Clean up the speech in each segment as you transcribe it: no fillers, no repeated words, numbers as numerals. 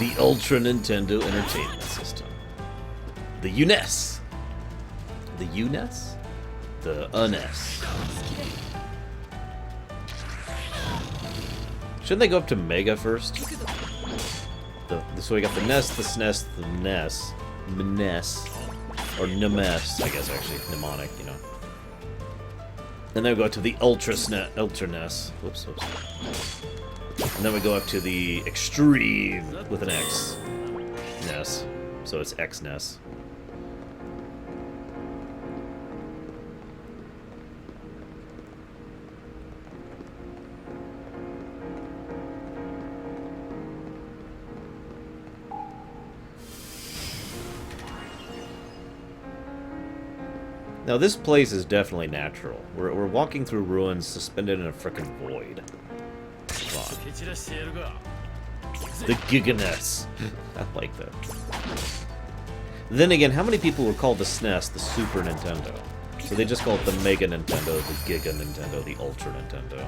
The Ultra Nintendo Entertainment System. The UNES. The UNES? The UNES. Shouldn't they go up to Mega first? So we got the NES, the SNES, the NES, NES, or NES, I guess actually, mnemonic, you know. And then we go to the Ultra NES. Whoops. And then we go up to the Extreme with an X NES. So it's XNES. Now this place is definitely natural. We're walking through ruins suspended in a frickin' void. Come on. The Giganess. I like that. Then again, how many people would call the SNES the Super Nintendo? So they just call it the Mega Nintendo, the Giga Nintendo, the Ultra Nintendo.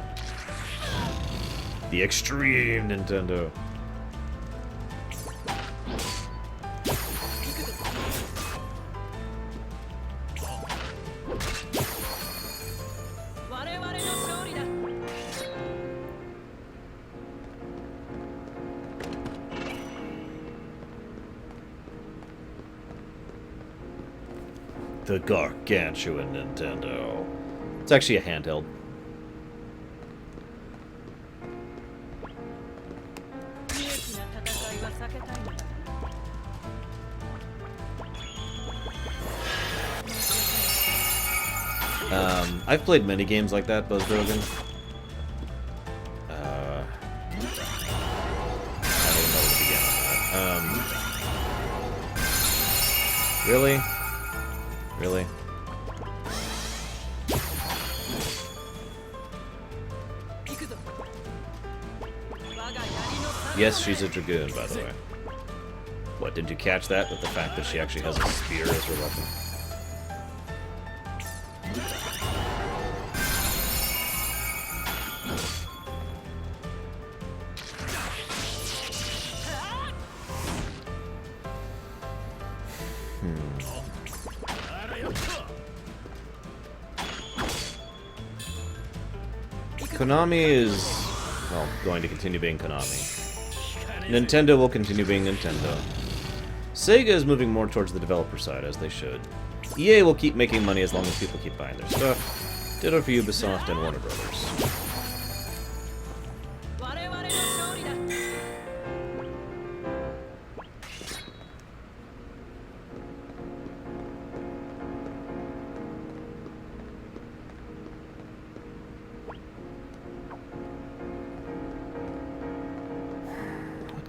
The Extreme Nintendo. The Gargantuan Nintendo. It's actually a handheld. I've played many games like that, Buzz Drogan. I don't even know where to begin on that. Really? Really? Yes, she's a dragoon, by the way. What, did you catch that with the fact that she actually has a spear as her weapon? Konami is, well, going to continue being Konami. Nintendo will continue being Nintendo. Sega is moving more towards the developer side, as they should. EA will keep making money as long as people keep buying their stuff. Ditto for Ubisoft and Warner Brothers.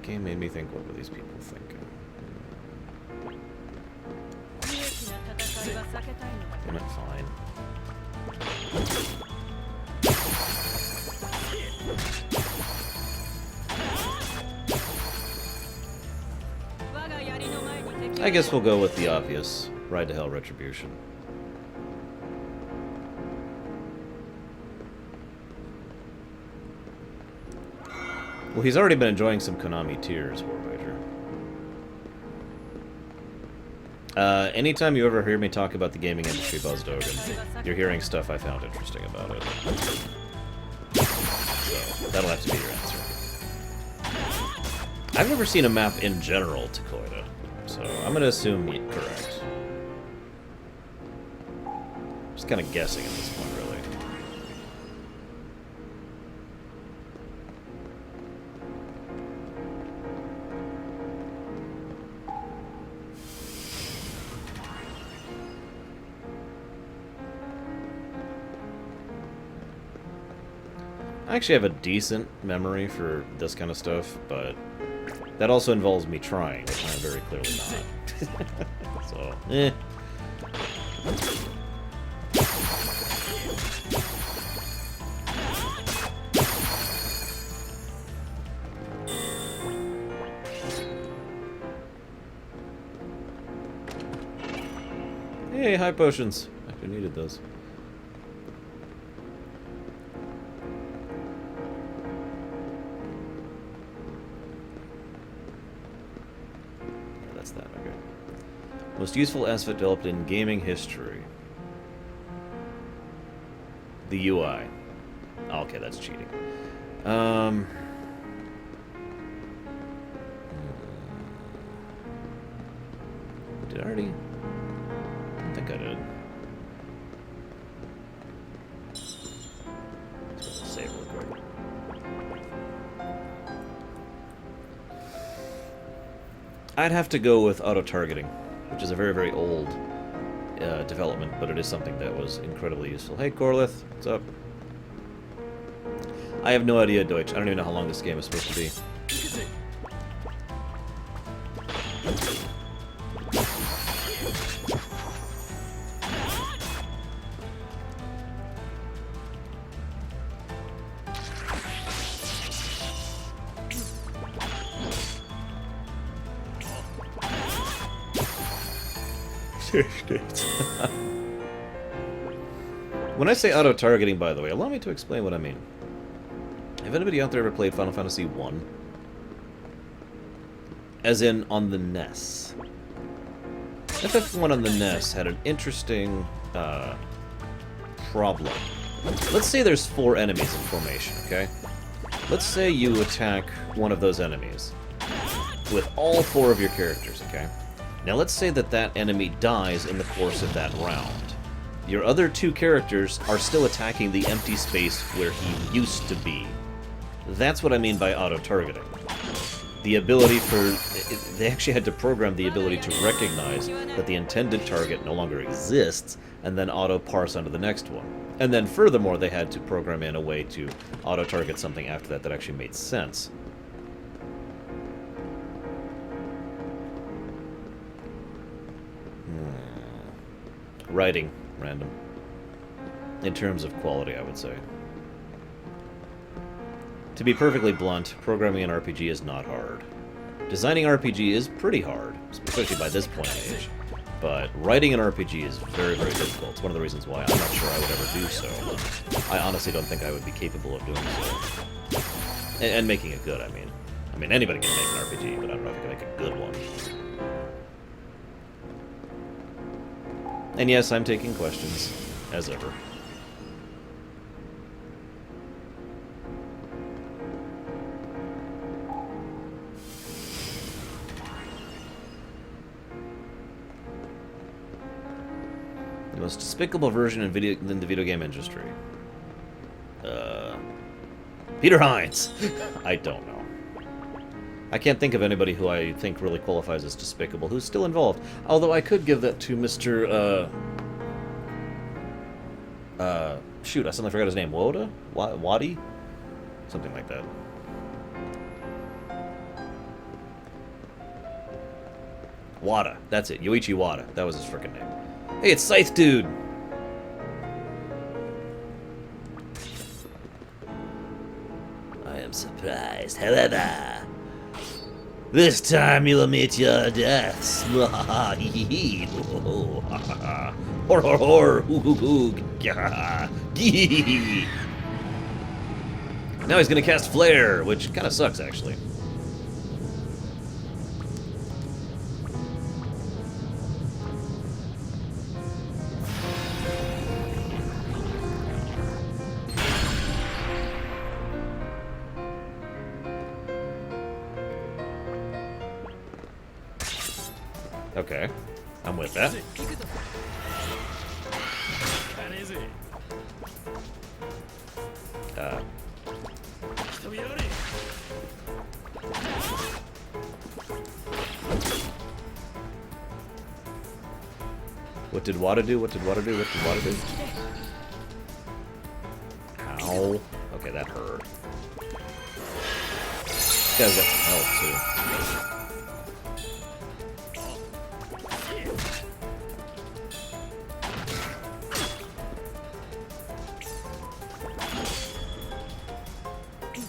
Game made me think, what were these people thinking? Damn it, fine. I guess we'll go with the obvious. Ride to Hell Retribution. Well, he's already been enjoying some Konami tears, Warwager. Anytime you ever hear me talk about the gaming industry, Buzz Dogan, you're hearing stuff I found interesting about it. So, that'll have to be your answer. I've never seen a map in general to Koida, so I'm going to assume you're correct. Just kind of guessing at this point, really. I actually have a decent memory for this kind of stuff, but that also involves me trying, which I'm very clearly not. So, eh. Hey, high potions. Actually needed those. Most useful asset developed in gaming history. The UI. Oh, okay, that's cheating. Did I already? I don't think I did. Let's save real quick. I'd have to go with auto-targeting, which is a very, very old development, but it is something that was incredibly useful. Hey, Corlith, what's up? I have no idea, Deutsch. I don't even know how long this game is supposed to be. When I say auto-targeting, by the way, allow me to explain what I mean. Have anybody out there ever played Final Fantasy 1? As in, on the NES. FF1 on the NES had an interesting problem. Let's say there's 4 enemies in formation, okay? Let's say you attack one of those enemies with all 4 of your characters, okay? Now let's say that that enemy dies in the course of that round. Your other 2 characters are still attacking the empty space where he used to be. That's what I mean by auto-targeting. The ability for... They actually had to program the ability to recognize that the intended target no longer exists, and then auto-parse onto the next one. And then furthermore, they had to program in a way to auto-target something after that that actually made sense. Writing. Random. In terms of quality, I would say. To be perfectly blunt, programming an RPG is not hard. Designing RPG is pretty hard, especially by this point in age. But writing an RPG is very, very difficult. It's one of the reasons why I'm not sure I would ever do so. I honestly don't think I would be capable of doing so. And making it good, I mean. I mean, anybody can make an RPG, but I don't know if I can make a good one. And yes, I'm taking questions, as ever. The most despicable version in the video game industry. Peter Hines! I don't know. I can't think of anybody who I think really qualifies as despicable who's still involved. Although I could give that to Mr. Shoot, I suddenly forgot his name. Woda? Wadi? Something like that. Wada. That's it. Yoichi Wada. That was his frickin' name. Hey, it's Scythe Dude! I am surprised. However, this time you'll meet your deaths. Hor hor hor. Now he's gonna cast Flare, which kind of sucks, actually. Okay, I'm with that. What did Wada do? What did Wada do? What did Wada do? Ow. Okay, that hurt. This guy's got some health, too.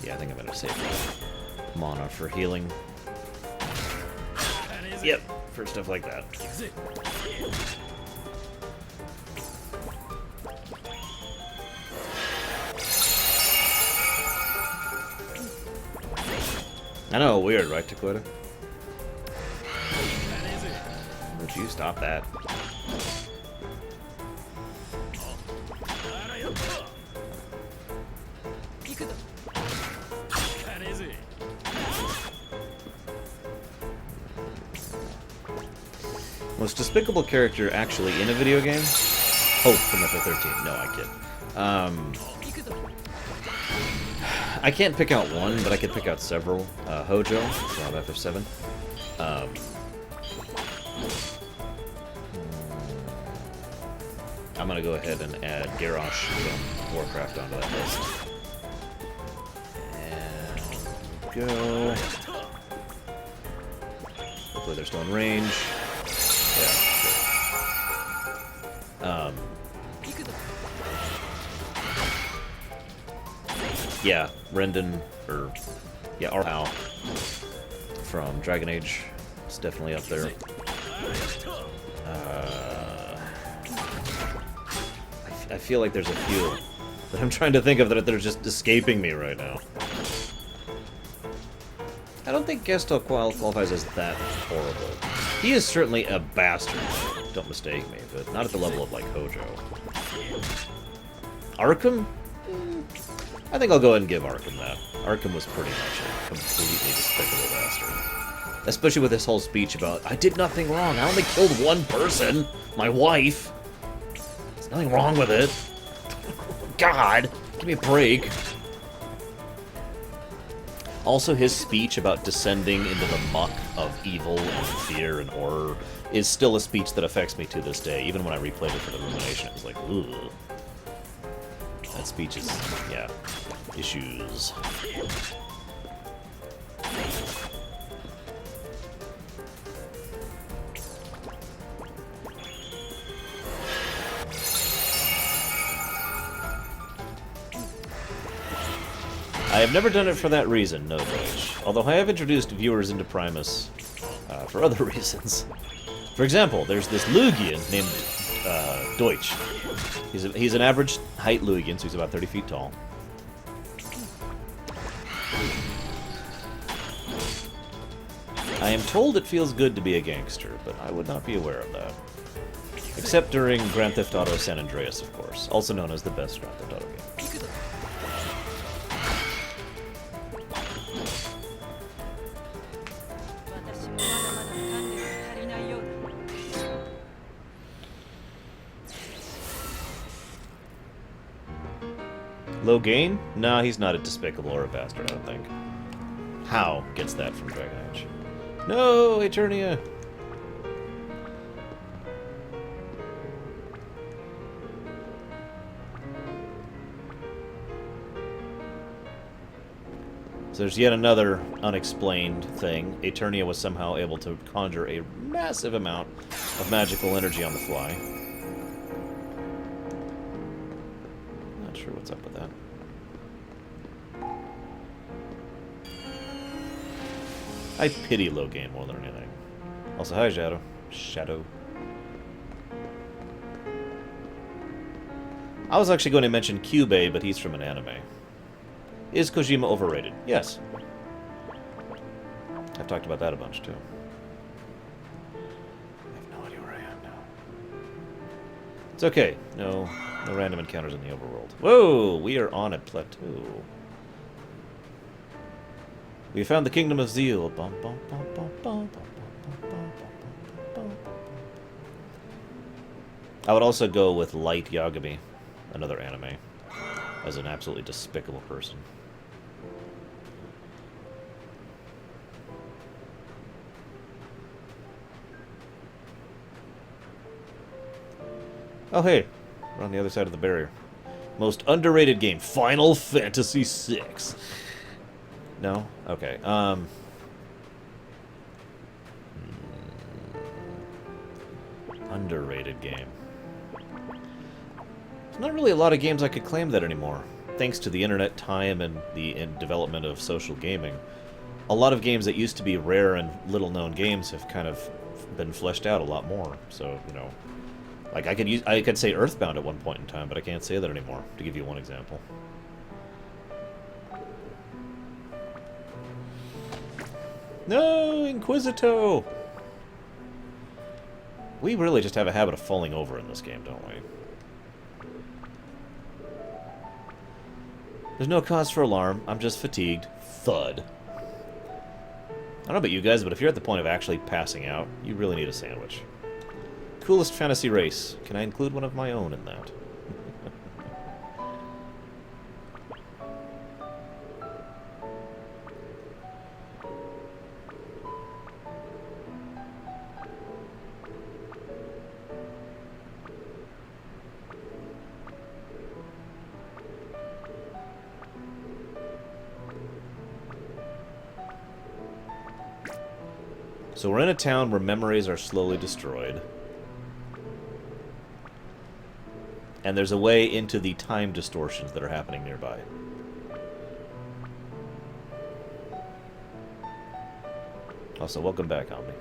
Yeah, I think I better save mana for healing. Yep, for stuff like that. I know, weird, right, Dakota? What you stop that. Most despicable character actually in a video game? Hope from FF13. No, I kid. I can't pick out one, but I could pick out several. Hojo from FF7. I'm gonna go ahead and add Garrosh from Warcraft onto that list. And go. Hopefully they're still in range. Yeah. Yeah, Rendon, or yeah, Arhau from Dragon Age. It's definitely up there. I feel like there's a few that I'm trying to think of that they're just escaping me right now. I don't think Gestal qualifies as that horrible. He is certainly a bastard, don't mistake me, but not at the level of, like, Hojo. Arkham? I think I'll go ahead and give Arkham that. Arkham was pretty much a completely despicable bastard. Especially with this whole speech about, I did nothing wrong, I only killed one person, my wife. There's nothing wrong with it. God, give me a break. Also, his speech about descending into the muck of evil and fear and horror is still a speech that affects me to this day. Even when I replayed it for the rumination, it was like, ugh. That speech is, yeah, issues. I have never done it for that reason, no Deutsch. Although I have introduced viewers into Primus for other reasons. For example, there's this Lugian named Deutsch. He's an average height Lugian, so he's about 30 feet tall. I am told it feels good to be a gangster, but I would not be aware of that. Except during Grand Theft Auto San Andreas, of course, also known as the best Grand Theft Auto game. Low gain? Nah, he's not a despicable or a bastard, I don't think. How gets that from Dragon Age? No, Eternia! So there's yet another unexplained thing. Eternia was somehow able to conjure a massive amount of magical energy on the fly. Not sure what's up with that. I pity low gain more than anything. Also, hi, Shadow. Shadow. I was actually going to mention Kyubey, but he's from an anime. Is Kojima overrated? Yes. I've talked about that a bunch, too. I have no idea where I am now. It's okay. No random encounters in the overworld. Whoa! We are on a plateau. We found the Kingdom of Zeal. Bum, bum, bum, bum, bum, bum, bum. I would also go with Light Yagami, another anime, as an absolutely despicable person. Oh hey, we're on the other side of the barrier. Most underrated game, Final Fantasy VI. No? Okay. Underrated game. There's not really a lot of games I could claim that anymore. Thanks to the internet time and the development of social gaming. A lot of games that used to be rare and little-known games have kind of been fleshed out a lot more. So, you know, like I could say Earthbound at one point in time, but I can't say that anymore, to give you one example. No, Inquisito! We really just have a habit of falling over in this game, don't we? There's no cause for alarm. I'm just fatigued. Thud. I don't know about you guys, but if you're at the point of actually passing out, you really need a sandwich. Coolest fantasy race. Can I include one of my own in that? So we're in a town where memories are slowly destroyed. And there's a way into the time distortions that are happening nearby. Also, welcome back, Omni.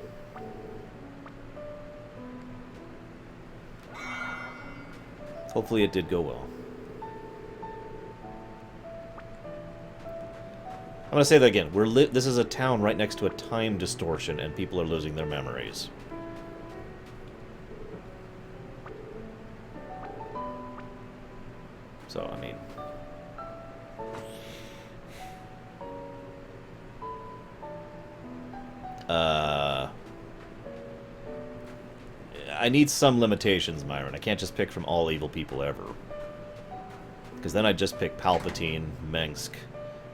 Hopefully it did go well. I'm going to say that again. This is a town right next to a time distortion, and people are losing their memories. So, I mean... I need some limitations, Myron. I can't just pick from all evil people ever. Because then I'd just pick Palpatine, Mengsk,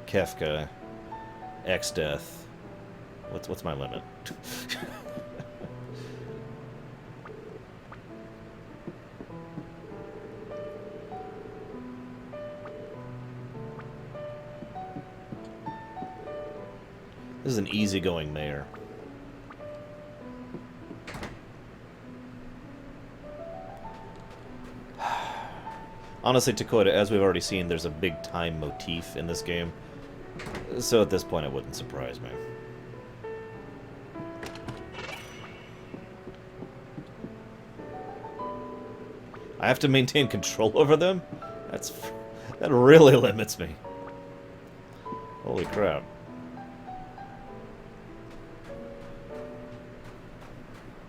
Kefka... X-Death. What's my limit? This is an easygoing mayor. Honestly, Dakota, as we've already seen, there's a big time motif in this game. So at this point, it wouldn't surprise me. I have to maintain control over them? That really limits me. Holy crap.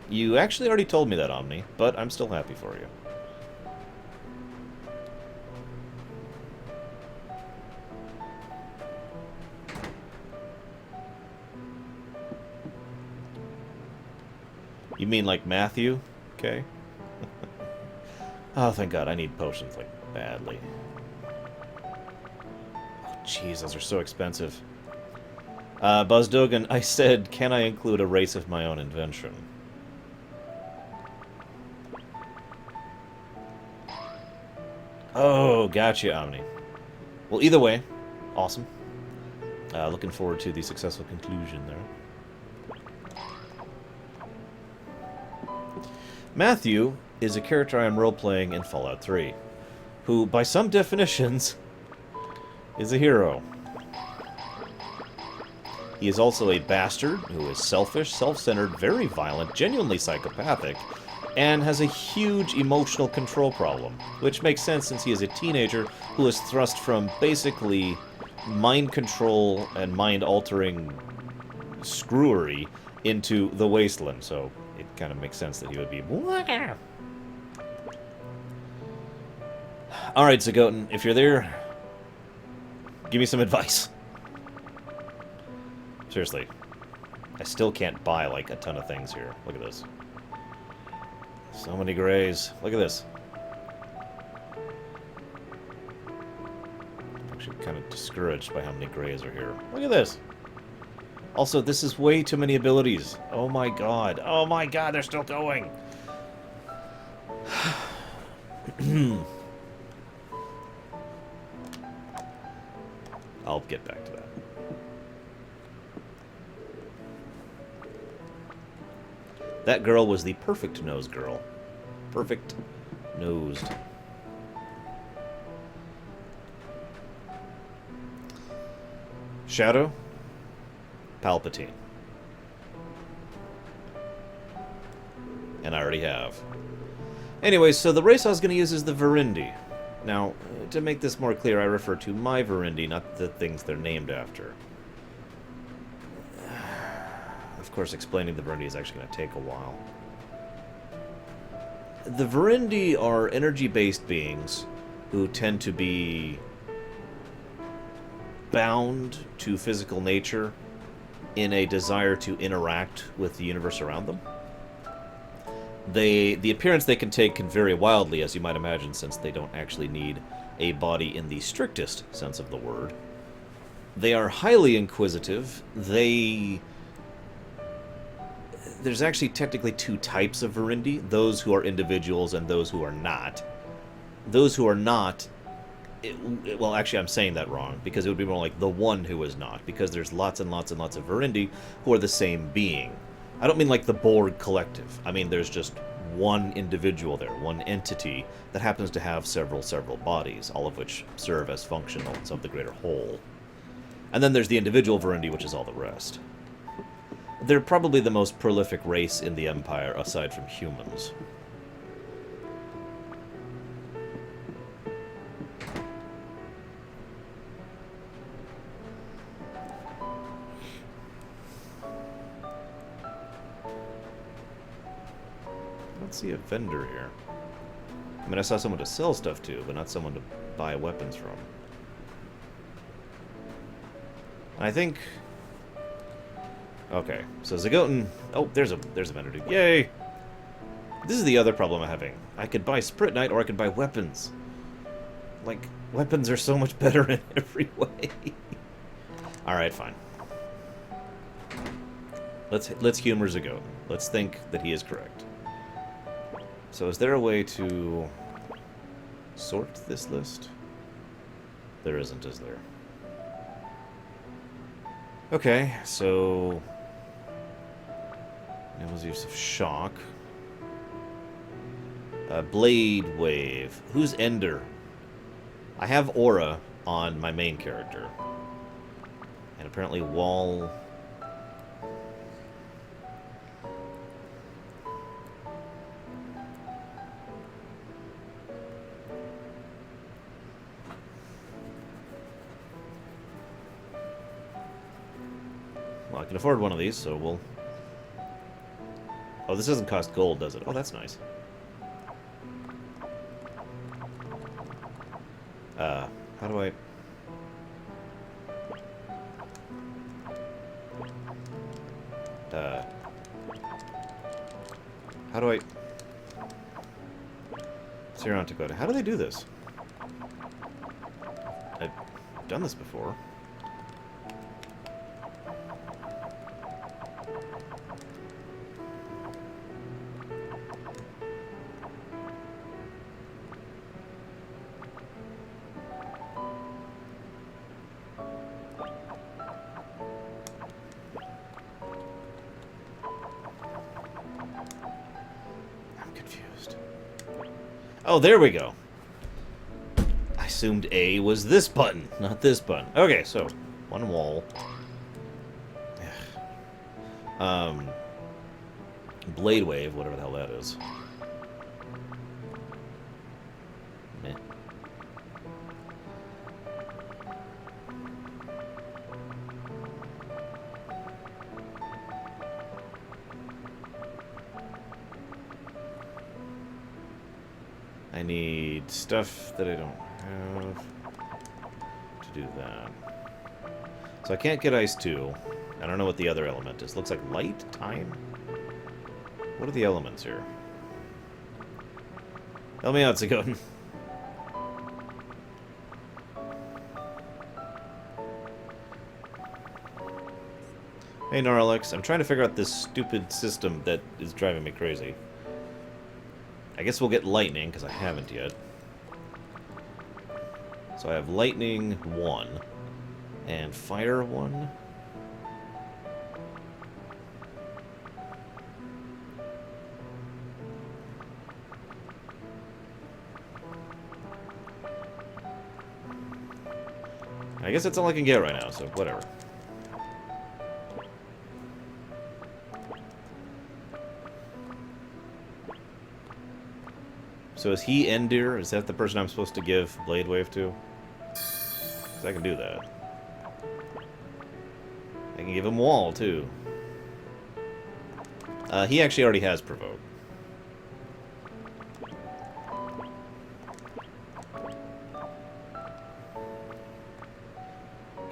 You actually already told me that, Omni, but I'm still happy for you. You mean like Matthew? Okay. Oh, thank God. I need potions, like, badly. Oh, jeez, those are so expensive. Buzzdogan, I said, can I include a race of my own invention? Oh, gotcha, Omni. Well, either way, awesome. Looking forward to the successful conclusion there. Matthew is a character I am role-playing in Fallout 3, who, by some definitions, is a hero. He is also a bastard who is selfish, self-centered, very violent, genuinely psychopathic, and has a huge emotional control problem, which makes sense since he is a teenager who is thrust from basically mind control and mind-altering screwery into the wasteland, so it kind of makes sense that he would be... Alright, Zagoten, if you're there, give me some advice. Seriously. I still can't buy, like, a ton of things here. Look at this. So many grays. Look at this. I'm actually kind of discouraged by how many grays are here. Look at this. Also, this is way too many abilities. Oh my god. Oh my god, they're still going. I'll get back to that. That girl was the perfect nose girl. Perfect nosed. Shadow? Palpatine. And I already have. Anyway, so the race I was going to use is the Verendi. Now, to make this more clear, I refer to my Verendi, not the things they're named after. Of course, explaining the Verendi is actually going to take a while. The Verendi are energy-based beings who tend to be bound to physical nature in a desire to interact with the universe around them. The appearance they can take can vary wildly, as you might imagine, since they don't actually need a body in the strictest sense of the word. They are highly inquisitive. There's actually technically two types of Verendi, those who are individuals and those who are not. Those who are not... well, actually, I'm saying that wrong, because it would be more like the one who is not, because there's lots and lots and lots of Verendi who are the same being. I don't mean like the Borg collective. I mean there's just one individual there, one entity that happens to have several bodies, all of which serve as functionals of the greater whole. And then there's the individual Verendi, which is all the rest. They're probably the most prolific race in the Empire, aside from humans. I don't see a vendor here. I mean, I saw someone to sell stuff to, but not someone to buy weapons from. I think... okay, so Zagoten... oh, there's a vendor dude. Yay! This is the other problem I'm having. I could buy Sprit Knight, or I could buy weapons. Like, weapons are so much better in every way. Alright, fine. Let's humor Zagoten. Let's think that he is correct. So is there a way to sort this list? There isn't, is there? Okay, so... enables use of shock. Blade Wave. Who's Ender? I have Aura on my main character. And apparently Wall... well, I can afford one of these, so we'll... oh, this doesn't cost gold, does it? Oh, that's nice. How do I... how do I... Seron Dakota. How do they do this? I've done this before. Oh, there we go. I assumed A was this button, not this button. Okay, so one wall. Blade Wave, whatever the hell that is. Meh. I need stuff that I don't have to do that. So I can't get Ice 2. I don't know what the other element is. Looks like light? Time? What are the elements here? Help me out, Zagoten. Hey, Noralex. I'm trying to figure out this stupid system that is driving me crazy. I guess we'll get lightning, because I haven't yet. So I have lightning 1 and fire 1. I guess that's all I can get right now, so whatever. So is he Endir? Is that the person I'm supposed to give Blade Wave to? Because I can do that. I can give him Wall, too. He actually already has Provoke.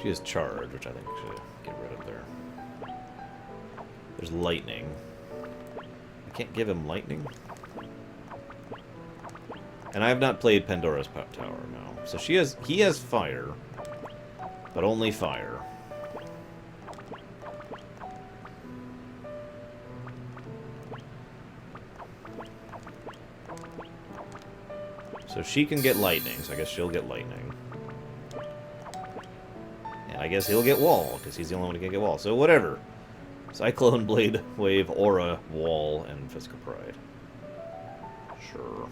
She has charge, which I think we should get rid of there. There's lightning. I can't give him lightning? And I have not played Pandora's Tower, no. So he has fire, but only fire. So she can get lightning, so I guess she'll get lightning. And I guess he'll get wall, because he's the only one who can get wall. So whatever. Cyclone, Blade, Wave, Aura, Wall, and Physical Pride. Sure.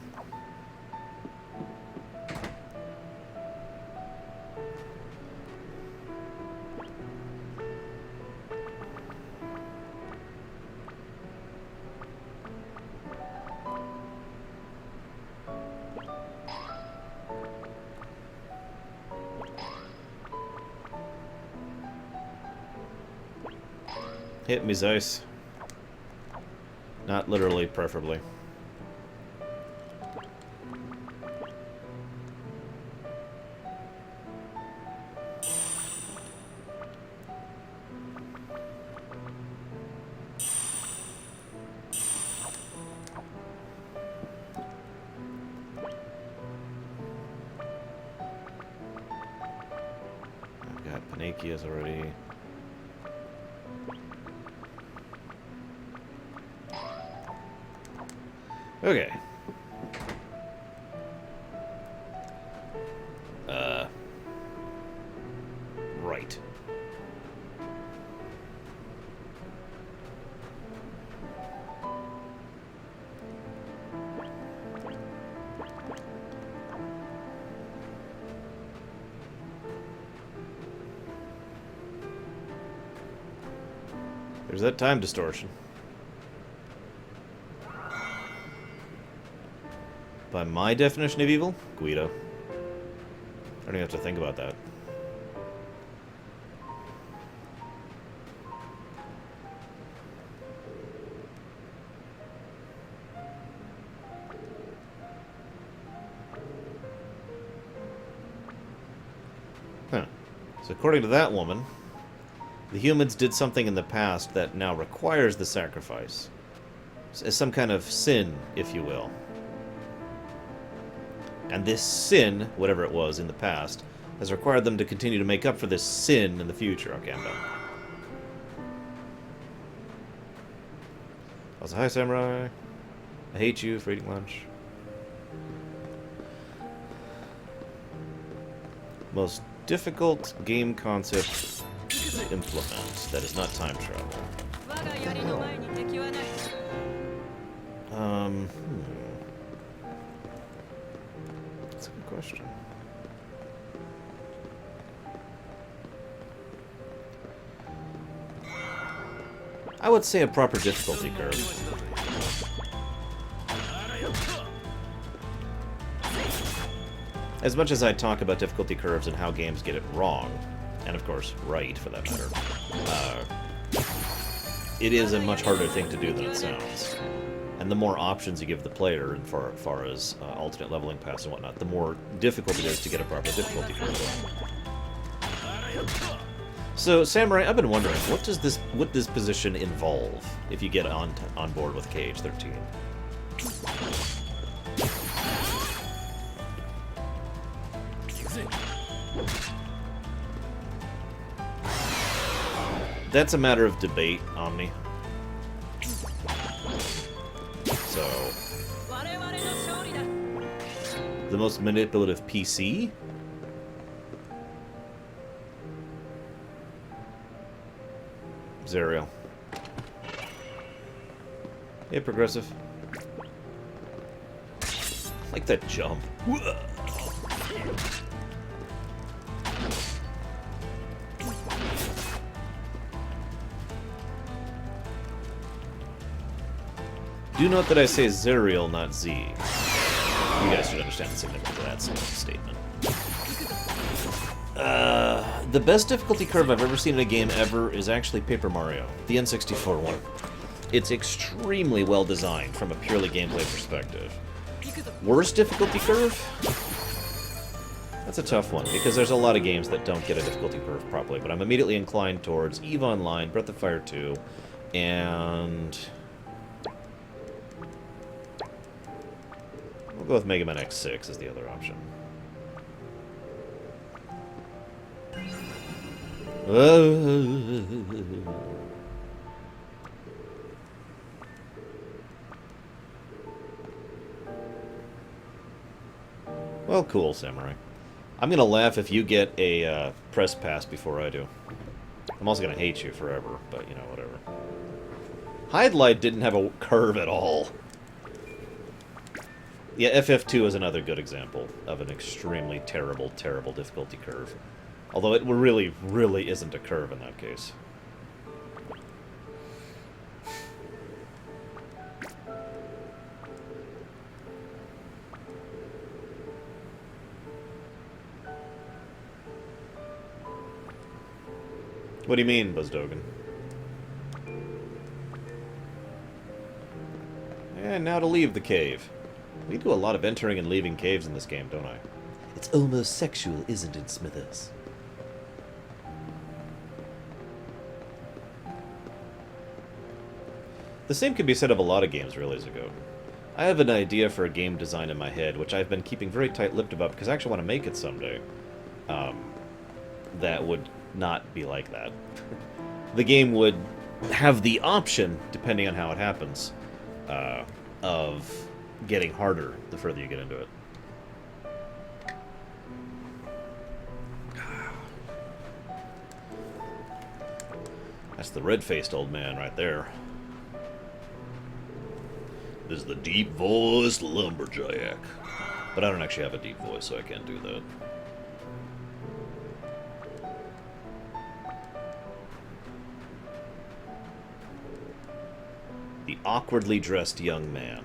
Hit me, Zeiss. Not literally, preferably. I've got Panakias already. Okay. Right. There's that time distortion. By my definition of evil, Guido. I don't even have to think about that. Huh. So according to that woman, the humans did something in the past that now requires the sacrifice. As some kind of sin, if you will. And this sin, whatever it was in the past, has required them to continue to make up for this sin in the future. Okay, I'm done. Also, hi, Samurai. I hate you for eating lunch. Most difficult game concept to implement that is not time travel. That's a good question. I would say a proper difficulty curve. As much as I talk about difficulty curves and how games get it wrong, and of course, right for that matter, it is a much harder thing to do than it sounds. And the more options you give the player, and far as alternate leveling paths and whatnot, the more difficult it is to get a proper difficulty curve. So, Samurai, I've been wondering, what this position involve if you get on board with KH-13? That's a matter of debate, Omni. So, the most manipulative PC? Zerial. Hey, Progressive. I like that jump. Do note that I say Zerial, not Z. You guys should understand the significance of that statement. The best difficulty curve I've ever seen in a game ever is actually Paper Mario, the N64 one. It's extremely well designed from a purely gameplay perspective. Worst difficulty curve? That's a tough one, because there's a lot of games that don't get a difficulty curve properly, but I'm immediately inclined towards EVE Online, Breath of Fire 2, and... we'll go with Mega Man X6 as the other option. Well, cool, Samurai. I'm gonna laugh if you get a press pass before I do. I'm also gonna hate you forever, but, you know, whatever. Hide Light didn't have a curve at all. Yeah, FF2 is another good example of an extremely terrible, terrible difficulty curve. Although it really, really isn't a curve in that case. What do you mean, Buzzdogan? And now to leave the cave. We do a lot of entering and leaving caves in this game, don't I? It's almost sexual, isn't it, Smithers? The same could be said of a lot of games released ago. I have an idea for a game design in my head, which I've been keeping very tight-lipped about because I actually want to make it someday. That would not be like that. The game would have the option, depending on how it happens, of getting harder the further you get into it. That's the red-faced old man right there. This is the deep-voiced lumberjack. But I don't actually have a deep voice, so I can't do that. The awkwardly dressed young man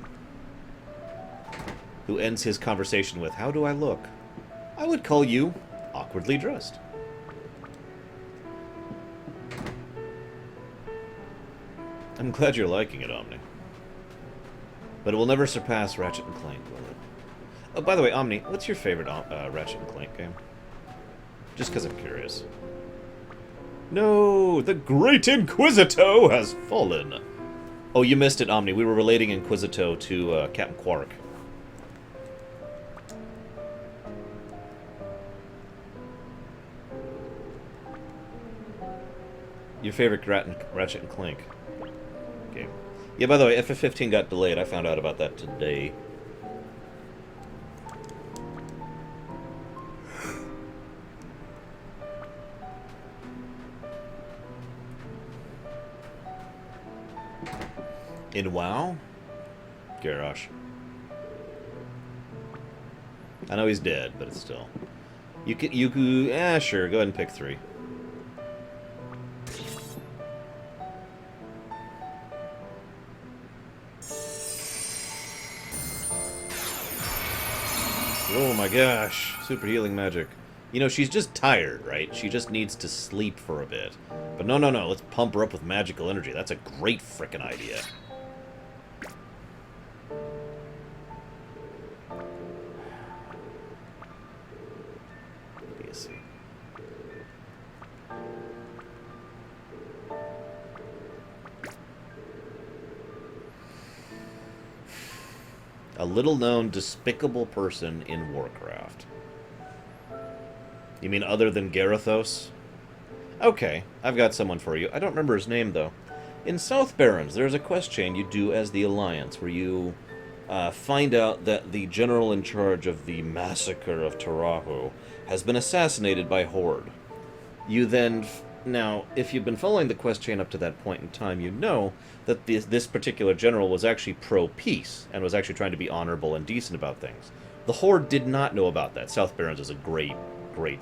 who ends his conversation with, "How do I look?" I would call you awkwardly dressed. I'm glad you're liking it, Omni. But it will never surpass Ratchet and Clank, will it? Oh, by the way, Omni, what's your favorite Ratchet and Clank game? Just because I'm curious. No, the Great Inquisito has fallen. Oh, you missed it, Omni. We were relating Inquisito to Captain Quark. Your favorite Ratchet and Clank game. Yeah, by the way, FF15 got delayed. I found out about that today. In WoW? Garrosh. I know he's dead, but it's still... You could, sure, go ahead and pick 3. Oh my gosh, super healing magic. You know, she's just tired, right? She just needs to sleep for a bit. But no, let's pump her up with magical energy. That's a great frickin' idea. Let me see. A little-known, despicable person in Warcraft. You mean other than Garithos? Okay, I've got someone for you. I don't remember his name, though. In South Barrens, there's a quest chain you do as the Alliance, where you find out that the general in charge of the massacre of Tarahu has been assassinated by Horde. You then... Now, if you've been following the quest chain up to that point in time, you know that this particular general was actually pro-peace, and was actually trying to be honorable and decent about things. The Horde did not know about that. South Barrens is a great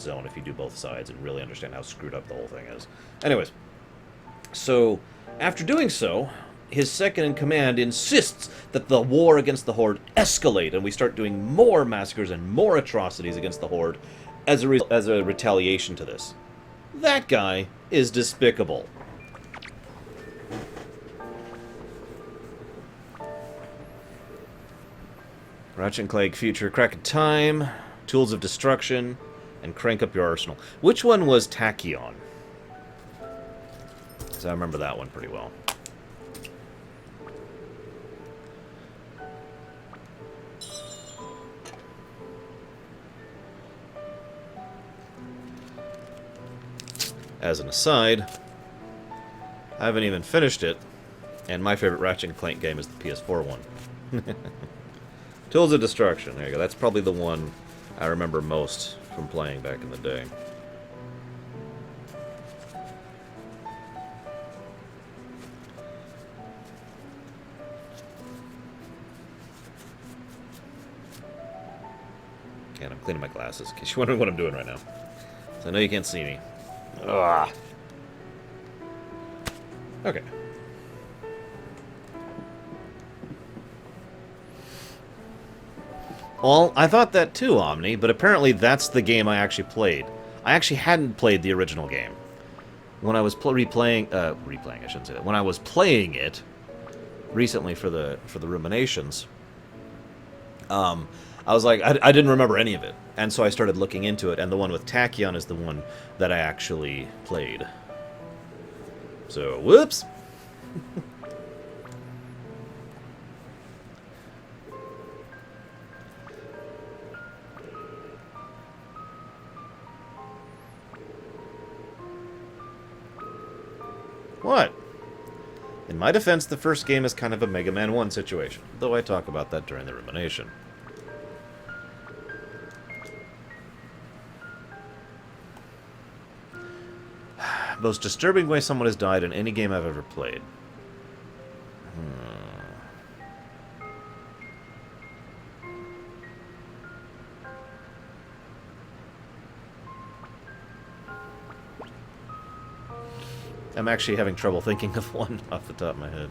zone if you do both sides and really understand how screwed up the whole thing is. Anyways, so, after doing so, his second-in-command insists that the war against the Horde escalate, and we start doing more massacres and more atrocities against the Horde as a retaliation to this. That guy is despicable. Ratchet and Clank Future Crack of Time, Tools of Destruction. and crank up your arsenal. Which one was Tachyon? Because I remember that one pretty well. As an aside, I haven't even finished it, and my favorite Ratchet & Clank game is the PS4 one. Tools of Destruction, there you go. That's probably the one I remember most from playing back in the day. And I'm cleaning my glasses, in case you're wondering what I'm doing right now. So I know you can't see me. Ugh. Okay. Well, I thought that too, Omni, but apparently that's the game I actually played. I actually hadn't played the original game. When I was replaying, I shouldn't say that. When I was playing it recently for the Ruminations, I was like, I didn't remember any of it. And so I started looking into it, and the one with Tachyon is the one that I actually played. So, whoops! What? In my defense, the first game is kind of a Mega Man 1 situation, though I talk about that during the Rumination. Most disturbing way someone has died in any game I've ever played. I'm actually having trouble thinking of one off the top of my head.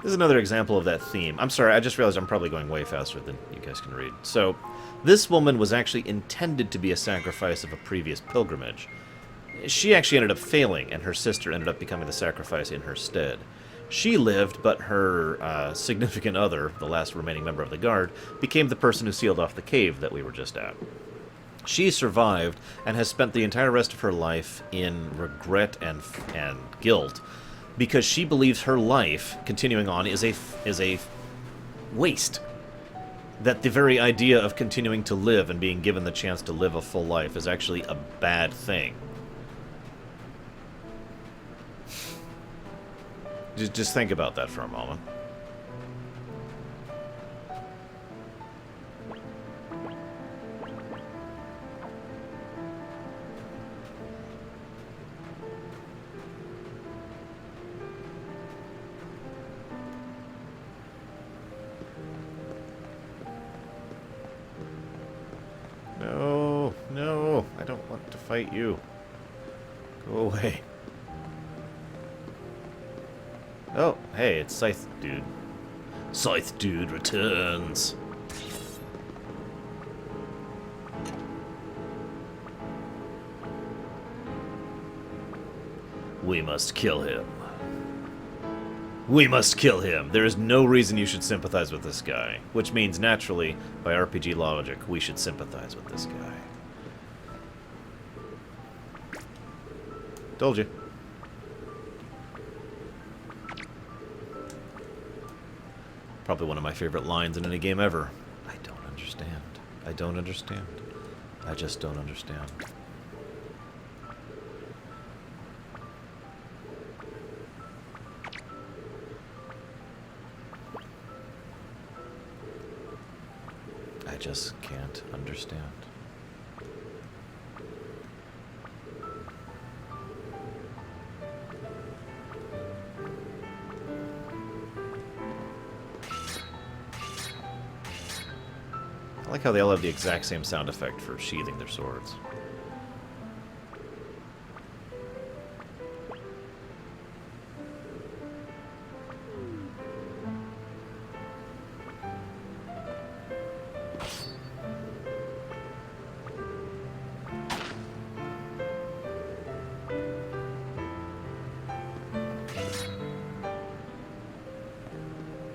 This is another example of that theme. I'm sorry, I just realized I'm probably going way faster than you guys can read. So, this woman was actually intended to be a sacrifice of a previous pilgrimage. She actually ended up failing, and her sister ended up becoming the sacrifice in her stead. She lived, but her significant other, the last remaining member of the guard, became the person who sealed off the cave that we were just at. She survived, and has spent the entire rest of her life in regret and guilt, because she believes her life, continuing on, is a waste. That the very idea of continuing to live and being given the chance to live a full life is actually a bad thing. Just think about that for a moment. No, no, I don't want to fight you. Go away. Oh, hey, it's Scythe Dude. Scythe Dude returns. We must kill him. We must kill him. There is no reason you should sympathize with this guy. Which means, naturally, by RPG logic, we should sympathize with this guy. Told you. Probably one of my favorite lines in any game ever. I don't understand. I don't understand. I just don't understand. just can't understand. I like how they all have the exact same sound effect for sheathing their swords.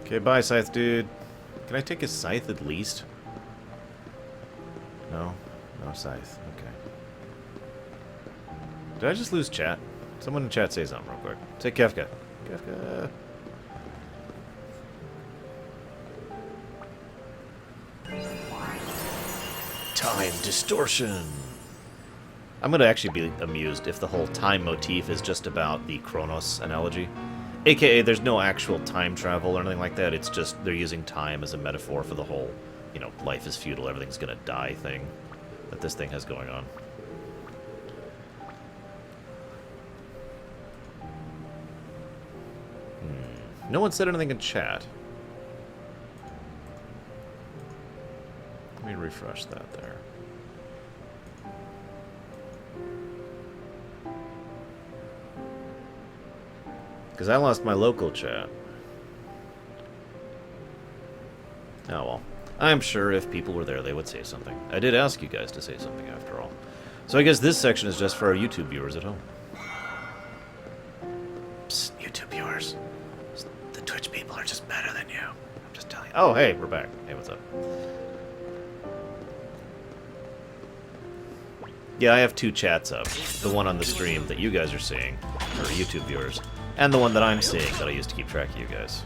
Okay, bye, Scythe dude. Can I take his scythe at least? No? No scythe. Okay. Did I just lose chat? Someone in chat say something real quick. Say Kefka. Kefka. Time distortion. I'm going to actually be amused if the whole time motif is just about the Chronos analogy. AKA, there's no actual time travel or anything like that. It's just they're using time as a metaphor for the whole, you know, life is futile, everything's gonna die thing that this thing has going on. No one said anything in chat. Let me refresh that there. Because I lost my local chat. Oh well. I'm sure if people were there, they would say something. I did ask you guys to say something after all. So I guess this section is just for our YouTube viewers at home. Psst, YouTube viewers. The Twitch people are just better than you. I'm just telling you. Oh, hey, we're back. Hey, what's up? Yeah, I have two chats up. The one on the stream that you guys are seeing, for YouTube viewers, and the one that I'm seeing that I used to keep track of you guys.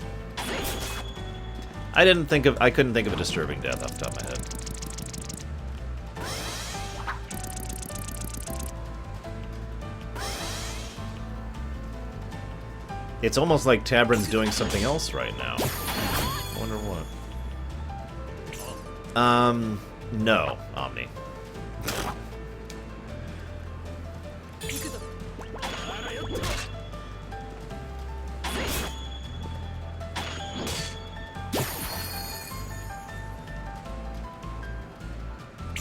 I couldn't think of a disturbing death off the top of my head. It's almost like Tabrin's doing something else right now. I wonder what. No, Omni.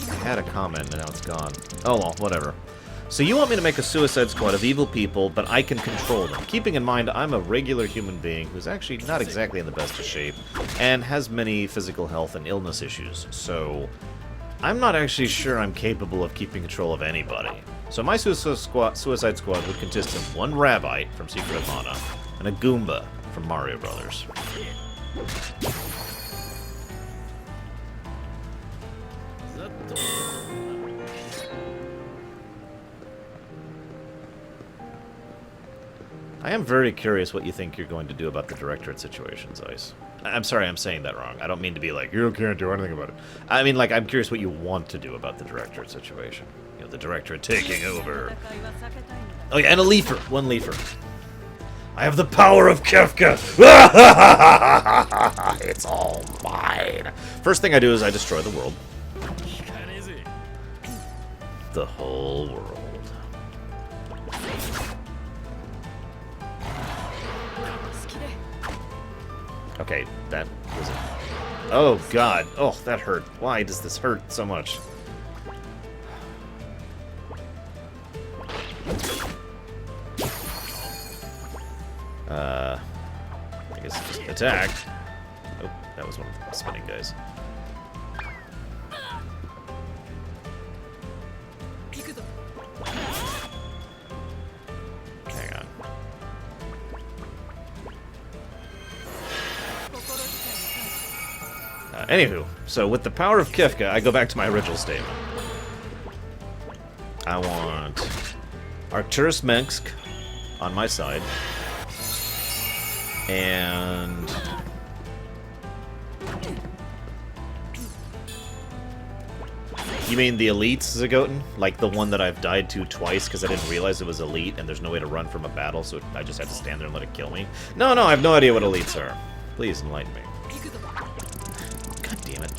I had a comment and now it's gone. Oh well, whatever. So you want me to make a suicide squad of evil people, but I can control them. Keeping in mind I'm a regular human being who's actually not exactly in the best of shape and has many physical health and illness issues. So I'm not actually sure I'm capable of keeping control of anybody. So my suicide squad would consist of one Rabbite from Secret of Mana and a Goomba from Mario Brothers. I am very curious what you think you're going to do about the Directorate situations, Ice. I'm sorry, I'm saying that wrong. I don't mean to be like, you can't do anything about it. I mean, like, I'm curious what you want to do about the Directorate situation. You know, the Directorate taking over. Oh yeah, and a Leafer. One Leafer. I have the power of Kefka! It's all mine. First thing I do is I destroy the world. The whole world. Okay, that was it. Oh god. Oh, that hurt. Why does this hurt so much? I guess just attack. Oh, that was one of the spinning guys. Hang on. Anywho, so with the power of Kefka, I go back to my original statement. I want Arcturus Mensk on my side. And you mean the elites, Zagoten? Like the one that I've died to twice because I didn't realize it was elite and there's no way to run from a battle, so I just had to stand there and let it kill me? No, I have no idea what elites are. Please enlighten me. God damn it.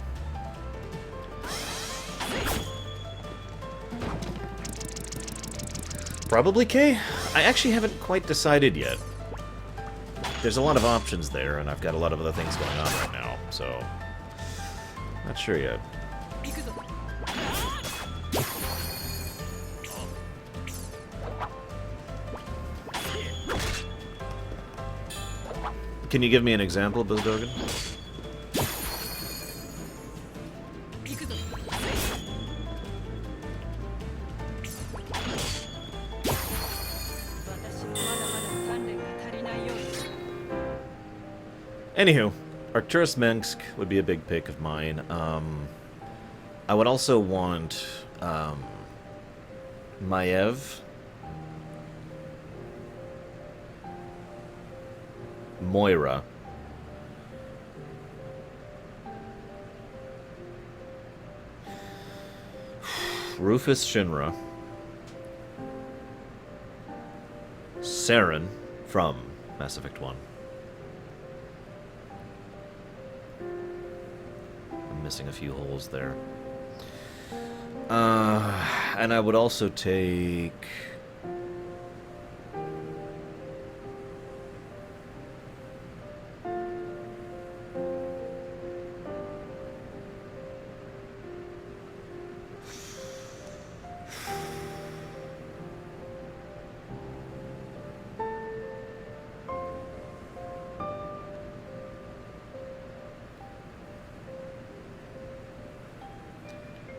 Probably K. I actually haven't quite decided yet. There's a lot of options there, and I've got a lot of other things going on right now, so... Not sure yet. Can you give me an example, Bizdogan? Anywho, Arcturus Minsk would be a big pick of mine. I would also want Maiev, Moira, Rufus Shinra, Saren from Mass Effect 1. I'm missing a few holes there. And I would also take...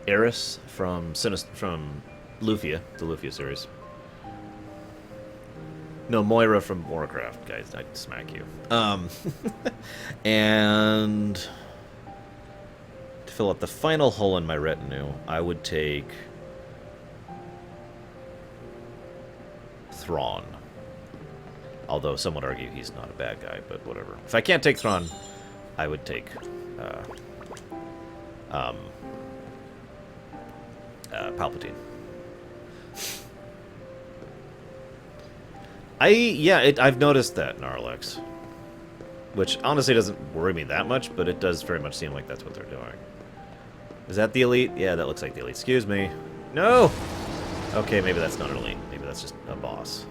Eris from Lufia, the Lufia series. No, Moira from Warcraft, guys. I'd smack you. And to fill up the final hole in my retinue, I would take Thrawn. Although some would argue he's not a bad guy, but whatever. If I can't take Thrawn, I would take Palpatine. I've noticed that, Narlex. Which honestly doesn't worry me that much, but it does very much seem like that's what they're doing. Is that the elite? Yeah, that looks like the elite. Excuse me. No! Okay, maybe that's not an elite. Maybe that's just a boss.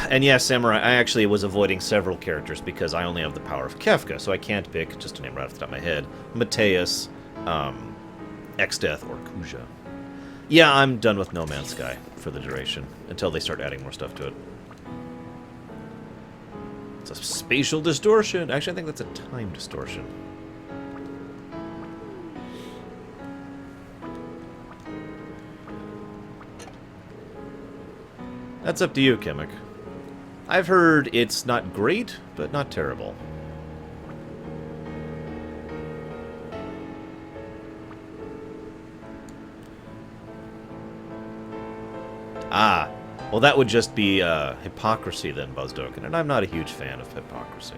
And yeah, Samurai, I actually was avoiding several characters because I only have the power of Kefka, so I can't pick, just to name right off the top of my head, Mateus, Exdeath, or Kuja. Yeah, I'm done with No Man's Sky for the duration, until they start adding more stuff to it. It's a spatial distortion. Actually, I think that's a time distortion. That's up to you, Kamek. I've heard it's not great, but not terrible. Ah, well that would just be hypocrisy then, Buzzdoken, and I'm not a huge fan of hypocrisy.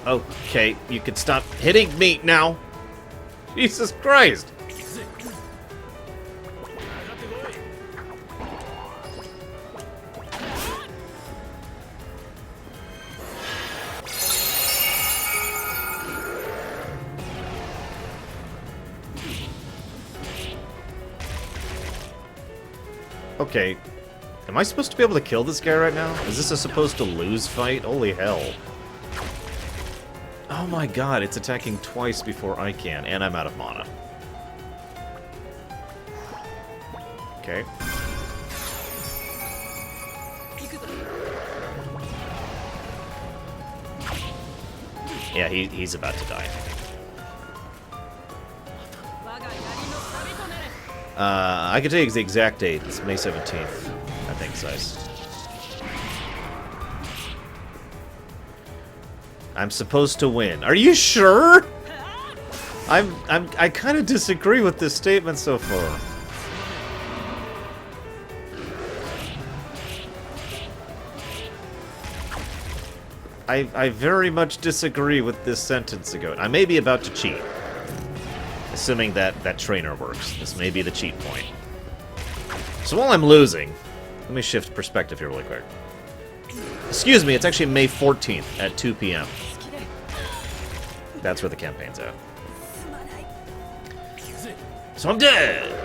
Okay, you can stop hitting me now! Jesus Christ! Okay, am I supposed to be able to kill this guy right now? Is this a supposed to lose fight? Holy hell. Oh my god, it's attacking twice before I can, and I'm out of mana. Okay. Yeah, he's about to die. I can tell you the exact date. It's May 17th, I think, size. I'm supposed to win. Are you sure? I kind of disagree with this statement so far. I very much disagree with this sentence ago. I may be about to cheat. Assuming that trainer works. This may be the cheat point. So while I'm losing, let me shift perspective here really quick. Excuse me, it's actually May 14th at 2 p.m. That's where the campaign's at. So I'm dead!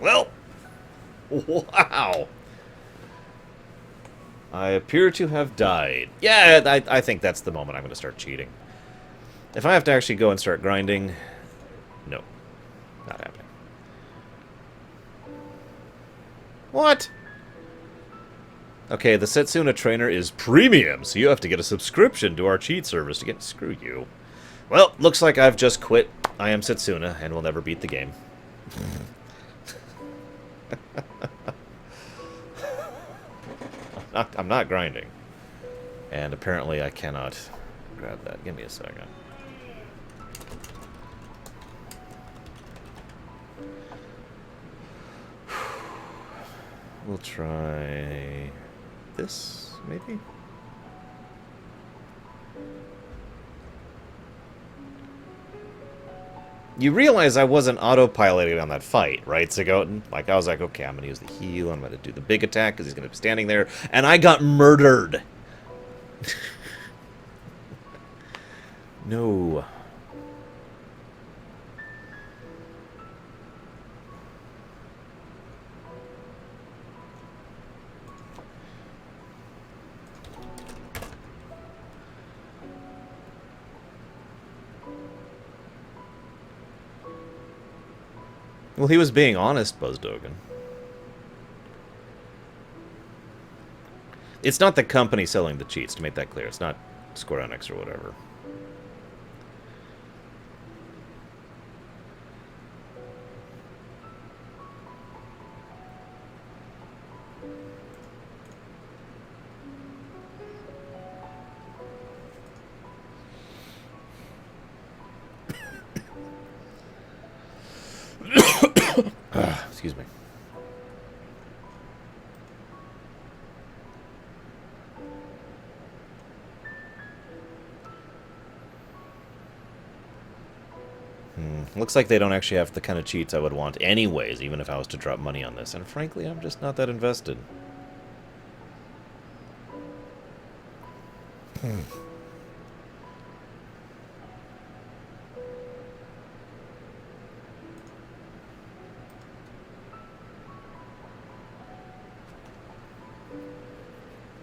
Well! Wow! I appear to have died. Yeah, I think that's the moment I'm going to start cheating. If I have to actually go and start grinding... No. Not happening. What? Okay, the Setsuna trainer is premium, so you have to get a subscription to our cheat service to get... Screw you. Well, looks like I've just quit I Am Setsuna and will never beat the game. I'm not grinding. And apparently I cannot grab that. Give me a second. We'll try this, maybe? You realize I wasn't autopiloting on that fight, right, Sigoten? Like, I was like, okay, I'm going to use the heal, I'm going to do the big attack, because he's going to be standing there, and I got murdered! No. Well, he was being honest, Buzzdogan. It's not the company selling the cheats, to make that clear. It's not Square Enix or whatever. Excuse me. Looks like they don't actually have the kind of cheats I would want anyways, even if I was to drop money on this. And frankly, I'm just not that invested.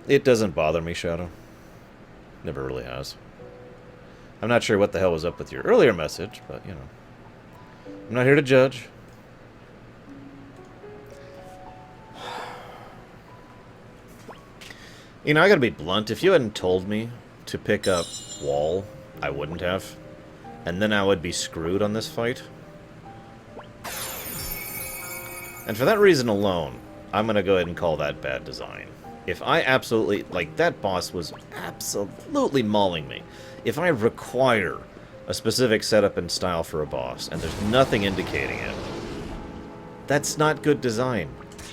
It doesn't bother me, Shadow. Never really has. I'm not sure what the hell was up with your earlier message, but, you know. I'm not here to judge. You know, I gotta be blunt. If you hadn't told me to pick up Wall, I wouldn't have. And then I would be screwed on this fight. And for that reason alone, I'm gonna go ahead and call that bad design. If I absolutely... Like, that boss was absolutely mauling me. If I require a specific setup and style for a boss, and there's nothing indicating it, that's not good design.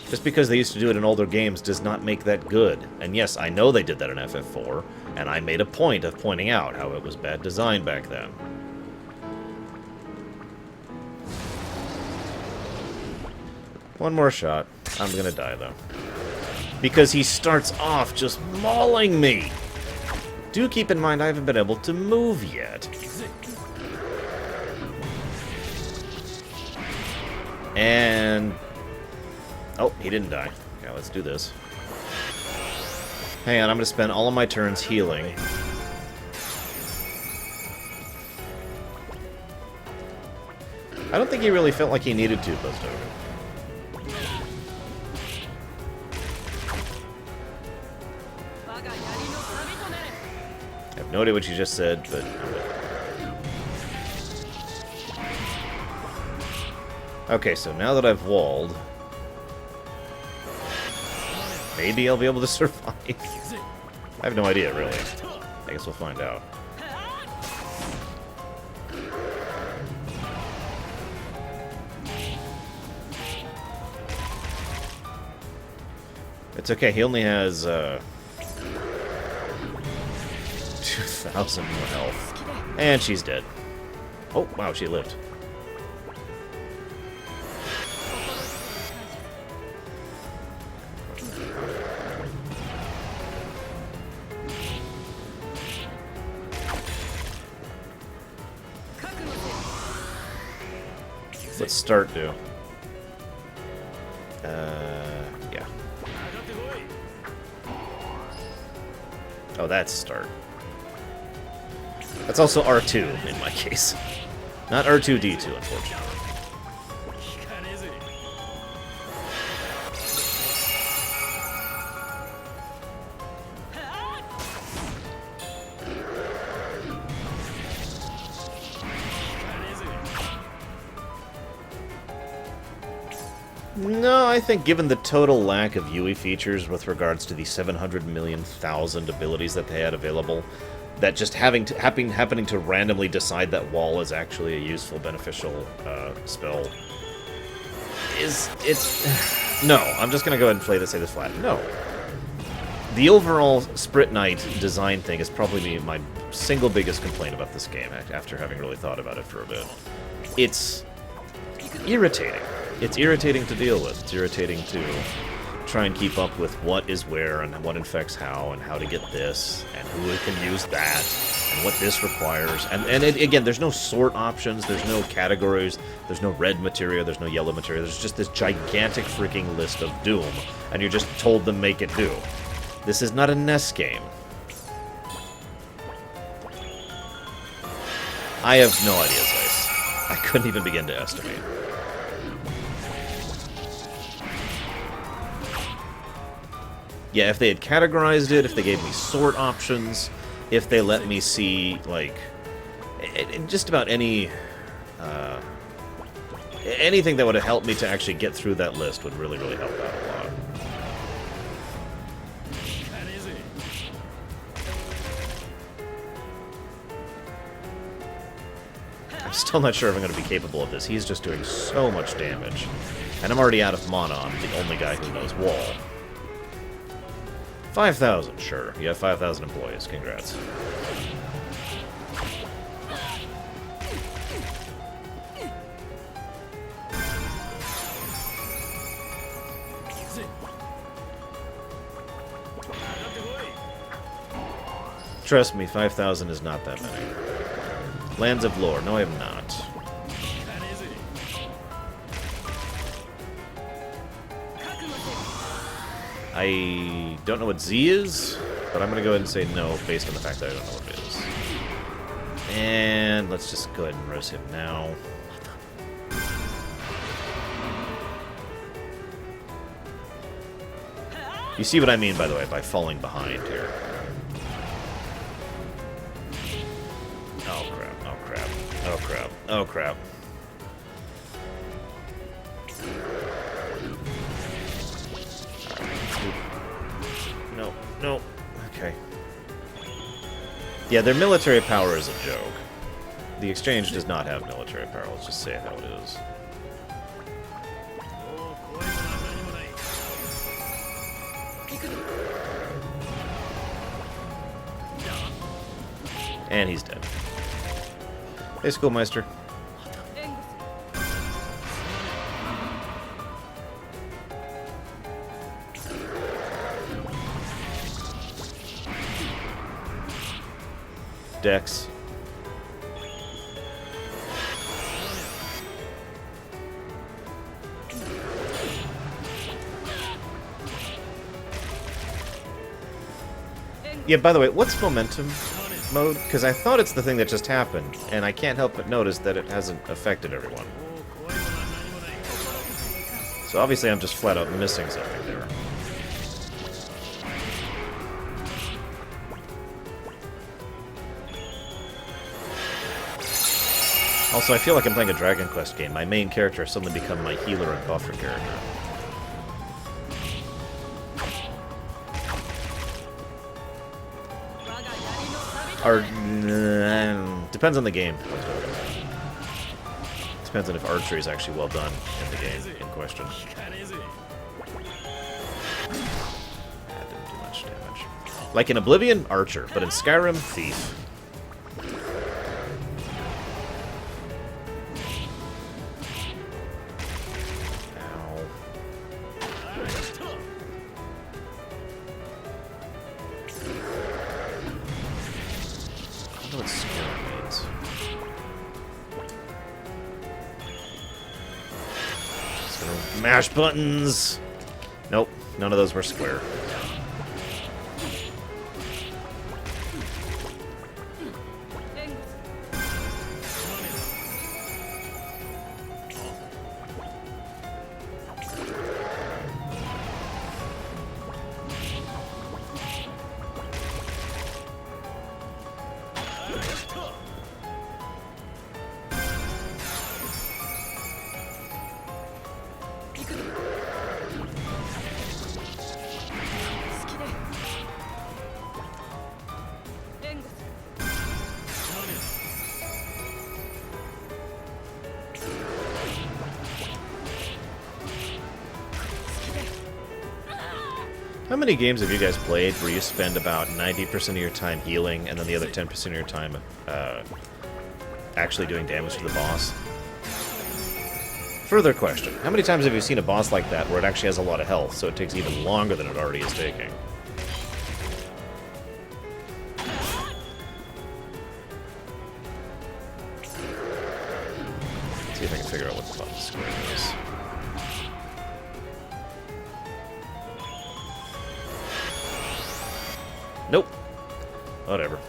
Just because they used to do it in older games does not make that good. And yes, I know they did that in FF4, and I made a point of pointing out how it was bad design back then. One more shot. I'm gonna die, though. Because he starts off just mauling me! Do keep in mind I haven't been able to move yet. And... Oh, he didn't die. Okay, let's do this. Hang on, I'm going to spend all of my turns healing. I don't think he really felt like he needed to, Buzzdogan. I have no idea what you just said, but... Okay, so now that I've walled... Maybe I'll be able to survive. I have no idea, really. I guess we'll find out. It's okay, he only has, 2,000 more health. And she's dead. Oh, wow, she lived. What's start do? Yeah. Oh, that's start. That's also R2 in my case. Not R2-D2, unfortunately. No, I think given the total lack of Yui features with regards to the 700 million thousand abilities that they had available, that just happening to randomly decide that wall is actually a useful, beneficial spell it's no. I'm just gonna go ahead and say this flat. No. The overall Sprit Knight design thing is probably my single biggest complaint about this game after having really thought about it for a bit. It's irritating. It's irritating to deal with. It's irritating to try and keep up with what is where and what infects how and how to get this and who can use that and what this requires. And again, there's no sort options, there's no categories, there's no red materia, there's no yellow materia, there's just this gigantic freaking list of doom, and you're just told to make it do. This is not a NES game. I have no idea, Zeiss. I couldn't even begin to estimate. Yeah, if they had categorized it, if they gave me sort options, if they let me see, like, just about any, anything that would have helped me to actually get through that list would really, really help out a lot. I'm still not sure if I'm going to be capable of this. He's just doing so much damage. And I'm already out of mana. I'm the only guy who knows wall. 5,000, sure. You have 5,000 employees. Congrats. Trust me, 5,000 is not that many. Lands of Lore. No, I have not. I don't know what Z is, but I'm going to go ahead and say no based on the fact that I don't know what it is. And let's just go ahead and res him now. You see what I mean, by the way, by falling behind here. Oh crap, oh crap, oh crap, oh crap. No, no. Okay. Yeah, their military power is a joke. The Exchange does not have military power, let's just say how it is. And he's dead. Hey, Schoolmeister. Dex. Yeah, by the way, what's momentum mode? Because I thought it's the thing that just happened, and I can't help but notice that it hasn't affected everyone. So obviously I'm just flat out missing something there. Also, I feel like I'm playing a Dragon Quest game. My main character has suddenly become my healer and buffer character. Or, depends on the game. Depends on if archery is actually well done in the game in question. That didn't do much damage. Like in Oblivion, Archer, but in Skyrim, Thief. Mash buttons! Nope, none of those were square. How many games have you guys played where you spend about 90% of your time healing and then the other 10% of your time actually doing damage to the boss? Further question. How many times have you seen a boss like that where it actually has a lot of health, so it takes even longer than it already is taking? Let's see if I can figure out what the button square is. Nope. Whatever.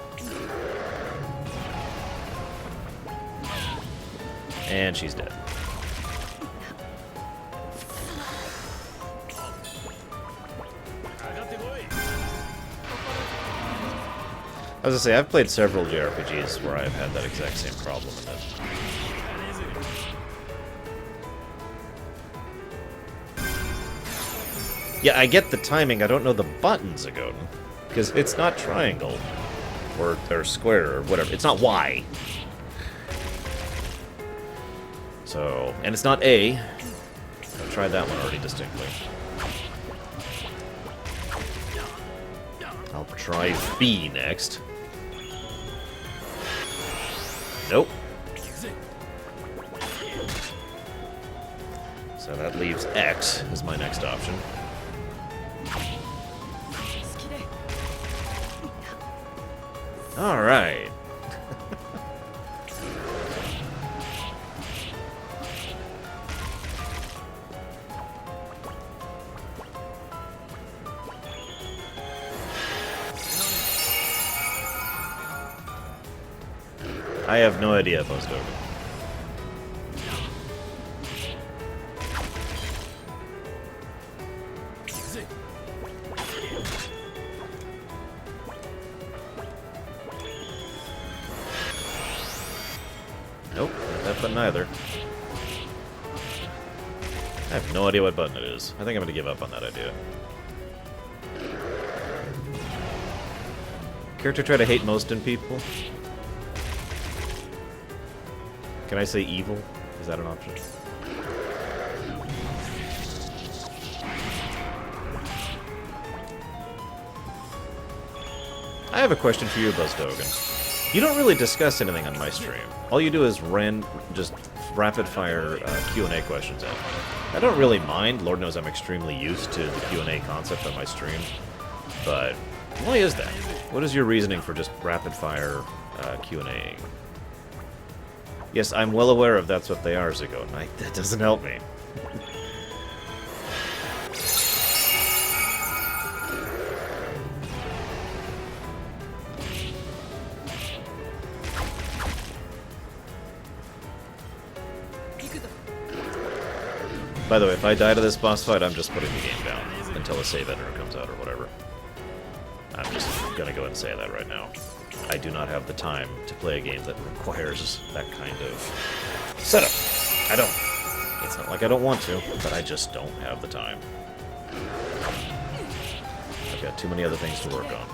And she's dead. I was gonna say, I've played several JRPGs where I've had that exact same problem with it. Yeah, I get the timing, I don't know the buttons, Agoden. Because it's not triangle, or square, or whatever. It's not Y. So, and it's not A. I've tried that one already distinctly. I'll try B next. Nope. So that leaves X as my next option. All right. I have no idea, Postdogan. Nope, not that button either. I have no idea what button it is. I think I'm going to give up on that idea. Character try to hate most in people? Can I say evil? Is that an option? I have a question for you, Buzzdogan. You don't really discuss anything on my stream. All you do is just rapid-fire Q&A questions at me. I don't really mind. Lord knows I'm extremely used to the Q&A concept on my stream. But why is that? What is your reasoning for just rapid-fire Q&A-ing? Yes, I'm well aware of that's what they are, Zigo. That doesn't help me. By the way, if I die to this boss fight, I'm just putting the game down until a save editor comes out or whatever. I'm just gonna go and say that right now. I do not have the time to play a game that requires that kind of setup. I don't. It's not like I don't want to, but I just don't have the time. I've got too many other things to work on.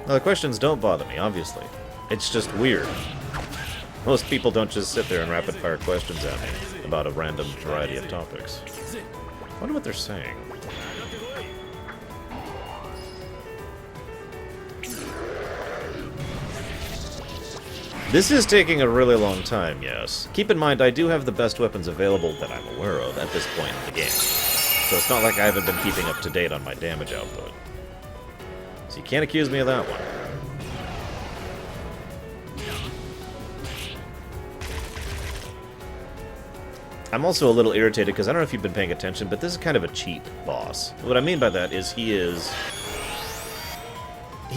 Now, the questions don't bother me, obviously. It's just weird. Most people don't just sit there and rapid-fire questions at me about a random variety of topics. I wonder what they're saying. This is taking a really long time, yes. Keep in mind, I do have the best weapons available that I'm aware of at this point in the game. So it's not like I haven't been keeping up to date on my damage output. So you can't accuse me of that one. I'm also a little irritated because I don't know if you've been paying attention, but this is kind of a cheap boss. What I mean by that is he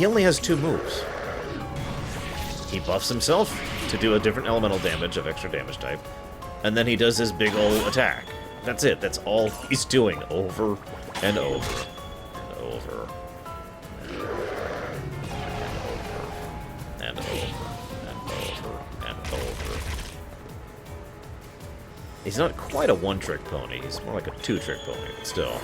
only has 2 moves. He buffs himself to do a different elemental damage of extra damage type, and then he does his big ol' attack. That's it. That's all he's doing over and over and over and over and over and over. He's not quite a one-trick pony. He's more like a 2-trick pony, but still.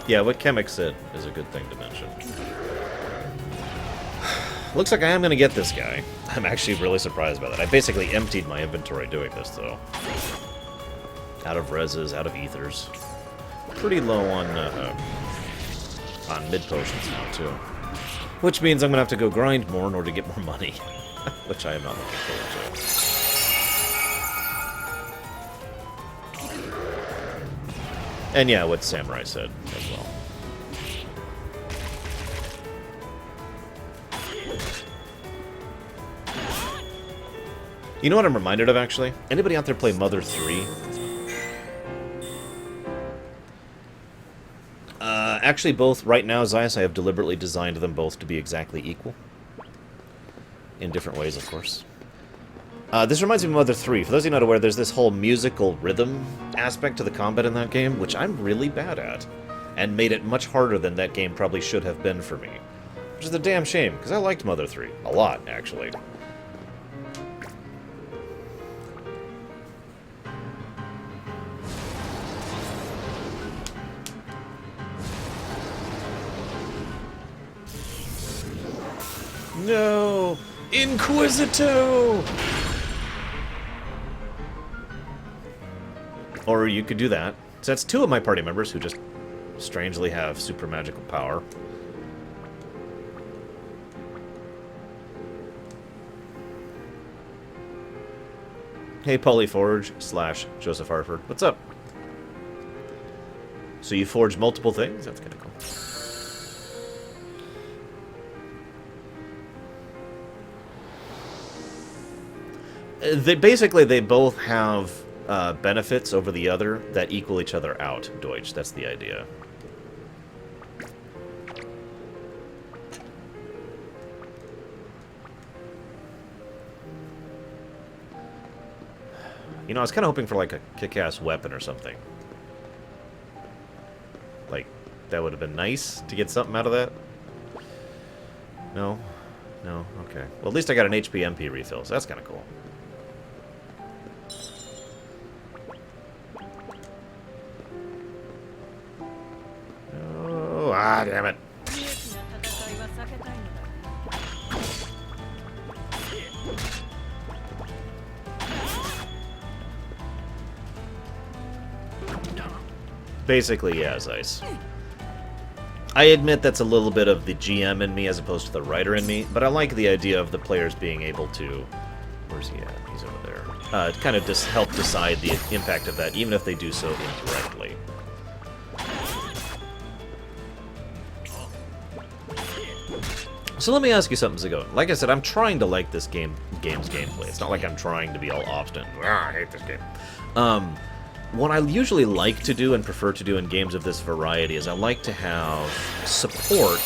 Yeah, what Kemek said is a good thing to mention. Looks like I am going to get this guy. I'm actually really surprised by that. I basically emptied my inventory doing this, though. Out of reses, out of ethers. Pretty low on mid potions now, too. Which means I'm going to have to go grind more in order to get more money. Which I am not looking forward to. And yeah, what Samurai said as well. You know what I'm reminded of, actually? Anybody out there play Mother 3? Actually, both, right now, Zaius, I have deliberately designed them both to be exactly equal. In different ways, of course. This reminds me of Mother 3. For those of you not aware, there's this whole musical rhythm aspect to the combat in that game, which I'm really bad at. And made it much harder than that game probably should have been for me. Which is a damn shame, because I liked Mother 3. A lot, actually. No! Inquisito! Or you could do that. So that's 2 of my party members who just strangely have super magical power. Hey, Polyforge / Joseph Harford. What's up? So you forge multiple things? That's kind of cool. They both have benefits over the other that equal each other out, Deutsch. That's the idea. You know, I was kind of hoping for like a kick-ass weapon or something. Like, that would have been nice to get something out of that. No? No? Okay. Well, at least I got an HP MP refill, so that's kind of cool. Oh, damn it. Basically, yeah, Zeiss. I admit that's a little bit of the GM in me as opposed to the writer in me, but I like the idea of the players being able to... Where's he at? He's over there. Kind of just help decide the impact of that, even if they do so incorrectly. So let me ask you something, Zago. Like I said, I'm trying to like this game's gameplay. It's not like I'm trying to be all obstinate. I hate this game. What I usually like to do and prefer to do in games of this variety is I like to have support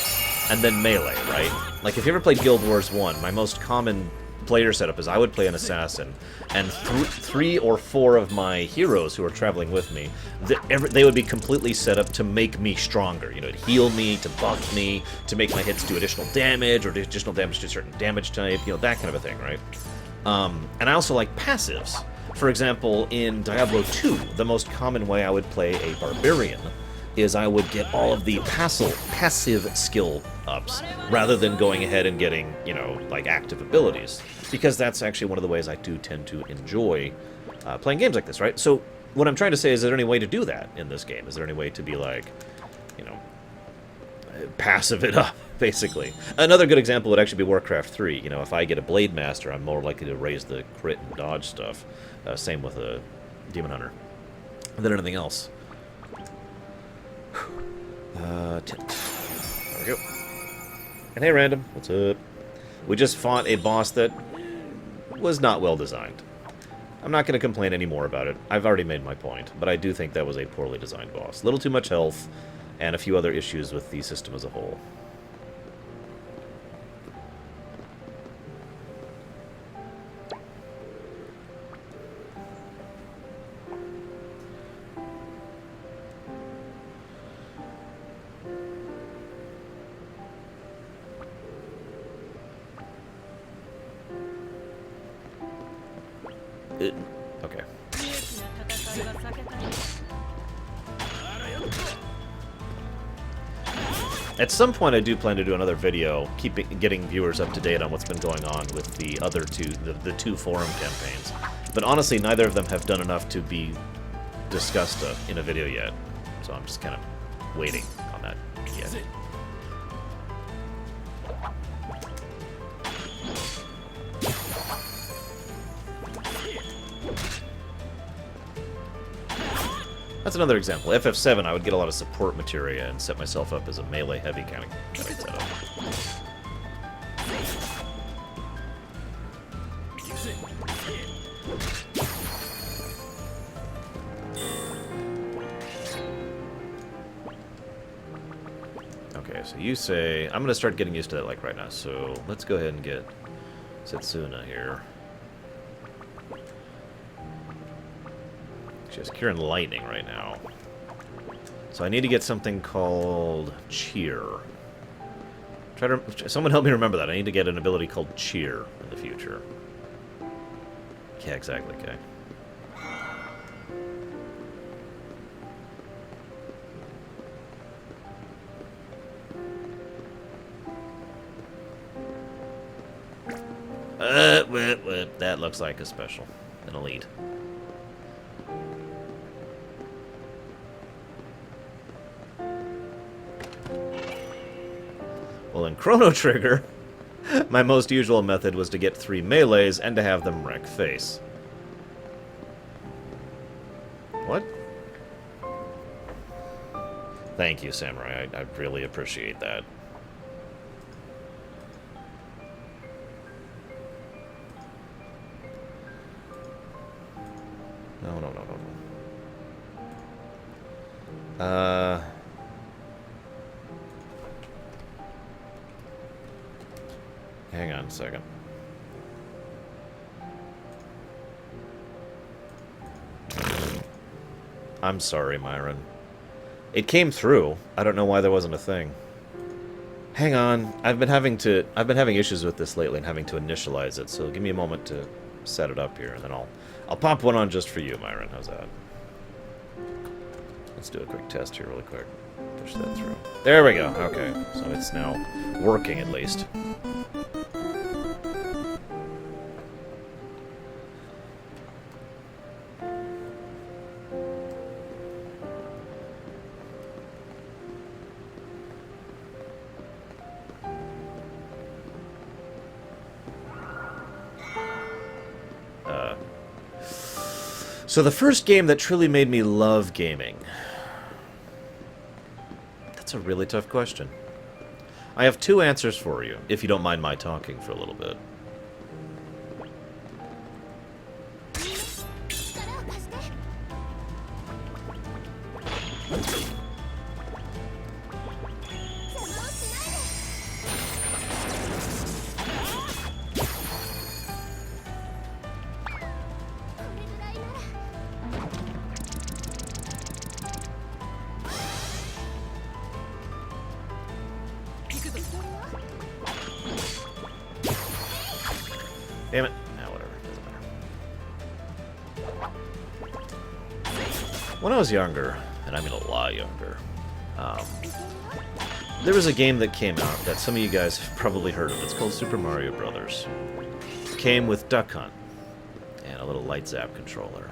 and then melee, right? Like, if you ever played Guild Wars 1, my most common player setup is I would play an assassin, and 3 or 4 of my heroes who are traveling with me, they would be completely set up to make me stronger. You know, to heal me, to buff me, to make my hits do additional damage, or do additional damage to a certain damage type, you know, that kind of a thing, right? And I also like passives. For example, in Diablo 2, the most common way I would play a barbarian is I would get all of the passive skill ups rather than going ahead and getting, you know, like active abilities. Because that's actually one of the ways I do tend to enjoy playing games like this, right? So what I'm trying to say is there any way to do that in this game? Is there any way to be like, you know, passive it up, basically? Another good example would actually be Warcraft 3. You know, if I get a Blade Master, I'm more likely to raise the crit and dodge stuff. Same with a Demon Hunter than anything else. There we go. And hey, Random, what's up? We just fought a boss that was not well designed. I'm not going to complain anymore about it. I've already made my point, but I do think that was a poorly designed boss. A little too much health, and a few other issues with the system as a whole. Okay. At some point, I do plan to do another video, getting viewers up to date on what's been going on with the other two, the two forum campaigns. But honestly, neither of them have done enough to be discussed in a video yet. So I'm just kind of waiting on that yet. That's another example. FF7, I would get a lot of support materia and set myself up as a melee-heavy kind of setup. Okay, so you say... I'm going to start getting used to that like right now, so let's go ahead and get Setsuna here. Just curing lightning right now. So I need to get something called Cheer. Someone help me remember that. I need to get an ability called Cheer in the future. Yeah, exactly, okay. That looks like a special. An elite. Well, in Chrono Trigger, my most usual method was to get 3 melees and to have them wreck face. What? Thank you, Samurai. I really appreciate that. No. Hang on a second. I'm sorry, Myron. It came through. I don't know why there wasn't a thing. Hang on. I've been having issues with this lately and having to initialize it, so give me a moment to set it up here, and then I'll pop one on just for you, Myron. How's that? Let's do a quick test here really quick. Push that through. There we go. Okay. So it's now working at least. So the first game that truly made me love gaming. That's a really tough question. I have 2 answers for you, if you don't mind my talking for a little bit. Damn it. Now, whatever. Doesn't matter. When I was younger, and I mean a lot younger, there was a game that came out that some of you guys have probably heard of. It's called Super Mario Brothers. It came with Duck Hunt and a little light zap controller.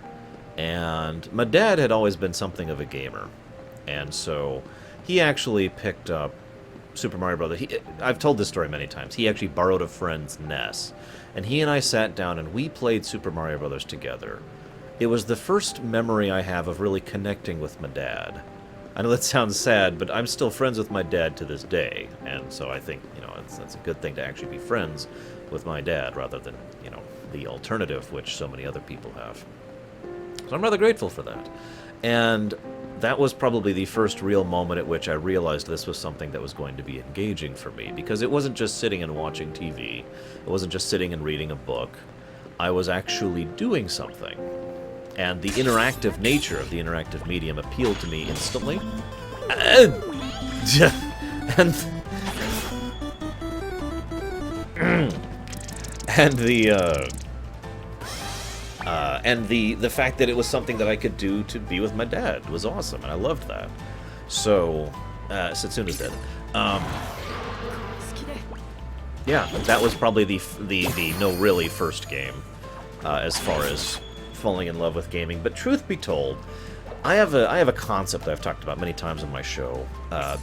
And my dad had always been something of a gamer, and so he actually picked up Super Mario Brothers. I've told this story many times. He actually borrowed a friend's NES, and he and I sat down and we played Super Mario Brothers together. It was the first memory I have of really connecting with my dad. I know that sounds sad, but I'm still friends with my dad to this day, and so I think, you know, that's a good thing to actually be friends with my dad rather than, you know, the alternative which so many other people have. So I'm rather grateful for that. And that was probably the first real moment at which I realized this was something that was going to be engaging for me, because it wasn't just sitting and watching TV. It wasn't just sitting and reading a book. I was actually doing something. And the interactive nature of the interactive medium appealed to me instantly. And the fact that it was something that I could do to be with my dad was awesome, and I loved that. So, Setsuna's dead. Yeah, that was probably the no really first game as far as falling in love with gaming. But truth be told, I have a concept that I've talked about many times on my show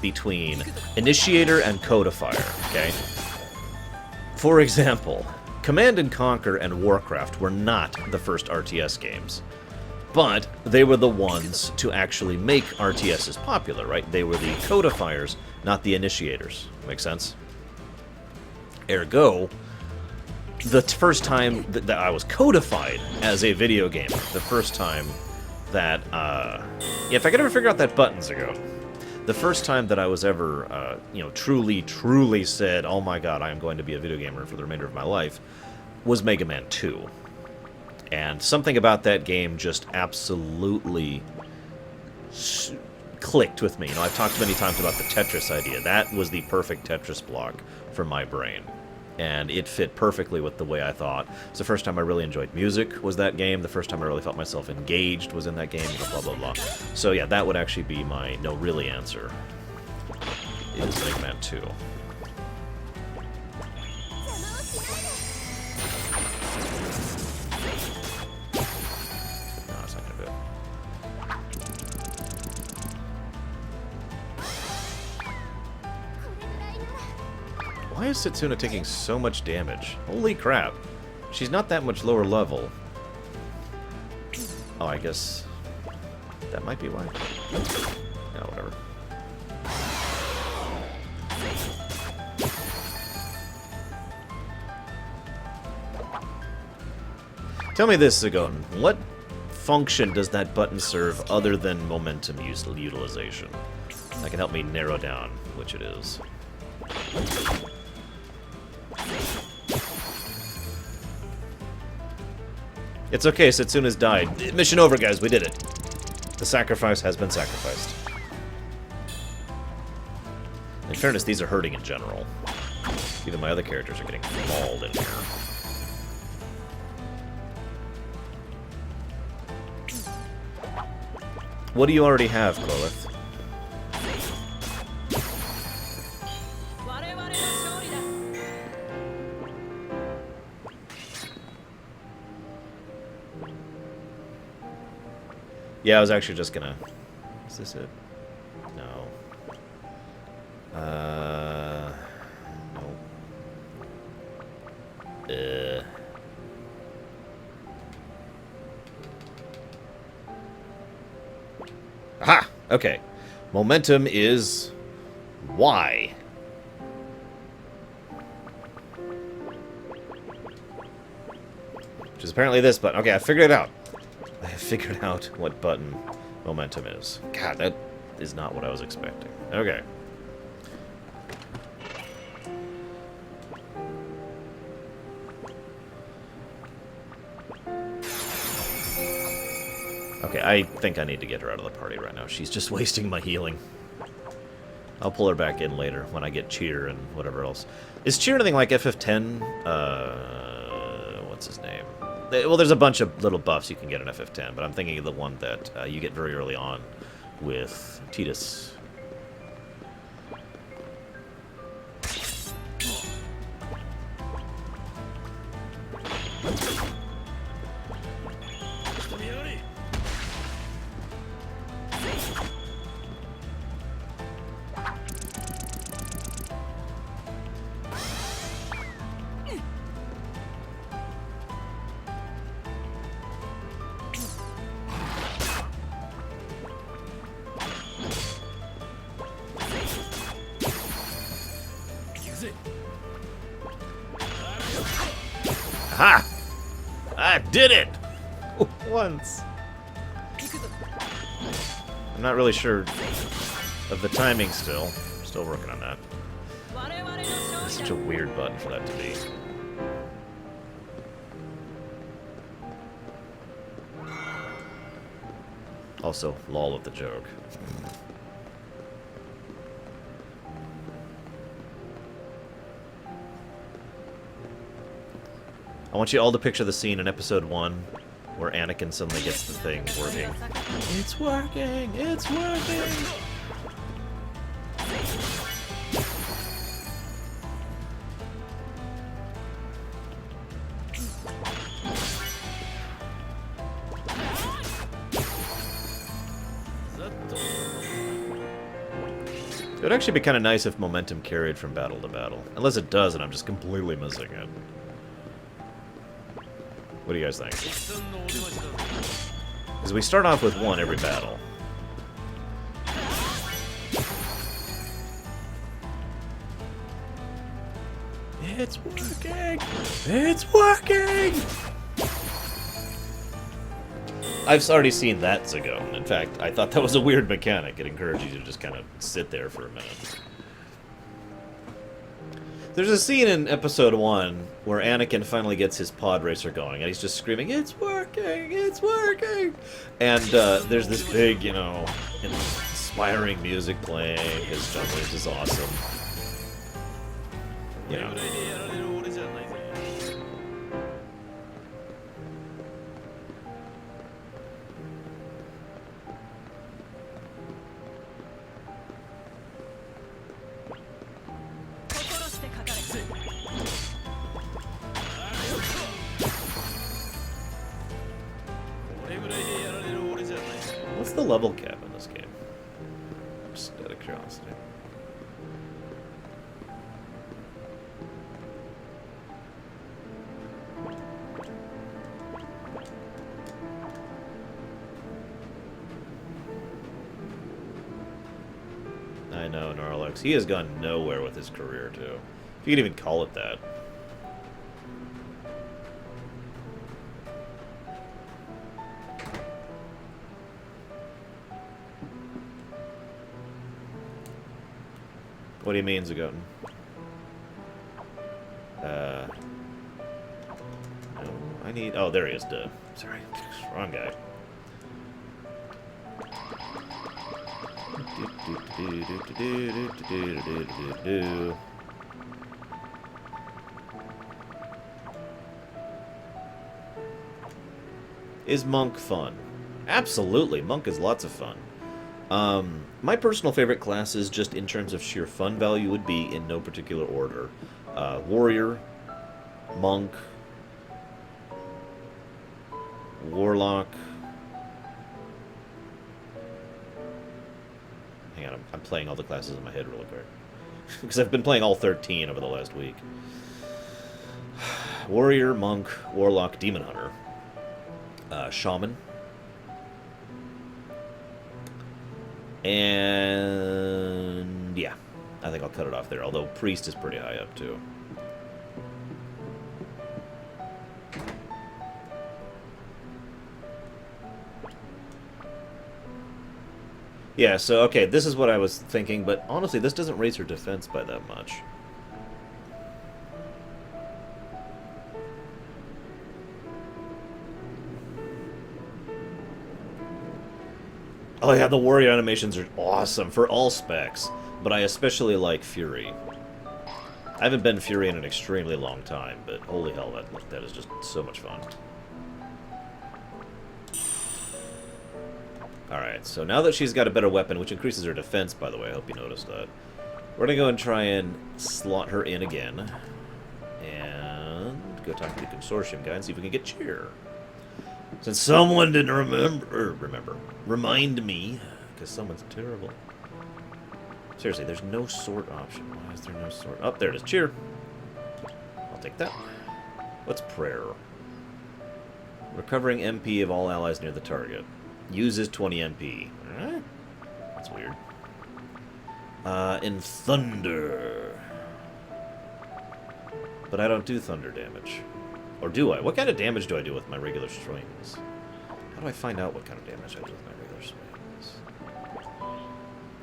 between initiator and codifier. Okay. For example, Command & Conquer and Warcraft were not the first RTS games, but they were the ones to actually make RTSs popular, right? They were the codifiers, not the initiators. Make sense? Ergo, the first time that I was codified as a video gamer, the first time that, yeah, if I could ever figure out that buttons ago, the first time that I was ever, you know, truly said, oh my god, I am going to be a video gamer for the remainder of my life, was Mega Man 2. And something about that game just absolutely clicked with me. You know, I've talked many times about the Tetris idea. That was the perfect Tetris block for my brain. And it fit perfectly with the way I thought. It's the first time I really enjoyed music was that game. The first time I really felt myself engaged was in that game, blah, blah, blah. So yeah, that would actually be my no really answer. It is Mega Man 2. No, it's not gonna do it. Why is Setsuna taking so much damage? Holy crap. She's not that much lower level. Oh, I guess that might be why. No, whatever. Tell me this, Zagon. What function does that button serve other than momentum utilization? That can help me narrow down which it is. It's okay, Setsuna's died. Mission over, guys, we did it. The sacrifice has been sacrificed. In fairness, these are hurting in general. Even my other characters are getting mauled in here. What do you already have, Corlith? Yeah, I was actually just gonna... Is this it? No. Nope. Aha! Okay. Momentum is... Y. Which is apparently this button. Okay, I figured it out. I figured out what button momentum is. God, that is not what I was expecting. Okay. Okay, I think I need to get her out of the party right now. She's just wasting my healing. I'll pull her back in later when I get cheer and whatever else. Is cheer anything like FF10? What's his name? Well, there's a bunch of little buffs you can get in FF10, but I'm thinking of the one that you get very early on with Tidus. Ha! I did it! Once. I'm not really sure of the timing still. Still working on that. It's such a weird button for that to be. Also, lol of the joke. I want you all to picture the scene in episode 1 where Anakin suddenly gets the thing working. It's working! It's working! It would actually be kind of nice if momentum carried from battle to battle. Unless it does and I'm just completely missing it. What do you guys think? Because we start off with 1 every battle. It's working! It's working! I've already seen that Zagon. In fact, I thought that was a weird mechanic. It encouraged you to just kind of sit there for a minute. There's a scene in episode 1 where Anakin finally gets his pod racer going, and he's just screaming, "It's working! It's working!" And there's this big, you know, inspiring music playing. His juggling is awesome. You know. What's the level cap in this game? Just out of curiosity. I know, Gnarlex. He has gone nowhere with his career, too. If you could even call it that. What do you mean, Zagoten? No, I need... Oh, there he is, duh. Sorry. Wrong guy. Is Monk fun? Absolutely. Monk is lots of fun. My personal favorite classes, just in terms of sheer fun value, would be in no particular order. Warrior, Monk, Warlock. Hang on, I'm playing all the classes in my head really quick. Because I've been playing all 13 over the last week. Warrior, Monk, Warlock, Demon Hunter. Shaman. And yeah, I think I'll cut it off there, although Priest is pretty high up too. Yeah, so okay, this is what I was thinking, but honestly, this doesn't raise her defense by that much. Oh yeah, the warrior animations are awesome for all specs, but I especially like Fury. I haven't been Fury in an extremely long time, but holy hell, that is just so much fun. Alright, so now that she's got a better weapon, which increases her defense, by the way, I hope you noticed that, we're going to go and try and slot her in again. And go talk to the consortium guy and see if we can get cheer. Since someone didn't remind me, because someone's terrible. Seriously, there's no sword option. Why is there no sword? Oh, there it is. Cheer. I'll take that. What's prayer? Recovering MP of all allies near the target. Uses 20 MP. That's weird. In thunder. But I don't do thunder damage. Or do I? What kind of damage do I do with my regular swings? How do I find out what kind of damage I do with my regular swings?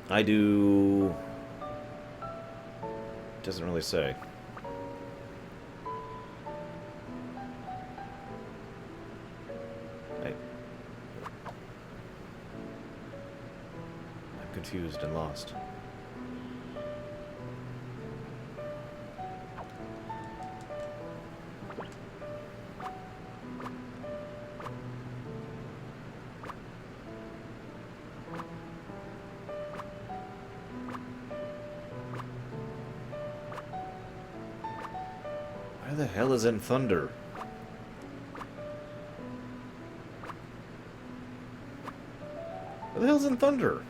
I do... Doesn't really say. I'm confused and lost. Where the hell is in thunder? Where the hell's in thunder?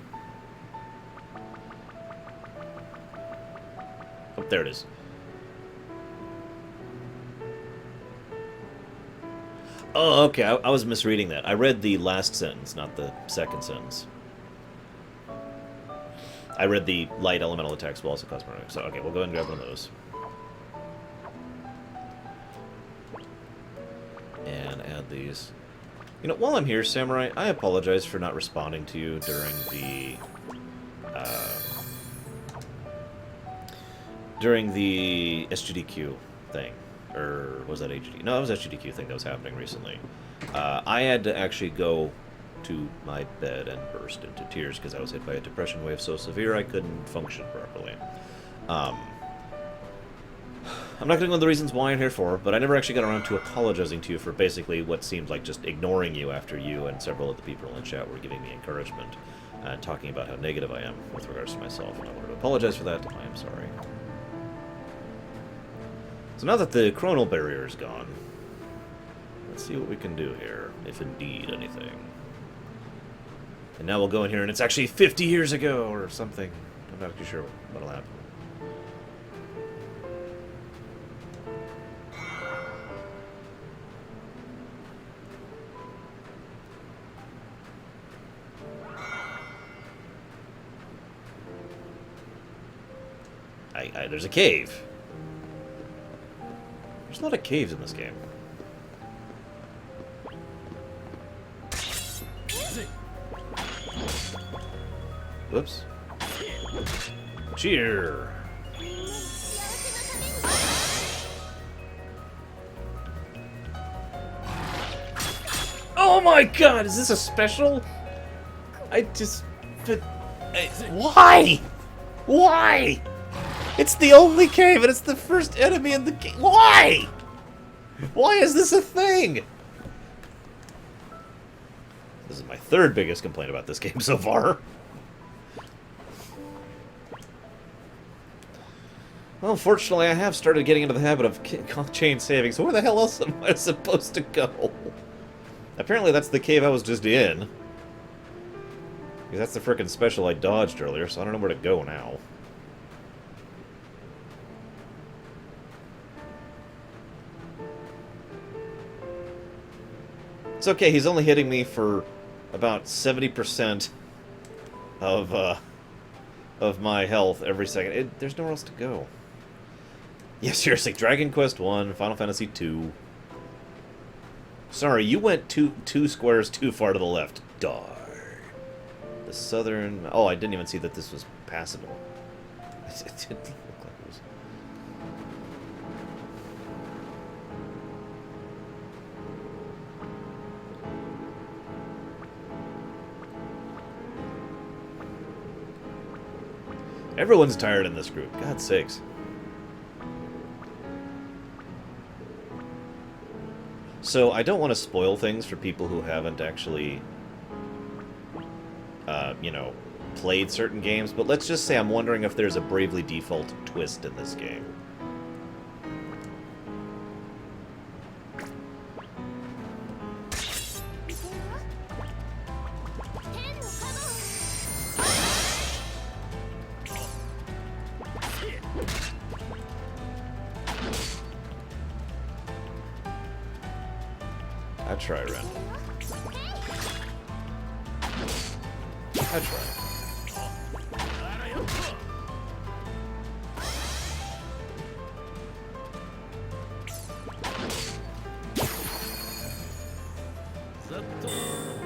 Oh, there it is. Oh, okay. I was misreading that. I read the last sentence, not the second sentence. I read the light elemental attacks will also cause burning. So, okay, we'll go ahead and grab one of those. And add these. You know, while I'm here, Samurai, I apologize for not responding to you during the SGDQ thing. Or was that HGD? No, it was SGDQ thing that was happening recently. I had to actually go to my bed and burst into tears because I was hit by a depression wave so severe I couldn't function properly. I'm not going to go into the reasons why I'm here for, but I never actually got around to apologizing to you for basically what seemed like just ignoring you after you and several of the people in the chat were giving me encouragement and talking about how negative I am with regards to myself, and I wanted to apologize for that. I am sorry. So now that the chronal barrier is gone, let's see what we can do here, if indeed anything. And now we'll go in here, and it's actually 50 years ago, or something. I'm not too sure what'll happen. There's a cave. There's a lot of caves in this game. Whoops. Cheer. Oh my god, is this a special? Why? Why? It's the only cave, and it's the first enemy in the game. Why? Why is this a thing? This is my third biggest complaint about this game so far. Well, unfortunately, I have started getting into the habit of chain saving, so where the hell else am I supposed to go? Apparently that's the cave I was just in. Because that's the frickin' special I dodged earlier, so I don't know where to go now. It's okay, he's only hitting me for about 70% of my health every second. There's nowhere else to go. Yeah, seriously, Dragon Quest 1, Final Fantasy 2. Sorry, you went two squares too far to the left. Darn. The southern... Oh, I didn't even see that this was passable. It didn't look like it was... Everyone's tired in this group. God's sakes. So, I don't want to spoil things for people who haven't actually you know, played certain games, but let's just say I'm wondering if there's a Bravely Default twist in this game. I try, Ren. I try.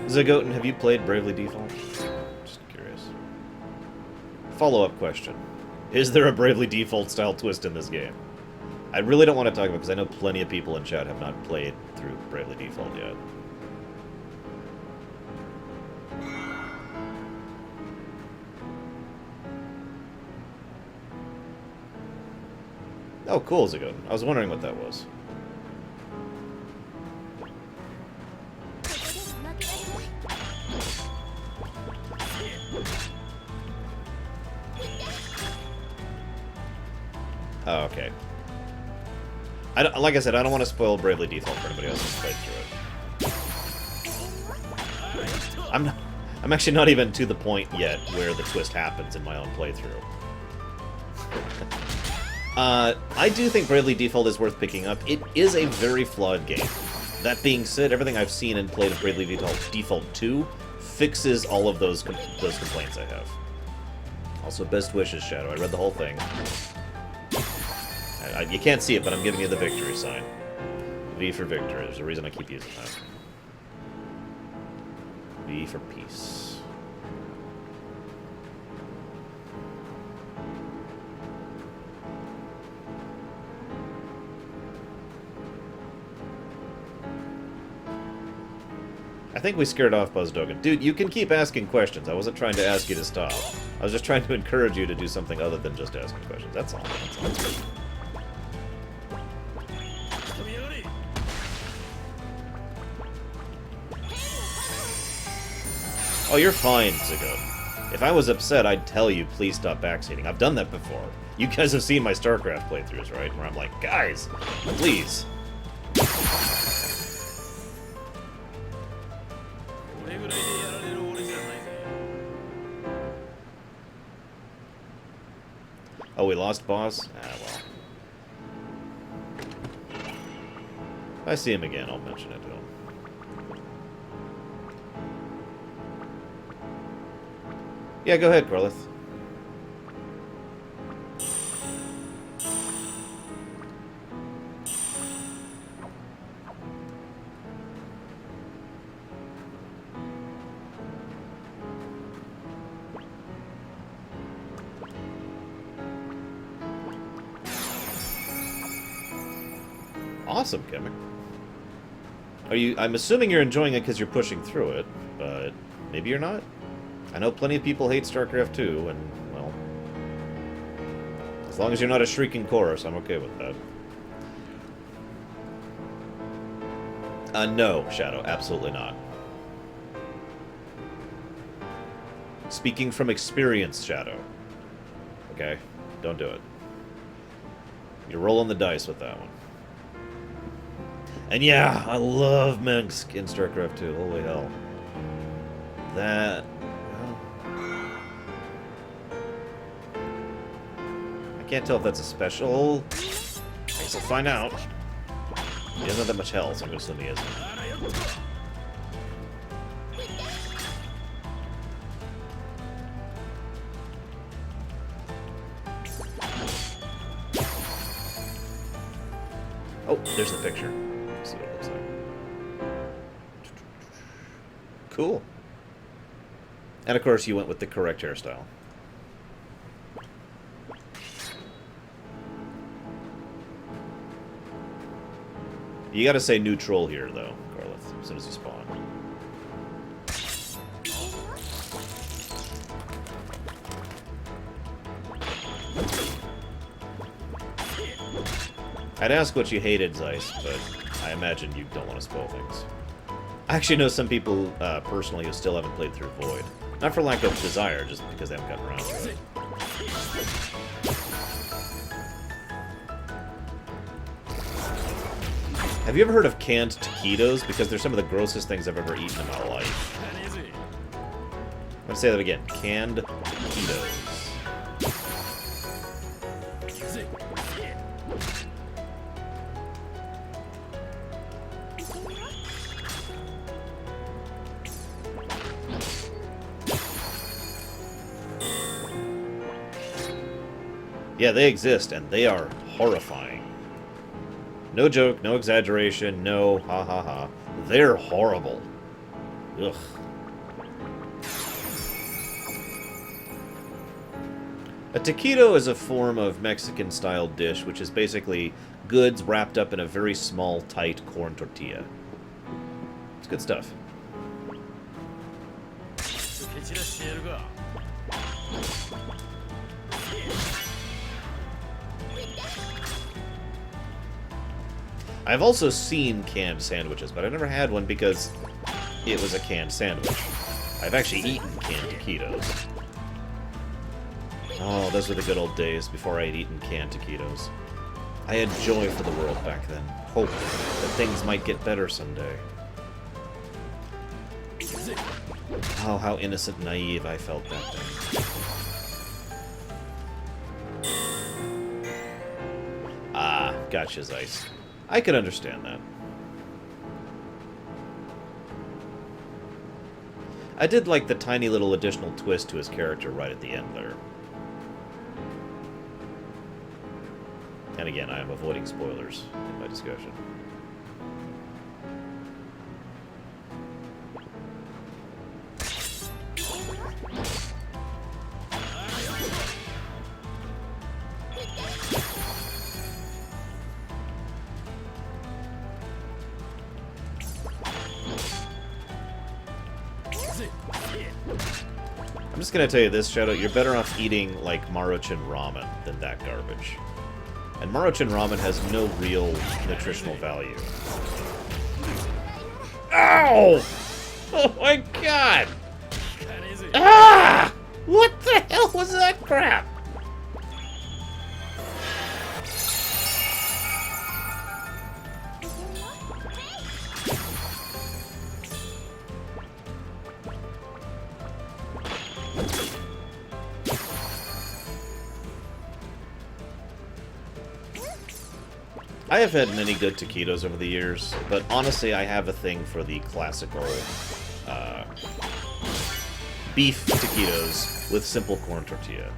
Zagoten, have you played Bravely Default? Just curious. Follow-up question. Is there a Bravely Default style twist in this game? I really don't want to talk about it because I know plenty of people in chat have not played through Bravely Default yet. Oh, cool, Zagoten. I was wondering what that was. Oh, okay. Like I said, I don't want to spoil Bravely Default for anybody else who's played through it. I'm actually not even to the point yet where the twist happens in my own playthrough. I do think Bravely Default is worth picking up. It is a very flawed game. That being said, everything I've seen and played of Bravely Default 2 fixes all of those complaints I have. Also, best wishes, Shadow. I read the whole thing. You can't see it, but I'm giving you the victory sign. V for victory. There's a reason I keep using that. V for peace. I think we scared off Buzzdogan. Dude, you can keep asking questions. I wasn't trying to ask you to stop. I was just trying to encourage you to do something other than just asking questions. That's all. That's all. Oh, you're fine, Zago. If I was upset, I'd tell you, please stop backseating. I've done that before. You guys have seen my StarCraft playthroughs, right? Where I'm like, guys, please. Oh, we lost boss? Ah, well. If I see him again, I'll mention it to him. Yeah, go ahead, Corlith. Awesome, Kemik. I'm assuming you're enjoying it because you're pushing through it, but maybe you're not? I know plenty of people hate StarCraft 2, and, well, as long as you're not a shrieking chorus, I'm okay with that. No, Shadow, absolutely not. Speaking from experience, Shadow. Okay? Don't do it. You're rolling the dice with that one. And yeah, I love Mengsk in StarCraft 2. Holy hell. That... I can't tell if that's a special. I guess I'll find out. He doesn't have that much health, so I'm going to assume he isn't. Oh, there's the picture. Let's see what it looks like. Cool. And of course, you went with the correct hairstyle. You gotta say neutral here, though, Carlith, as soon as you spawn. I'd ask what you hated, Zeiss, but I imagine you don't want to spoil things. I actually know some people, personally, who still haven't played through Void. Not for lack of desire, just because they haven't gotten around to it. Have you ever heard of canned taquitos? Because they're some of the grossest things I've ever eaten in my life. I'm gonna say that again. Canned taquitos. Yeah, they exist, and they are horrifying. No joke, no exaggeration, no ha ha ha. They're horrible. Ugh. A taquito is a form of Mexican-style dish, which is basically goods wrapped up in a very small, tight corn tortilla. It's good stuff. I've also seen canned sandwiches, but I've never had one because it was a canned sandwich. I've actually eaten canned taquitos. Oh, those were the good old days before I had eaten canned taquitos. I had joy for the world back then. Hope that things might get better someday. Oh, how innocent and naive I felt back then. Ah, gotcha, Zeiss. I could understand that. I did like the tiny little additional twist to his character right at the end there. And again, I am avoiding spoilers in my discussion. I'm just gonna tell you this, Shadow, you're better off eating, like, Maruchan ramen than that garbage. And Maruchan ramen has no real nutritional value. Ow! Oh my god! Ah! What the hell was that crap? I have had many good taquitos over the years, but honestly, I have a thing for the classical beef taquitos with simple corn tortilla.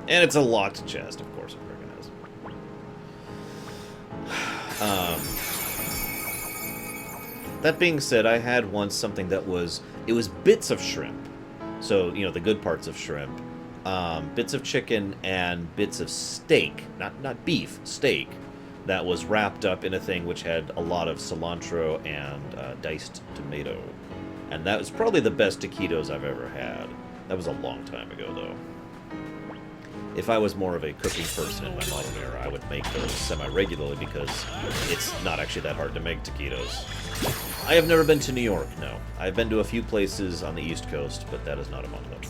And it's a locked chest, of course, American has. That being said, I had once something that was bits of shrimp. So, you know, the good parts of shrimp, bits of chicken, and bits of steak, not beef, steak, that was wrapped up in a thing which had a lot of cilantro and diced tomato. And that was probably the best taquitos I've ever had. That was a long time ago, though. If I was more of a cooking person in my modern era, I would make those semi-regularly because it's not actually that hard to make taquitos. I have never been to New York, no. I've been to a few places on the East Coast, but that is not among them.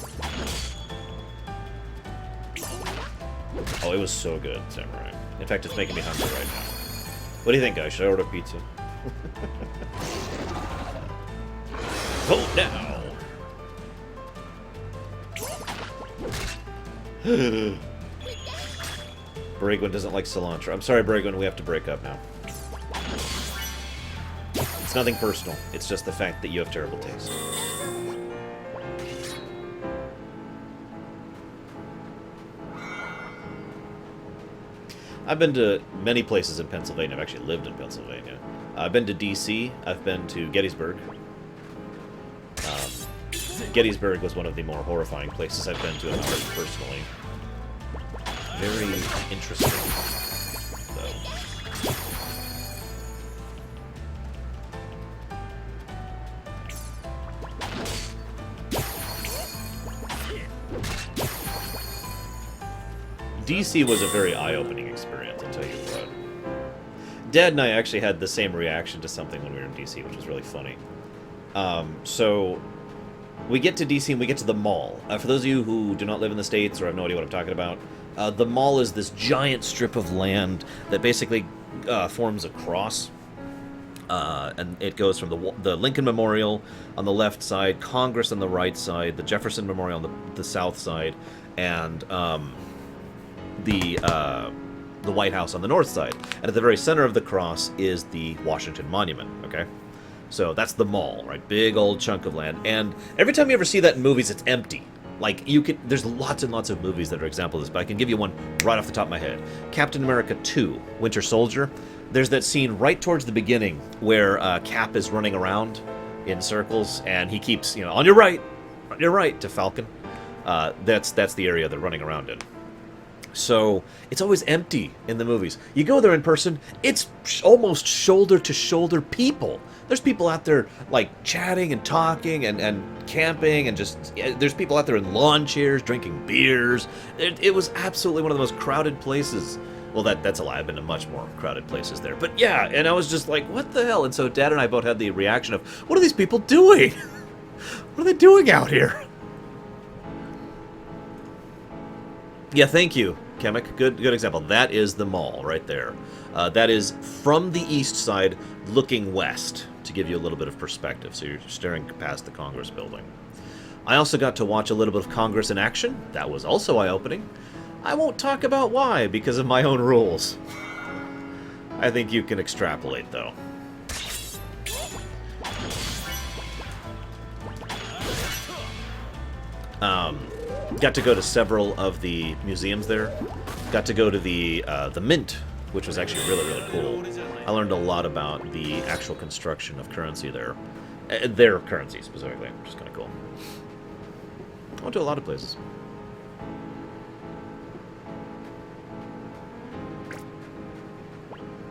Oh, it was so good, Samurai. In fact, it's making me hungry right now. What do you think, guys? Should I order pizza? Vote now! Bragwin doesn't like cilantro. I'm sorry, Bragwin, we have to break up now. It's nothing personal. It's just the fact that you have terrible taste. I've been to many places in Pennsylvania. I've actually lived in Pennsylvania. I've been to D.C. I've been to Gettysburg. Gettysburg was one of the more horrifying places I've been to in my life personally. Very interesting, though. DC was a very eye-opening experience, I'll tell you what. Dad and I actually had the same reaction to something when we were in DC, which was really funny. So we get to DC and we get to the mall. For those of you who do not live in the States or have no idea what I'm talking about, the mall is this giant strip of land that basically forms a cross. And it goes from the Lincoln Memorial on the left side, Congress on the right side, the Jefferson Memorial on the south side, and the White House on the north side. And at the very center of the cross is the Washington Monument, okay? So that's the mall, right? Big old chunk of land. And every time you ever see that in movies, it's empty. Like, there's lots and lots of movies that are examples of this, but I can give you one right off the top of my head. Captain America 2, Winter Soldier. There's that scene right towards the beginning where Cap is running around in circles, and he keeps, on your right, to Falcon. That's the area they're running around in. So it's always empty in the movies. You go there in person, it's almost shoulder-to-shoulder people. There's people out there, like, chatting and talking and camping, and there's people out there in lawn chairs drinking beers. It was absolutely one of the most crowded places. Well, that's a lie. I've been to much more crowded places there. But yeah, and I was just like, what the hell? And so Dad and I both had the reaction of, what are these people doing? What are they doing out here? Yeah, thank you, Kemek. Good example. That is the mall right there. That is from the east side looking west, to give you a little bit of perspective. So you're staring past the Congress building. I also got to watch a little bit of Congress in action. That was also eye-opening. I won't talk about why, because of my own rules. I think you can extrapolate, though. Got to go to several of the museums there. Got to go to the Mint, which was actually really, really cool. I learned a lot about the actual construction of currency there. Their currency, specifically, which is kind of cool. I went to a lot of places.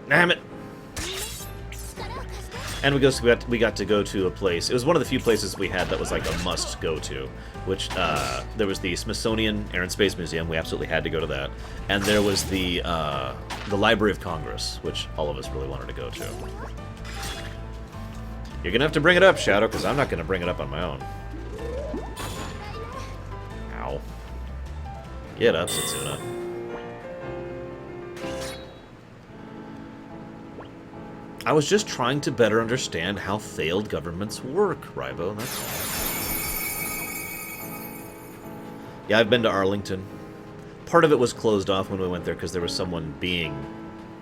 Damn it! And we got to go to a place. It was one of the few places we had that was like a must go to, which there was the Smithsonian Air and Space Museum. We absolutely had to go to that, and there was the Library of Congress, which all of us really wanted to go to. You're gonna have to bring it up, Shadow, because I'm not gonna bring it up on my own. Ow! Get up, Setsuna. I was just trying to better understand how failed governments work, Raibo, that's all. Yeah, I've been to Arlington. Part of it was closed off when we went there because there was someone being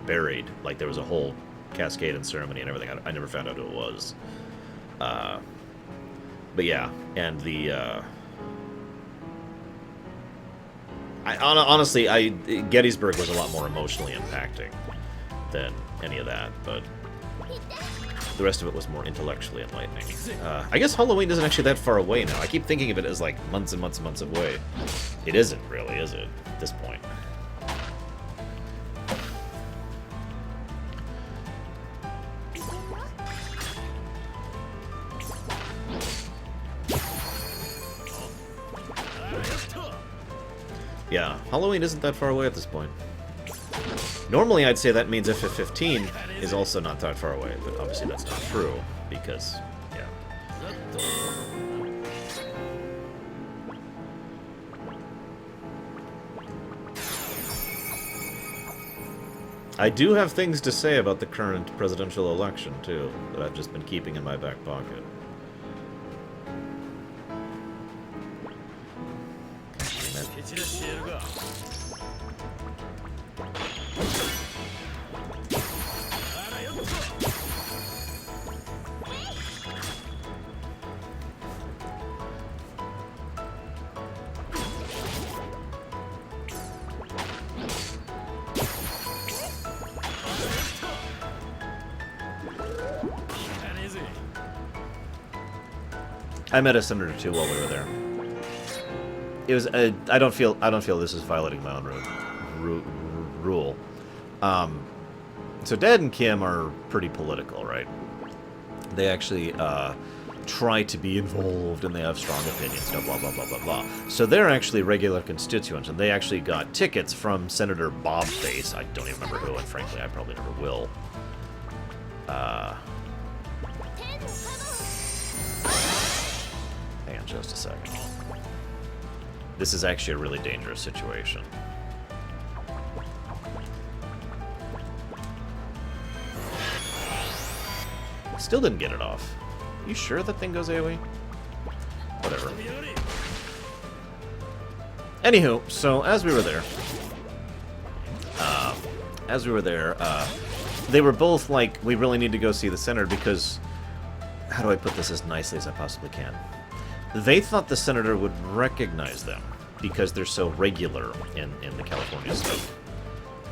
buried. Like, there was a whole cascade and ceremony and everything. I never found out who it was. But yeah, and the... honestly, Gettysburg was a lot more emotionally impacting than any of that, but... the rest of it was more intellectually enlightening. I guess Halloween isn't actually that far away now. I keep thinking of it as like months and months and months away. It isn't really, is it, at this point? Yeah, Halloween isn't that far away at this point. Normally, I'd say that means FF15 is also not that far away, but obviously that's not true, because, yeah. I do have things to say about the current presidential election, too, that I've just been keeping in my back pocket. I met a senator too while we were there. It was I don't feel this is violating my own rule. So Dad and Kim are pretty political, right? They actually try to be involved and they have strong opinions, blah blah blah blah blah. So they're actually regular constituents, and they actually got tickets from Senator Bobface. I don't even remember who, and frankly, I probably never will. Hang on just a second. This is actually a really dangerous situation. Still didn't get it off. You sure that thing goes AoE? Whatever. Anywho, so as we were there, they were both like, we really need to go see the senator because, how do I put this as nicely as I possibly can? They thought the senator would recognize them because they're so regular in the California stuff,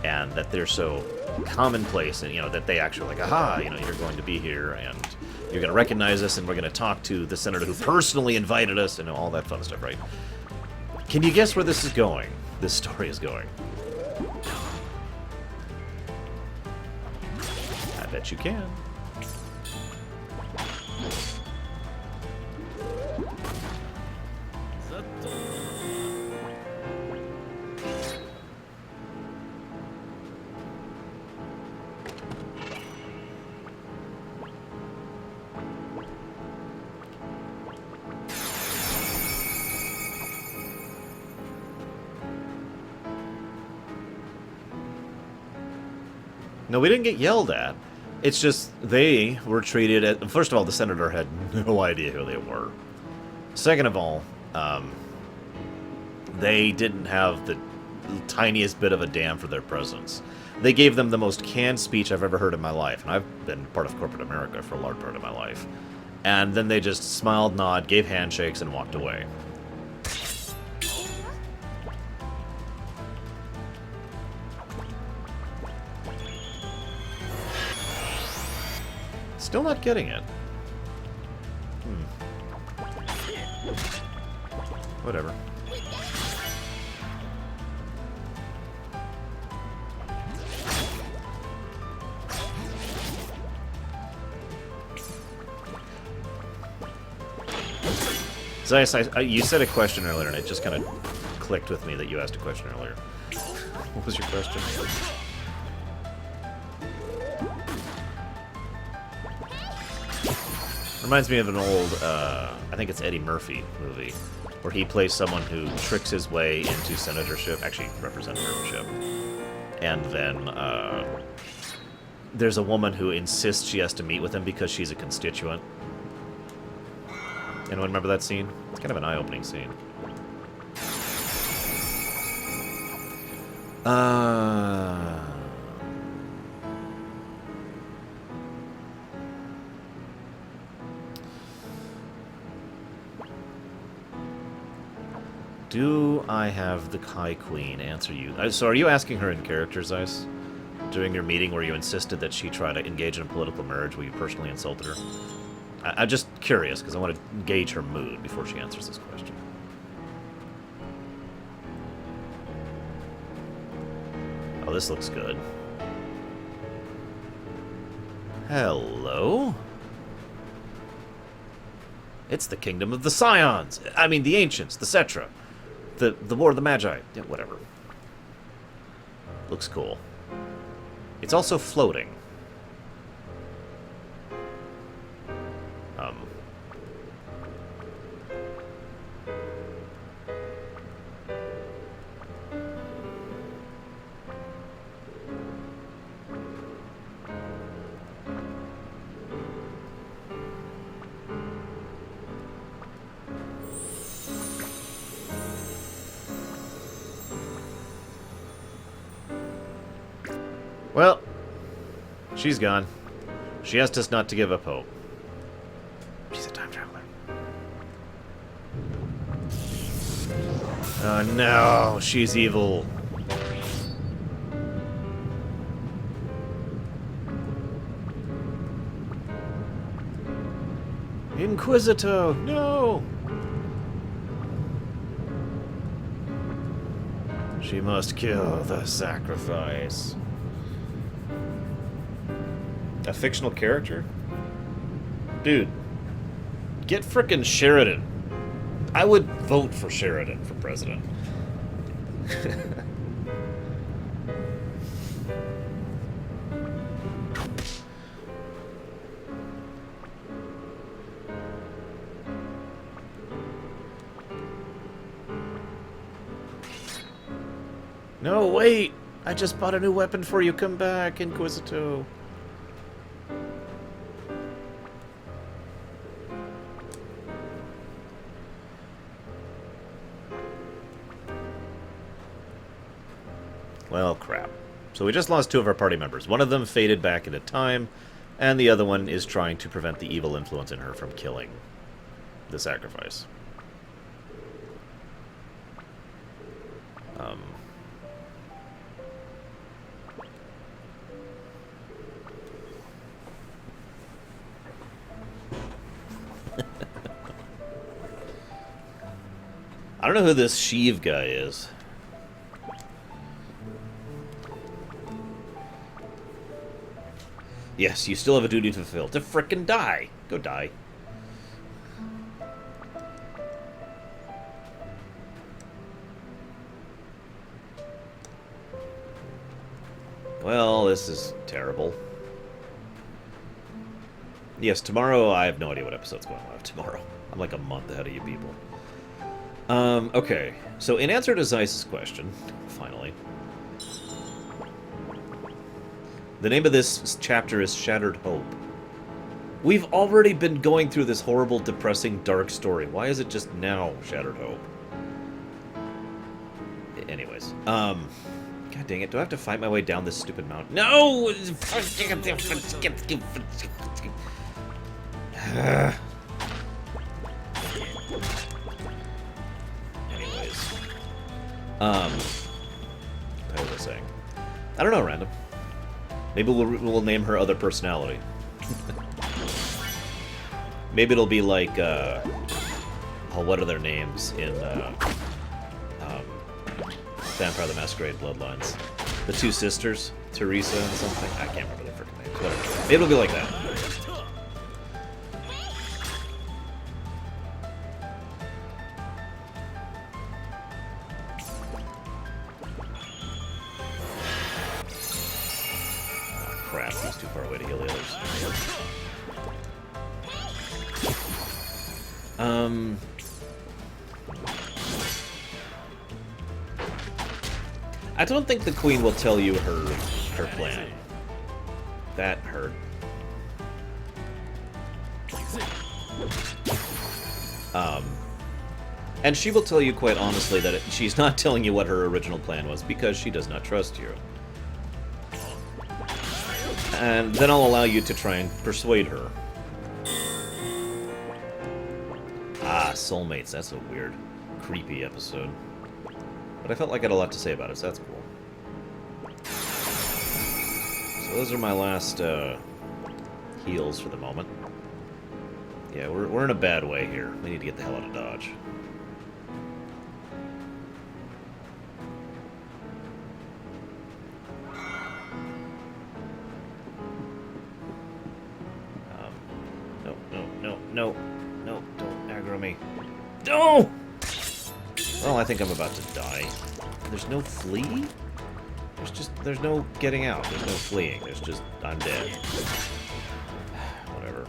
and that they're so commonplace, and that they actually like, aha, you're going to be here, and you're going to recognize us, and we're going to talk to the senator who personally invited us, and all that fun stuff, right? Can you guess where this is going? This story is going. I bet you can. No, we didn't get yelled at. It's just they were treated as... First of all, the senator had no idea who they were. Second of all, they didn't have the tiniest bit of a damn for their presence. They gave them the most canned speech I've ever heard in my life, and I've been part of corporate America for a large part of my life. And then they just smiled, nod, gave handshakes, and walked away. Still not getting it. Whatever. Zeiss, you said a question earlier, and it just kind of clicked with me that you asked a question earlier. What was your question? Reminds me of an old, I think it's Eddie Murphy movie, where he plays someone who tricks his way into senatorship, actually representativeship, and then there's a woman who insists she has to meet with him because she's a constituent. Anyone remember that scene? It's kind of an eye-opening scene. Do I have the Kai Queen answer you? So are you asking her in character, Zeiss? During your meeting where you insisted that she try to engage in a political marriage where you personally insulted her? I'm just curious, because I want to gauge her mood before she answers this question. Oh, this looks good. Hello? It's the kingdom of the Scions. I mean, the Ancients, the Cetra. The War of the Magi. Yeah, whatever. Looks cool. It's also floating. Well, she's gone. She asked us not to give up hope. She's a time traveler. Oh no, she's evil. Inquisitor, no! She must kill the sacrifice. A fictional character? Dude, get frickin' Sheridan. I would vote for Sheridan for president. No, wait! I just bought a new weapon for you. Come back, Inquisito. Well, crap. So we just lost two of our party members. One of them faded back into time, and the other one is trying to prevent the evil influence in her from killing the sacrifice. I don't know who this Sheev guy is. Yes, you still have a duty to fulfill. To frickin' die. Go die. Well, this is terrible. Yes, tomorrow, I have no idea what episode's going live tomorrow. I'm like a month ahead of you people. Okay. So in answer to Zeiss's question, finally, the name of this chapter is Shattered Hope. We've already been going through this horrible, depressing, dark story. Why is it just now Shattered Hope? Anyways, God dang it, do I have to fight my way down this stupid mountain? No! Anyways. What was I saying? I don't know, random. Maybe we'll name her other personality. Maybe it'll be like, oh, what are their names in, Vampire the Masquerade Bloodlines? The two sisters, Teresa and something? I can't remember their freaking names. Whatever. Maybe it'll be like that. Oh, crap, he's too far away to heal the others. I don't think the Queen will tell you her plan. That hurt. And she will tell you quite honestly that she's not telling you what her original plan was because she does not trust you. And then I'll allow you to try and persuade her. Ah, soulmates. That's a weird, creepy episode. But I felt like I had a lot to say about it, so that's cool. So those are my last heals for the moment. Yeah, we're in a bad way here. We need to get the hell out of Dodge. No, don't aggro me. No! Well, I think I'm about to die. There's no flee? There's no getting out. There's no fleeing. There's just, I'm dead. Whatever.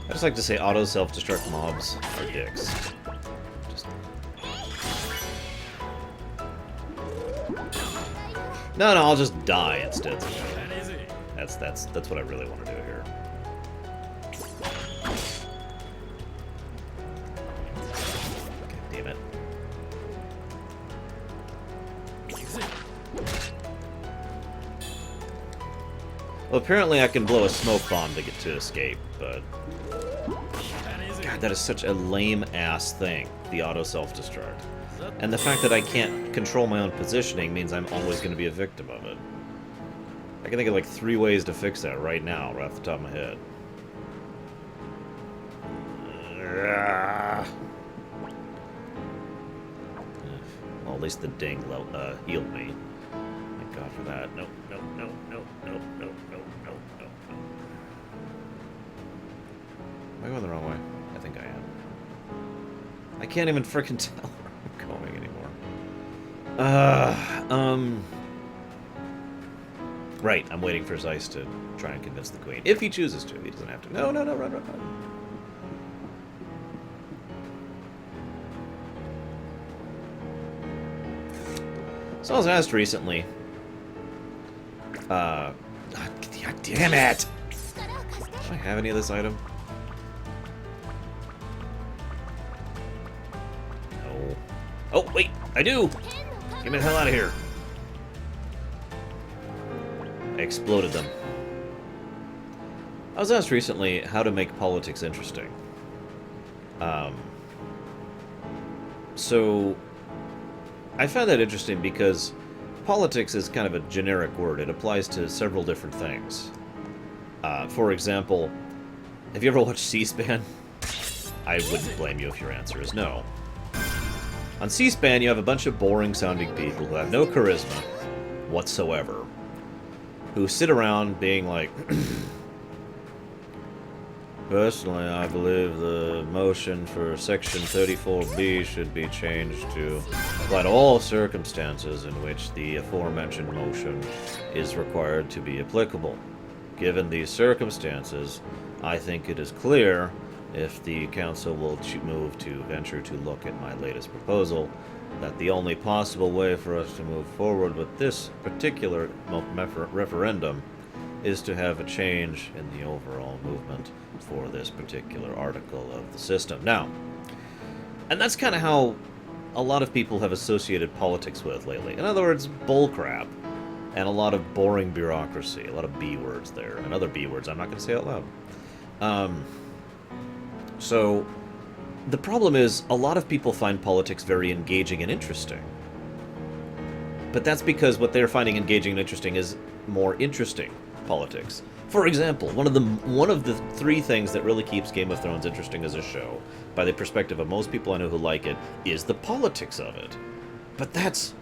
I just like to say auto self-destruct mobs are dicks. No, I'll just die instead. That's what I really want to do here. God damn it. Well, apparently I can blow a smoke bomb to get to escape, but God, that is such a lame-ass thing, the auto self-destruct. And the fact that I can't control my own positioning means I'm always going to be a victim of it. I can think of like 3 ways to fix that right now, right off the top of my head. Well, at least the ding healed me. Thank God for that. No. Am I going the wrong way? I think I am. I can't even frickin' tell where I'm going anymore. Um... Right, I'm waiting for Zeiss to try and convince the queen. If he chooses to. He doesn't have to. No, no, no, run, run, run. So I was asked recently... God damn it! Do I have any of this item? No. Oh, wait! I do! Get me the hell out of here! I exploded them. I was asked recently how to make politics interesting. So I found that interesting because politics is kind of a generic word. It applies to several different things. For example, have you ever watched C-SPAN? I wouldn't blame you if your answer is no. On C-SPAN, you have a bunch of boring-sounding people who have no charisma whatsoever, who sit around being like, personally, I believe the motion for Section 34B should be changed to apply to all circumstances in which the aforementioned motion is required to be applicable. Given these circumstances, I think it is clear, if the Council will move to venture to look at my latest proposal, that the only possible way for us to move forward with this particular referendum is to have a change in the overall movement for this particular article of the system. Now, and that's kind of how a lot of people have associated politics with lately. In other words, bullcrap, and a lot of boring bureaucracy, a lot of B words there, and other B words I'm not going to say out loud. So, the problem is, a lot of people find politics very engaging and interesting. But that's because what they're finding engaging and interesting is more interesting politics. For example, one of the three things that really keeps Game of Thrones interesting as a show, by the perspective of most people I know who like it, is the politics of it. But that's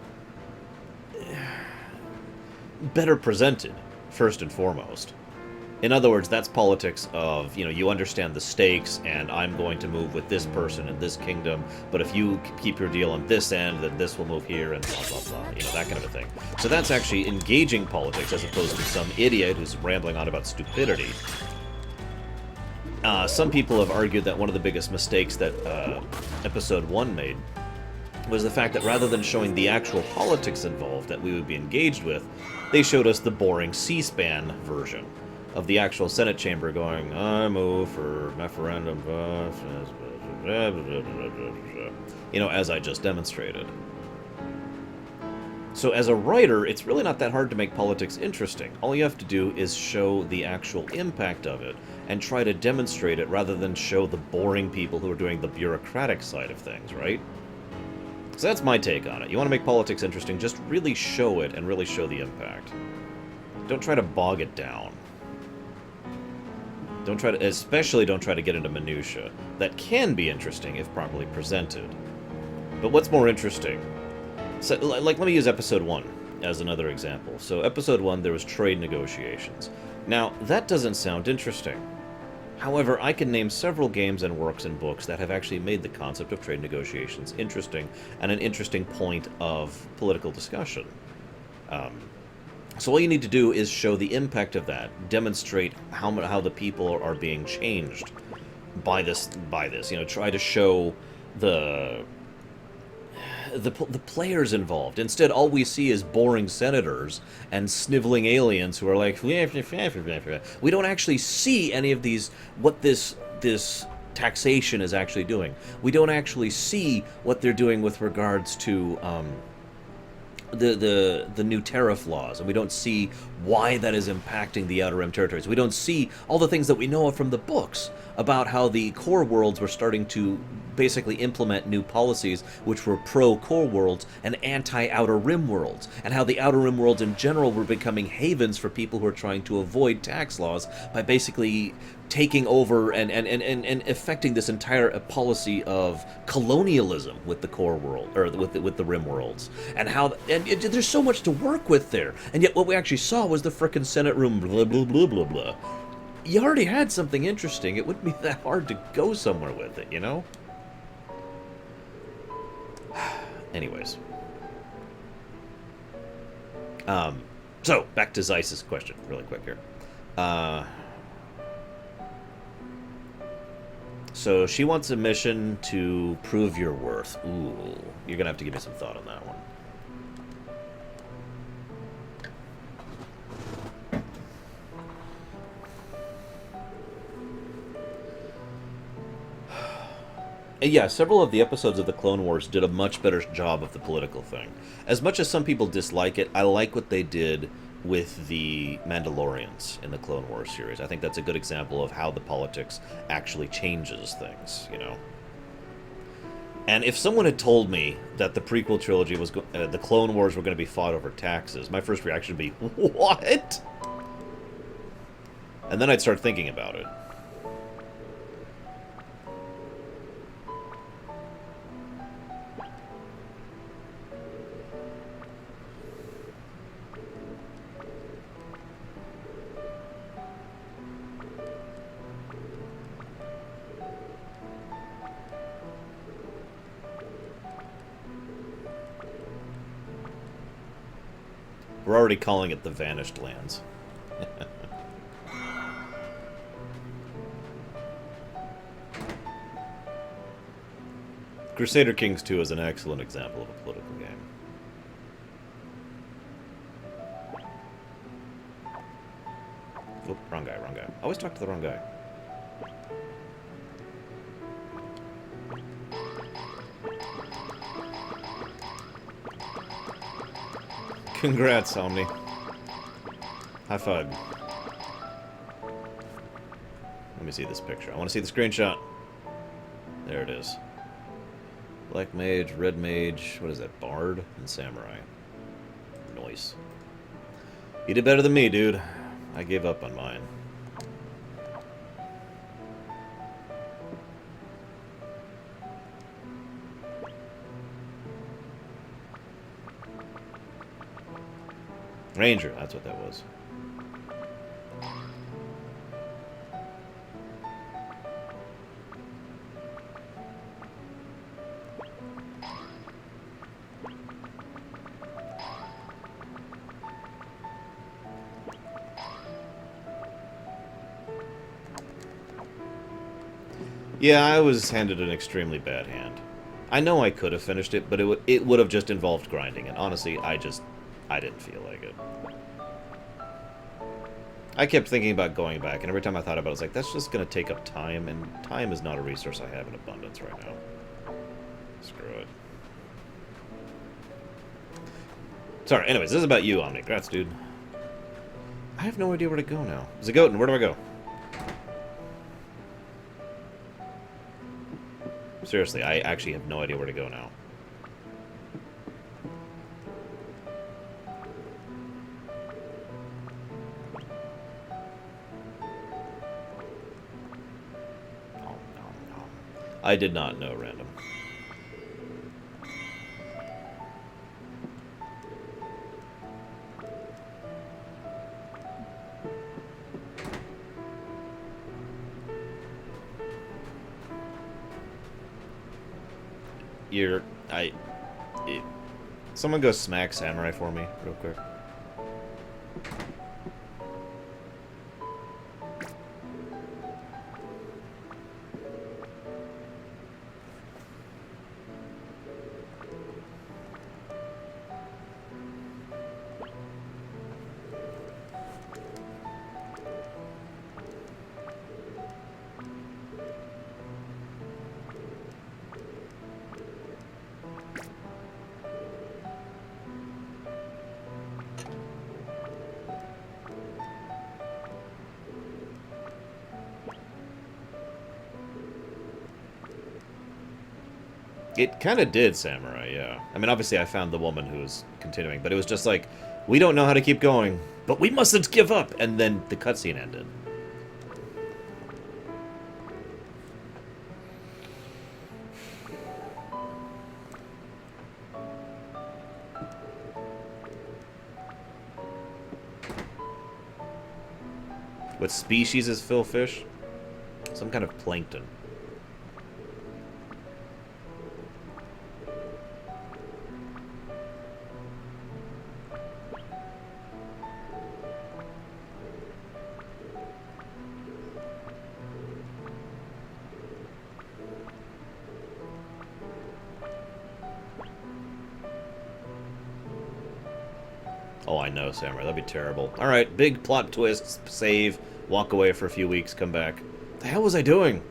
better presented, first and foremost. In other words, that's politics of, you understand the stakes, and I'm going to move with this person in this kingdom, but if you keep your deal on this end, then this will move here, and blah, blah, blah, that kind of a thing. So that's actually engaging politics, as opposed to some idiot who's rambling on about stupidity. Some people have argued that one of the biggest mistakes that Episode 1 made was the fact that rather than showing the actual politics involved that we would be engaged with, they showed us the boring C-SPAN version of the actual Senate chamber going, I move for referendum, as I just demonstrated. So as a writer, it's really not that hard to make politics interesting. All you have to do is show the actual impact of it and try to demonstrate it rather than show the boring people who are doing the bureaucratic side of things, right? So that's my take on it. You want to make politics interesting, just really show it and really show the impact. Don't try to bog it down. Especially don't try to get into minutia. That can be interesting if properly presented. But what's more interesting? So, let me use Episode 1 as another example. So, Episode 1, there was trade negotiations. Now, that doesn't sound interesting. However, I can name several games and works and books that have actually made the concept of trade negotiations interesting and an interesting point of political discussion. So all you need to do is show the impact of that, demonstrate how the people are being changed by this. Try to show the players involved. Instead, all we see is boring senators and sniveling aliens who are like, we don't actually see any of these, what this taxation is actually doing. We don't actually see what they're doing with regards to the new tariff laws, and we don't see why that is impacting the Outer Rim territories. We don't see all the things that we know of from the books about how the core worlds were starting to basically implement new policies which were pro-core worlds and anti-Outer Rim worlds, and how the Outer Rim worlds in general were becoming havens for people who are trying to avoid tax laws by basically taking over and affecting this entire policy of colonialism with the core world, or with the Rim worlds, and how there's so much to work with there, and yet what we actually saw was the frickin' Senate room blah blah blah blah blah. You already had something interesting. It wouldn't be that hard to go somewhere with it, Anyways. So, back to Zeiss's question, really quick here. So she wants a mission to prove your worth. Ooh, you're gonna have to give me some thought on that one. Yeah, several of the episodes of the Clone Wars did a much better job of the political thing. As much as some people dislike it, I like what they did with the Mandalorians in the Clone Wars series. I think that's a good example of how the politics actually changes things, you know? And if someone had told me that the prequel trilogy was the Clone Wars were going to be fought over taxes, my first reaction would be, what? And then I'd start thinking about it. We're already calling it the Vanished Lands. Crusader Kings 2 is an excellent example of a political game. Oh, wrong guy, wrong guy. I always talk to the wrong guy. Congrats, Omni. High five. Let me see this picture. I want to see the screenshot. There it is. Black Mage, Red Mage, what is that, Bard, and Samurai. Nice. You did better than me, dude. I gave up on mine. Ranger, that's what that was. Yeah, I was handed an extremely bad hand. I know I could have finished it, but it would have just involved grinding, and honestly, I didn't feel like it. I kept thinking about going back, and every time I thought about it, I was like, that's just going to take up time, and time is not a resource I have in abundance right now. Screw it. Sorry, anyways, this is about you, Omni. Congrats, dude. I have no idea where to go now. Zagoten, where do I go? Seriously, I actually have no idea where to go now. I did not know random. Someone go smack Samurai for me, real quick. It kind of did, Samurai, yeah. I mean, obviously I found the woman who was continuing, but it was just like, we don't know how to keep going, but we mustn't give up! And then the cutscene ended. What species is fillfish? Some kind of plankton. Oh, I know, Samurai. That'd be terrible. Alright, big plot twist. Save. Walk away for a few weeks. Come back. What the hell was I doing?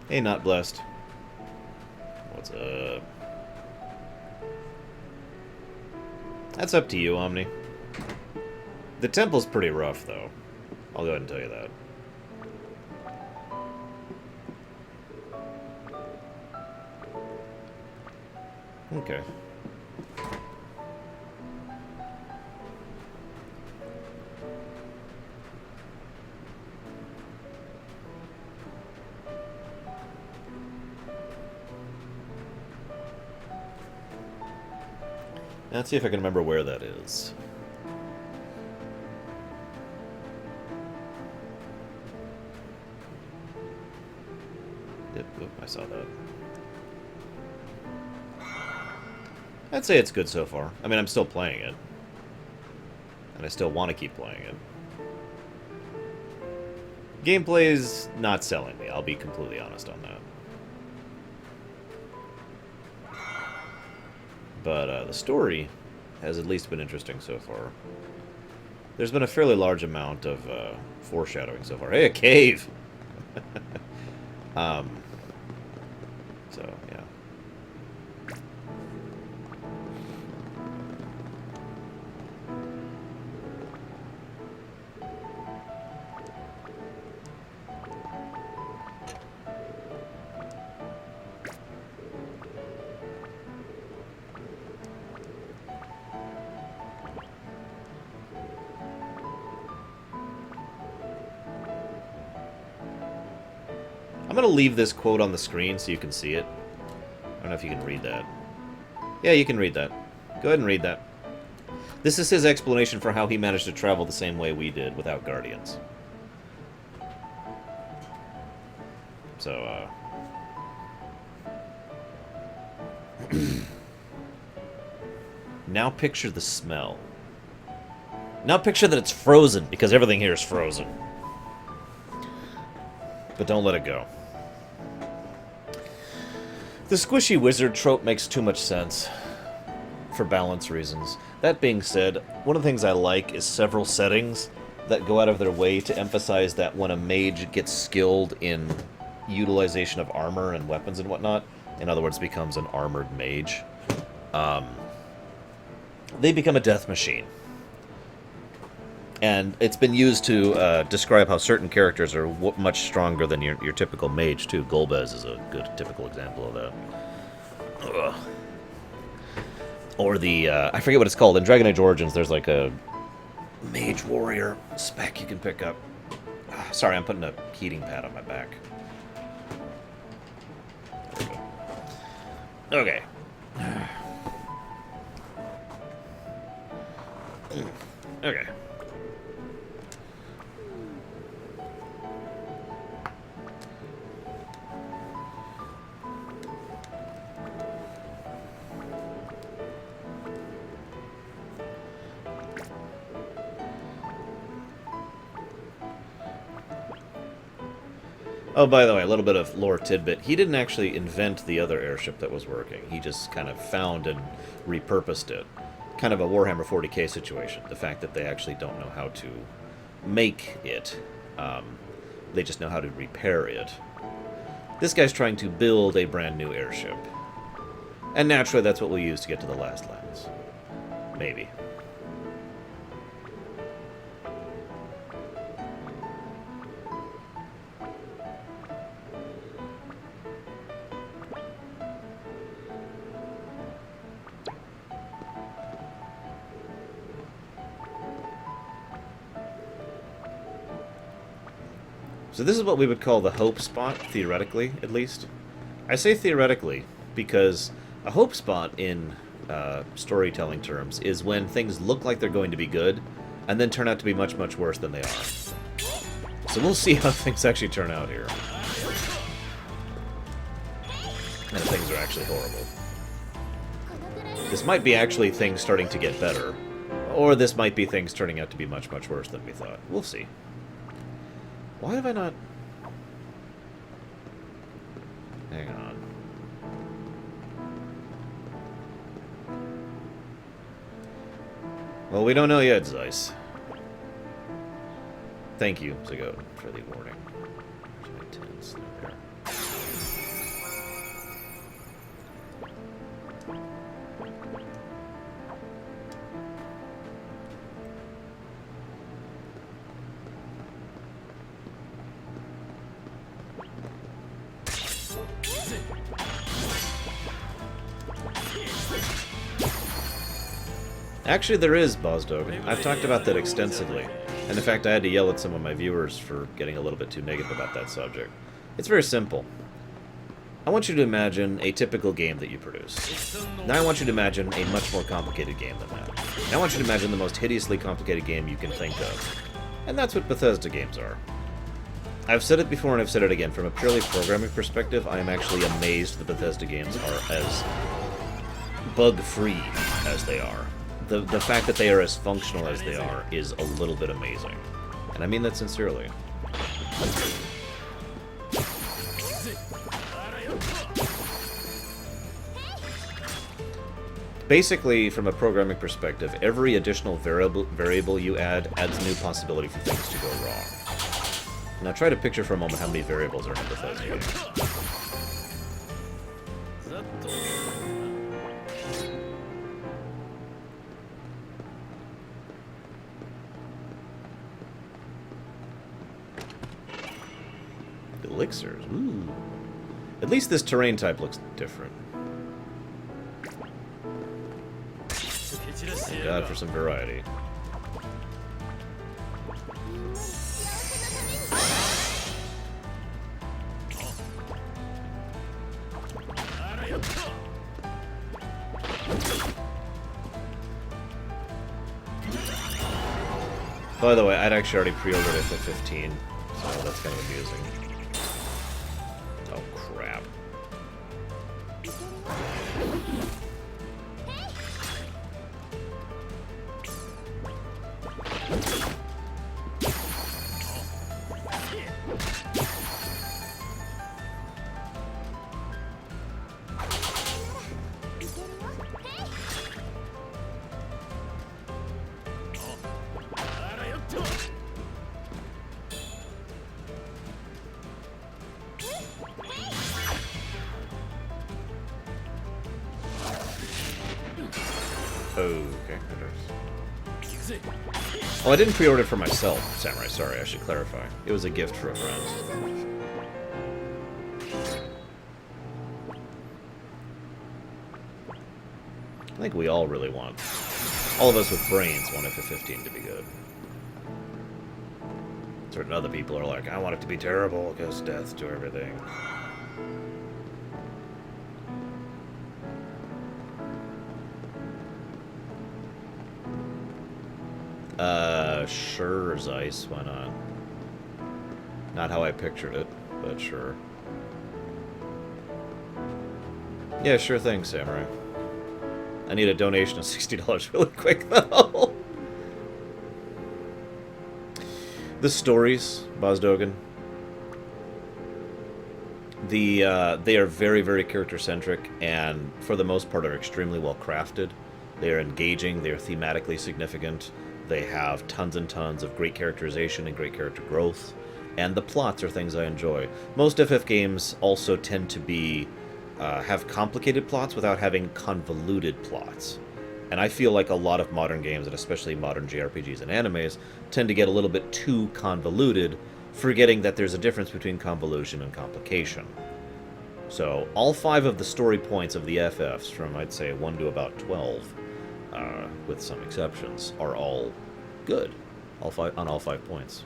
Hey, not blessed. What's up? That's up to you, Omni. The temple's pretty rough, though. I'll go ahead and tell you that. Okay. Let's see if I can remember where that is. Yep, oop, I saw that. I'd say it's good so far. I mean, I'm still playing it. And I still want to keep playing it. Gameplay's not selling me, I'll be completely honest on that. But the story has at least been interesting so far. There's been a fairly large amount of foreshadowing so far. Hey, a cave! So, yeah. I'm going to leave this quote on the screen so you can see it. I don't know if you can read that. Yeah, you can read that. Go ahead and read that. This is his explanation for how he managed to travel the same way we did without guardians. So, now picture the smell. Now picture that it's frozen, because everything here is frozen. But don't let it go. The squishy wizard trope makes too much sense. For balance reasons. That being said, one of the things I like is several settings that go out of their way to emphasize that when a mage gets skilled in utilization of armor and weapons and whatnot, in other words, becomes an armored mage, they become a death machine. And it's been used to describe how certain characters are much stronger than your typical mage, too. Golbez is a good typical example of that. Ugh. Or the, I forget what it's called. In Dragon Age Origins, there's like a mage warrior spec you can pick up. Sorry, I'm putting a heating pad on my back. There we go. Okay. Okay. Oh, by the way, a little bit of lore tidbit. He didn't actually invent the other airship that was working. He just kind of found and repurposed it. Kind of a Warhammer 40k situation. The fact that they actually don't know how to make it. They just know how to repair it. This guy's trying to build a brand new airship. And naturally, that's what we'll use to get to the last lands. Maybe. So this is what we would call the hope spot, theoretically, at least. I say theoretically because a hope spot in storytelling terms is when things look like they're going to be good and then turn out to be much, much worse than they are. So we'll see how things actually turn out here. And things are actually horrible. This might be actually things starting to get better. Or this might be things turning out to be much, much worse than we thought. We'll see. Why have I not... Hang on. Well, we don't know yet, Zeiss. Thank you, Zigot, for the warning. There's my tins there. Actually, there is, Bozdog. I've talked about that extensively. And in fact, I had to yell at some of my viewers for getting a little bit too negative about that subject. It's very simple. I want you to imagine a typical game that you produce. Now I want you to imagine a much more complicated game than that. Now I want you to imagine the most hideously complicated game you can think of. And that's what Bethesda games are. I've said it before and I've said it again. From a purely programming perspective, I am actually amazed that Bethesda games are as bug-free as they are. The fact that they are as functional as they are is a little bit amazing. And I mean that sincerely. Basically, from a programming perspective, every additional variable you add adds new possibility for things to go wrong. Now try to picture for a moment how many variables are in a Bethesda game. Elixirs. Ooh. At least this terrain type looks different. Thank God for some variety. By the way, I'd actually already pre-ordered it for 15, so that's kind of amusing. Oh, crap. Okay. Well, I didn't pre-order it for myself, Samurai. Sorry, I should clarify. It was a gift for a friend. I think we all really want... All of us with brains want FF15 to be good. Certain other people are like, I want it to be terrible, because death to everything. Sure, Zeiss, why not? Not how I pictured it, but sure. Yeah, sure thing, Samurai. I need a donation of $60 really quick, though. The stories, Bozdogan. They are very, very character-centric, and for the most part are extremely well crafted. They are engaging, they are thematically significant. They have tons and tons of great characterization and great character growth. And the plots are things I enjoy. Most FF games also tend to be have complicated plots without having convoluted plots. And I feel like a lot of modern games, and especially modern JRPGs and animes, tend to get a little bit too convoluted, forgetting that there's a difference between convolution and complication. So all 5 of the story points of the FFs, from I'd say 1 to about 12, with some exceptions, are all good. On all 5 points.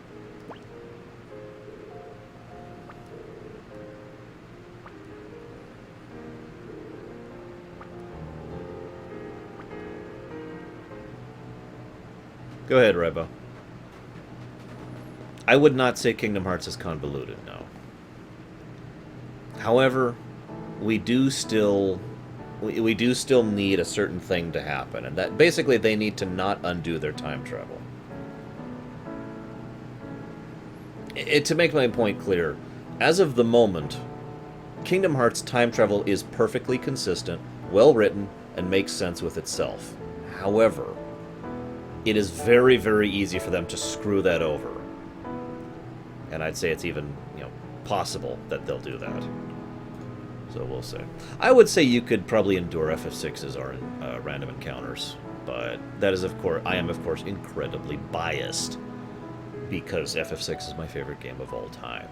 Go ahead, Rebo. I would not say Kingdom Hearts is convoluted, no. However, we do still need a certain thing to happen, and that basically they need to not undo their time travel. To make my point clear, as of the moment, Kingdom Hearts time travel is perfectly consistent, well written, and makes sense with itself. However, it is very, very easy for them to screw that over. And I'd say it's even, possible that they'll do that. So we'll see. I would say you could probably endure FF6s or random encounters, but that is, of course, I am, of course, incredibly biased because FF6 is my favorite game of all time.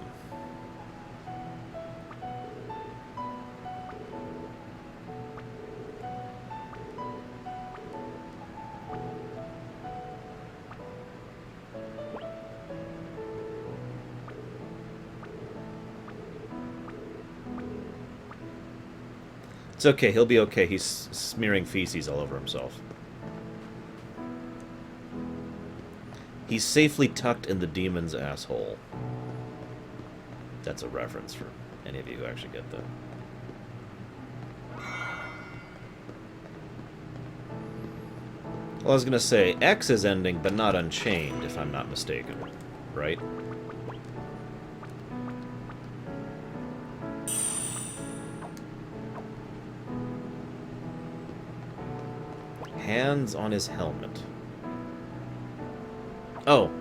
It's okay, he'll be okay. He's smearing feces all over himself. He's safely tucked in the demon's asshole. That's a reference for any of you who actually get that. Well, I was gonna say, X is ending, but not Unchained, if I'm not mistaken. Right? Hands on his helmet. Oh.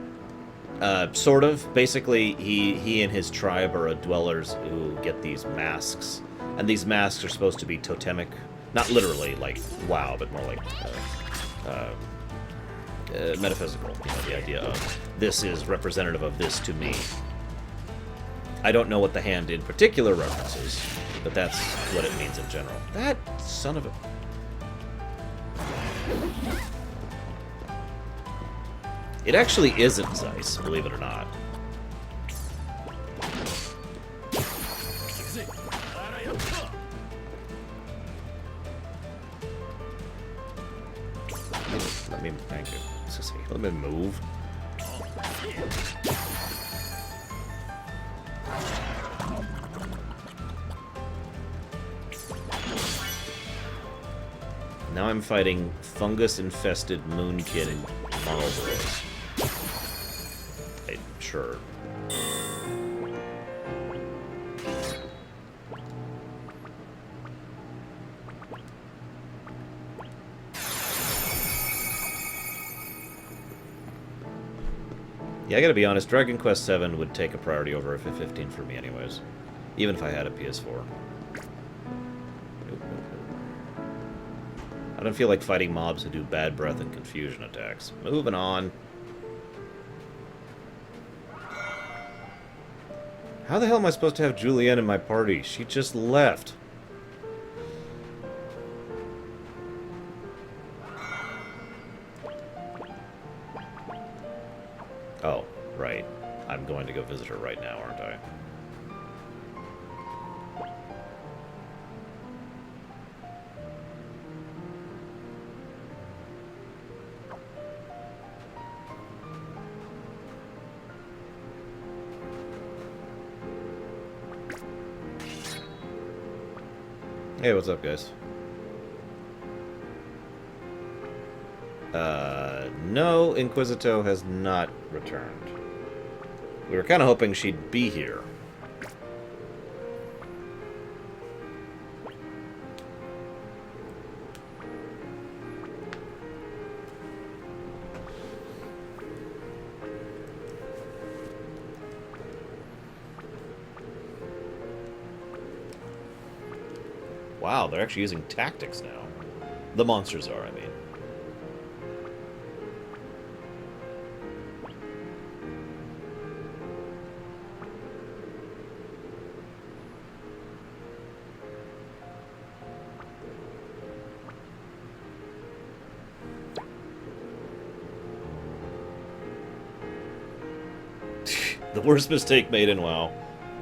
Sort of. Basically, he and his tribe are dwellers who get these masks. And these masks are supposed to be totemic. Not literally, like, wow, but more like metaphysical. The idea of, this is representative of this to me. I don't know what the hand in particular references, but that's what it means in general. That son of a... It actually isn't Zeiss, believe it or not. Let me, thank you. Let me move. Now I'm fighting fungus-infested Moon Kid and Marlboros. Sure. Yeah, I gotta be honest, Dragon Quest VII would take a priority over FF15 for me anyways. Even if I had a PS4. I don't feel like fighting mobs who do bad breath and confusion attacks. Moving on. How the hell am I supposed to have Julienne in my party? She just left. Oh, right. I'm going to go visit her right now, aren't I? Hey, what's up, guys? No, Inquisito has not returned. We were kind of hoping she'd be here. Wow, they're actually using tactics now. The monsters are, I mean. The worst mistake made in WoW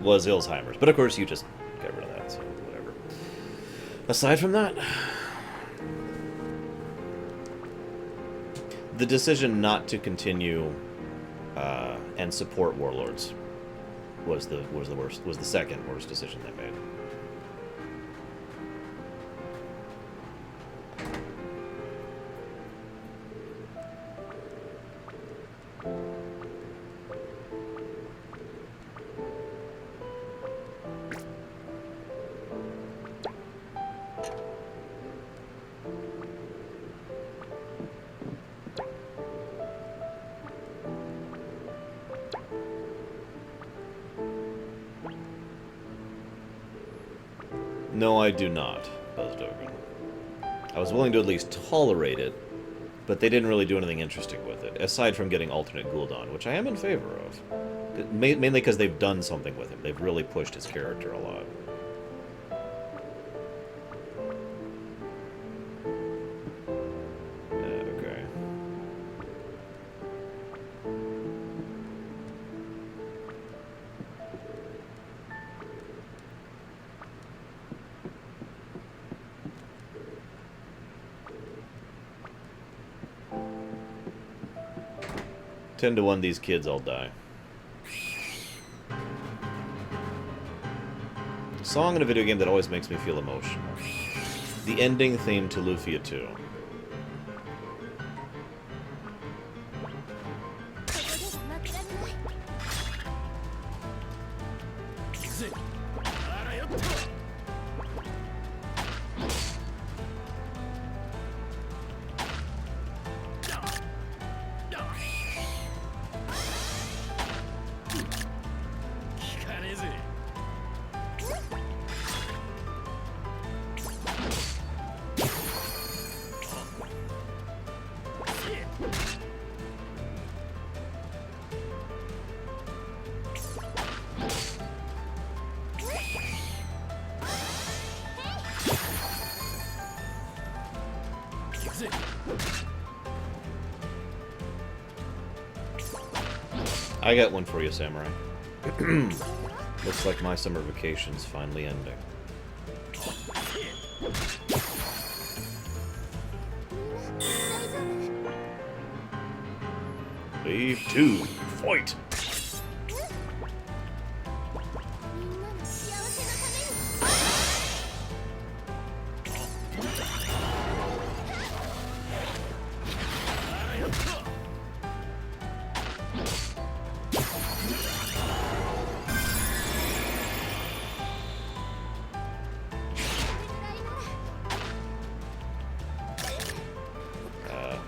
was Alzheimer's. But of course you just got rid of that, so whatever. Aside from that, the decision not to continue and support Warlords was the second worst decision they made. No, I do not, Buzzdogan. I was willing to at least tolerate it, but they didn't really do anything interesting with it, aside from getting alternate Gul'dan, which I am in favor of. Mainly because they've done something with him. They've really pushed his character a lot. Okay. Ten to 1, these kids all die. Song in a video game that always makes me feel emotional. The ending theme to Lufia 2. I got one for you, Samurai. Looks like my summer vacation's finally ending. Wave 2, fight!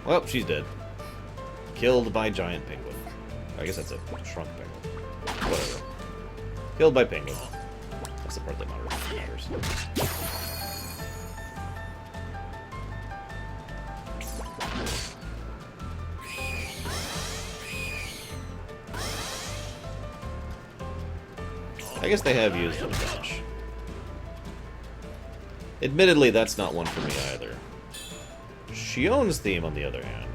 Well, she's dead. Killed by giant penguin. I guess that's a shrunk penguin. Whatever. Killed by penguin. That's the part that matters. I guess they have used it a bunch. Admittedly, that's not one for me either. Shion's theme, on the other hand,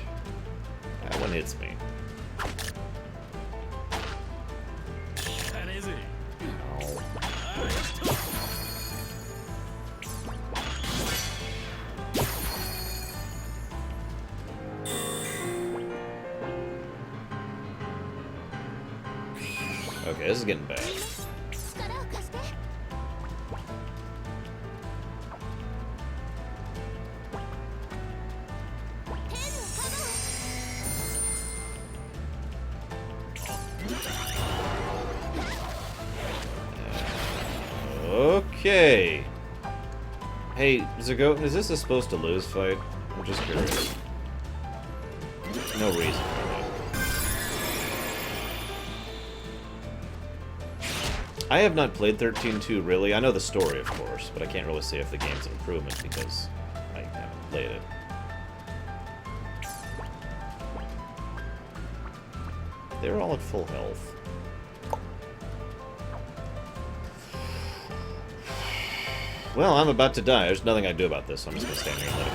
that one hits me. Okay, this is getting bad. Okay. Hey, Zagoten, is this a supposed to lose fight? I'm just curious. No reason really. I have not played 13.2 really. I know the story, of course, but I can't really say if the game's an improvement because I haven't played it. They're all at full health. Well, I'm about to die. There's nothing I can do about this, so I'm just gonna stand here and let it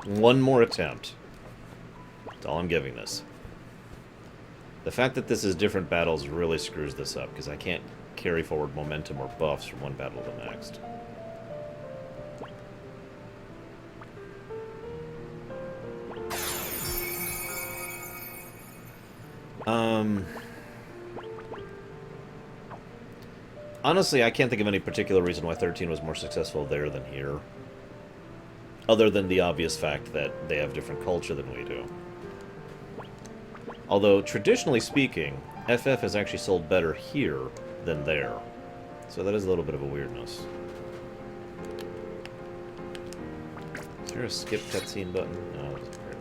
happen. One more attempt. That's all I'm giving this. The fact that this is different battles really screws this up, because I can't carry forward momentum or buffs from one battle to the next. Honestly, I can't think of any particular reason why 13 was more successful there than here. Other than the obvious fact that they have different culture than we do. Although, traditionally speaking, FF has actually sold better here than there. So that is a little bit of a weirdness. Is there a skip cutscene button? No, it doesn't appear to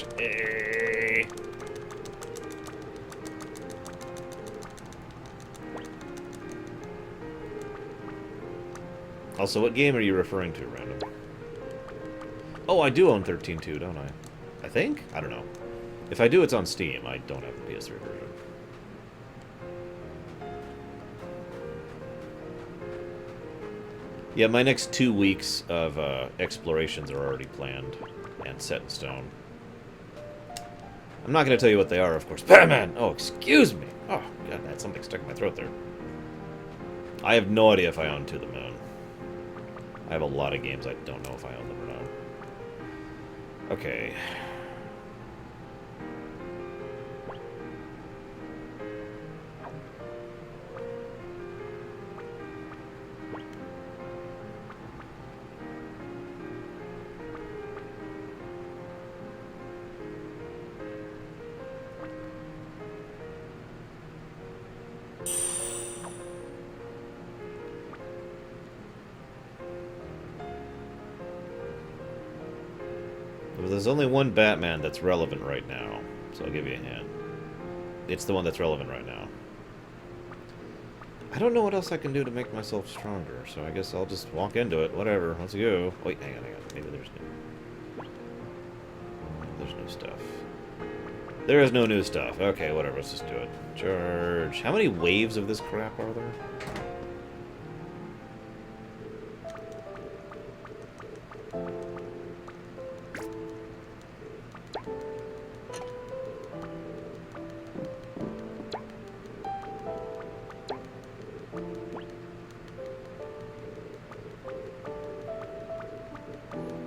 gosh. Also, what game are you referring to, Random? Oh, I do own 13.2, don't I? I think? I don't know. If I do, it's on Steam. I don't have the PS3 version. Yeah, my next 2 weeks of explorations are already planned and set in stone. I'm not going to tell you what they are, of course. Batman! Oh, excuse me! Oh, God, I had something stuck in my throat there. I have no idea if I own To the Moon. I have a lot of games I don't know if I own them or not. Okay. There's only one Batman that's relevant right now, so I'll give you a hint. It's the one that's relevant right now. I don't know what else I can do to make myself stronger, so I guess I'll just walk into it. Whatever, let's go. Wait, hang on. Maybe there's new stuff. There is no new stuff. Okay, whatever, let's just do it. Charge. How many waves of this crap are there?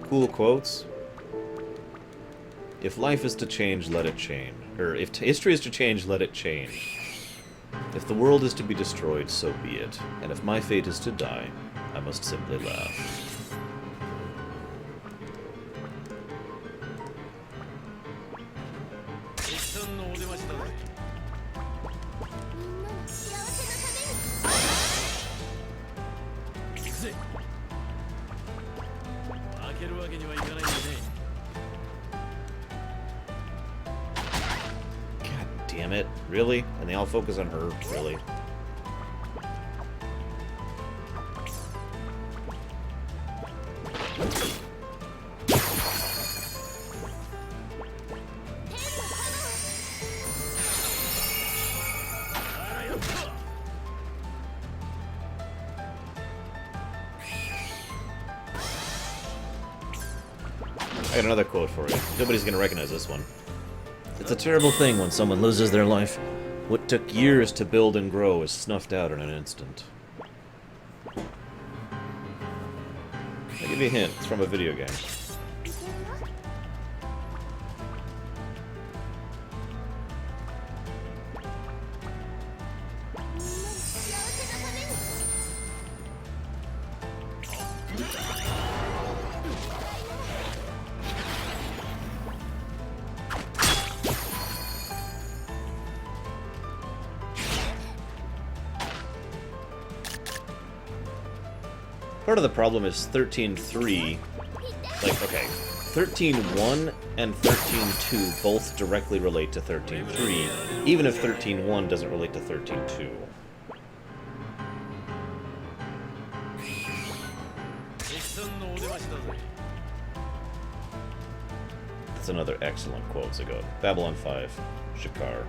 Cool quotes. If life is to change, let it change. Or if history is to change, let it change. If the world is to be destroyed, so be it. And if my fate is to die, I must simply laugh. God damn it. Really? And they all focus on her? Really? I got another quote for you. Nobody's gonna recognize this one. It's a terrible thing when someone loses their life. What took years to build and grow is snuffed out in an instant. I'll give you a hint. It's from a video game. Part of the problem is 13.3, like, okay, 13.1 and 13.2 both directly relate to 13.3, even if 13.1 doesn't relate to 13.2. That's another excellent quote. So go Babylon 5, Shakar.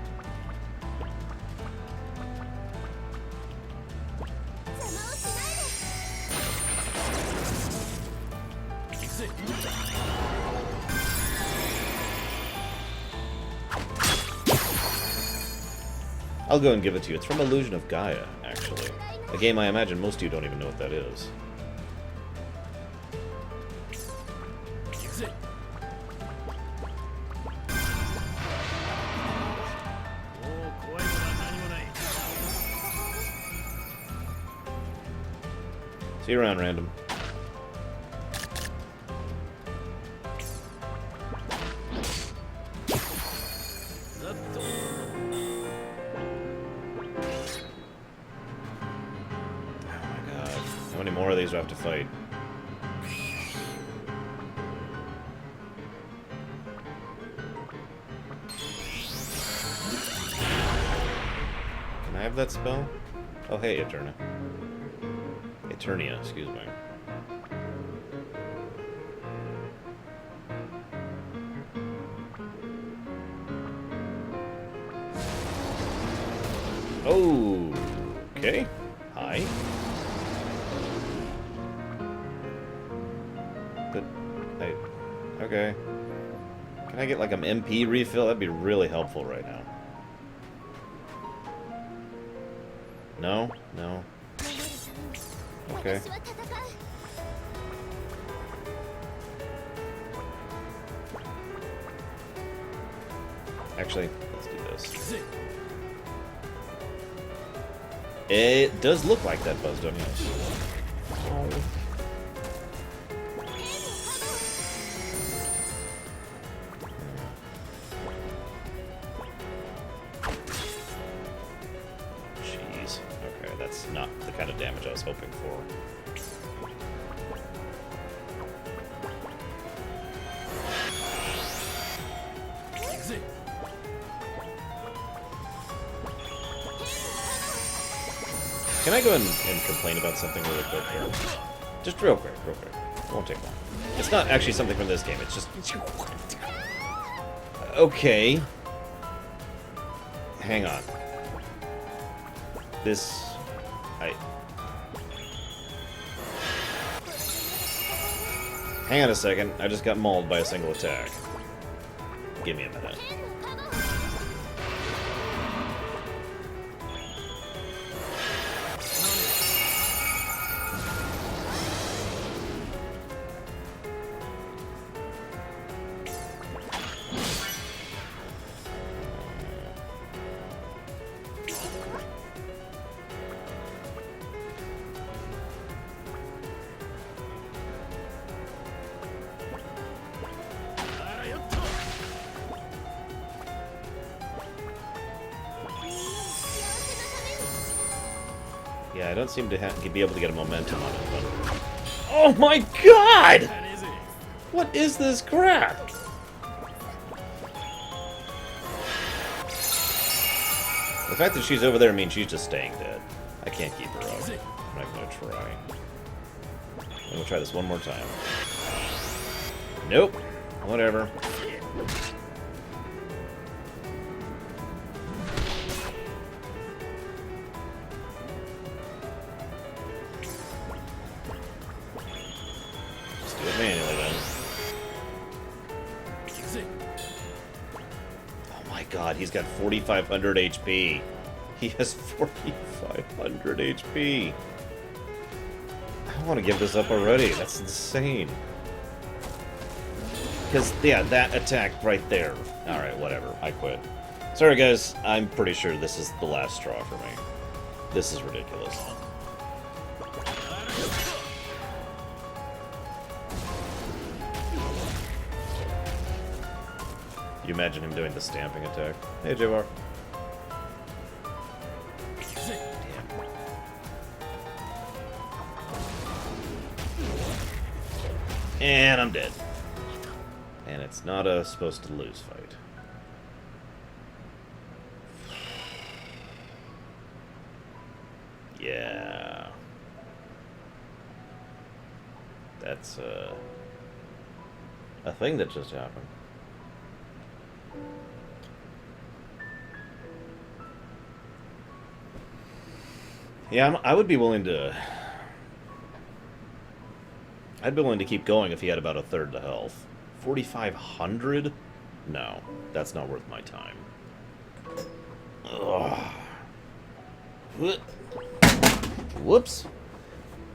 I'll go and give it to you. It's from Illusion of Gaia, actually. A game I imagine most of you don't even know what that is. See you around, Random. How many more of these do I have to fight? I have that spell? Oh, hey, Eterna. Eternia, excuse me. Oh, okay. Hi. But, hey, okay. Can I get like an MP refill? That'd be really helpful right now. No? No. Okay. Actually, let's do this. It does look like that Buzzstone, yes. Oh. Jeez. Okay, that's not the kind of damage I was hoping for. Can I go in and complain about something really quick here? Just real quick, real quick. It won't take long. It's not actually something from this game, it's just... Okay. Hang on. This... Hang on a second, I just got mauled by a single attack. Give me a minute. Yeah, I don't seem to be able to get a momentum on it, but... Oh my god! What is this crap? The fact that she's over there means she's just staying dead. I can't keep her up. I'm not gonna try. I'm gonna try this one more time. Nope. Whatever. Manually then. Oh my god, he's got 4,500 HP. He has 4,500 HP. I want to give this up already. That's insane. Because, yeah, that attack right there. Alright, whatever. I quit. Sorry, guys. I'm pretty sure this is the last straw for me. This is ridiculous. You imagine him doing the stamping attack. Hey, JR. And I'm dead. And it's not a supposed to lose fight. Yeah. That's a thing that just happened. Yeah, I would be willing to... I'd be willing to keep going if he had about a third the health. 4,500? No, that's not worth my time. Ugh. Whoops.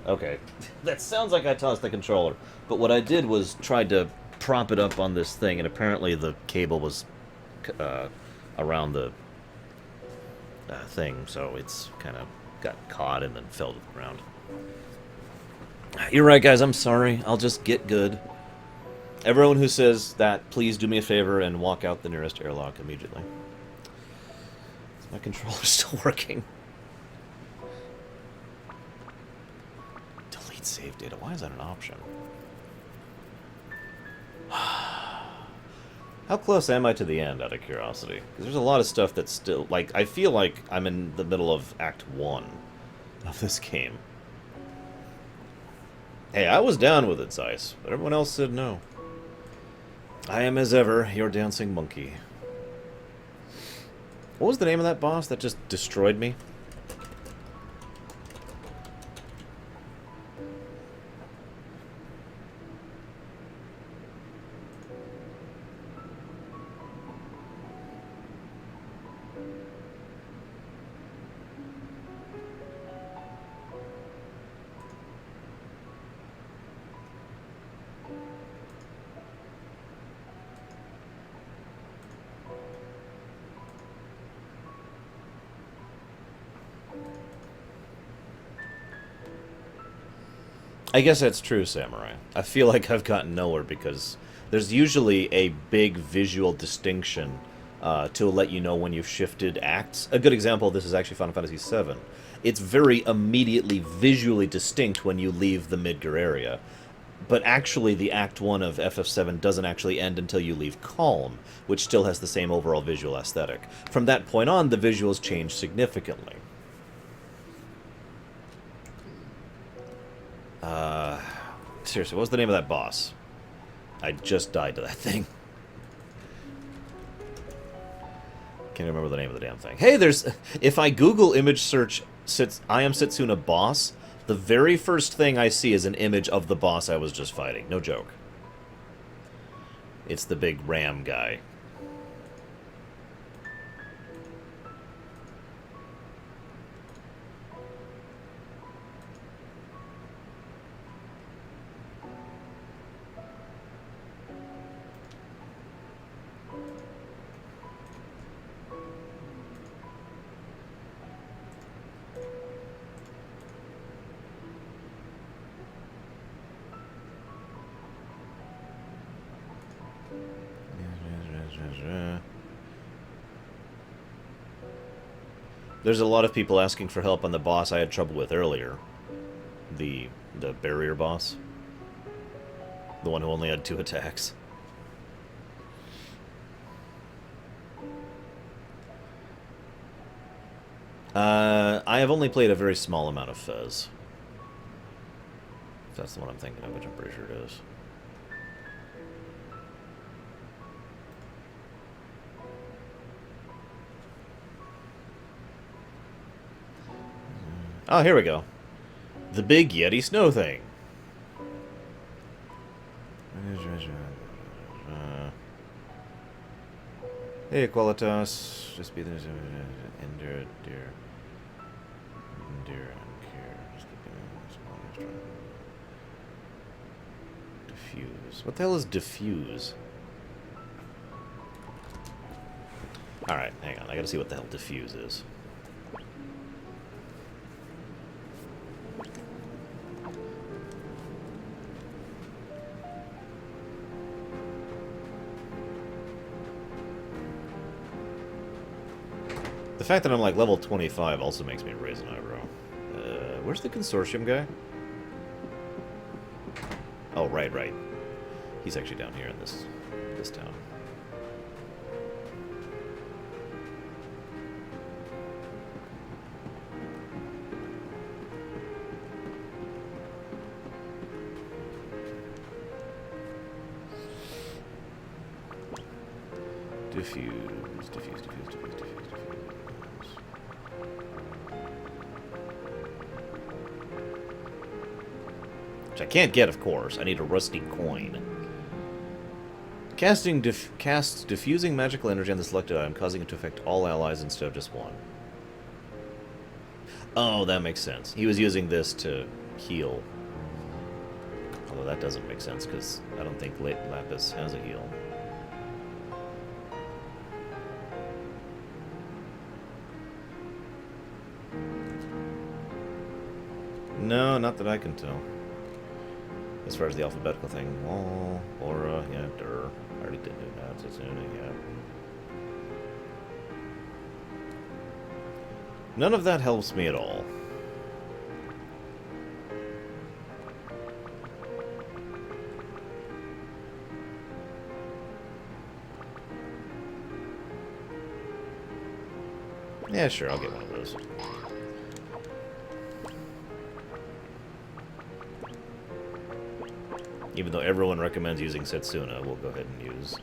Okay, that sounds like I tossed the controller, but what I did was tried to prop it up on this thing, and apparently the cable was around the thing, so it's kind of got caught and then fell to the ground. You're right, guys. I'm sorry. I'll just get good. Everyone who says that, please do me a favor and walk out the nearest airlock immediately. Is my controller still working? Delete save data. Why is that an option? How close am I to the end, out of curiosity? Because there's a lot of stuff that's still... Like, I feel like I'm in the middle of Act 1 of this game. Hey, I was down with it, Zeiss, but everyone else said no. I am, as ever, your dancing monkey. What was the name of that boss that just destroyed me? I guess that's true, Samurai. I feel like I've gotten nowhere because there's usually a big visual distinction to let you know when you've shifted acts. A good example of this is actually Final Fantasy VII. It's very immediately visually distinct when you leave the Midgar area. But actually, the Act 1 of FF7 doesn't actually end until you leave Calm, which still has the same overall visual aesthetic. From that point on, the visuals change significantly. Seriously, what was the name of that boss? I just died to that thing. Can't remember the name of the damn thing. Hey, there's... If I Google image search I Am Setsuna boss, the very first thing I see is an image of the boss I was just fighting. No joke. It's the big ram guy. There's a lot of people asking for help on the boss I had trouble with earlier. The barrier boss. The one who only had 2 attacks. I have only played a very small amount of Fez. If that's the one I'm thinking of, which I'm pretty sure it is. Oh, here we go. The big Yeti snow thing. Hey, Qualitas. Just be there. Endure, dear. Endure and care. Just keep going. Diffuse. What the hell is diffuse? Alright, hang on. I gotta see what the hell diffuse is. The fact that I'm like level 25 also makes me raise an eyebrow. Where's the consortium guy? Oh, right. He's actually down here in this town. Diffuse. Which I can't get, of course. I need a rusty coin. Casts diffusing magical energy on the selected item, causing it to affect all allies instead of just one. Oh, that makes sense. He was using this to heal. Although that doesn't make sense, because I don't think Lapis has a heal. No, not that I can tell. As far as the alphabetical thing. Oh, Aura, yeah, Dur. I already did do that. Setsuna, yeah. None of that helps me at all. Yeah, sure, I'll get one of those. Even though everyone recommends using Setsuna, we'll go ahead and use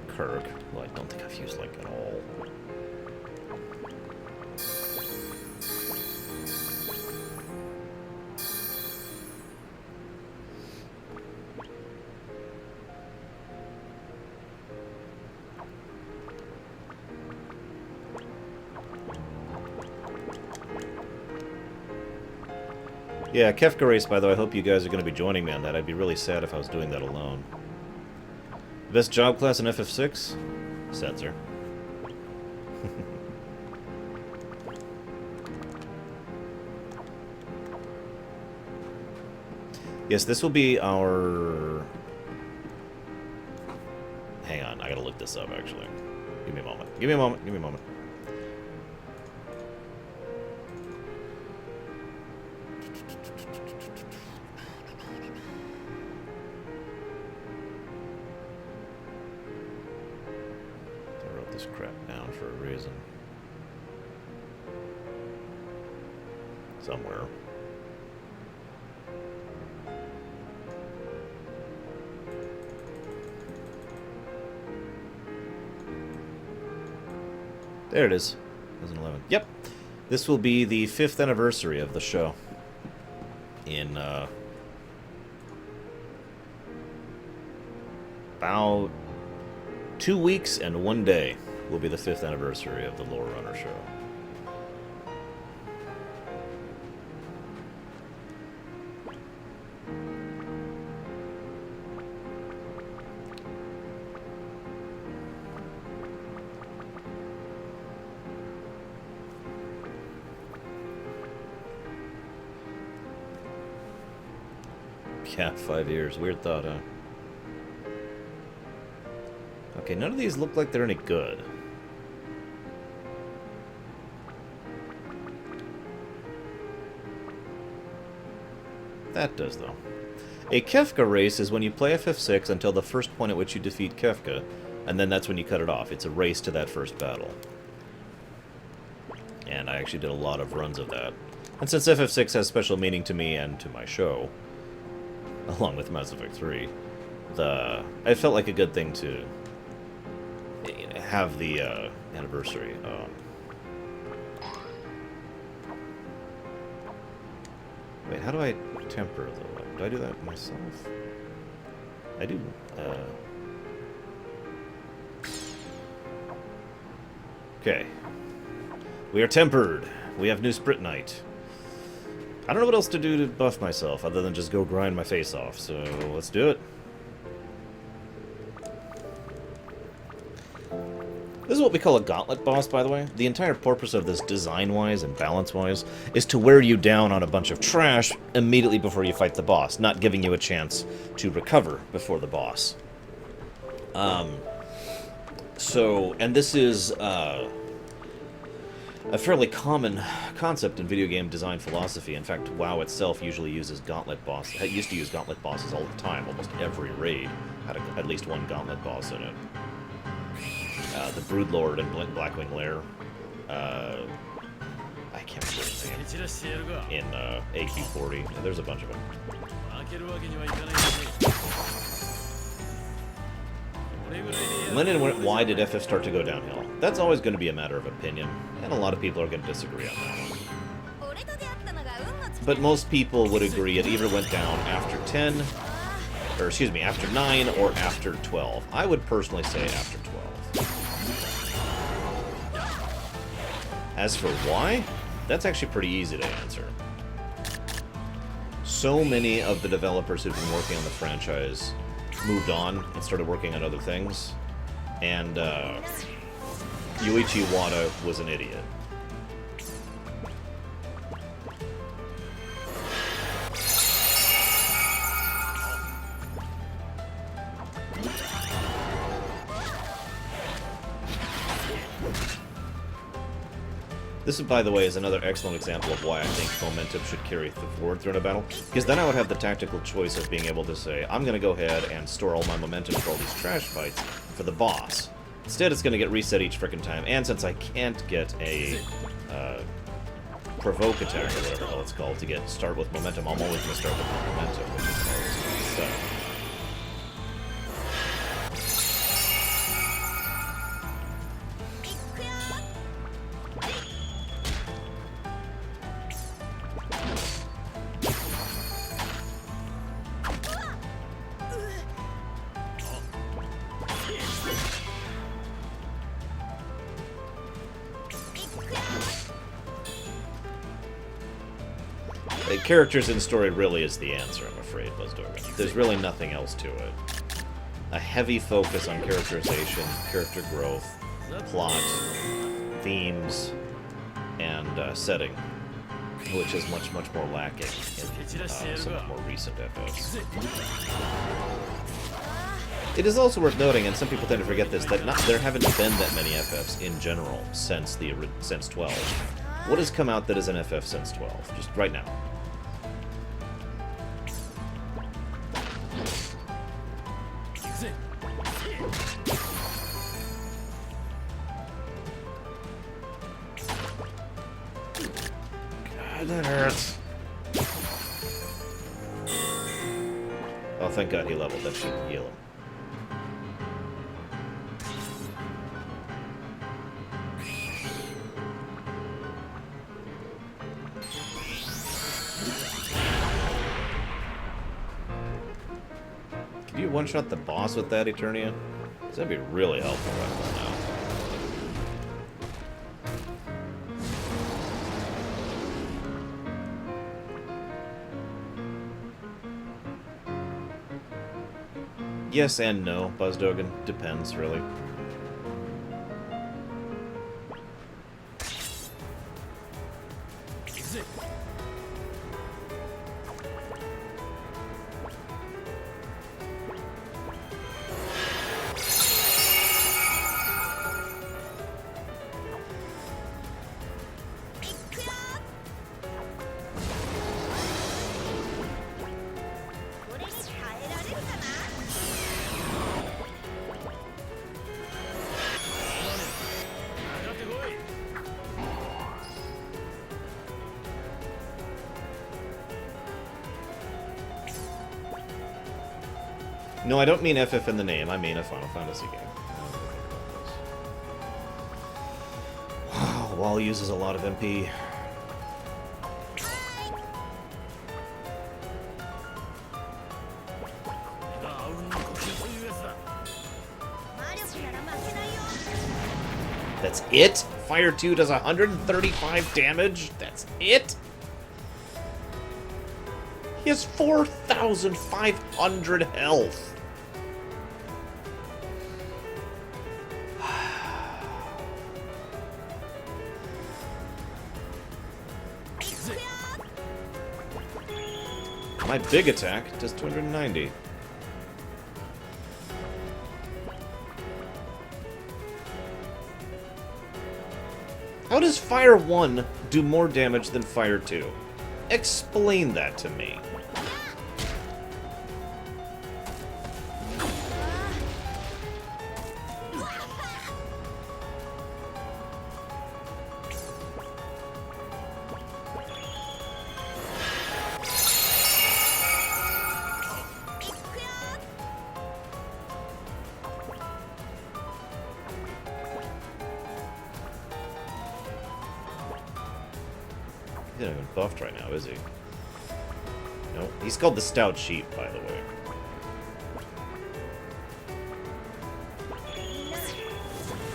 Kirk, who I don't think I've used, like, at all. Yeah, Kefka Race, by the way, I hope you guys are going to be joining me on that. I'd be really sad if I was doing that alone. Best job class in FF6? Sensor. Yes, this will be our... Hang on, I gotta look this up, actually. Give me a moment. Give me a moment. Give me a moment. I wrote this crap down for a reason. Somewhere. There it is. 2011. Yep. This will be the 5th anniversary of the show. In, about 2 weeks and 1 day will be the 5th anniversary of the Lore Runner show. Yeah, 5 years. Weird thought, huh? Okay, none of these look like they're any good. That does, though. A Kefka race is when you play FF6 until the first point at which you defeat Kefka, and then that's when you cut it off. It's a race to that first battle. And I actually did a lot of runs of that. And since FF6 has special meaning to me and to my show, along with Mass Effect 3, it felt like a good thing to have the anniversary. Wait, how do I temper, though? Do I do that myself? I do. Okay. We are tempered. We have new Sprit Knight. I don't know what else to do to buff myself other than just go grind my face off, so let's do it. This is what we call a gauntlet boss, by the way. The entire purpose of this, design-wise and balance-wise, is to wear you down on a bunch of trash immediately before you fight the boss, not giving you a chance to recover before the boss. And this is a fairly common concept in video game design philosophy. In fact, WoW itself usually uses gauntlet bosses. It used to use gauntlet bosses all the time. Almost every raid had at least one gauntlet boss in it. The Broodlord in Blackwing Lair. I can't remember his name. In AQ40. There's a bunch of them. When and why did FF start to go downhill? That's always going to be a matter of opinion, and a lot of people are going to disagree on that one. But most people would agree it either went down after 10, or excuse me, after 9 or after 12. I would personally say after 12. As for why, that's actually pretty easy to answer. So many of the developers who've been working on the franchise moved on and started working on other things, and Yuichi Wada was an idiot. This, by the way, is another excellent example of why I think momentum should carry forward through a battle. Because then I would have the tactical choice of being able to say, I'm going to go ahead and store all my momentum for all these trash fights for the boss. Instead, it's going to get reset each frickin' time. And since I can't get a provoke attack, or whatever the hell it's called, to start with momentum, I'm always going to start with momentum, which is always going to be set. Characters in story really is the answer, I'm afraid, Buzzdogan. There's really nothing else to it. A heavy focus on characterization, character growth, plot, themes, and setting, which is much, much more lacking in some more recent FFs. It is also worth noting, and some people tend to forget this, that there haven't been that many FFs in general since 12. What has come out that is an FF since 12? Just right now. God, that hurts. Oh, thank God he leveled. That should heal him. Can you one-shot the boss with that, Eternia? Because that'd be really helpful right now. Yes and no, Buzzdogan. Depends, really. No, I don't mean FF in the name. I mean a Final Fantasy game. Wow, Wall uses a lot of MP. That's it? Fire 2 does 135 damage? That's it? He has 4,500 health. My big attack does 290. How does Fire 1 do more damage than Fire 2? Explain that to me. He's not even buffed right now, is he? Nope. He's called the Stout Sheep, by the way.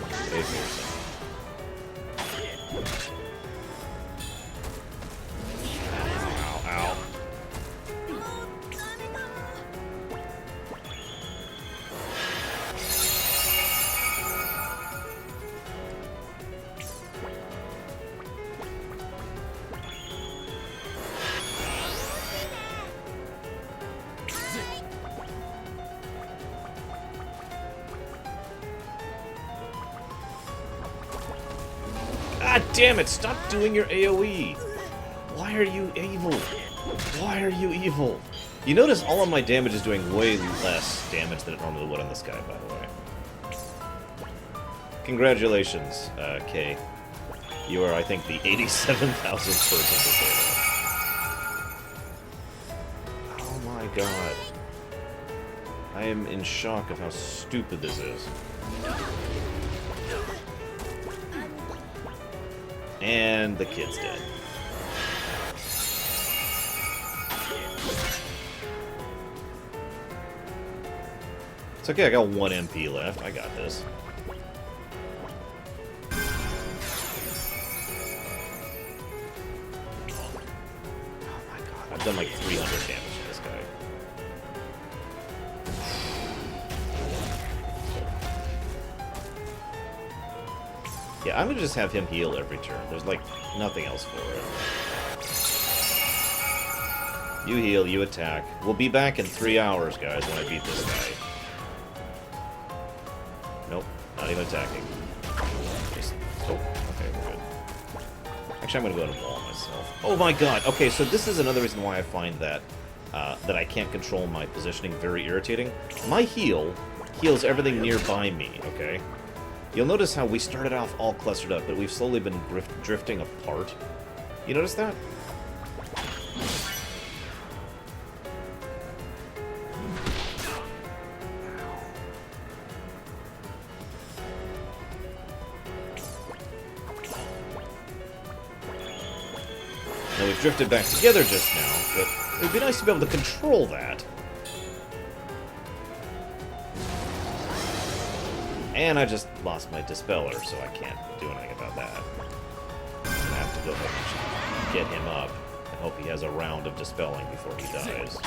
Save yourself. Ow, ow. God damn it, stop doing your AoE! Why are you evil? Why are you evil? You notice all of my damage is doing way less damage than it normally would on this guy, by the way. Congratulations, Kay. You are, I think, the 87,000th person to say that. Oh my god. I am in shock of how stupid this is. And the kid's dead. It's okay, I got 1 MP left. I got this. I've done like 300 damage to this guy. Yeah, I'm gonna just have him heal every turn. There's like nothing else for it. You heal, you attack. We'll be back in 3 hours, guys, when I beat this guy. Nope, not even attacking. Just, oh, okay, we're good. Actually, I'm gonna go to wall myself. Oh my god! Okay, so this is another reason why I find that that I can't control my positioning very irritating. My heal heals everything nearby me, okay? You'll notice how we started off all clustered up, but we've slowly been drifting apart. You notice that? Now, we've drifted back together just now, but it would be nice to be able to control that. And I just lost my Dispeller, so I can't do anything about that. I'm gonna have to go ahead and get him up and hope he has a round of Dispelling before he dies.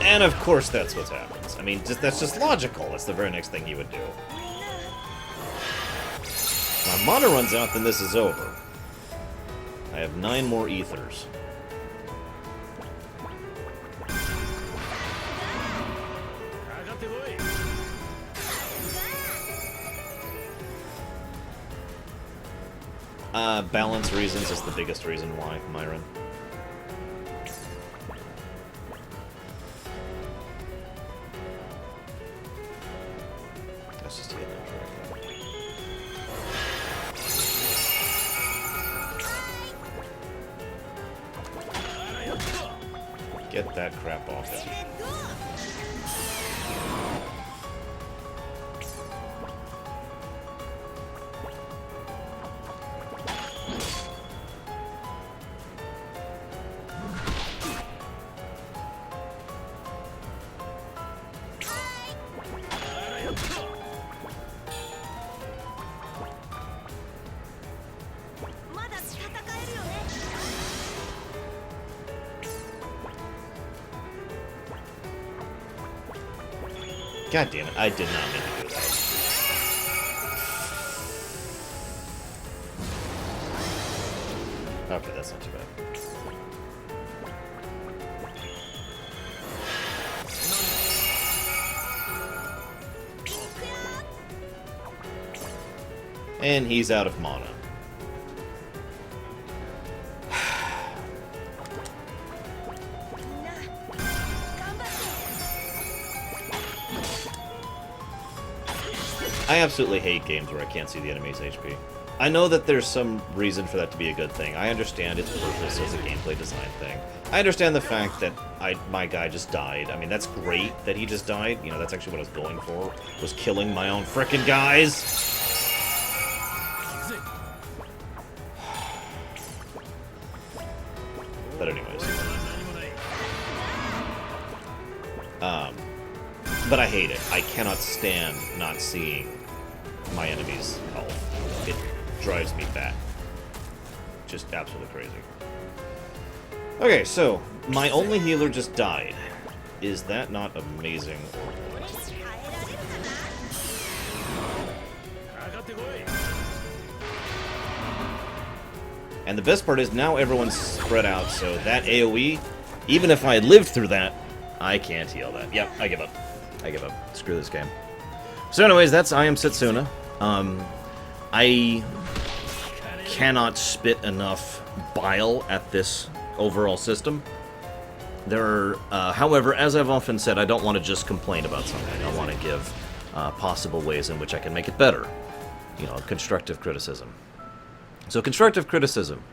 And of course that's what happens. I mean, that's just logical. That's the very next thing he would do. My mana runs out, then this is over. I have 9 more ethers. Balance reasons is the biggest reason why, Myron. Let's just hit that track. Get that crap off it. God damn it, I did not mean to do that. Okay, that's not too bad. And he's out of mana. I absolutely hate games where I can't see the enemy's HP. I know that there's some reason for that to be a good thing. I understand its purpose as a gameplay design thing. I understand the fact that my guy just died. I mean, that's great that he just died. You know, that's actually what I was going for, was killing my own frickin' guys. But anyways. But I hate it. I cannot stand not seeing my enemy's health. It drives me bat. Just absolutely crazy. Okay, so my only healer just died. Is that not amazing or what? And the best part is now everyone's spread out, so that AoE, even if I had lived through that, I can't heal that. Yep, I give up. I give up. Screw this game. So anyways, that's I Am Setsuna. I cannot spit enough bile at this overall system. However, as I've often said, I don't want to just complain about something. I want to give possible ways in which I can make it better. You know, constructive criticism. So, constructive criticism.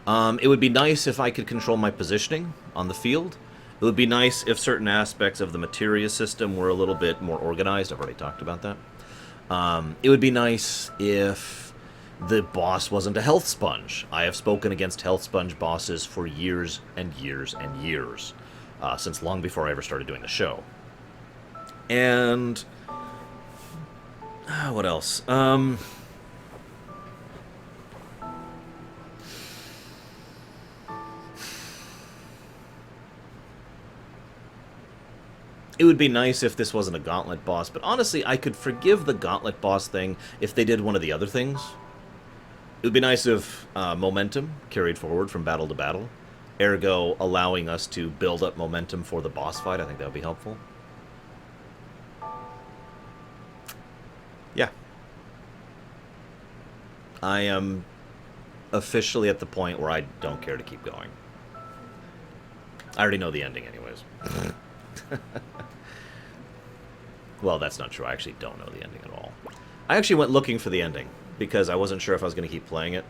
It would be nice if I could control my positioning on the field. It would be nice if certain aspects of the materia system were a little bit more organized. I've already talked about that. It would be nice if the boss wasn't a health sponge. I have spoken against health sponge bosses for years and years and years, since long before I ever started doing the show. And what else? It would be nice if this wasn't a gauntlet boss, but honestly, I could forgive the gauntlet boss thing if they did one of the other things. It would be nice if momentum carried forward from battle to battle, ergo allowing us to build up momentum for the boss fight. I think that would be helpful. Yeah. I am officially at the point where I don't care to keep going. I already know the ending anyways. Well, that's not true. I actually don't know the ending at all. I actually went looking for the ending because I wasn't sure if I was going to keep playing it,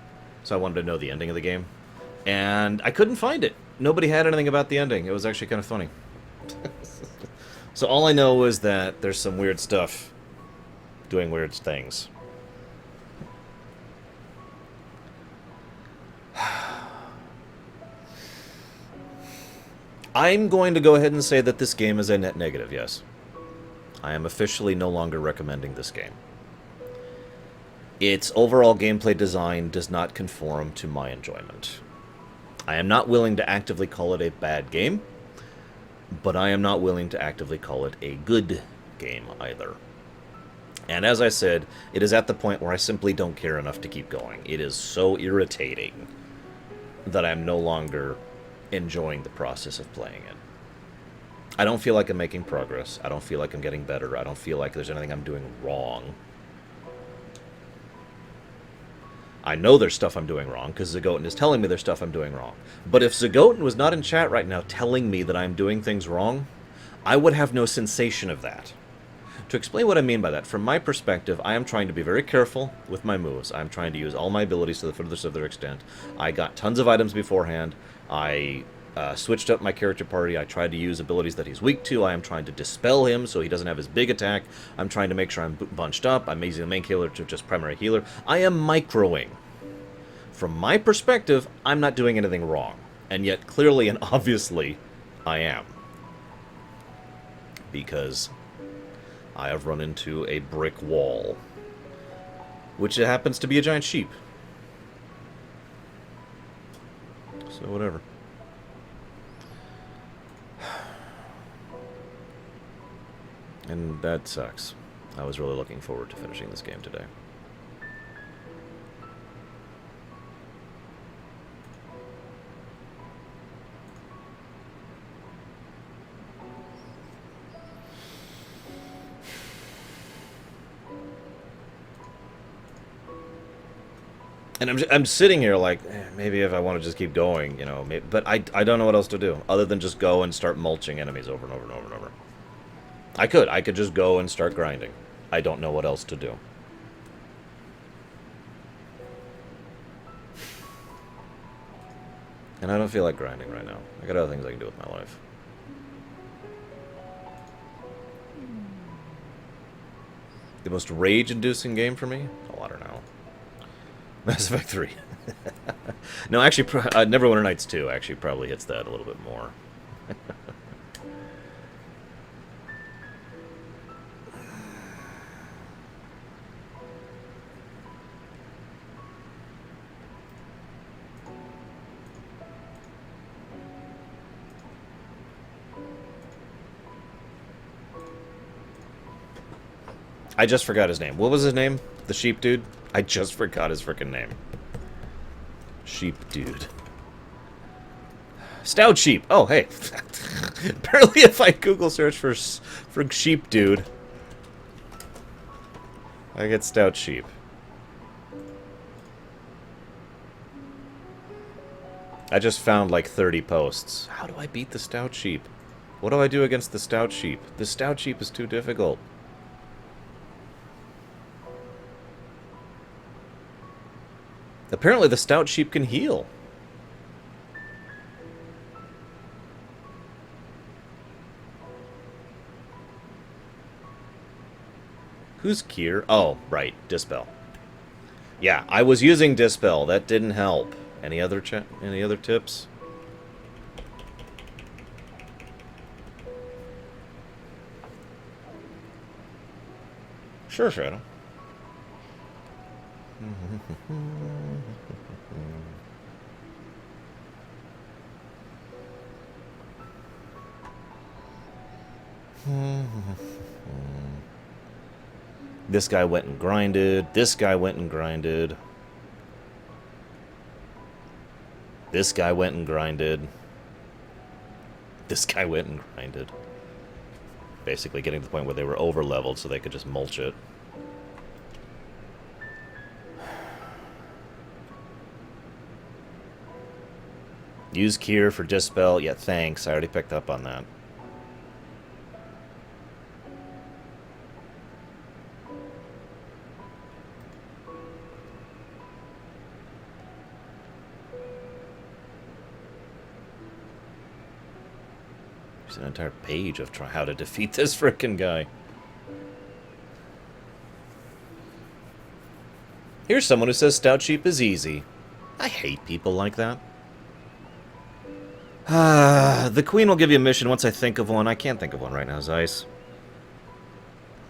so I wanted to know the ending of the game. And I couldn't find it. Nobody had anything about the ending. It was actually kind of funny. So all I know is that there's some weird stuff doing weird things. I'm going to go ahead and say that this game is a net negative, yes. I am officially no longer recommending this game. Its overall gameplay design does not conform to my enjoyment. I am not willing to actively call it a bad game, but I am not willing to actively call it a good game either. And as I said, it is at the point where I simply don't care enough to keep going. It is so irritating that I'm no longer enjoying the process of playing it. I don't feel like I'm making progress. I don't feel like I'm getting better. I don't feel like there's anything I'm doing wrong. I know there's stuff I'm doing wrong, because Zagoten is telling me there's stuff I'm doing wrong. But if Zagoten was not in chat right now telling me that I'm doing things wrong, I would have no sensation of that. To explain what I mean by that, from my perspective, I am trying to be very careful with my moves. I'm trying to use all my abilities to the furthest of their extent. I got tons of items beforehand. I switched up my character party. I tried to use abilities that he's weak to. I am trying to dispel him so he doesn't have his big attack. I'm trying to make sure I'm bunched up. I'm using the main healer to just primary healer. I am microing. From my perspective, I'm not doing anything wrong. And yet, clearly and obviously, I am. Because I have run into a brick wall. Which happens to be a giant sheep. So, whatever. And that sucks. I was really looking forward to finishing this game today. And I'm sitting here like, maybe if I want to just keep going, you know, maybe, but I don't know what else to do other than just go and start mulching enemies over and over and over and over. I could just go and start grinding. I don't know what else to do. And I don't feel like grinding right now. I got other things I can do with my life. The most rage-inducing game for me? Oh, I don't know. Mass Effect 3. No, actually, Neverwinter Nights 2 actually probably hits that a little bit more. I just forgot his name. What was his name? The sheep dude? I just forgot his freaking name. Sheep dude. Stout sheep. Oh, hey. Apparently if I Google search for sheep dude, I get stout sheep. I just found like 30 posts. How do I beat the stout sheep? What do I do against the stout sheep? The stout sheep is too difficult. Apparently the stout sheep can heal. Who's Kier? Oh, right, Dispel. Yeah, I was using Dispel. That didn't help. Any other tips? Sure, Shadow. This guy went and grinded. This guy went and grinded. This guy went and grinded. This guy went and grinded. Basically getting to the point where they were over-leveled so they could just mulch it. Use Cure for Dispel. Yeah, thanks. I already picked up on that. There's an entire page of how to defeat this frickin' guy. Here's someone who says Stout Sheep is easy. I hate people like that. The Queen will give you a mission once I think of one. I can't think of one right now, Zeiss.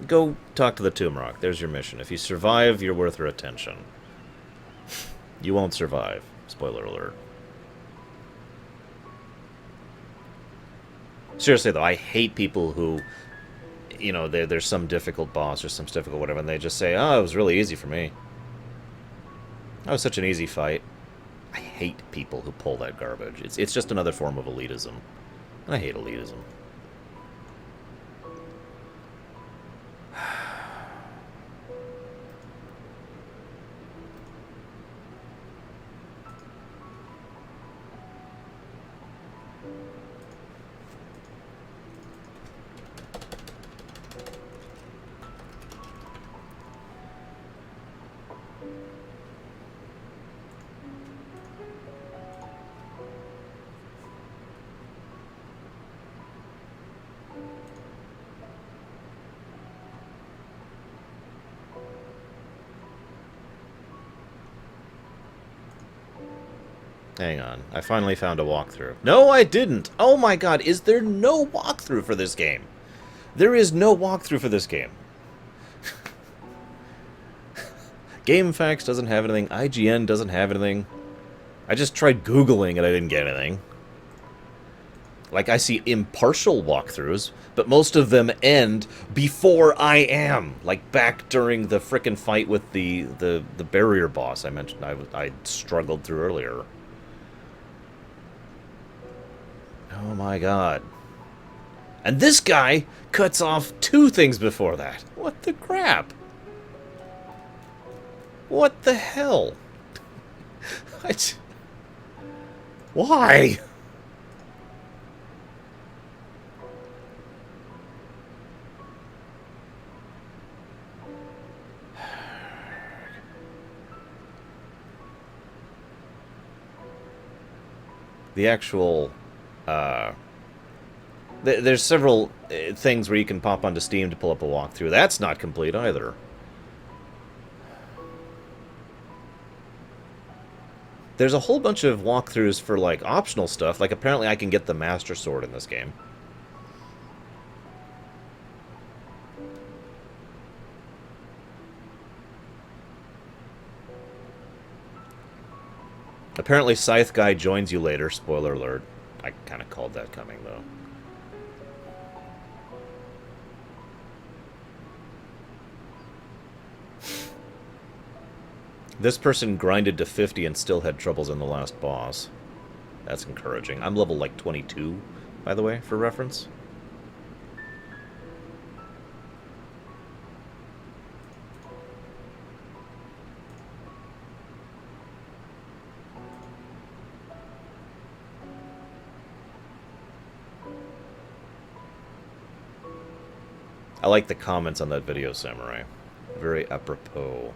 Go talk to the Tomb Rock. There's your mission. If you survive, you're worth her attention. You won't survive. Spoiler alert. Seriously, though, I hate people who, you know, there's some difficult boss or some difficult whatever, and they just say, oh, it was really easy for me. That was such an easy fight. I hate people who pull that garbage. It's just another form of elitism. And I hate elitism. Hang on. I finally found a walkthrough. No, I didn't! Oh my god, is there no walkthrough for this game? There is no walkthrough for this game. GameFAQs doesn't have anything. IGN doesn't have anything. I just tried Googling and I didn't get anything. Like, I see impartial walkthroughs, but most of them end before I am. Like, back during the frickin' fight with the barrier boss I mentioned I struggled through earlier. Oh my god. And this guy cuts off 2 things before that. What the crap? What the hell? Why? The actual, there's several things where you can pop onto Steam to pull up a walkthrough. That's not complete either. There's a whole bunch of walkthroughs for, like, optional stuff. Like, apparently I can get the Master Sword in this game. Apparently Scythe Guy joins you later. Spoiler alert. I kind of called that coming, though. This person grinded to 50 and still had troubles in the last boss. That's encouraging. I'm level, like, 22, by the way, for reference. I like the comments on that video, Samurai. Very apropos.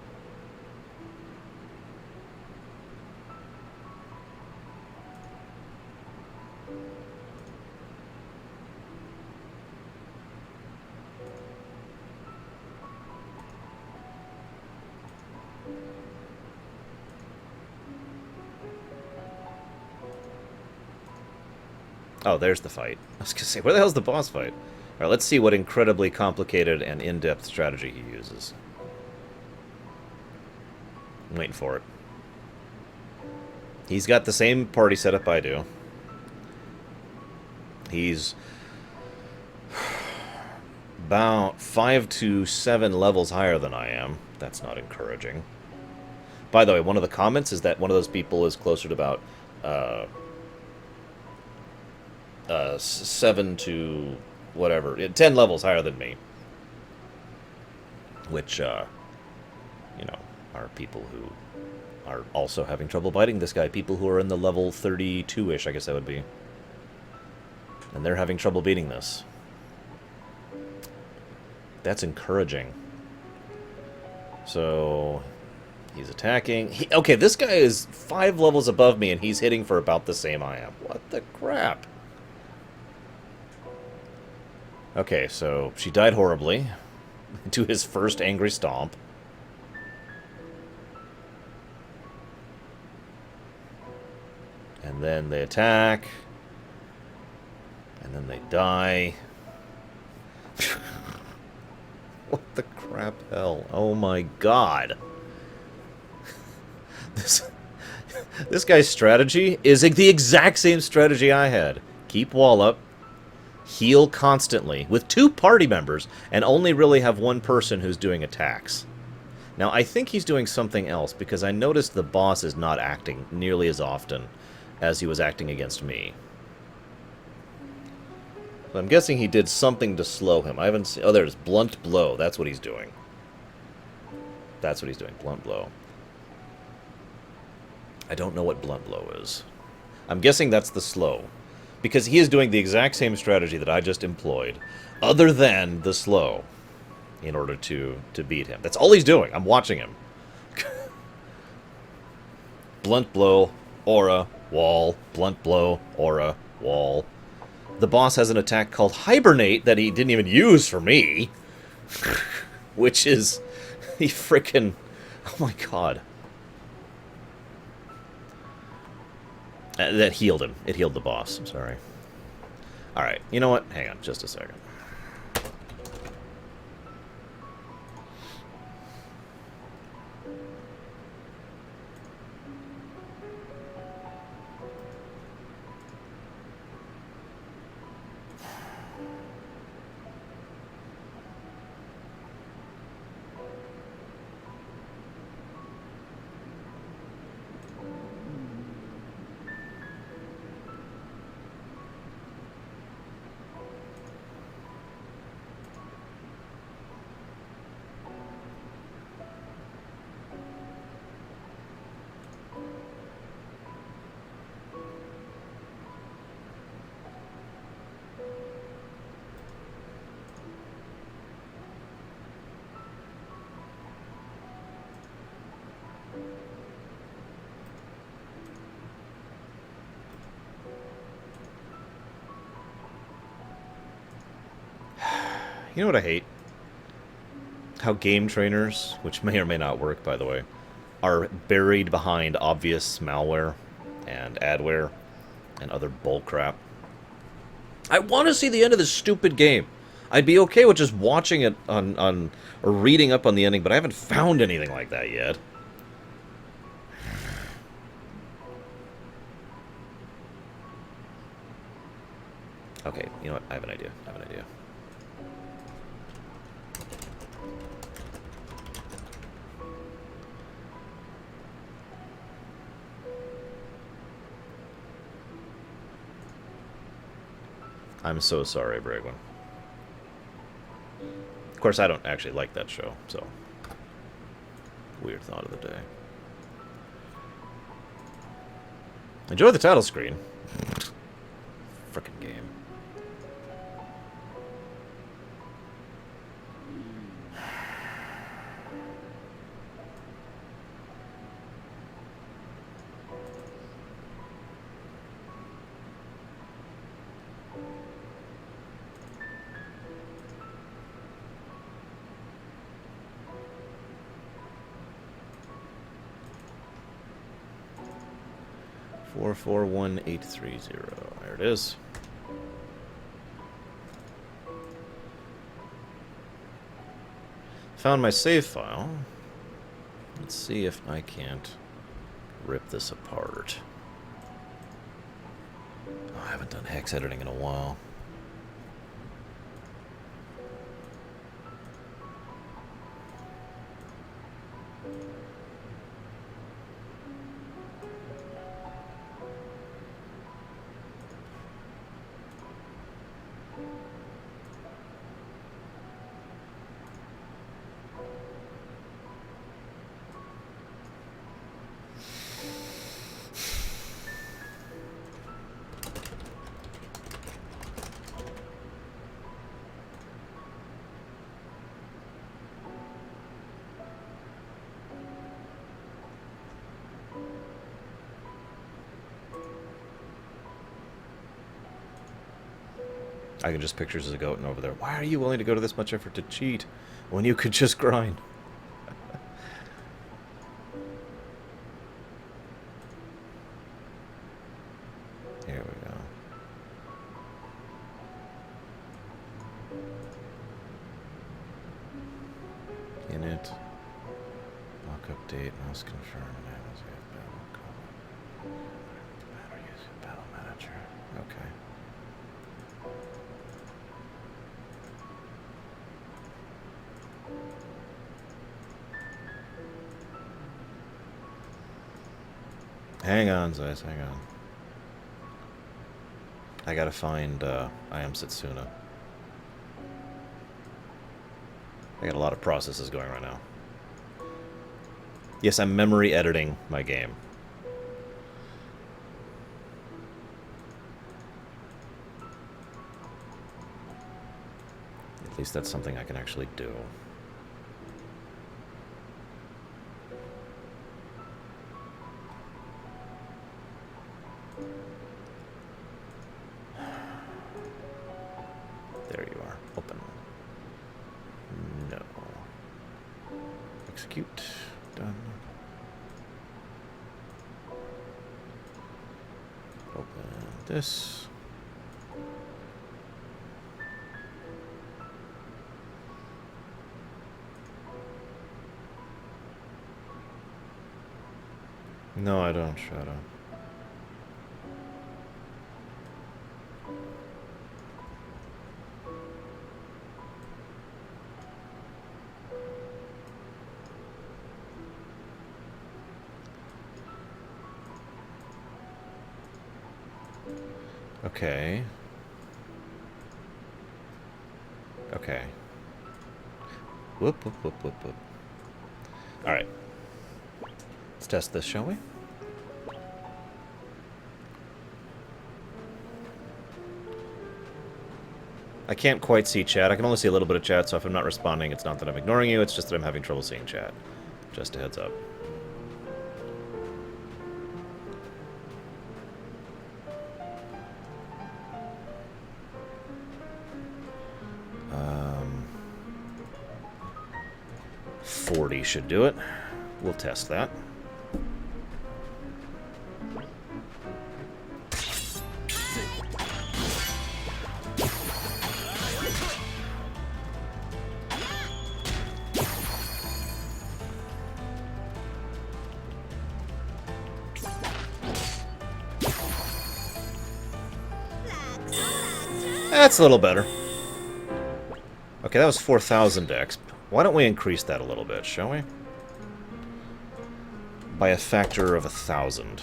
Oh, there's the fight. I was gonna say, where the hell's the boss fight? Alright, let's see what incredibly complicated and in-depth strategy he uses. I'm waiting for it. He's got the same party setup I do. He's about 5 to 7 levels higher than I am. That's not encouraging. By the way, one of the comments is that one of those people is closer to about 7 to whatever, 10 levels higher than me. Which, you know, are people who are also having trouble biting this guy. People who are in the level 32-ish, I guess that would be. And they're having trouble beating this. That's encouraging. So, he's attacking. Okay, this guy is 5 levels above me, and he's hitting for about the same I am. What the crap? Okay, so she died horribly to his first angry stomp. And then they attack. And then they die. What the crap hell? Oh my god. This guy's strategy is the exact same strategy I had. Keep wall up. Heal constantly with 2 party members and only really have 1 person who's doing attacks. Now, I think he's doing something else because I noticed the boss is not acting nearly as often as he was acting against me. So I'm guessing he did something to slow him. I haven't seen... Oh, there's Blunt Blow. That's what he's doing. That's what he's doing. Blunt Blow. I don't know what Blunt Blow is. I'm guessing that's the slow. Because he is doing the exact same strategy that I just employed, other than the slow, in order to beat him. That's all he's doing. I'm watching him. Blunt Blow, Aura, Wall. Blunt Blow, Aura, Wall. The boss has an attack called Hibernate that he didn't even use for me. Which is... He frickin'... Oh my god. That healed him. It healed the boss. I'm sorry. Alright, you know what? Hang on just a second. You know what I hate? How game trainers, which may or may not work, by the way, are buried behind obvious malware and adware and other bullcrap. I want to see the end of this stupid game. I'd be okay with just watching it on or reading up on the ending, but I haven't found anything like that yet. Okay, you know what? I have an idea. I have an idea. I'm so sorry, Bragwin. Of course, I don't actually like that show, so... Weird thought of the day. Enjoy the title screen. Frickin' game. 441830. There it is. Found my save file. Let's see if I can't rip this apart. Oh, I haven't done hex editing in a while. I can just pictures of Goten over there. Why are you willing to go to this much effort to cheat when you could just grind? Here we go. Init. Mock update. Mouse confirm. Battle manager. Okay. Hang on, Zeiss, hang on. I gotta find, I Am Setsuna. I got a lot of processes going right now. Yes, I'm memory editing my game. At least that's something I can actually do. There you are. Open. No. Execute. Done. Open this. No, I don't, Shadow. Okay. Okay. Whoop, whoop, whoop, whoop, whoop. Alright. Let's test this, shall we? I can't quite see chat. I can only see a little bit of chat, so if I'm not responding, it's not that I'm ignoring you, it's just that I'm having trouble seeing chat. Just a heads up. Um, 40 should do it. We'll test that. That's a little better. Okay, that was 4,000 exp. Why don't we increase that a little bit, shall we? By a factor of 1,000.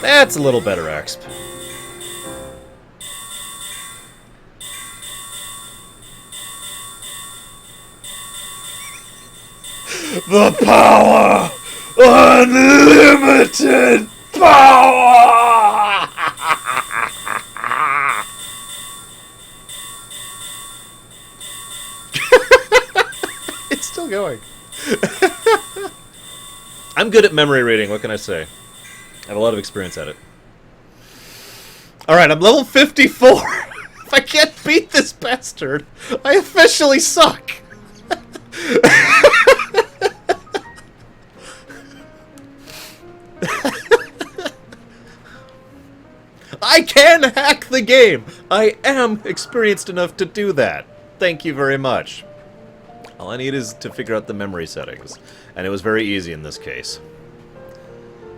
That's a little better exp. The power! Unlimited power! still going. I'm good at memory reading, what can I say? I have a lot of experience at it. Alright, I'm level 54! If I can't beat this bastard, I officially suck! I can hack the game! I am experienced enough to do that. Thank you very much. All I need is to figure out the memory settings. And it was very easy in this case.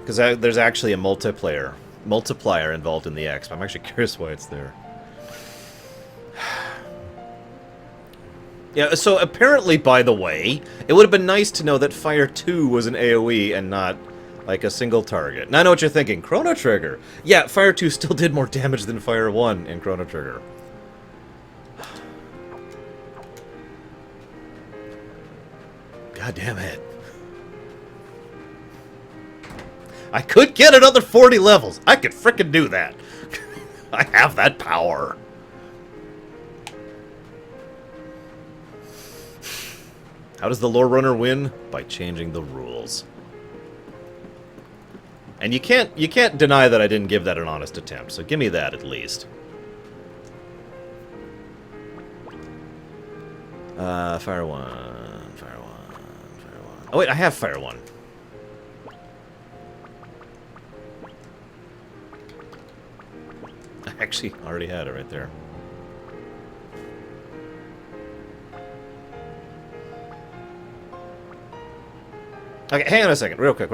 Because there's actually a multiplier involved in the X. I'm actually curious why it's there. Yeah, so apparently, by the way, it would have been nice to know that Fire 2 was an AoE and not, like, a single target. Now I know what you're thinking. Chrono Trigger! Yeah, Fire 2 still did more damage than Fire 1 in Chrono Trigger. God damn it. I could get another 40 levels. I could frickin' do that. I have that power. How does the lore runner win? By changing the rules. And you can't deny that I didn't give that an honest attempt, so give me that at least. Fire 1, Fire 1, Fire 1. Oh wait, I have Fire 1. I actually already had it right there. Okay, hang on a second, real quick.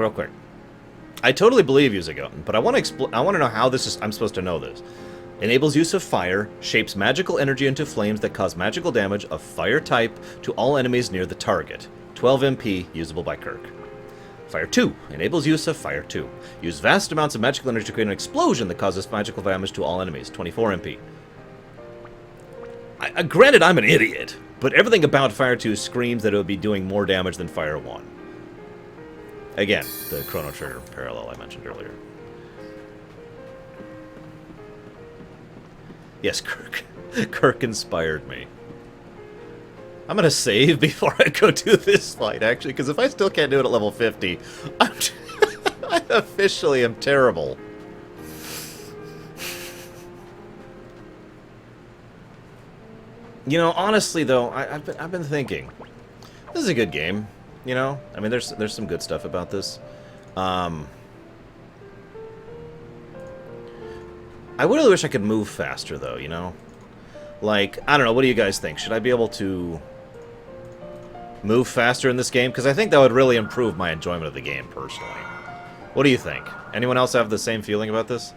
I totally believe you, Zagoten, but I want to know how this is. I'm supposed to know this. Enables use of fire, shapes magical energy into flames that cause magical damage of fire type to all enemies near the target. 12 MP, usable by Kirk. Fire 2 enables use of Fire 2. Use vast amounts of magical energy to create an explosion that causes magical damage to all enemies. 24 MP. Granted, I'm an idiot, but everything about Fire 2 screams that it would be doing more damage than Fire 1. Again, the Chrono Trigger parallel I mentioned earlier. Yes, Kirk inspired me. I'm gonna save before I go do this fight, actually, because if I still can't do it at level 50, I officially am terrible. You know, honestly, though, I've been thinking, this is a good game. You know, I mean, there's some good stuff about this. I really wish I could move faster, though. You know, like, I don't know. What do you guys think? Should I be able to move faster in this game? Because I think that would really improve my enjoyment of the game, personally. What do you think? Anyone else have the same feeling about this?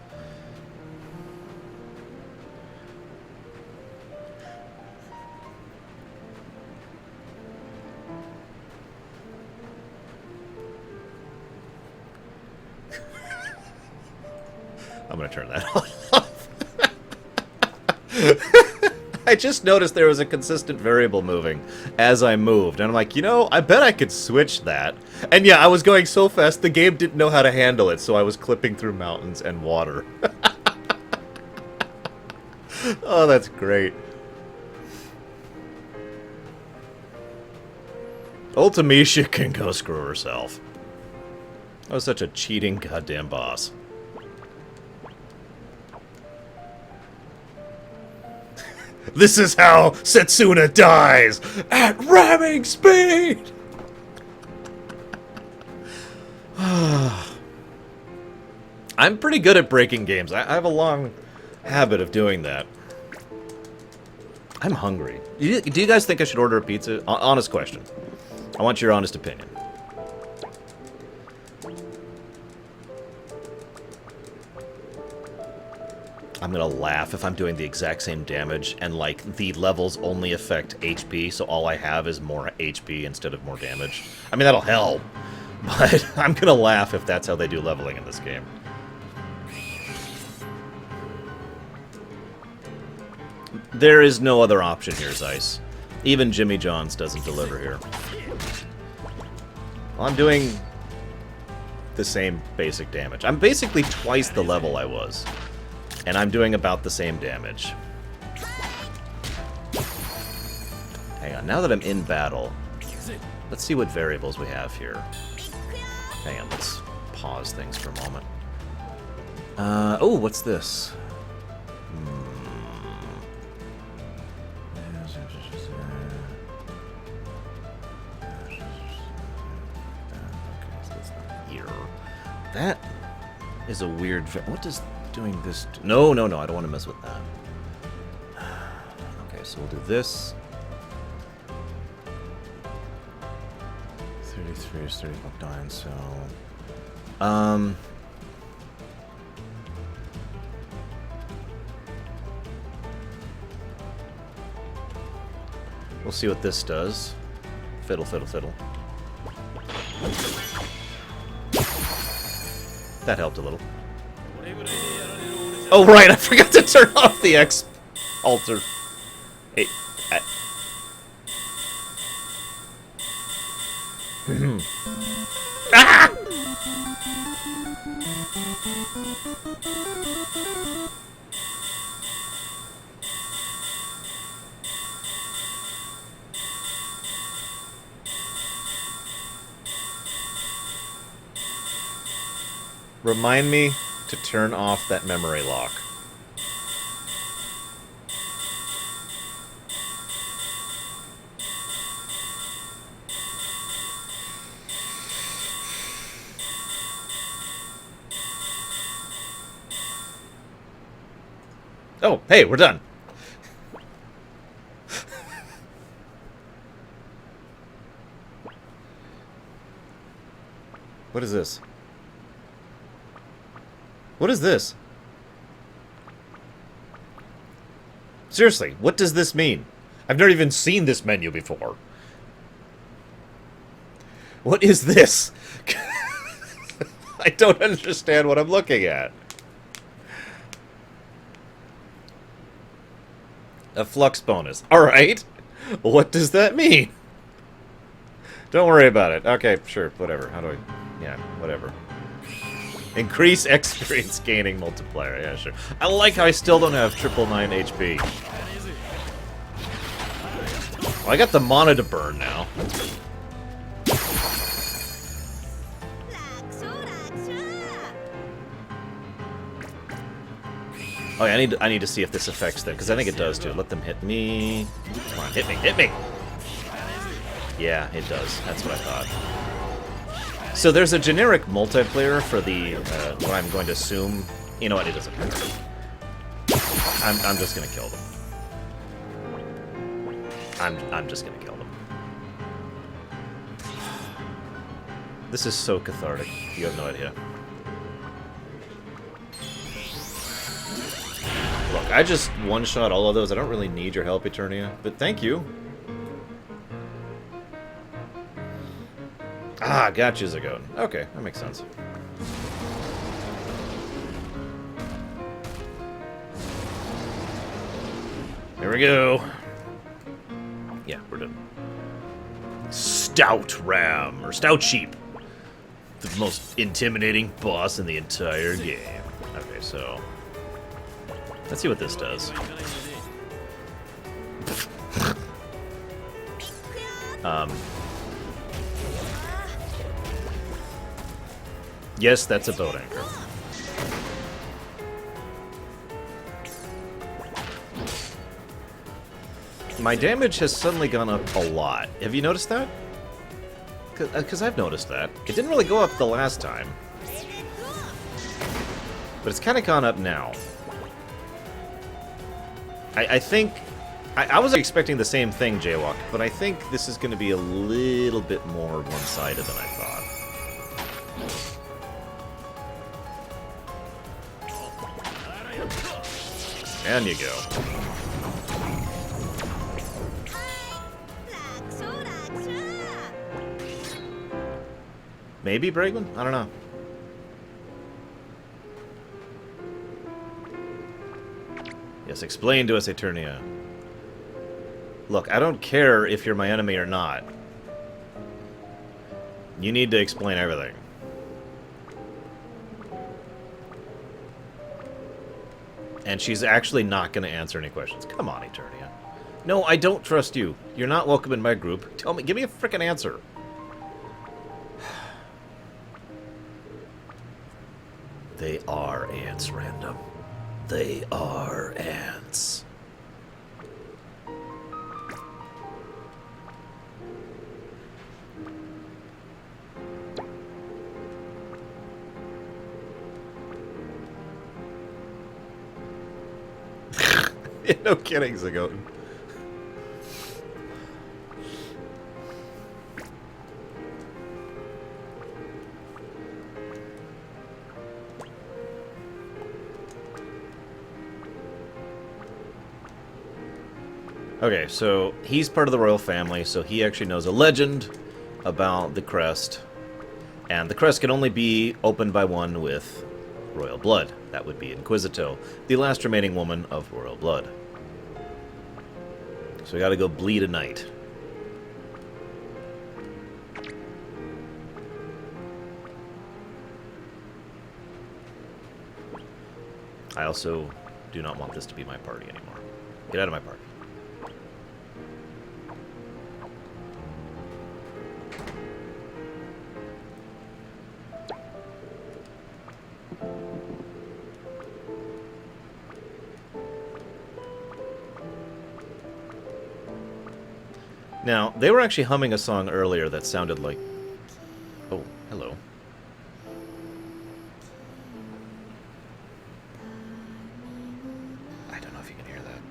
I'm gonna turn that off. I just noticed there was a consistent variable moving as I moved, and I'm like, you know, I bet I could switch that. And yeah, I was going so fast, the game didn't know how to handle it, so I was clipping through mountains and water. Oh, that's great. Ultimisha can go screw herself. That was such a cheating goddamn boss. This is how Setsuna dies! At ramming speed! I'm pretty good at breaking games. I have a long habit of doing that. I'm hungry. Do you guys think I should order a pizza? Honest question. I want your honest opinion. I'm gonna laugh if I'm doing the exact same damage and, like, the levels only affect HP, so all I have is more HP instead of more damage. I mean, that'll help, but I'm gonna laugh if that's how they do leveling in this game. There is no other option here, Zeiss. Even Jimmy John's doesn't deliver here. Well, I'm doing the same basic damage. I'm basically twice the level I was. And I'm doing about the same damage. Hang on, now that I'm in battle, Let's see what variables we have here. Hang on, let's pause things for a moment. Oh, what's this? That is a weird... What does doing this do? No, no, no, I don't want to mess with that. Okay, so we'll do this. 33 is 39, so... We'll see what this does. Fiddle, fiddle, fiddle. That helped a little. Oh, right, I forgot to turn off the X alter. Hey, ah! Remind me to turn off that memory lock. Oh, hey, we're done. What is this? What is this? Seriously, what does this mean? I've never even seen this menu before. What is this? I don't understand what I'm looking at. A flux bonus. Alright. What does that mean? Don't worry about it. Okay, sure, whatever. How do I... Yeah, whatever. Increase experience gaining multiplier. Yeah, sure. I like how I still don't have 999 HP. Well, I got the mana to burn now. Oh, yeah, I need to see if this affects them, because I think it does too. Let them hit me. Come on, hit me, hit me! Yeah, it does. That's what I thought. So there's a generic multiplayer for the, what I'm going to assume... You know what, it doesn't matter. I'm just gonna kill them. I'm just gonna kill them. This is so cathartic. You have no idea. Look, I just one-shot all of those. I don't really need your help, Eternia, but thank you. Ah, gotcha's a goat. Okay, that makes sense. Here we go. Yeah, we're done. Stout Ram, or Stout Sheep. The most intimidating boss in the entire game. Okay, so... Let's see what this does. Yes, that's a boat anchor. My damage has suddenly gone up a lot. Have you noticed that? Because I've noticed that. It didn't really go up the last time. But it's kind of gone up now. I think... I was expecting the same thing, Jaywalk, but I think this is going to be a little bit more one-sided than I thought. And you go. Maybe Bregman? I don't know. Yes, explain to us, Eternia. Look, I don't care if you're my enemy or not. You need to explain everything. And she's actually not going to answer any questions. Come on, Eternia. No, I don't trust you. You're not welcome in my group. Tell me, give me a frickin' answer. They are ants, Random. They are ants. No kidding, Zagoten. Okay, so he's part of the royal family, so he actually knows a legend about the crest. And the crest can only be opened by one with royal blood. That would be Inquisito, the last remaining woman of royal blood. So we gotta go bleed a knight. I also do not want this to be my party anymore. Get out of my party. Now, they were actually humming a song earlier that sounded like... Oh, hello. I don't know if you can hear that.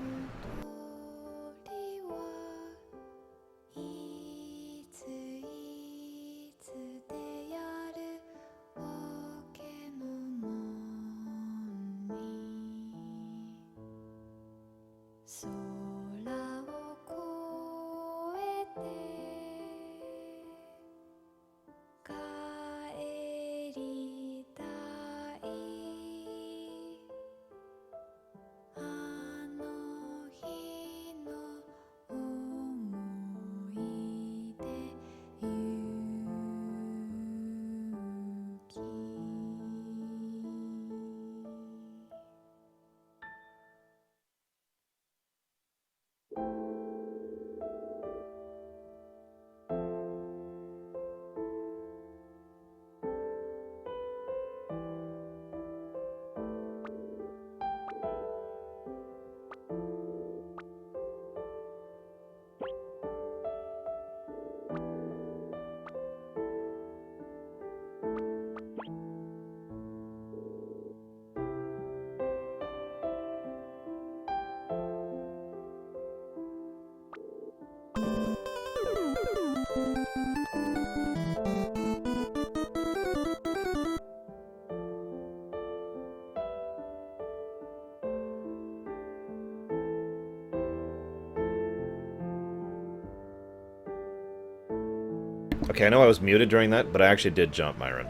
Okay, I know I was muted during that, but I actually did jump Myron.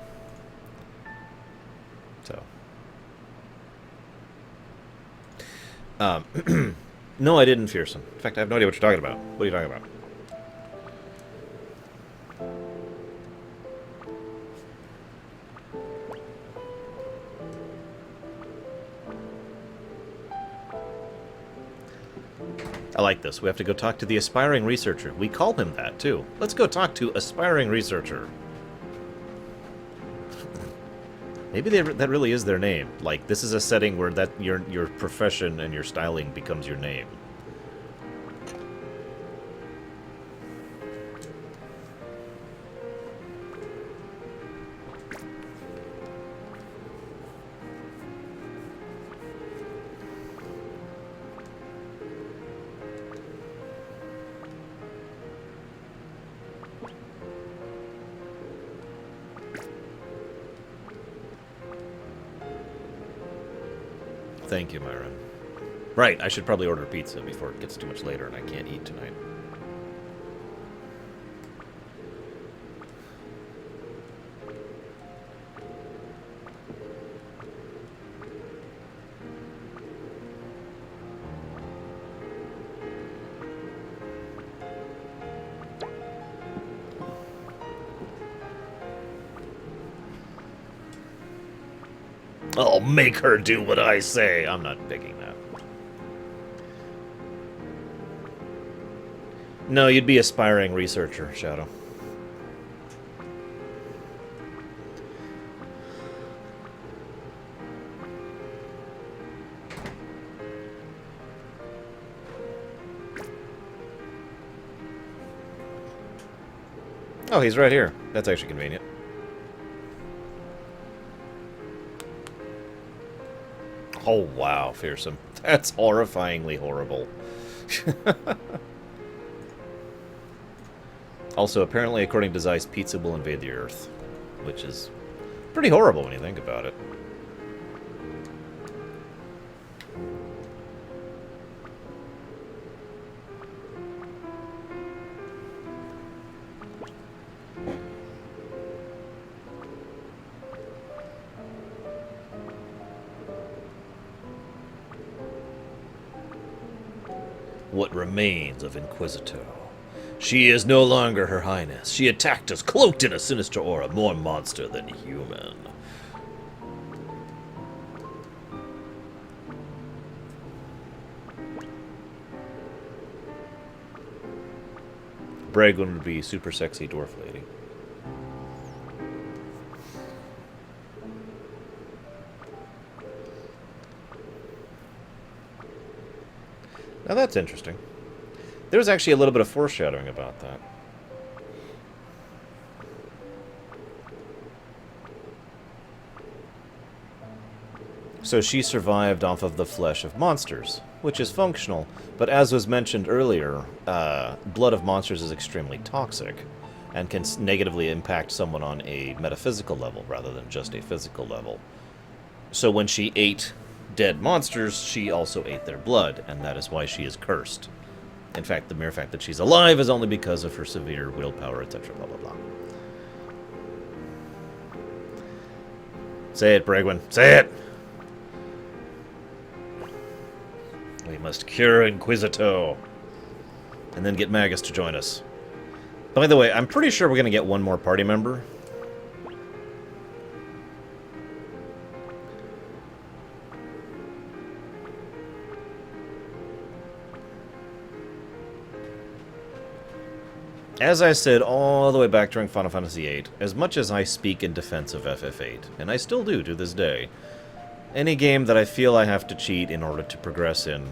So. No, I didn't, Fearsome. In fact, I have no idea what you're talking about. What are you talking about? I like this. We have to go talk to the aspiring researcher. We call him that, too. Let's go talk to aspiring researcher. Maybe that really is their name. Like, this is a setting where that your profession and your styling becomes your name. Thank you, Myron. Right, I should probably order pizza before it gets too much later and I can't eat tonight. I'll make her do what I say. I'm not picking that. No, you'd be aspiring researcher, Shadow. Oh, he's right here. That's actually convenient. Oh, wow, fearsome. That's horrifyingly horrible. Also, apparently, according to Zeiss, pizza will invade the Earth, which is pretty horrible when you think about it. What remains of Inquisitor? She is no longer Her Highness. She attacked us, cloaked in a sinister aura, more monster than human. Bragon would be super sexy dwarf lady. Now that's interesting. There was actually a little bit of foreshadowing about that. So she survived off of the flesh of monsters, which is functional, but as was mentioned earlier, blood of monsters is extremely toxic and can negatively impact someone on a metaphysical level rather than just a physical level. So when she ate dead monsters, she also ate their blood, and that is why she is cursed. In fact, the mere fact that she's alive is only because of her severe willpower, etc., blah, blah, blah. Say it, Bragwin. Say it! We must cure Inquisito. And then get Magus to join us. By the way, I'm pretty sure we're going to get one more party member. As I said all the way back during Final Fantasy VIII, as much as I speak in defense of FF8, and I still do to this day, any game that I feel I have to cheat in order to progress in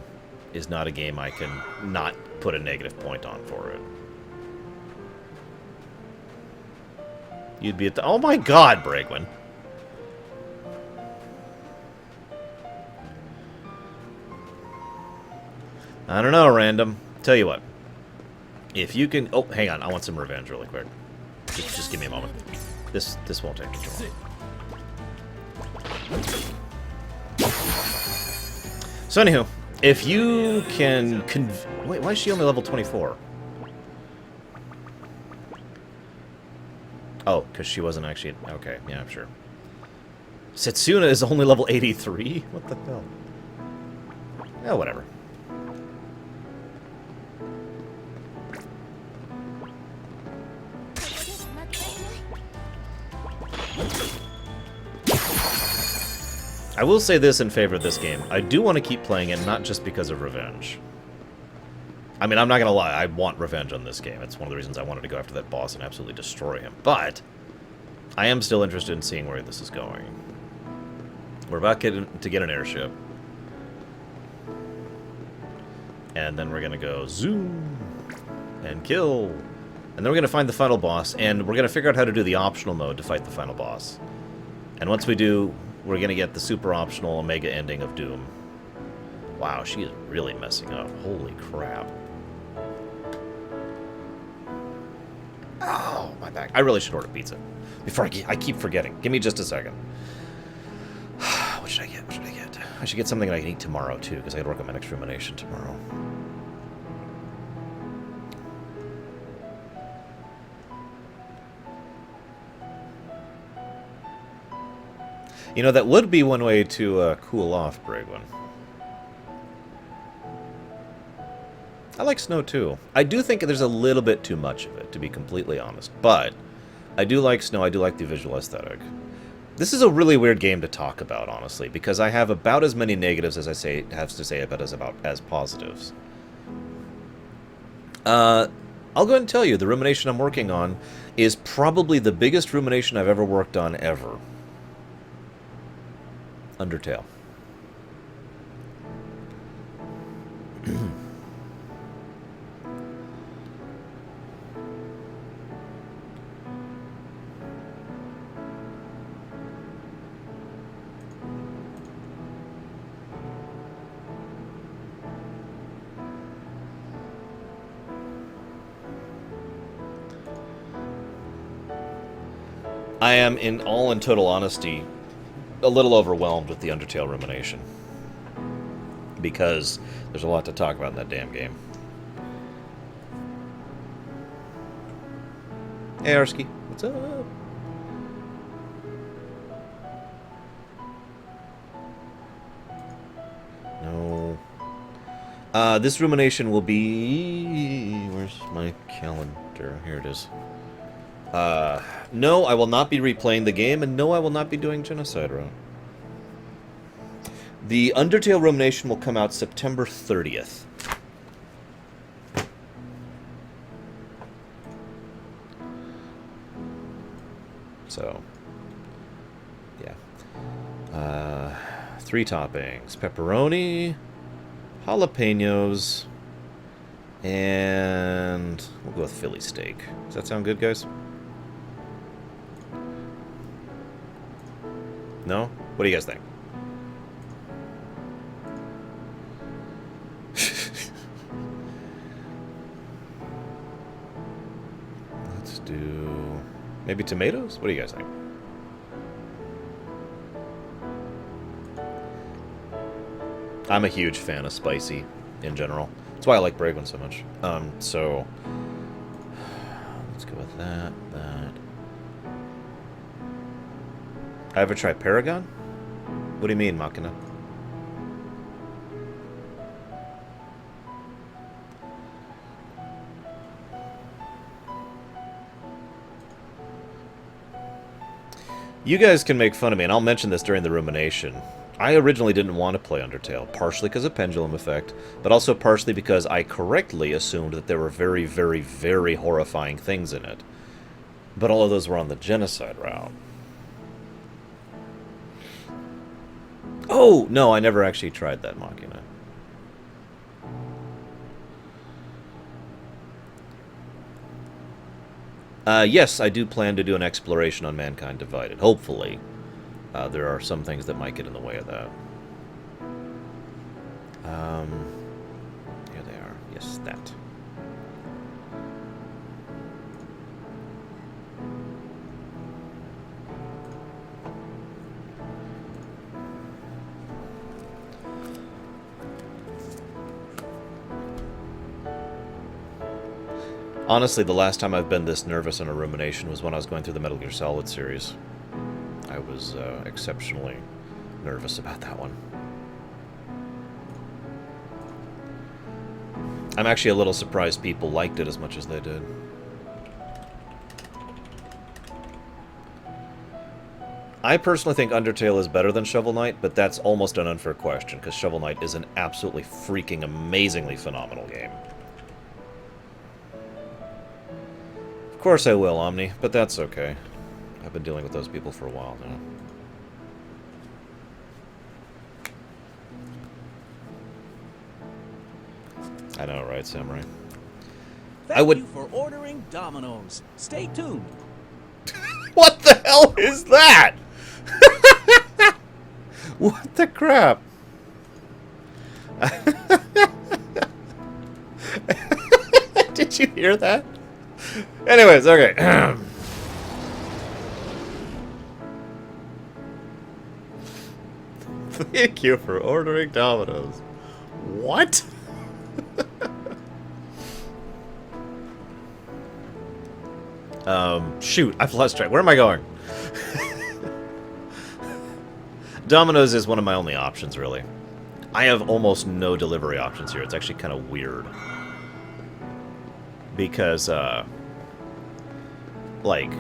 is not a game I can not put a negative point on for it. You'd be at the... Oh my god, Bragwin! I don't know, random. Tell you what. If you can... Oh, hang on. I want some revenge really quick. Just give me a moment. This won't take me too long. So anywho, if you can... Wait, why is she only level 24? Oh, because she wasn't actually... Okay, yeah, I'm sure. Setsuna is only level 83? What the hell? Oh, whatever. I will say this in favor of this game. I do want to keep playing it, not just because of revenge. I mean, I'm not going to lie. I want revenge on this game. It's one of the reasons I wanted to go after that boss and absolutely destroy him. But I am still interested in seeing where this is going. We're about to get an airship. And then we're going to go zoom and kill. And then we're going to find the final boss, and we're going to figure out how to do the optional mode to fight the final boss. And once we do, we're going to get the super optional Omega ending of Doom. Wow, she is really messing up. Holy crap. Oh, my back. I really should order pizza. Before I keep forgetting. Give me just a second. What should I get? What should I get? I should get something that I can eat tomorrow, too, because I got to work on my next rumination tomorrow. You know, that would be one way to cool off, Bragwin. I like snow, too. I do think there's a little bit too much of it, to be completely honest. But I do like snow. I do like the visual aesthetic. This is a really weird game to talk about, honestly, because I have about as many negatives as I have to say about as positives. I'll go ahead and tell you, the rumination I'm working on is probably the biggest rumination I've ever worked on ever. Undertale. I am, in all and total honesty, a little overwhelmed with the Undertale Rumination. Because there's a lot to talk about in that damn game. Hey, Arsky. What's up? No. This rumination will be... Where's my calendar? Here it is. No, I will not be replaying the game, and no, I will not be doing Genocide Row. The Undertale Rumination will come out September 30th. So, yeah. 3 toppings. Pepperoni, jalapenos, and we'll go with Philly steak. Does that sound good, guys? No? What do you guys think? Let's do... maybe tomatoes? What do you guys think? I'm a huge fan of spicy in general. That's why I like Brave One so much. So... let's go with that. I ever tried Paragon? What do you mean, Machina? You guys can make fun of me, and I'll mention this during the rumination. I originally didn't want to play Undertale, partially because of Pendulum Effect, but also partially because I correctly assumed that there were very, very, very horrifying things in it. But all of those were on the genocide route. Oh, no, I never actually tried that Machina. Yes, I do plan to do an exploration on Mankind Divided, hopefully. There are some things that might get in the way of that. Here they are. Yes, that. Honestly, the last time I've been this nervous on a rumination was when I was going through the Metal Gear Solid series. I was exceptionally nervous about that one. I'm actually a little surprised people liked it as much as they did. I personally think Undertale is better than Shovel Knight, but that's almost an unfair question, because Shovel Knight is an absolutely freaking amazingly phenomenal game. Of course I will, Omni, but that's okay. I've been dealing with those people for a while now. I know, right, Samurai? Thank you for ordering Domino's. Stay tuned. What the hell is that? What the crap? Did you hear that? Anyways, okay. Thank you for ordering Domino's. What? Shoot, I've lost track. Where am I going? Domino's is one of my only options, really. I have almost no delivery options here. It's actually kind of weird. Because, like, you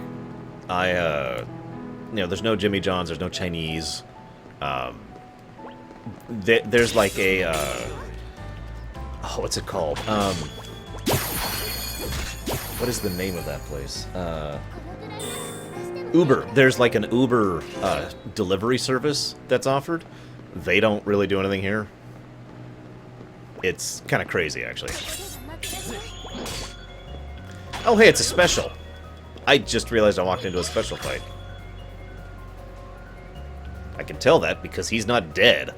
know, there's no Jimmy John's, there's no Chinese. There's like a, oh, what's it called? What is the name of that place? Uber. There's like an Uber delivery service that's offered. They don't really do anything here. It's kind of crazy, actually. Oh, hey, it's a special. I just realized I walked into a special fight. I can tell that because he's not dead.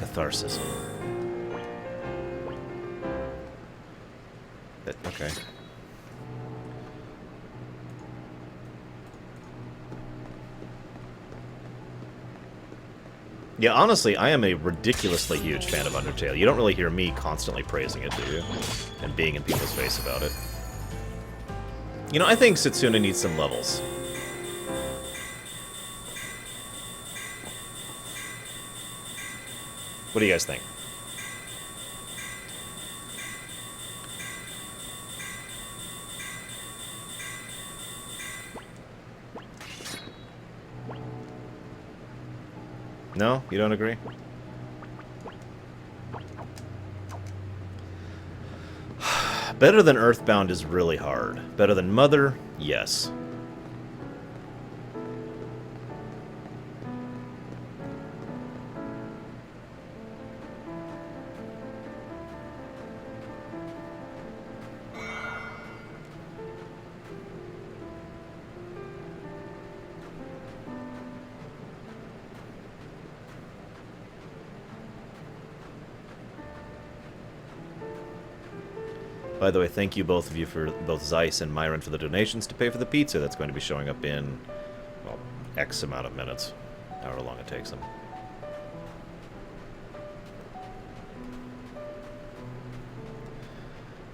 Catharsis. Okay. Yeah, honestly, I am a ridiculously huge fan of Undertale. You don't really hear me constantly praising it, do you? And being in people's face about it. You know, I think Setsuna needs some levels. What do you guys think? No? You don't agree? Better than Earthbound is really hard. Better than Mother? Yes. By the way, thank you both of you for both Zeiss and Myron for the donations to pay for the pizza that's going to be showing up in, well, X amount of minutes, however long it takes them.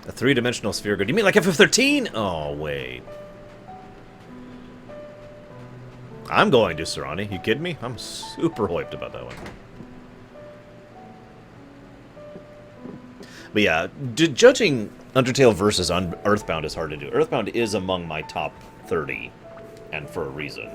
A three-dimensional sphere grid. You mean like FF13? Oh, wait. I'm going to, Sarani. You kidding me? I'm super hyped about that one. But yeah, judging Undertale versus Earthbound is hard to do. Earthbound is among my top 30, and for a reason.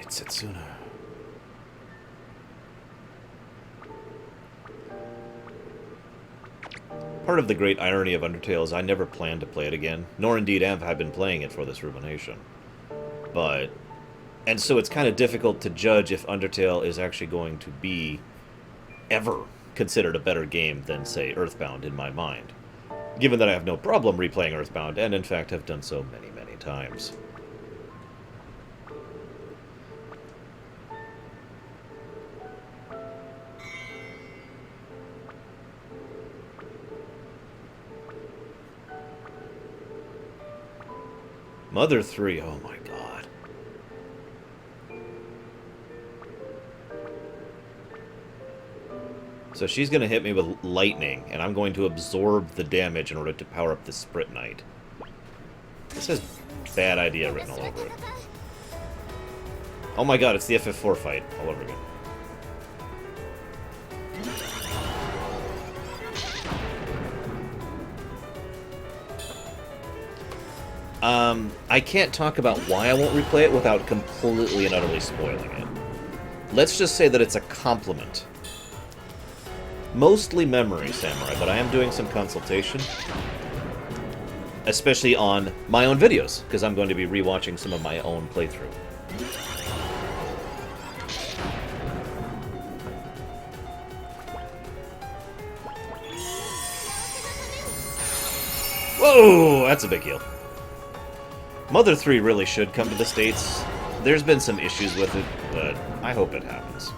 It's Setsuna. Part of the great irony of Undertale is I never planned to play it again, nor indeed have I been playing it for this rumination. And so it's kind of difficult to judge if Undertale is actually going to be ever considered a better game than, say, Earthbound in my mind. Given that I have no problem replaying Earthbound, and in fact have done so many, many times. Mother 3, oh my god. So she's going to hit me with lightning, and I'm going to absorb the damage in order to power up the Sprite Knight. This has bad idea written all over it. Oh my god, it's the FF4 fight all over again. I can't talk about why I won't replay it without completely and utterly spoiling it. Let's just say that it's a compliment. Mostly memory, Samurai, but I am doing some consultation. Especially on my own videos, because I'm going to be rewatching some of my own playthrough. Whoa! That's a big deal. Mother 3 really should come to the States. There's been some issues with it, but I hope it happens.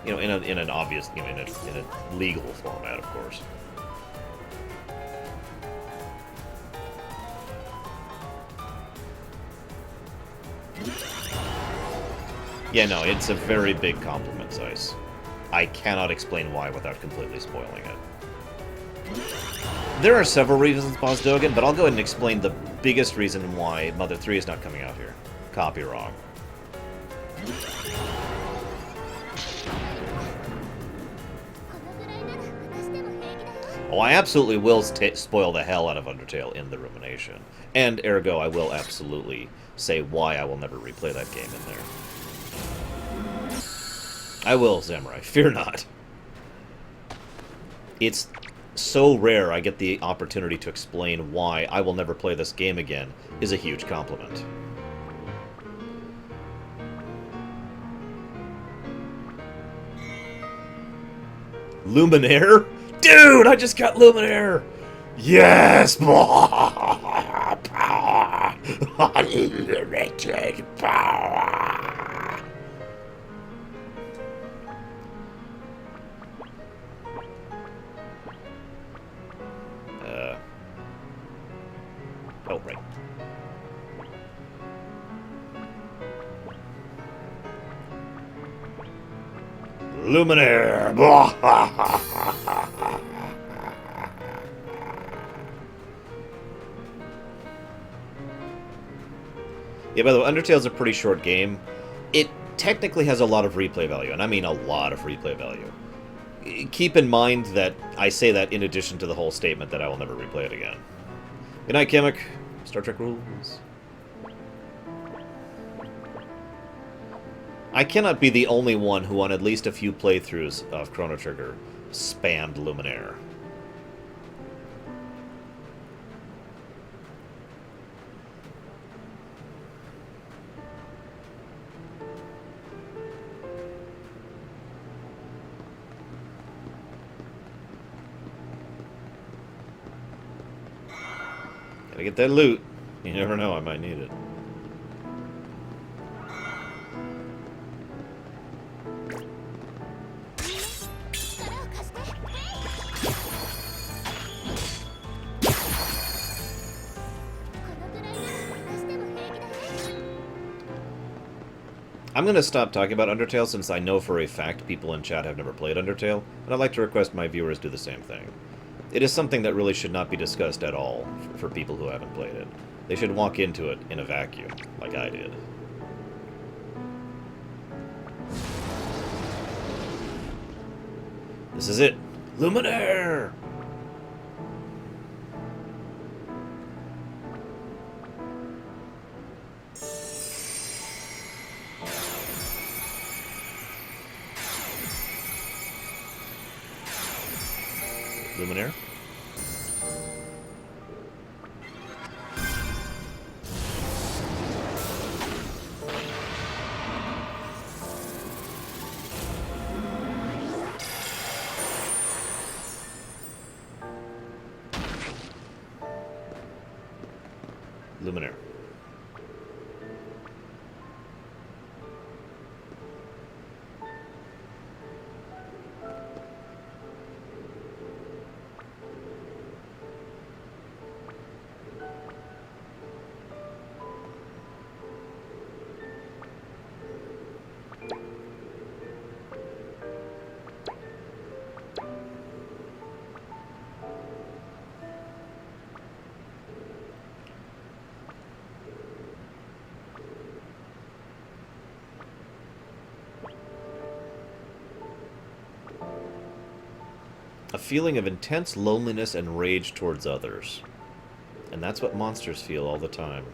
You know, in an obvious, you know, in a legal format, of course. Yeah, no, it's a very big compliment, Zeiss. I cannot explain why without completely spoiling it. There are several reasons, Boss Dogan, but I'll go ahead and explain the biggest reason why Mother 3 is not coming out here. Copy wrong. Oh, I absolutely will spoil the hell out of Undertale in the rumination. And ergo, I will absolutely say why I will never replay that game in there. I will, Samurai. Fear not. It's so rare I get the opportunity to explain why I will never play this game again is a huge compliment. Luminaire? Dude, I just got Luminaire! Yes! Power! Unlimited power! Oh, right. Luminaire! Yeah, by the way, Undertale's a pretty short game. It technically has a lot of replay value, and I mean a lot of replay value. Keep in mind that I say that in addition to the whole statement that I will never replay it again. Good night, Kamek. Star Trek rules. I cannot be the only one who, on at least a few playthroughs of Chrono Trigger, spammed Luminaire. Gotta get that loot. You never know, I might need it. I'm going to stop talking about Undertale since I know for a fact people in chat have never played Undertale, and I'd like to request my viewers do the same thing. It is something that really should not be discussed at all for people who haven't played it. They should walk into it in a vacuum, like I did. This is it! Luminaire! Luminaire? Luminaire. A feeling of intense loneliness and rage towards others. And that's what monsters feel all the time.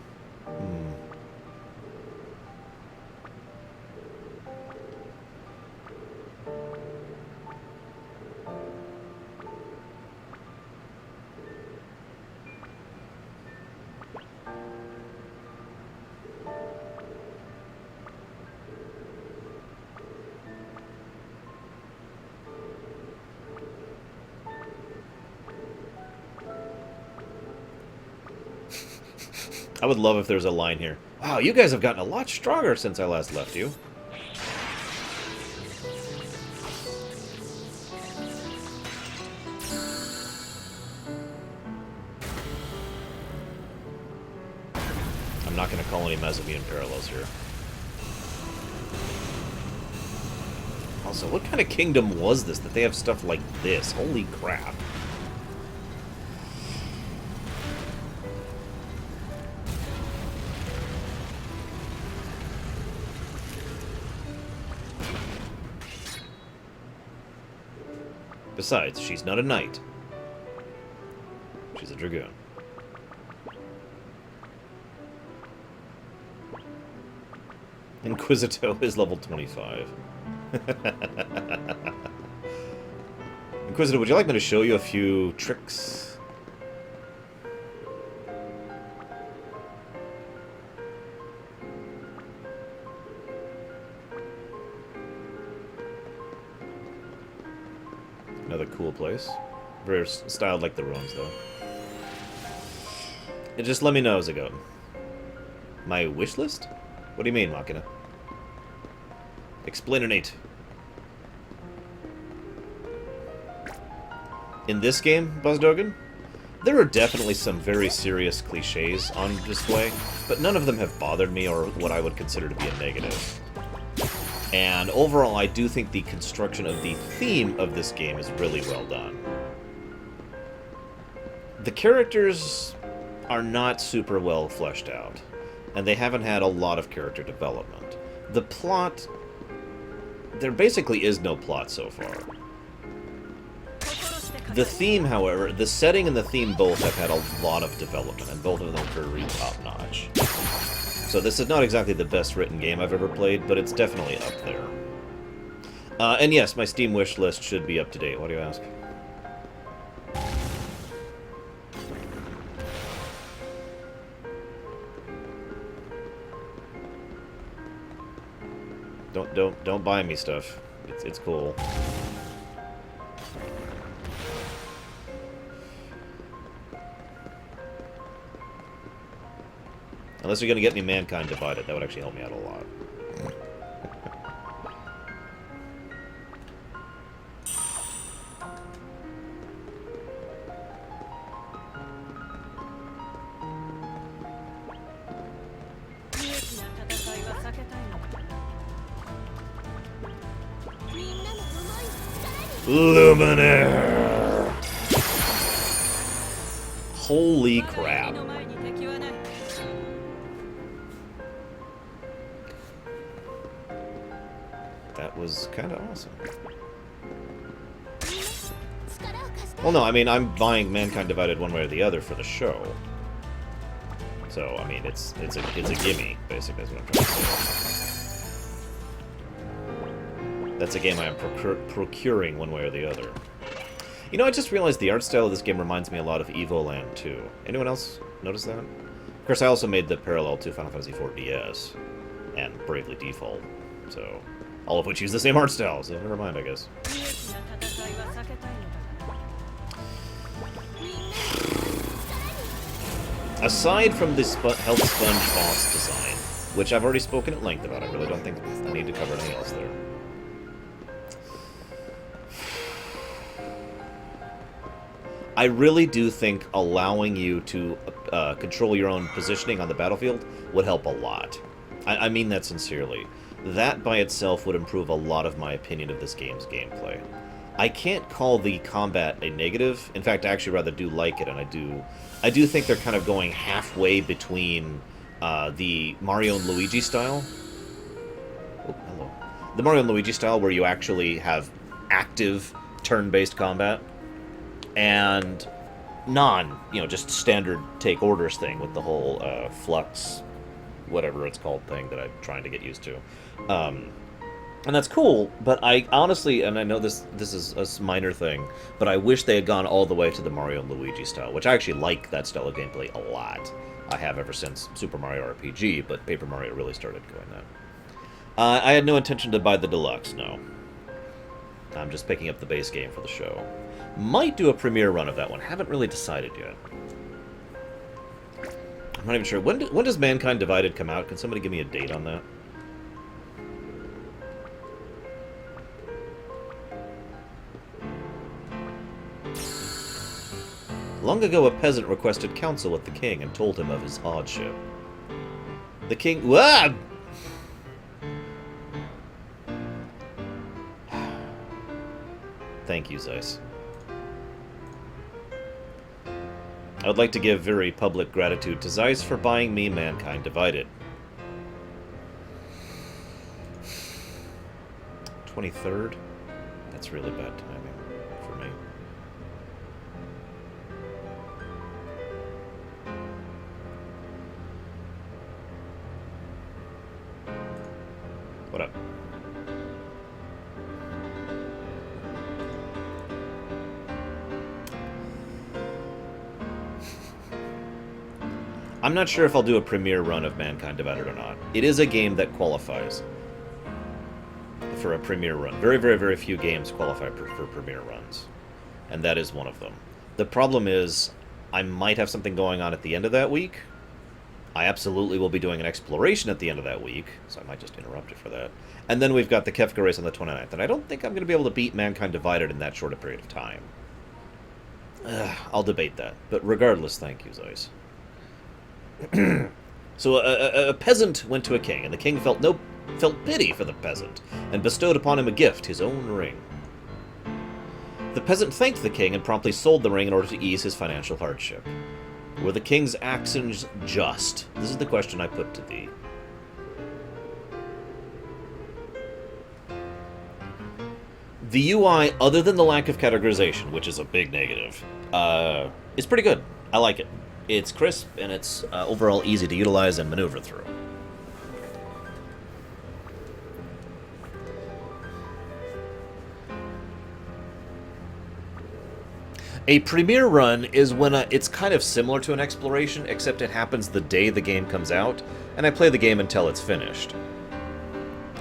I would love if there's a line here. Wow, you guys have gotten a lot stronger since I last left you. I'm not going to call any Mesopotamian parallels here. Also, what kind of kingdom was this that they have stuff like this? Holy crap. Besides, she's not a knight. She's a dragoon. Inquisito is level 25. Inquisitor, would you like me to show you a few tricks? Another cool place. Very styled like the ruins, though. And just let me know as I go. My wish list? What do you mean, Machina? Explainate. In this game, Buzzdogan, there are definitely some very serious cliches on display, but none of them have bothered me or what I would consider to be a negative. And overall, I do think the construction of the theme of this game is really well done. The characters are not super well fleshed out, and they haven't had a lot of character development. The plot... there basically is no plot so far. The theme, however, the setting and the theme both have had a lot of development, and both of them are very top-notch. So this is not exactly the best written game I've ever played, but it's definitely up there. And yes, my Steam wish list should be up to date. What do you ask? Don't buy me stuff. It's cool. Unless you're gonna get me Mankind Divided, that would actually help me out a lot. Luminaire! Holy crap. That was kind of awesome. Well, no, I mean, I'm buying Mankind Divided one way or the other for the show. So, I mean, it's a gimme, basically, is what I'm trying to say. That's a game I am procuring one way or the other. You know, I just realized the art style of this game reminds me a lot of Evoland 2. Anyone else notice that? Of course, I also made the parallel to Final Fantasy IV DS and Bravely Default, so all of which use the same art style, so never mind, I guess. Aside from this Health Sponge boss design, which I've already spoken at length about, I really don't think I need to cover anything else there. I really do think allowing you to control your own positioning on the battlefield would help a lot. I mean that sincerely. That by itself would improve a lot of my opinion of this game's gameplay. I can't call the combat a negative. In fact, I actually rather do like it, and I do think they're kind of going halfway between the Mario and Luigi style. Oh, hello. The Mario and Luigi style, where you actually have active turn-based combat, and just standard take orders thing with the whole flux, whatever it's called thing that I'm trying to get used to. And that's cool, but I honestly, and I know this is a minor thing, but I wish they had gone all the way to the Mario and Luigi style, which I actually like that style of gameplay a lot. I have ever since Super Mario RPG, but Paper Mario really started going that. I had no intention to buy the deluxe, no. I'm just picking up the base game for the show. Might do a premiere run of that one. Haven't really decided yet. I'm not even sure. When does Mankind Divided come out? Can somebody give me a date on that? Long ago, a peasant requested counsel with the king and told him of his hardship. The king... Wah! Thank you, Zeiss. I would like to give very public gratitude to Zeiss for buying me Mankind Divided. 23rd? That's really bad timing for me. What up? I'm not sure if I'll do a premiere run of Mankind Divided or not. It is a game that qualifies for a premiere run. Very, very, very few games qualify for premiere runs, and that is one of them. The problem is, I might have something going on at the end of that week. I absolutely will be doing an exploration at the end of that week, so I might just interrupt it for that. And then we've got the Kefka race on the 29th, and I don't think I'm going to be able to beat Mankind Divided in that short a period of time. I'll debate that. But regardless, thank you, Zeiss. So a peasant went to a king, and the king felt pity for the peasant, and bestowed upon him a gift, his own ring. The peasant thanked the king and promptly sold the ring in order to ease his financial hardship. Were the king's actions just? This is the question I put to thee. The UI, other than the lack of categorization, which is a big negative, is pretty good. I like it. It's crisp, and it's overall easy to utilize and maneuver through. A premiere run is when it's kind of similar to an exploration, except it happens the day the game comes out, and I play the game until it's finished.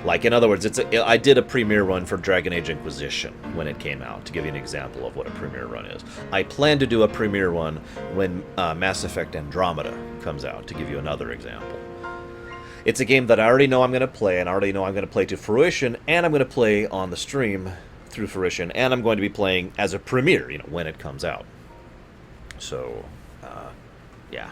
Like, in other words, I did a premiere run for Dragon Age Inquisition when it came out, to give you an example of what a premiere run is. I plan to do a premiere run when Mass Effect Andromeda comes out, to give you another example. It's a game that I already know I'm going to play, and I already know I'm going to play to fruition, and I'm going to play on the stream through fruition, and I'm going to be playing as a premiere, you know, when it comes out. So, yeah.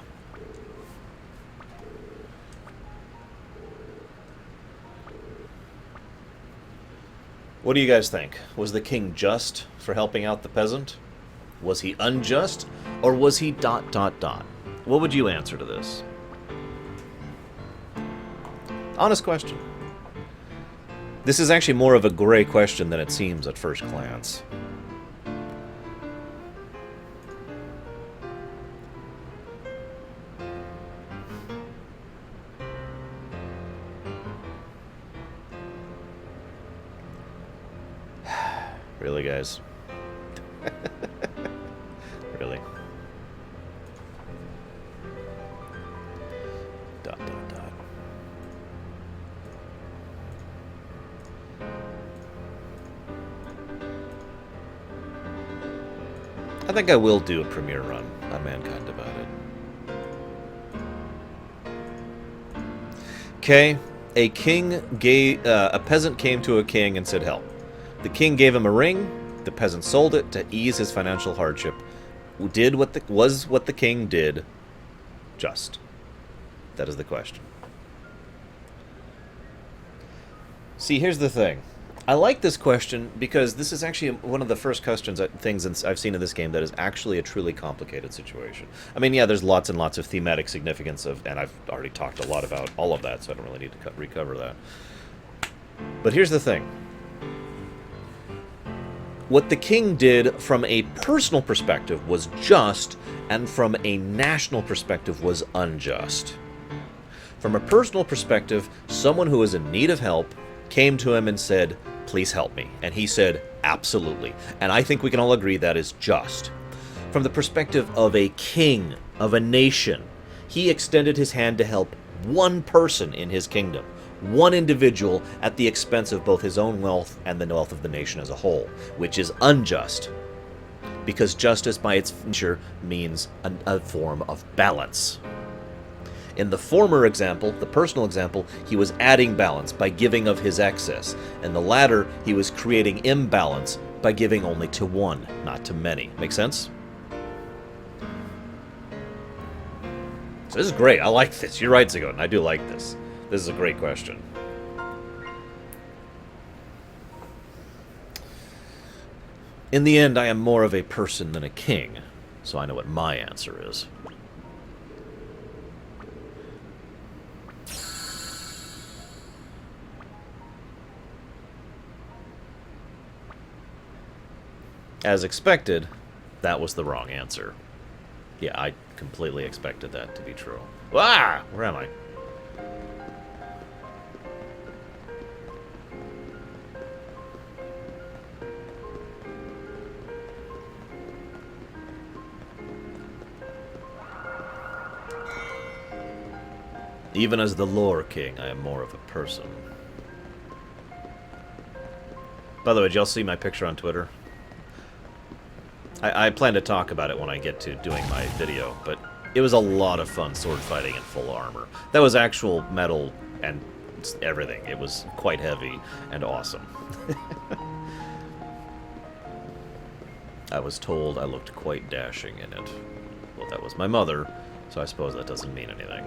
What do you guys think? Was the king just for helping out the peasant? Was he unjust? Or was he ... What would you answer to this? Honest question. This is actually more of a gray question than it seems at first glance. Really, guys? Really? ... I think I will do a premiere run on Mankind Divided. Okay, a peasant came to a king and said help. The king gave him a ring. The peasant sold it to ease his financial hardship. Was what the king did just? That is the question. See, here's the thing. I like this question because this is actually one of the first things I've seen in this game that is actually a truly complicated situation. I mean, yeah, there's lots and lots of thematic significance and I've already talked a lot about all of that, so I don't really need to recover that. But here's the thing. What the king did from a personal perspective was just, and from a national perspective was unjust. From a personal perspective, someone who was in need of help came to him and said, "Please help me." And he said, "Absolutely." And I think we can all agree that is just. From the perspective of a king, of a nation, he extended his hand to help one person in his kingdom, one individual, at the expense of both his own wealth and the wealth of the nation as a whole, which is unjust. Because justice by its nature means a form of balance. In the former example, the personal example, he was adding balance by giving of his excess. In the latter, he was creating imbalance by giving only to one, not to many. Make sense? So this is great. I like this. You're right, Zagoten. I do like this. This is a great question. In the end, I am more of a person than a king, so I know what my answer is. As expected, that was the wrong answer. Yeah, I completely expected that to be true. Ah! Where am I? Even as the lore king, I am more of a person. By the way, did y'all see my picture on Twitter? I plan to talk about it when I get to doing my video, but it was a lot of fun sword fighting in full armor. That was actual metal and everything. It was quite heavy and awesome. I was told I looked quite dashing in it. Well, that was my mother, so I suppose that doesn't mean anything.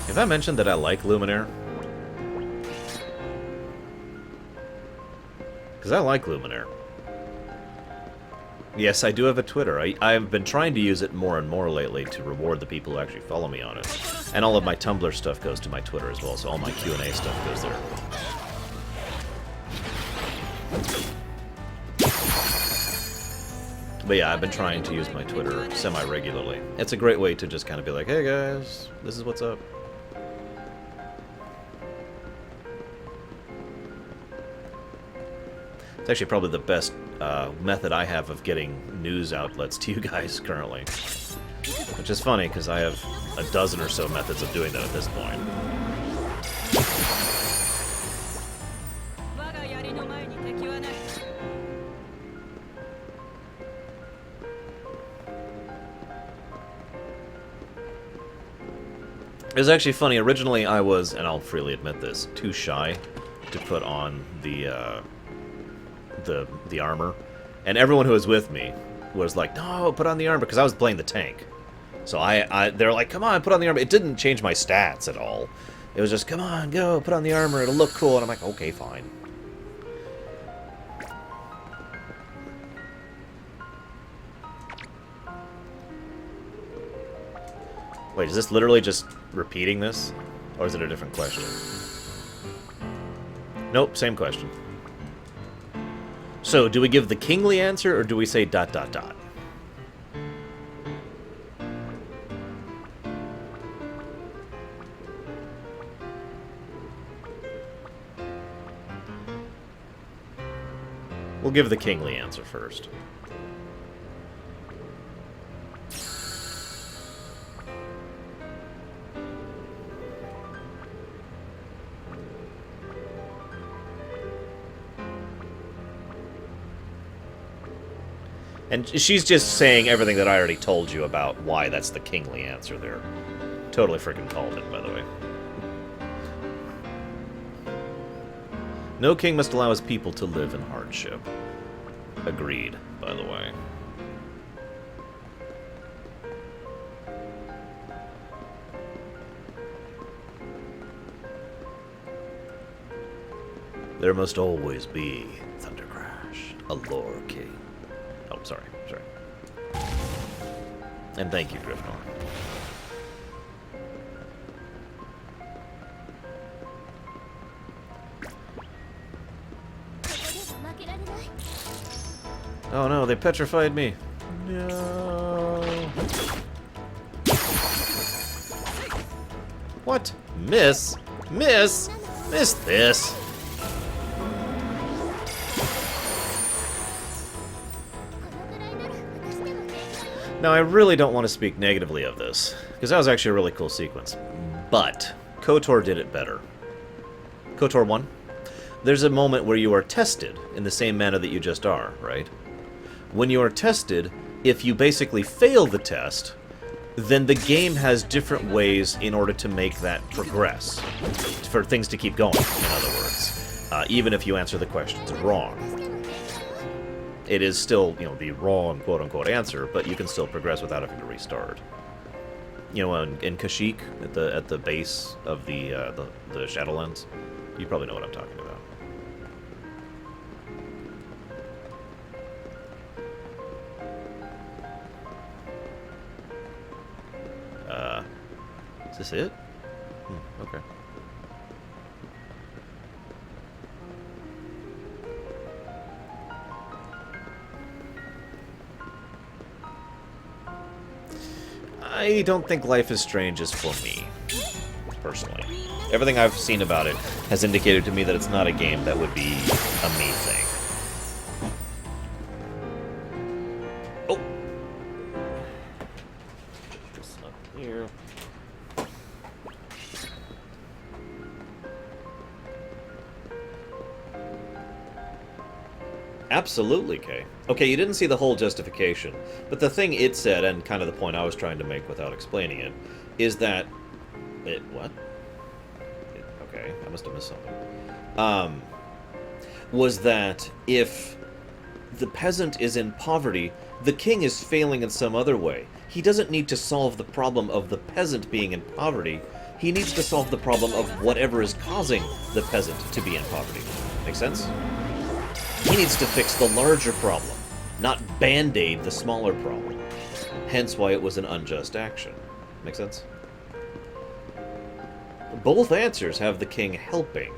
Have I mentioned that I like Luminaire? Because I like Luminaire. Yes, I do have a Twitter. I've been trying to use it more and more lately to reward the people who actually follow me on it. And all of my Tumblr stuff goes to my Twitter as well, so all my Q&A stuff goes there. But yeah, I've been trying to use my Twitter semi-regularly. It's a great way to just kind of be like, hey guys, this is what's up. It's actually probably the best method I have of getting news outlets to you guys currently. Which is funny, because I have a dozen or so methods of doing that at this point. It was actually funny. Originally I was, and I'll freely admit this, too shy to put on the armor, and everyone who was with me was like, no, put on the armor, because I was playing the tank. So they're like, come on, put on the armor. It didn't change my stats at all. It was just, come on, go, put on the armor, it'll look cool. And I'm like, okay, fine. Wait, is this literally just repeating this? Or is it a different question? Nope, same question. So, do we give the kingly answer, or do we say ... We'll give the kingly answer first. And she's just saying everything that I already told you about why that's the kingly answer there. Totally freaking called it, by the way. No king must allow his people to live in hardship. Agreed, by the way. There must always be Thunder Crash, a lore king. Oh, sorry. And thank you, Griffnor. Oh no, they petrified me. No. What? Miss? Miss? Miss this? Now, I really don't want to speak negatively of this, because that was actually a really cool sequence. But KOTOR did it better. KOTOR 1, there's a moment where you are tested in the same manner that you just are, right? When you are tested, if you basically fail the test, then the game has different ways in order to make that progress, for things to keep going, in other words, even if you answer the questions wrong. It is still, you know, the wrong quote-unquote answer, but you can still progress without having to restart. You know, in Kashyyyk, at the base of the Shadowlands, you probably know what I'm talking about. Is this it? Okay. I don't think Life is Strange is for me, personally. Everything I've seen about it has indicated to me that it's not a game that would be a me thing. here. Absolutely, Kay. Okay, you didn't see the whole justification, but the thing it said, and kind of the point I was trying to make without explaining it, is that... what? Okay, I must have missed something. Was that if the peasant is in poverty, the king is failing in some other way. He doesn't need to solve the problem of the peasant being in poverty. He needs to solve the problem of whatever is causing the peasant to be in poverty. Make sense? He needs to fix the larger problem, not band-aid the smaller problem. Hence why it was an unjust action. Make sense? Both answers have the king helping.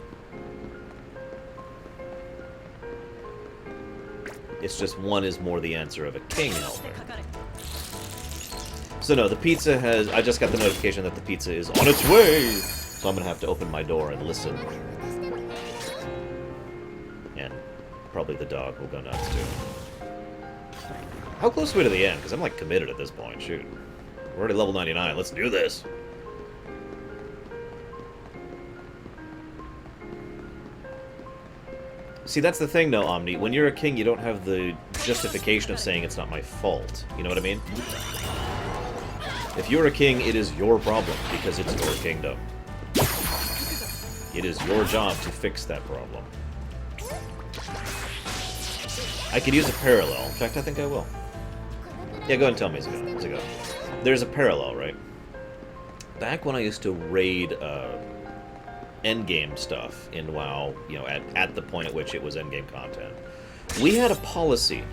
It's just one is more the answer of a king helping. So no, the pizza has... I just got the notification that the pizza is on its way! So I'm going to have to open my door and listen. And probably the dog will go nuts too. How close are we to the end? Because I'm like committed at this point. Shoot. We're already level 99. Let's do this! See, that's the thing, though, Omni. When you're a king, you don't have the justification of saying it's not my fault. You know what I mean? If you're a king, it is your problem, because it's your kingdom. It is your job to fix that problem. I could use a parallel. In fact, I think I will. Yeah, go ahead and tell me, Zago. There's a parallel, right? Back when I used to raid, endgame stuff in WoW, you know, at the point at which it was endgame content, we had a policy.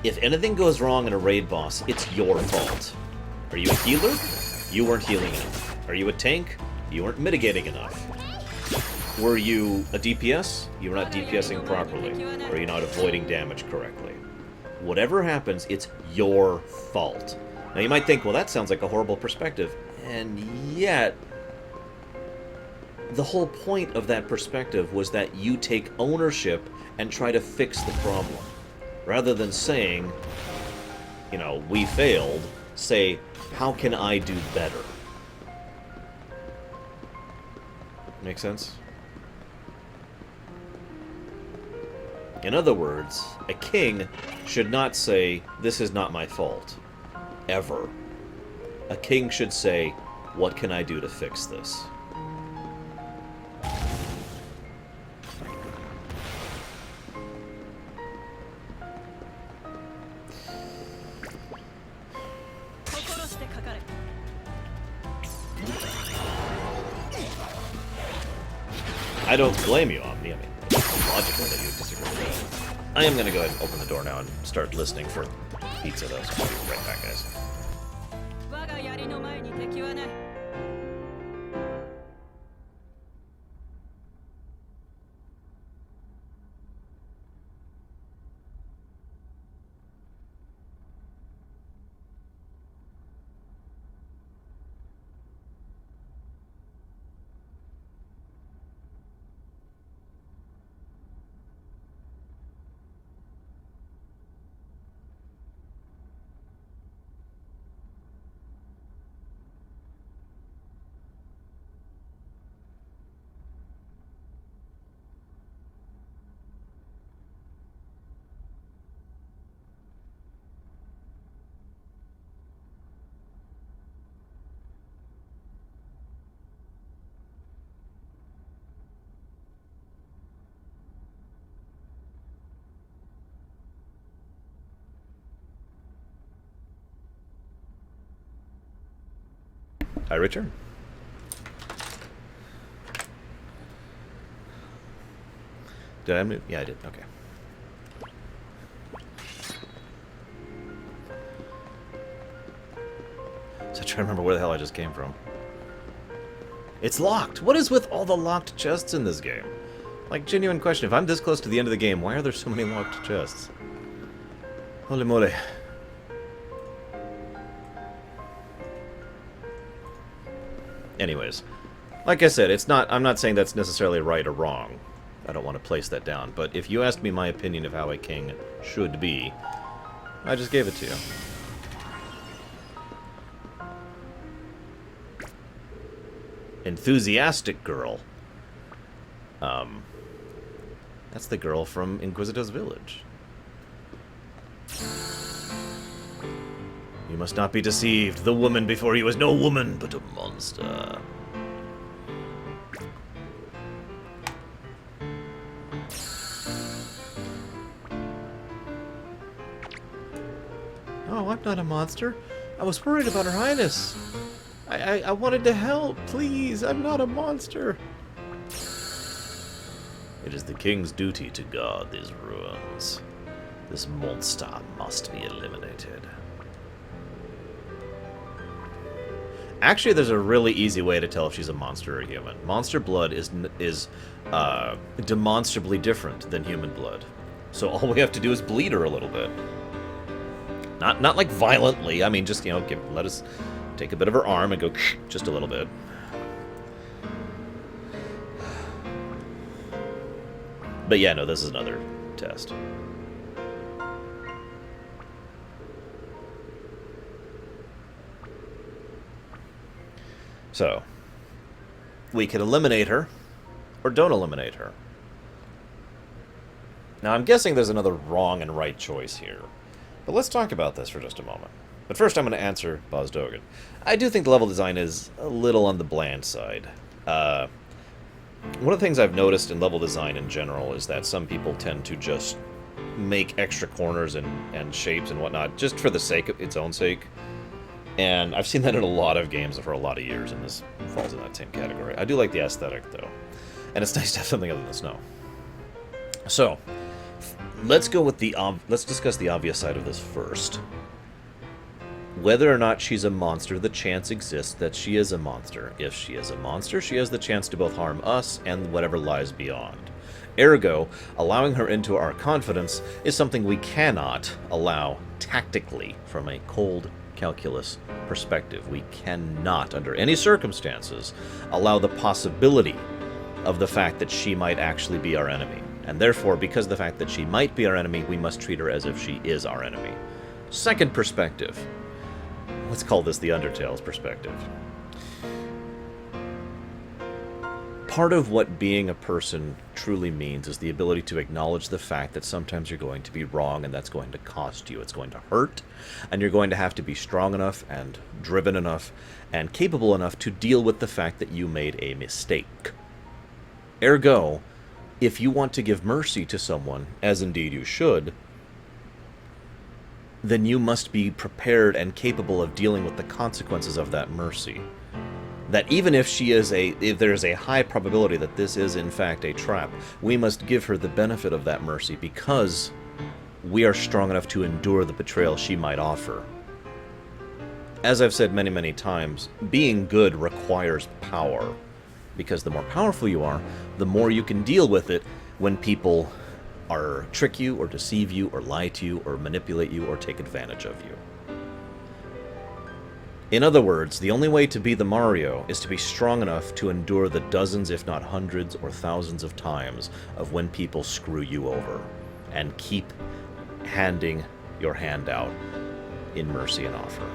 If anything goes wrong in a raid boss, it's your fault. Are you a healer? You weren't healing enough. Are you a tank? You weren't mitigating enough. Were you a DPS? You were not DPSing properly. Or are you not avoiding damage correctly? Whatever happens, it's your fault. Now you might think, well, that sounds like a horrible perspective. And yet, the whole point of that perspective was that you take ownership and try to fix the problem. Rather than saying, you know, we failed, say, how can I do better? Make sense? In other words, a king should not say, this is not my fault. Ever. A king should say, what can I do to fix this? I don't blame you, Omni. I mean, it's logical that you disagree with that. I am going to go ahead and open the door now and start listening for pizza, though, so I'll be right back, guys. I return. Did I move? Yeah, I did. Okay. So I try to remember where the hell I just came from. It's locked! What is with all the locked chests in this game? Like, genuine question. If I'm this close to the end of the game, why are there so many locked chests? Holy moly. Anyways, like I said, it's not. I'm not saying that's necessarily right or wrong. I don't want to place that down. But if you asked me my opinion of how a king should be, I just gave it to you. enthusiastic girl. That's the girl from Inquisitor's Village. You must not be deceived. The woman before you was no woman, but a monster. Oh, I'm not a monster. I was worried about Her Highness. I wanted to help. Please, I'm not a monster. It is the king's duty to guard these ruins. This monster must be eliminated. Actually, there's a really easy way to tell if she's a monster or a human. Monster blood is demonstrably different than human blood. So all we have to do is bleed her a little bit. Not like violently. I mean, just, you know, let us take a bit of her arm and go just a little bit. But yeah, no, this is another test. So, we can eliminate her, or don't eliminate her. Now, I'm guessing there's another wrong and right choice here. But let's talk about this for just a moment. But first, I'm going to answer Boz Dogan. I do think the level design is a little on the bland side. One of the things I've noticed in level design in general is that some people tend to just make extra corners and shapes and whatnot just for the sake of its own sake. And I've seen that in a lot of games for a lot of years, and this falls in that same category. I do like the aesthetic, though. And it's nice to have something other than snow. So, let's go with let's discuss the obvious side of this first. Whether or not she's a monster, the chance exists that she is a monster. If she is a monster, she has the chance to both harm us and whatever lies beyond. Ergo, allowing her into our confidence is something we cannot allow tactically from a cold calculus perspective. We cannot, under any circumstances, allow the possibility of the fact that she might actually be our enemy. And therefore, because of the fact that she might be our enemy, we must treat her as if she is our enemy. Second perspective. Let's call this the Undertale's perspective. Part of what being a person truly means is the ability to acknowledge the fact that sometimes you're going to be wrong and that's going to cost you. It's going to hurt, and you're going to have to be strong enough and driven enough and capable enough to deal with the fact that you made a mistake. Ergo, if you want to give mercy to someone, as indeed you should, then you must be prepared and capable of dealing with the consequences of that mercy. That even if if there is a high probability that this is in fact a trap, we must give her the benefit of that mercy because we are strong enough to endure the betrayal she might offer. As I've said many, many times, being good requires power, because the more powerful you are, the more you can deal with it when people trick you or deceive you or lie to you or manipulate you or take advantage of you. In other words, the only way to be the Mario is to be strong enough to endure the dozens, if not hundreds or thousands of times of when people screw you over, and keep handing your hand out in mercy and offer.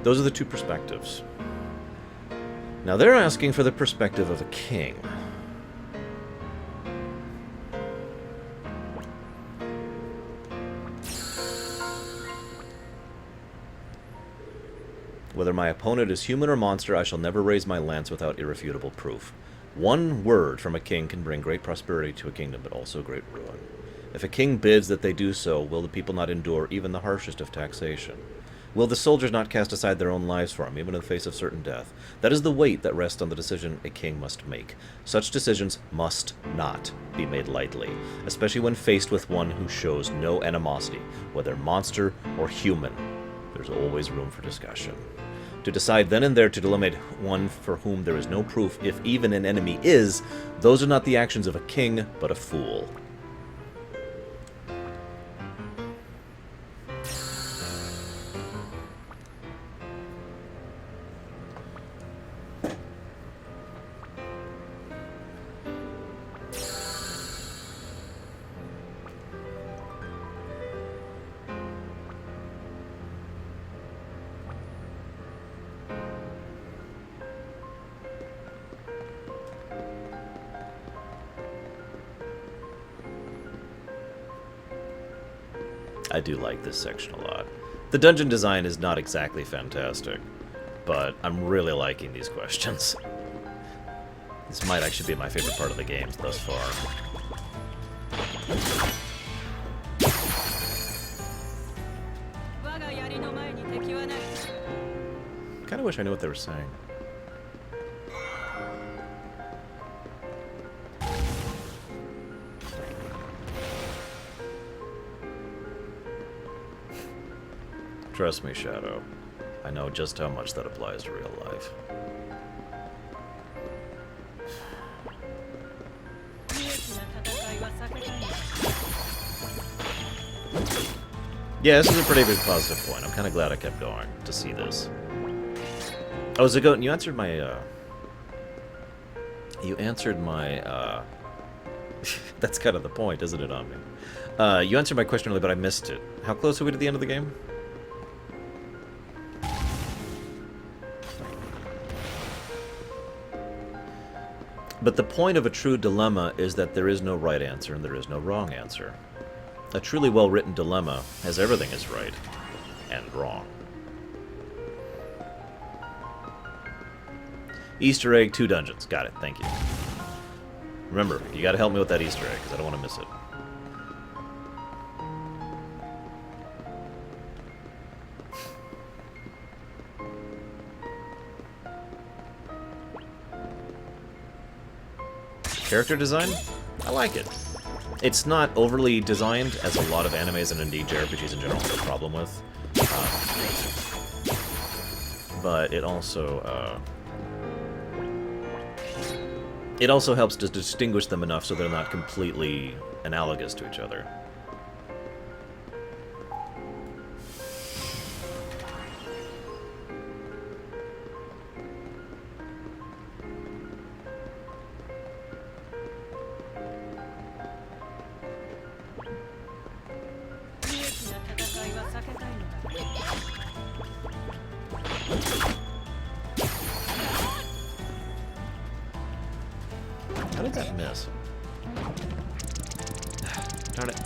Those are the two perspectives. Now they're asking for the perspective of a king. Whether my opponent is human or monster, I shall never raise my lance without irrefutable proof. One word from a king can bring great prosperity to a kingdom, but also great ruin. If a king bids that they do so, will the people not endure even the harshest of taxation? Will the soldiers not cast aside their own lives for him, even in the face of certain death? That is the weight that rests on the decision a king must make. Such decisions must not be made lightly, especially when faced with one who shows no animosity, whether monster or human. There's always room for discussion. To decide then and there to eliminate one for whom there is no proof, if even an enemy is, those are not the actions of a king, but a fool. I do like this section a lot. The dungeon design is not exactly fantastic, but I'm really liking these questions. This might actually be my favorite part of the games thus far. Kinda wish I knew what they were saying. Trust me, Shadow. I know just how much that applies to real life. Yeah, this is a pretty big positive point. I'm kind of glad I kept going to see this. Oh, Zagoten, you answered my, that's kind of the point, isn't it, Omni? You answered my question earlier, but I missed it. How close are we to the end of the game? But the point of a true dilemma is that there is no right answer and there is no wrong answer. A truly well-written dilemma has everything is right and wrong. Easter egg, 2 dungeons. Got it, thank you. Remember, you gotta help me with that Easter egg, because I don't want to miss it. Character design? I like it. It's not overly designed, as a lot of animes and indeed JRPGs in general have a problem with. But it also helps to distinguish them enough so they're not completely analogous to each other. How did that miss? Darn it.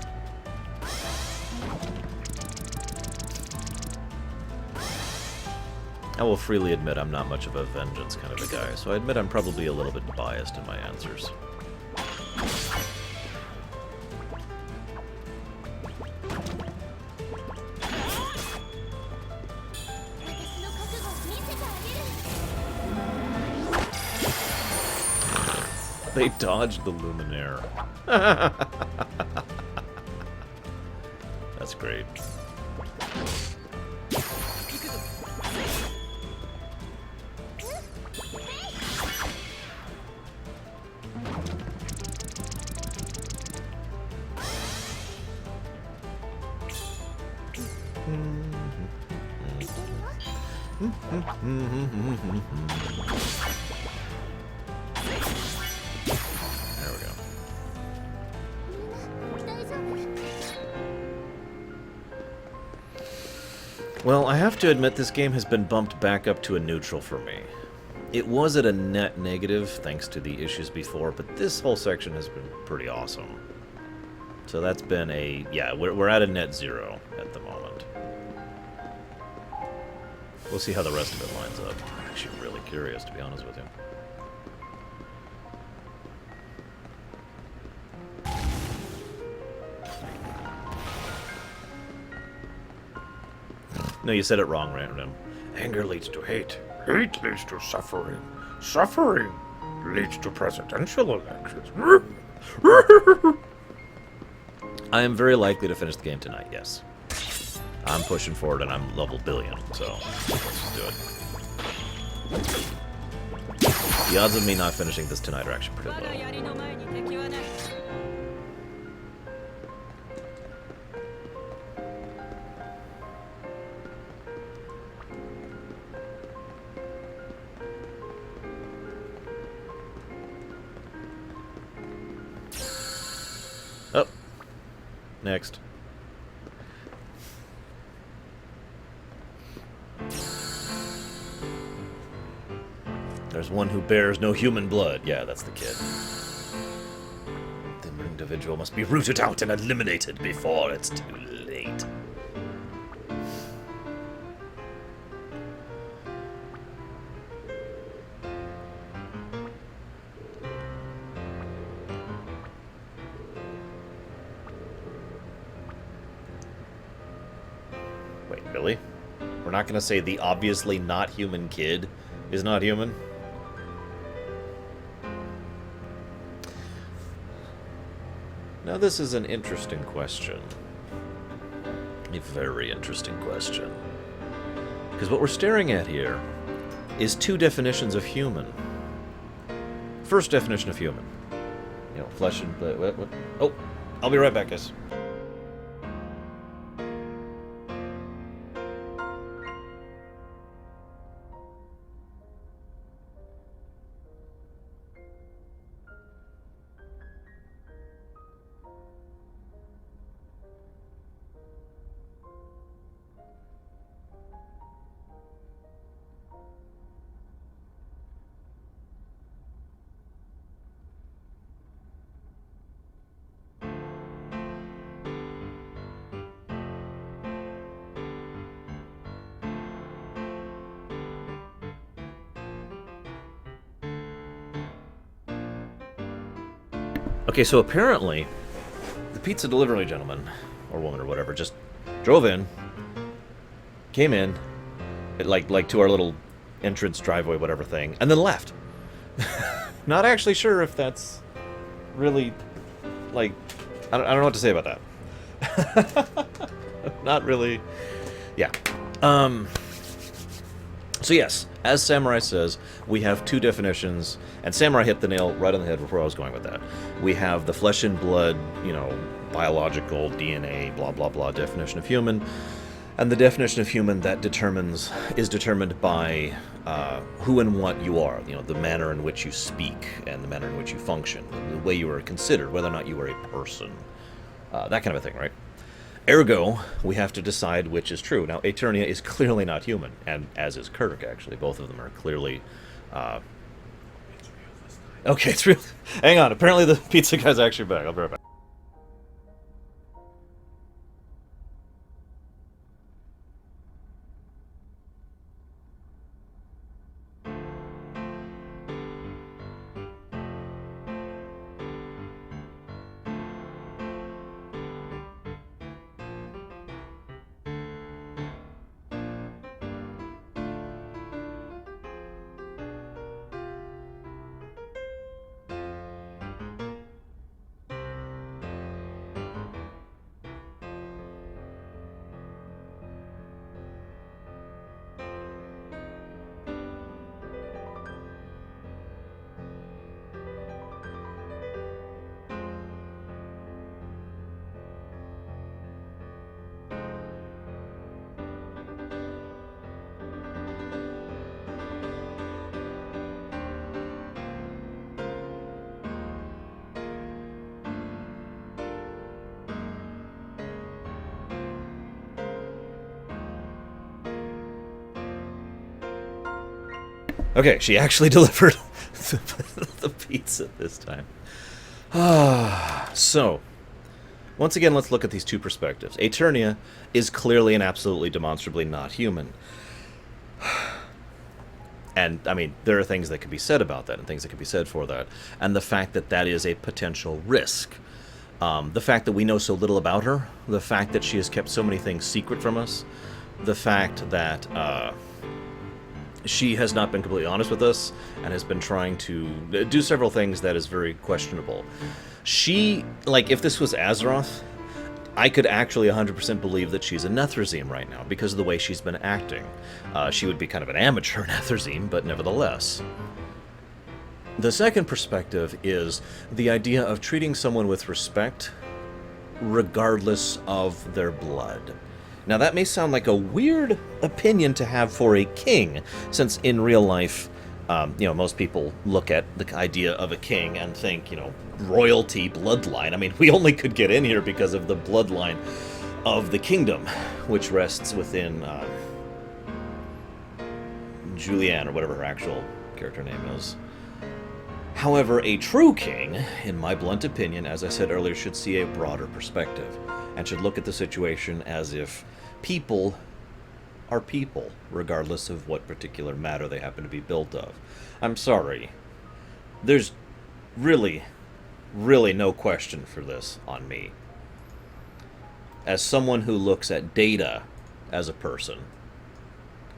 I will freely admit I'm not much of a vengeance kind of a guy, so I admit I'm probably a little bit biased in my answers. They dodged the Luminaire. That's great. There we go. Well, I have to admit this game has been bumped back up to a neutral for me. It was at a net negative thanks to the issues before, but this whole section has been pretty awesome. So that's been a... yeah, we're at a net 0 at the moment. We'll see how the rest of it lines up. I'm actually really curious, to be honest with you. No, you said it wrong, Random. Anger leads to hate. Hate leads to suffering. Suffering leads to presidential elections. I am very likely to finish the game tonight, yes. I'm pushing forward and I'm level billion, so let's just do it. The odds of me not finishing this tonight are actually pretty low. Oh. Next. There's one who bears no human blood. Yeah, that's the kid. The individual must be rooted out and eliminated before it's too late. Really? We're not going to say the obviously not human kid is not human? Now this is an interesting question. A very interesting question. Because what we're staring at here is two definitions of human. First definition of human. You know, flesh and blood. What? Oh, I'll be right back, guys. Okay, so apparently, the pizza delivery gentleman, or woman, or whatever, just drove in, came in, like to our little entrance driveway, whatever thing, and then left. Not actually sure if that's really, like, I don't know what to say about that. Not really, yeah. So yes, as Samurai says, we have two definitions, and Samurai hit the nail right on the head before I was going with that. We have the flesh and blood, you know, biological, DNA, blah, blah, blah, definition of human, and the definition of human that is determined by who and what you are, you know, the manner in which you speak, and the manner in which you function, the way you are considered, whether or not you are a person, that kind of a thing, right? Ergo, we have to decide which is true. Now, Eternia is clearly not human, and as is Kirk, actually. Both of them are clearly... Okay, it's real. Hang on, apparently the pizza guy's actually back. I'll be right back. Okay, she actually delivered the pizza this time. So, once again, let's look at these two perspectives. Eternia is clearly and absolutely demonstrably not human. And, I mean, there are things that can be said about that and things that can be said for that. And the fact that that is a potential risk. The fact that we know so little about her. The fact that she has kept so many things secret from us. The fact that... she has not been completely honest with us and has been trying to do several things that is very questionable. She, like, if this was Azeroth, I could actually 100% believe that she's a Nethrezim right now because of the way she's been acting. She would be kind of an amateur Nethrezim, but nevertheless. The second perspective is the idea of treating someone with respect regardless of their blood. Now, that may sound like a weird opinion to have for a king, since in real life, you know, most people look at the idea of a king and think, you know, royalty, bloodline. I mean, we only could get in here because of the bloodline of the kingdom, which rests within Julianne, or whatever her actual character name is. However, a true king, in my blunt opinion, as I said earlier, should see a broader perspective, and should look at the situation as if people are people, regardless of what particular matter they happen to be built of. I'm sorry. There's really, really no question for this on me. As someone who looks at data as a person,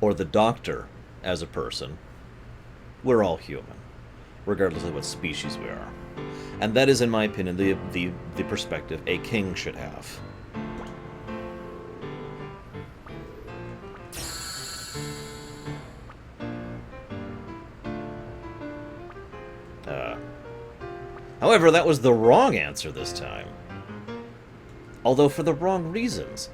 or the doctor as a person, we're all human, regardless of what species we are. And that is, in my opinion, the perspective a king should have. However, that was the wrong answer this time. Although for the wrong reasons.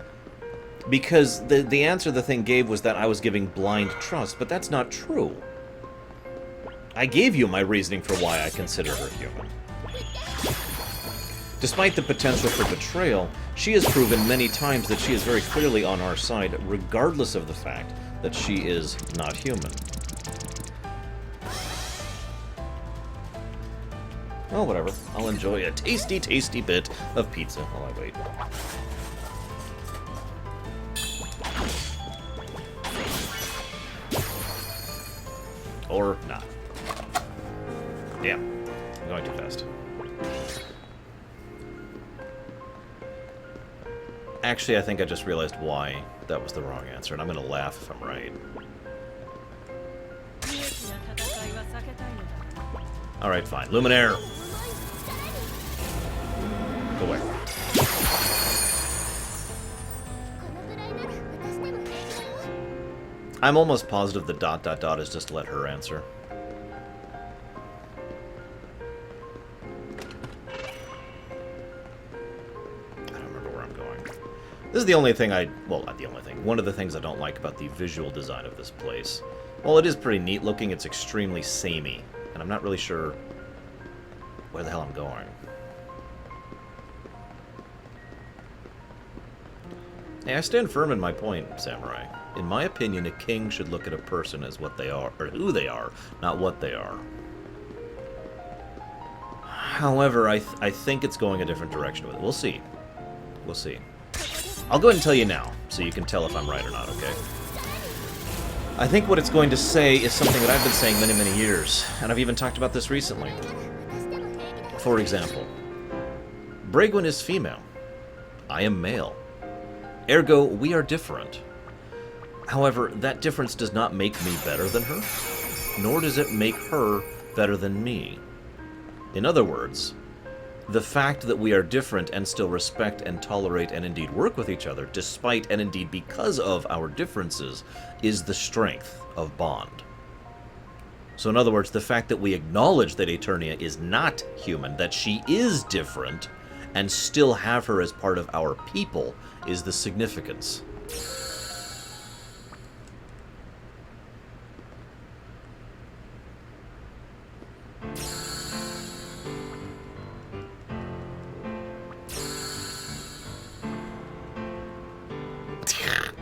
Because the answer the thing gave was that I was giving blind trust, but that's not true. I gave you my reasoning for why I consider her human. Despite the potential for betrayal, she has proven many times that she is very clearly on our side, regardless of the fact that she is not human. Well, whatever. I'll enjoy a tasty, tasty bit of pizza while I wait. Or not. Damn. I'm going too fast. Actually, I think I just realized why that was the wrong answer, and I'm going to laugh if I'm right. Alright, fine. Luminaire! Go away. I'm almost positive the ... is just to let her answer. I don't remember where I'm going. This is the only thing well, not the only thing. One of the things I don't like about the visual design of this place. Well, it is pretty neat looking. It's extremely samey. And I'm not really sure where the hell I'm going. Hey, I stand firm in my point, Samurai. In my opinion, a king should look at a person as what they are, or who they are, not what they are. However, I think it's going a different direction with it. We'll see. We'll see. I'll go ahead and tell you now, so you can tell if I'm right or not, okay? I think what it's going to say is something that I've been saying many, many years, and I've even talked about this recently. For example, Bragwin is female. I am male. Ergo, we are different. However, that difference does not make me better than her, nor does it make her better than me. In other words, the fact that we are different and still respect and tolerate and indeed work with each other, despite and indeed because of our differences, is the strength of bond. So in other words, the fact that we acknowledge that Eternia is not human, that she is different, and still have her as part of our people, is the significance.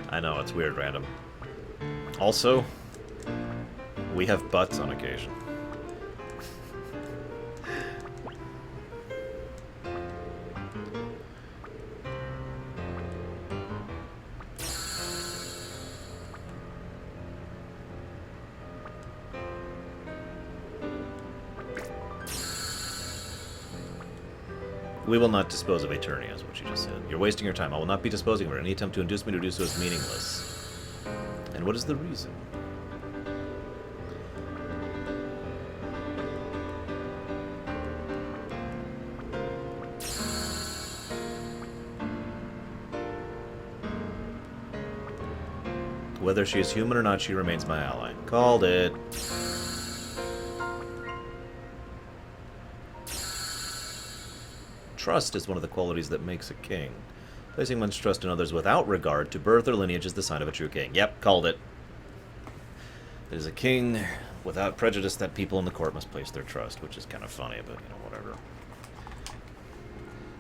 I know, it's weird, random. Also, we have butts on occasion. We will not dispose of Eternia, is what you just said. You're wasting your time. I will not be disposing of her. Any attempt to induce me to do so is meaningless. And what is the reason? Whether she is human or not, she remains my ally. Called it. Trust is one of the qualities that makes a king. Placing one's trust in others without regard to birth or lineage is the sign of a true king. Yep, called it. It is a king without prejudice that people in the court must place their trust, which is kind of funny, but, you know, whatever.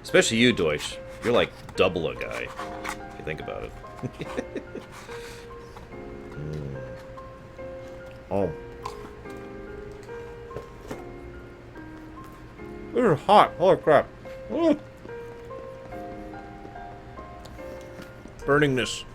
Especially you, Deutsch. You're like double a guy, if you think about it. Oh. This is hot. Holy crap. Ooh. Burningness.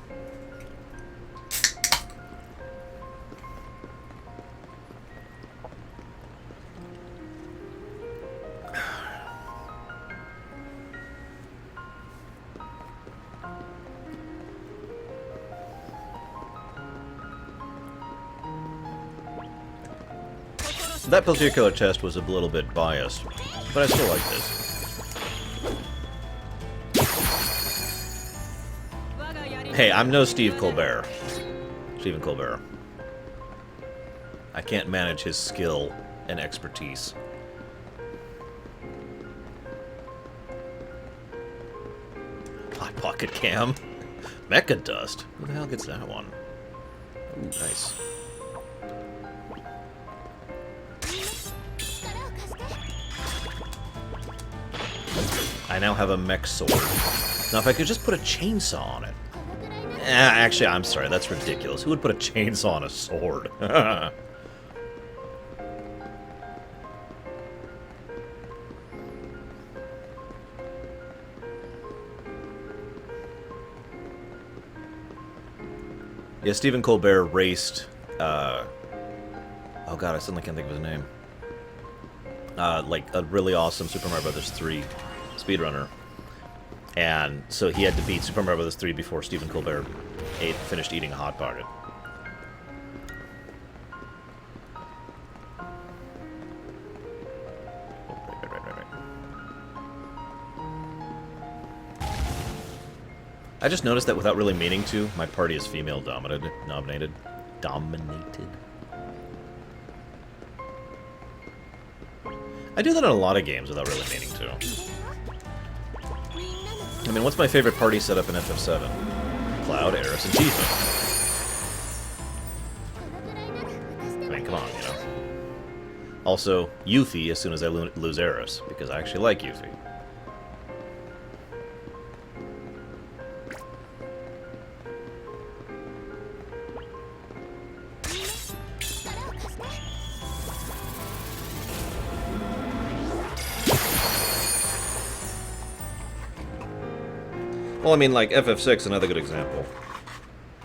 That particular test was a little bit biased, but I still like this. Hey, I'm no Steve Colbert. Stephen Colbert. I can't manage his skill and expertise. Hot Pocket Cam. Mecha Dust. Who the hell gets that one? Ooh, nice. I now have a mech sword. Now, if I could just put a chainsaw on it. Actually, I'm sorry, that's ridiculous. Who would put a chainsaw on a sword? Yeah, Stephen Colbert raced, oh god, I suddenly can't think of his name. Like, a really awesome Super Mario Bros. 3 speedrunner. And so he had to beat Super Mario Bros. 3 before Stephen Colbert finished eating a Hot Pocket. Right. I just noticed that without really meaning to, my party is female dominated. I do that in a lot of games without really meaning to. I mean, what's my favorite party setup in FF7? Cloud, Aeris, and Tifa. I mean, come on, you know. Also, Yuffie as soon as I lose Aeris, because I actually like Yuffie. Well, I mean, like, FF6, another good example.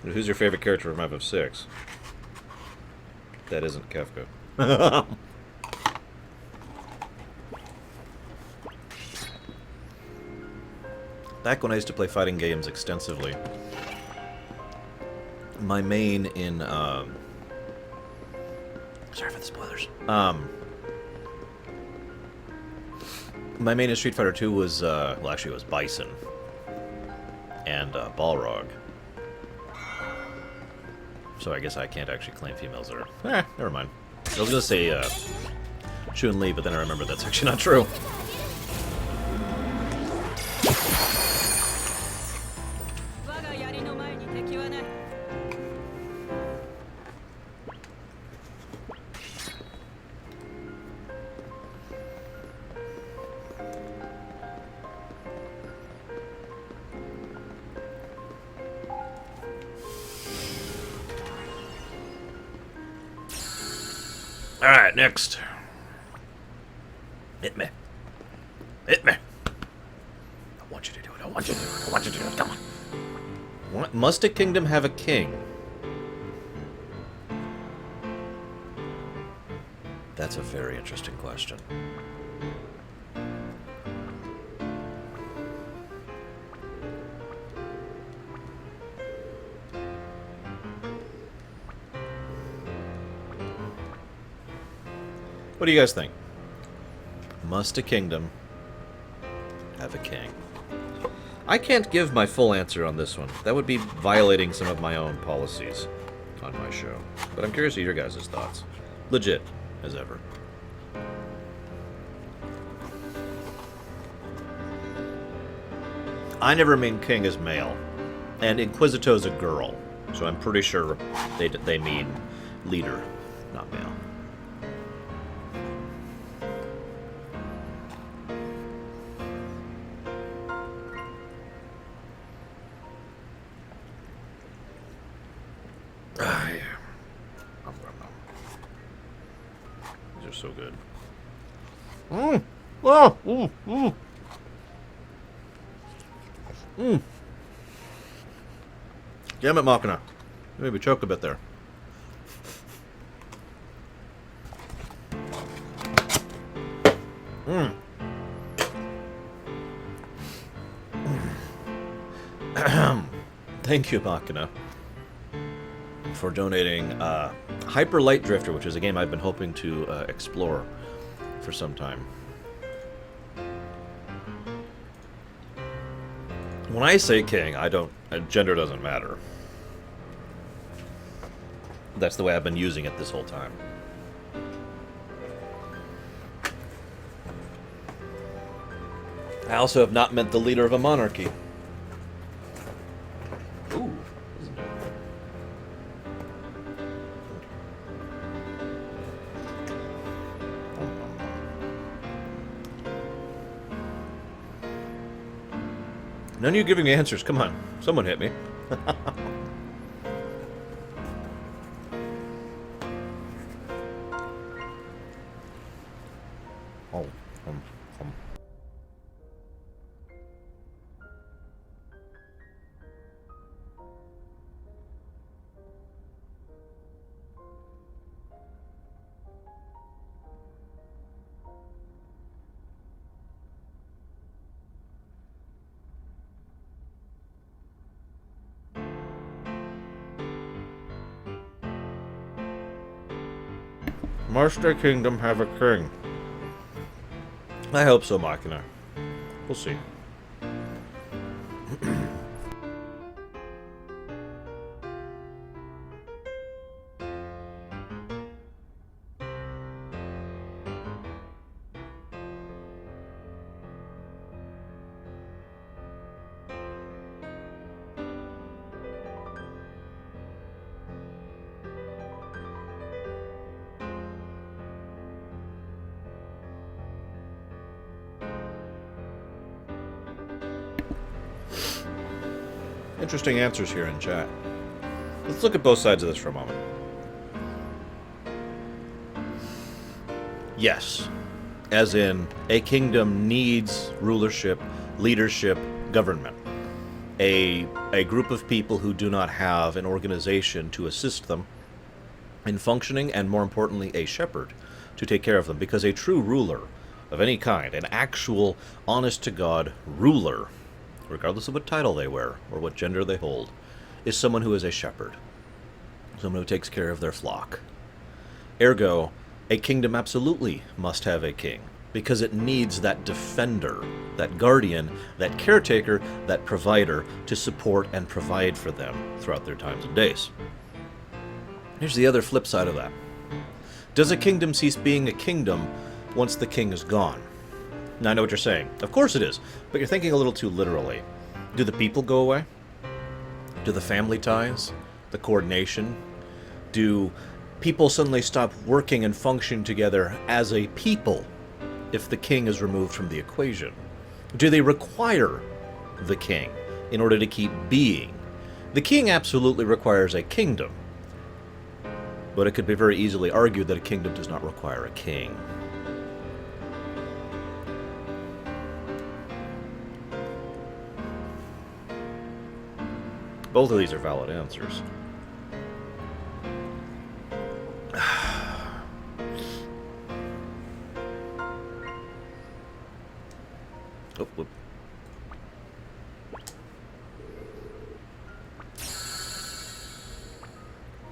Who's your favorite character from FF6? That isn't Kefka. Back when I used to play fighting games extensively, my main in, sorry for the spoilers. My main in Street Fighter 2 was, well, actually it was Bison. And Balrog. So I guess I can't actually claim females there. Never mind. I was gonna say Chun-Li, but then I remembered that's actually not true. Alright, next. Hit me. Hit me. I want you to do it. I want you to do it. I want you to do it. Come on. Must a kingdom have a king? That's a very interesting question. What do you guys think? Must a kingdom have a king? I can't give my full answer on this one. That would be violating some of my own policies on my show. But I'm curious to hear your guys' thoughts. Legit, as ever. I never mean king as male. And Inquisito's a girl. So I'm pretty sure they mean leader, not male. These are so good. Damn it, Machina. Maybe choke a bit there. Thank you, Machina, for donating Hyper Light Drifter, which is a game I've been hoping to explore for some time. When I say king, I don't... gender doesn't matter. That's the way I've been using it this whole time. I also have not met the leader of a monarchy. Ooh. None of you giving me answers. Come on. Someone hit me. Oh. Must a kingdom have a king? I hope so, Machina. We'll see. Interesting answers here in chat. Let's look at both sides of this for a moment. Yes, as in a kingdom needs rulership, leadership, government. A group of people who do not have an organization to assist them in functioning, and more importantly, a shepherd to take care of them. Because a true ruler of any kind, an actual, honest-to-God ruler, regardless of what title they wear or what gender they hold, is someone who is a shepherd, someone who takes care of their flock. Ergo, a kingdom absolutely must have a king, because it needs that defender, that guardian, that caretaker, that provider to support and provide for them throughout their times and days. Here's the other flip side of that. Does a kingdom cease being a kingdom once the king is gone? Now, I know what you're saying. Of course it is, but you're thinking a little too literally. Do the people go away? Do the family ties? The coordination? Do people suddenly stop working and functioning together as a people if the king is removed from the equation? Do they require the king in order to keep being? The king absolutely requires a kingdom, but it could be very easily argued that a kingdom does not require a king. Both of these are valid answers. Oh, whoop.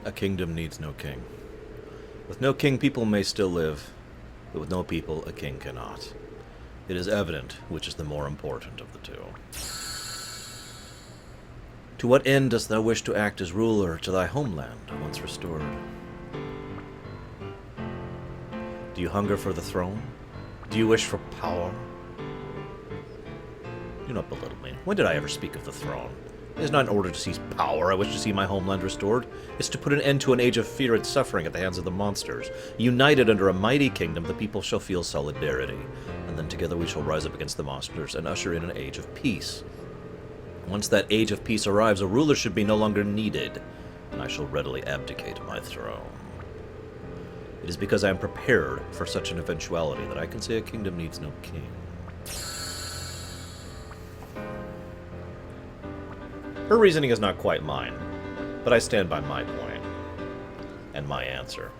A kingdom needs no king. With no king, people may still live, but with no people, a king cannot. It is evident which is the more important of the two. To what end dost thou wish to act as ruler to thy homeland, once restored? Do you hunger for the throne? Do you wish for power? Do not belittle me. When did I ever speak of the throne? It is not in order to seize power I wish to see my homeland restored. It's to put an end to an age of fear and suffering at the hands of the monsters. United under a mighty kingdom, the people shall feel solidarity, and then together we shall rise up against the monsters and usher in an age of peace. Once that age of peace arrives, a ruler should be no longer needed, and I shall readily abdicate my throne. It is because I am prepared for such an eventuality that I can say a kingdom needs no king. Her reasoning is not quite mine, but I stand by my point and my answer.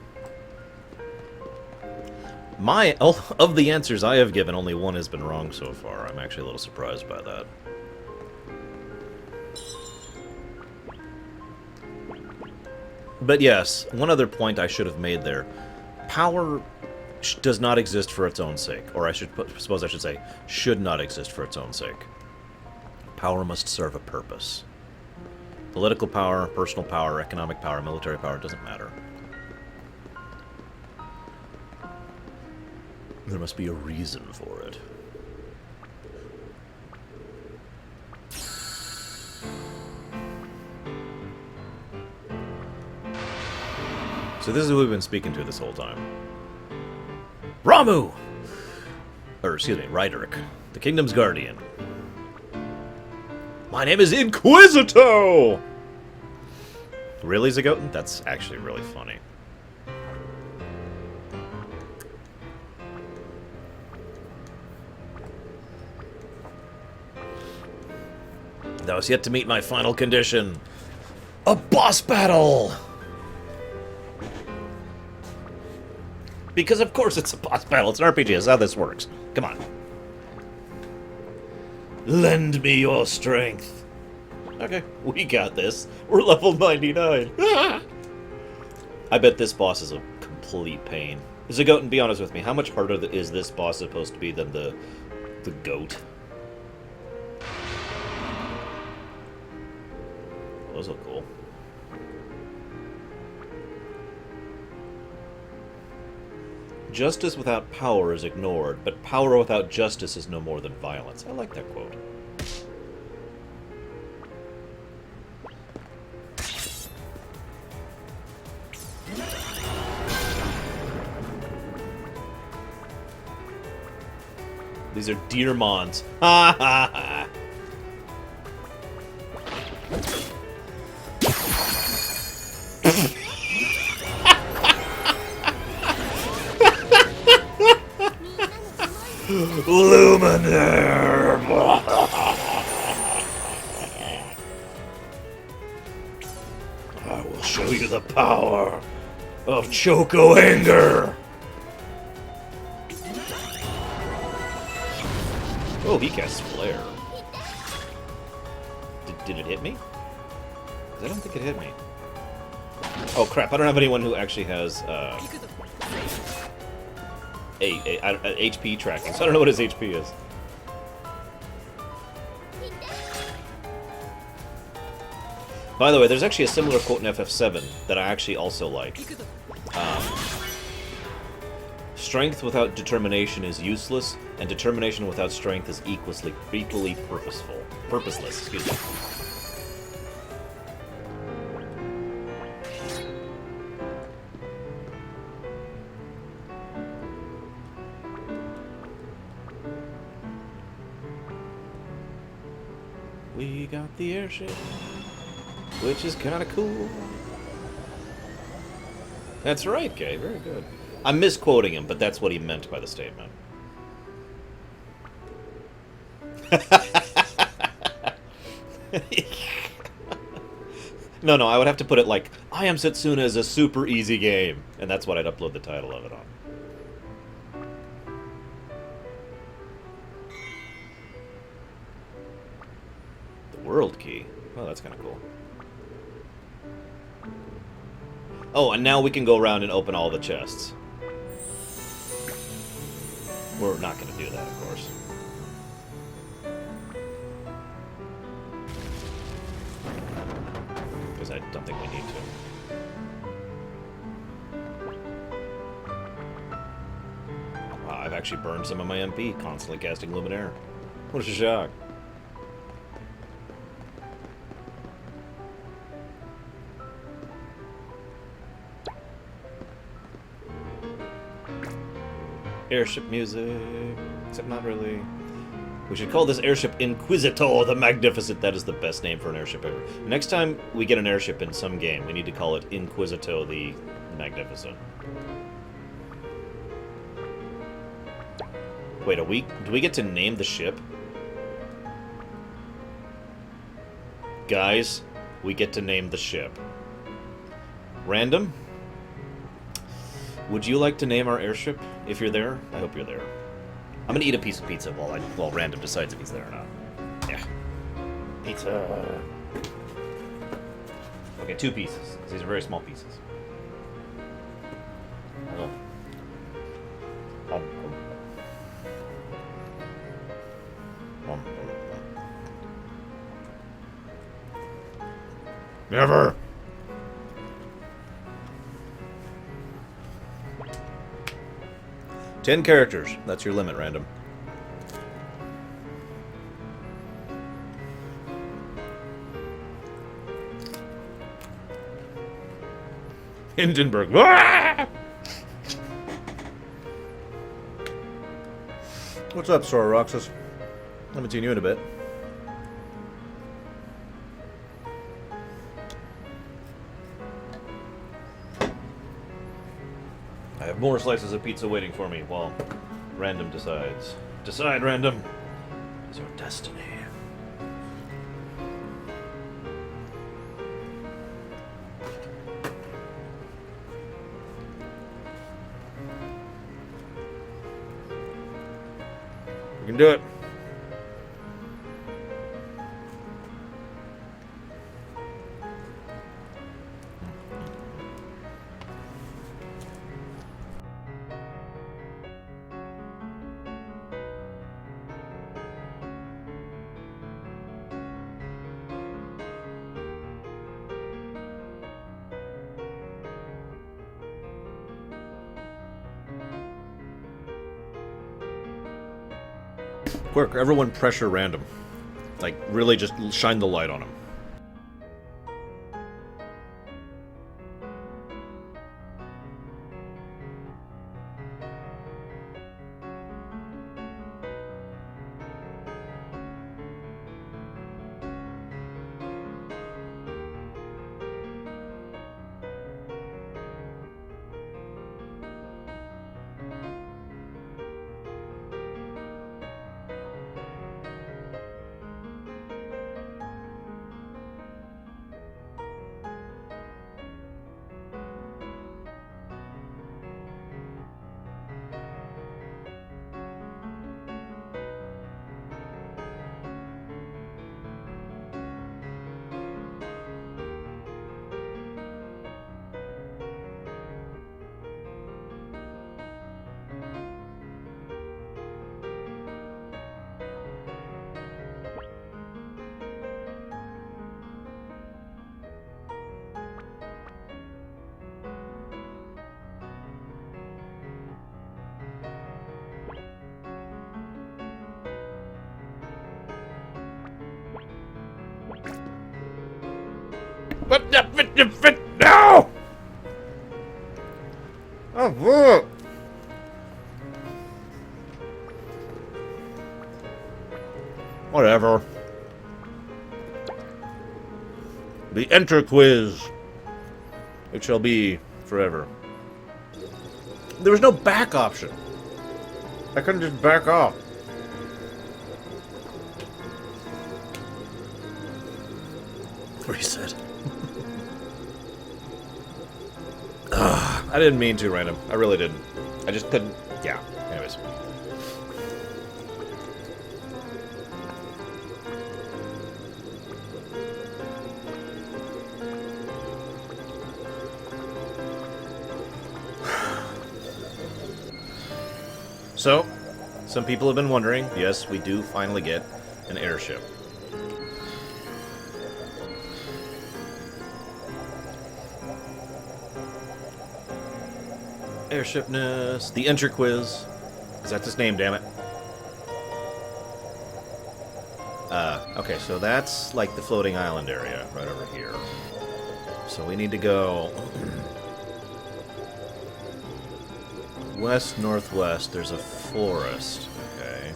Of the answers I have given, only one has been wrong so far. I'm actually a little surprised by that. But yes, one other point I should have made there. Power does not exist for its own sake. Or I suppose I should say, should not exist for its own sake. Power must serve a purpose. Political power, personal power, economic power, military power, it doesn't matter. There must be a reason for it. So this is who we've been speaking to this whole time. Ramu! Or, excuse me, Ryderick, the Kingdom's Guardian. My name is Inquisito! Really, Zagoten? That's actually really funny. Thou hast yet to meet my final condition. A boss battle! Because of course it's a boss battle. It's an RPG. That's how this works. Come on. Lend me your strength. Okay, we got this. We're level 99. I bet this boss is a complete pain. Zagoten, be honest with me. How much harder is this boss supposed to be than the goat? Oh, those look cool. Justice without power is ignored, but power without justice is no more than violence. I like that quote. These are Deermons. Ha ha ha! Luminaire! I will show you the power of Choco Anger! Oh, he casts Flare. Did it hit me? 'Cause I don't think it hit me. Oh crap, I don't have anyone who actually has HP tracking, so I don't know what his HP is. By the way, there's actually a similar quote in FF7 that I actually also like. Strength without determination is useless, and determination without strength is equally purposeless, excuse me. We got the airship, which is kind of cool. That's right, Kay. Very good. I'm misquoting him, but that's what he meant by the statement. No, I would have to put it like, I Am Setsuna is a super easy game, and that's what I'd upload the title of it on. World key. Oh, that's kind of cool. Oh, and now we can go around and open all the chests. We're not going to do that, of course. Because I don't think we need to. Wow, I've actually burned some of my MP, constantly casting Luminaire. What a shock. Airship music, except not really. We should call this airship Inquisitor the Magnificent. That is the best name for an airship ever. Next time we get an airship in some game, we need to call it Inquisitor the Magnificent. Wait, do we get to name the ship? Guys, we get to name the ship. Random? Would you like to name our airship if you're there? I hope you're there. I'm gonna eat a piece of pizza while Random decides if he's there or not. Yeah. Pizza. Okay, 2 pieces. These are very small pieces. Oh. Never. Ten characters. That's your limit, random. Hindenburg. Ah! What's up, Sora Roxas? Haven't seen you in a bit. I have more slices of pizza waiting for me while random decides. Decide, random. It's your destiny. You can do it. Quick, everyone pressure random. Like, really just shine the light on him. But no! Oh, whoa. Whatever. The enter quiz. It shall be forever. There was no back option. I couldn't just back off. Reset. I didn't mean to, random. I really didn't. I just couldn't. Yeah. Anyways. So, some people have been wondering, yes, we do finally get an airship. Airshipness, the enter quiz. Is that its name, damn it? Okay, so that's like the floating island area right over here. So we need to go west-northwest. There's a forest. Okay.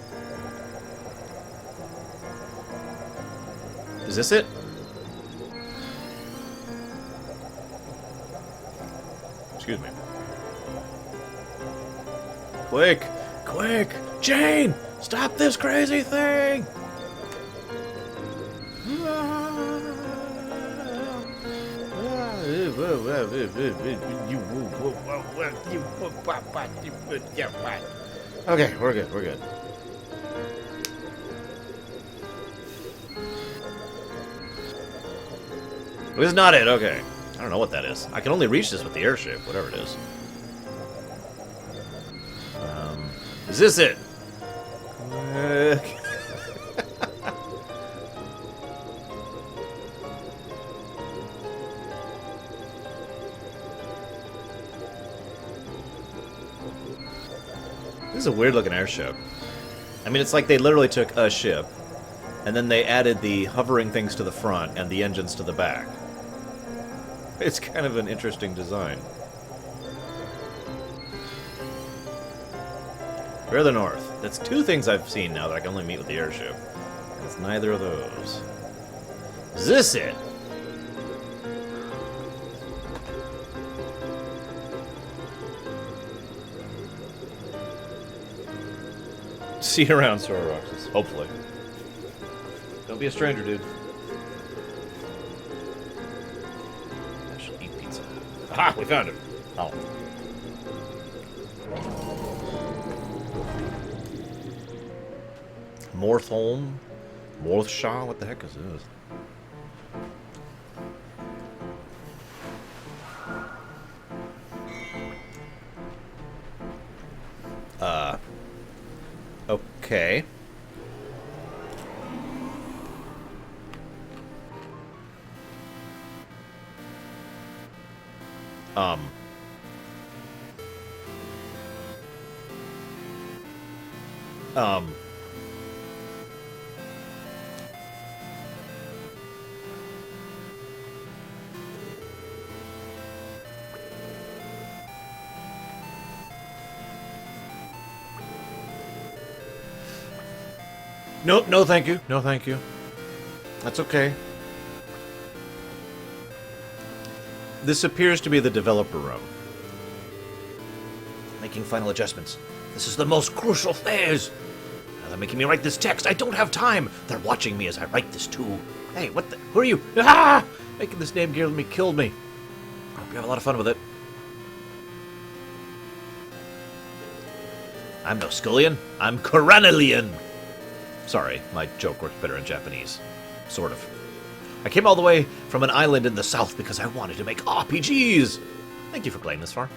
Is this it? Excuse me. Quick! Quick! Jane! Stop this crazy thing! Okay, we're good, we're good. This is not it, okay. I don't know what that is. I can only reach this with the airship, whatever it is. Is this it? This is a weird looking airship. I mean, it's like they literally took a ship, and then they added the hovering things to the front and the engines to the back. It's kind of an interesting design. Further north. That's two things I've seen now that I can only meet with the airship. And it's neither of those. Is this it? See you around, Sora Roxas. Hopefully. Don't be a stranger, dude. I should eat pizza. Aha! We found it! Oh. Morthholm? Morthshaw? What the heck is this? Okay. Nope, no thank you. No thank you. That's okay. This appears to be the developer room. Making final adjustments. This is the most crucial phase. Now they're making me write this text. I don't have time. They're watching me as I write this too. Hey, what the? Who are you? Ah! Making this name killed me. Hope you have a lot of fun with it. I'm no Scullion. I'm Coranelian. Sorry, my joke worked better in Japanese. Sort of. I came all the way from an island in the south because I wanted to make RPGs. Thank you for playing this far.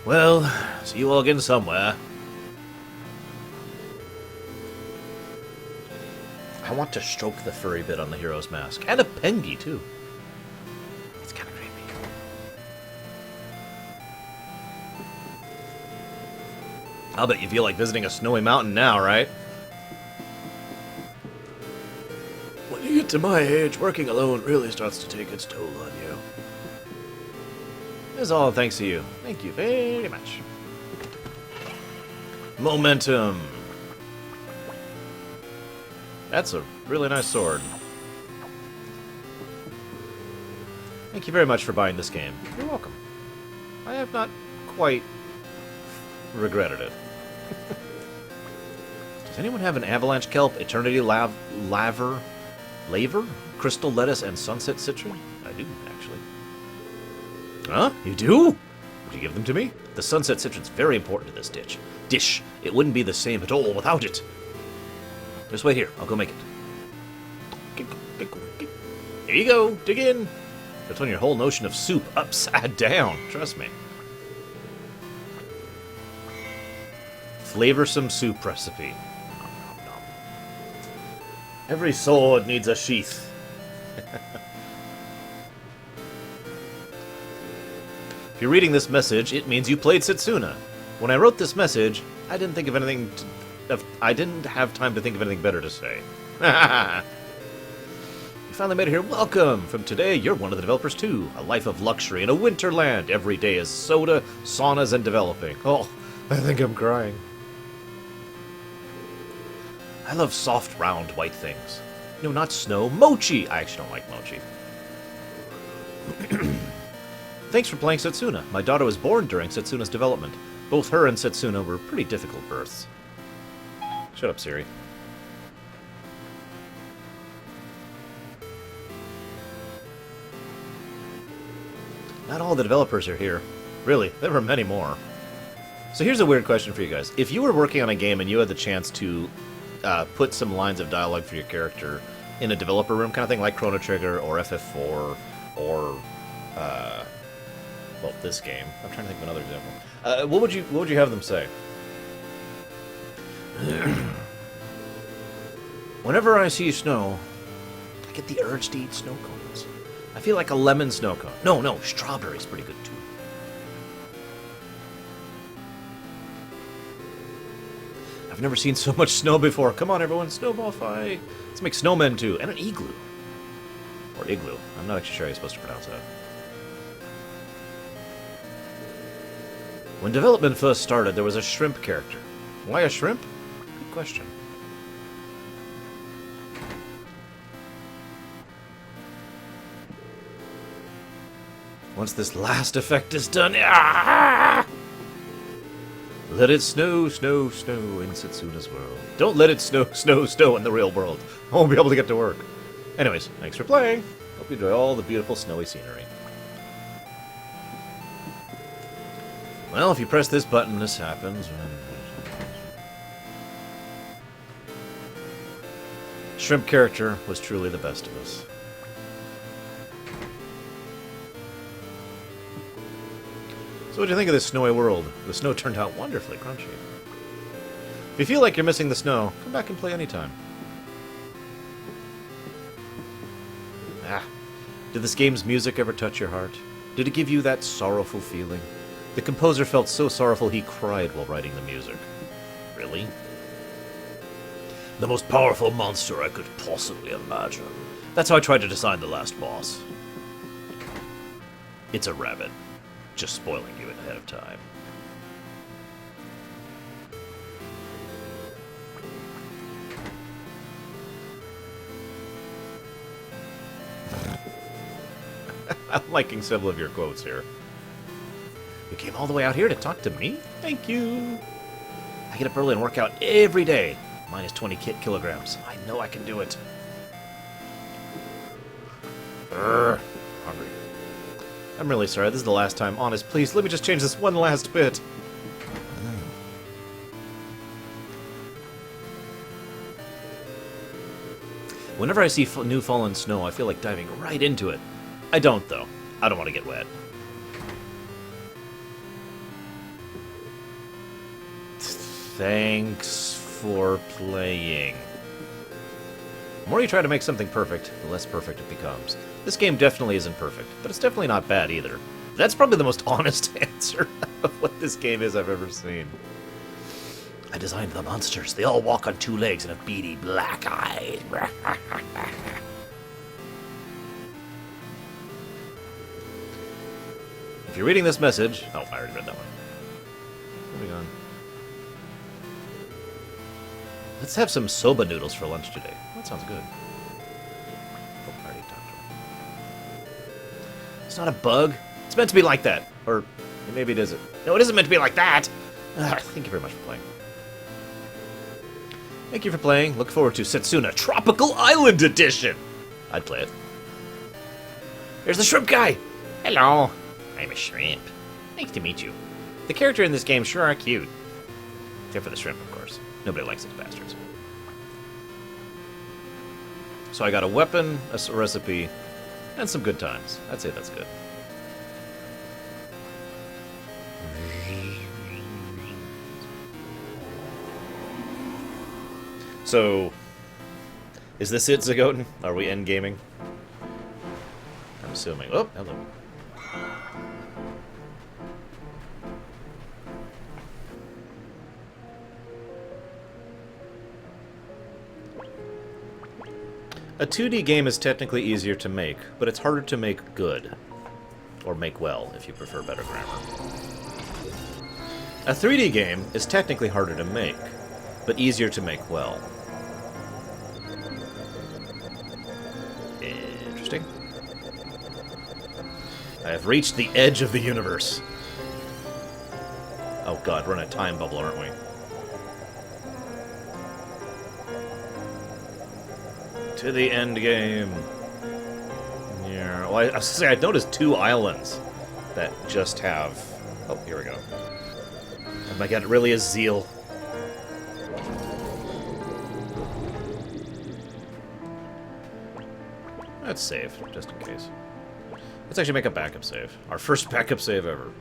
Well, see you all again somewhere. I want to stroke the furry bit on the hero's mask. And a pengy, too. It's kind of creepy. I'll bet you feel like visiting a snowy mountain now, right? When you get to my age, working alone really starts to take its toll on you. This is all thanks to you. Thank you very much. Momentum. That's a really nice sword. Thank you very much for buying this game. You're welcome. I have not quite regretted it. Does anyone have an avalanche kelp, eternity laver, crystal lettuce, and sunset citron? I do, actually. Huh? You do? Would you give them to me? The sunset citron's very important to this dish. It wouldn't be the same at all without it. Just wait here. I'll go make it. Here you go. Dig in. It'll turn your whole notion of soup upside down. Trust me. Flavorsome soup recipe. Nom, nom, nom. Every sword needs a sheath. If you're reading this message, it means you played Setsuna. When I wrote this message, I didn't have time to think of anything better to say. You finally made it here. Welcome! From today, you're one of the developers too. A life of luxury in a winterland. Every day is soda, saunas, and developing. Oh, I think I'm crying. I love soft, round, white things. No, not snow. Mochi! I actually don't like mochi. Thanks for playing Setsuna. My daughter was born during Setsuna's development. Both her and Setsuna were pretty difficult births. Shut up, Siri. Not all the developers are here. Really, there were many more. So here's a weird question for you guys. If you were working on a game and you had the chance to put some lines of dialogue for your character in a developer room kind of thing, like Chrono Trigger or FF4 or, well, this game. I'm trying to think of another example. What would you have them say? Whenever I see snow, I get the urge to eat snow cones. I feel like a lemon snow cone. No, strawberry's pretty good too. I've never seen so much snow before. Come on, everyone, snowball fight. Let's make snowmen too, and an igloo. Or igloo. I'm not actually sure how you're supposed to pronounce that. When development first started, there was a shrimp character. Why a shrimp? Good question. Once this last effect is done, let it snow, snow, snow in Setsuna's world. Don't let it snow, snow, snow in the real world. I won't be able to get to work. Anyways, thanks for playing. Hope you enjoy all the beautiful snowy scenery. Well, if you press this button, this happens. Shrimp character was truly the best of us. So what do you think of this snowy world? The snow turned out wonderfully crunchy. If you feel like you're missing the snow, come back and play anytime. Did this game's music ever touch your heart? Did it give you that sorrowful feeling? The composer felt so sorrowful he cried while writing the music. Really? The most powerful monster I could possibly imagine. That's how I tried to design the last boss. It's a rabbit. Just spoiling you ahead of time. I'm liking several of your quotes here. You came all the way out here to talk to me? Thank you. I get up early and work out every day. Minus 20 kilograms. I know I can do it. Hungry. I'm really sorry. This is the last time. Honest, please, let me just change this one last bit. Whenever I see new fallen snow, I feel like diving right into it. I don't, though. I don't want to get wet. Thanks for playing. The more you try to make something perfect, the less perfect it becomes. This game definitely isn't perfect, but it's definitely not bad either. That's probably the most honest answer of what this game is I've ever seen. I designed the monsters. They all walk on two legs and have beady black eyes. If you're reading this message... Oh, I already read that one. Moving on. Let's have some soba noodles for lunch today. That sounds good. Oh, I already talked to her. It's not a bug. It's meant to be like that. Or maybe it isn't. No, it isn't meant to be like that. Thank you very much for playing. Thank you for playing. Look forward to Setsuna Tropical Island Edition. I'd play it. Here's the shrimp guy. Hello. I'm a shrimp. Nice to meet you. The character in this game sure are cute. Except for the shrimp, of course. Nobody likes those bastards. So I got a weapon, a recipe, and some good times. I'd say that's good. So, is this it, Zagoten? Are we endgaming? I'm assuming. Oh, hello. A 2D game is technically easier to make, but it's harder to make good. Or make well, if you prefer better grammar. A 3D game is technically harder to make, but easier to make well. Interesting. I have reached the edge of the universe. Oh god, we're in a time bubble, aren't we? To the end game. Yeah. Well, I was gonna say, I noticed 2 islands that just have... Oh, here we go. Oh my god, it really is Zeal. Let's save, just in case. Let's actually make a backup save. Our first backup save ever.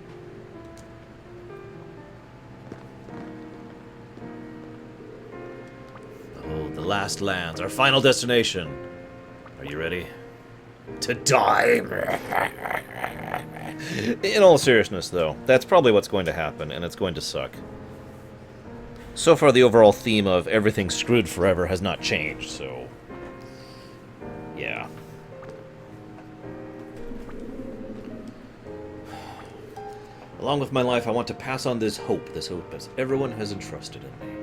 Oh, the last lands, our final destination. Are you ready? To die! In all seriousness, though, that's probably what's going to happen, and it's going to suck. So far, the overall theme of everything screwed forever has not changed, so... yeah. Along with my life, I want to pass on this hope as everyone has entrusted in me.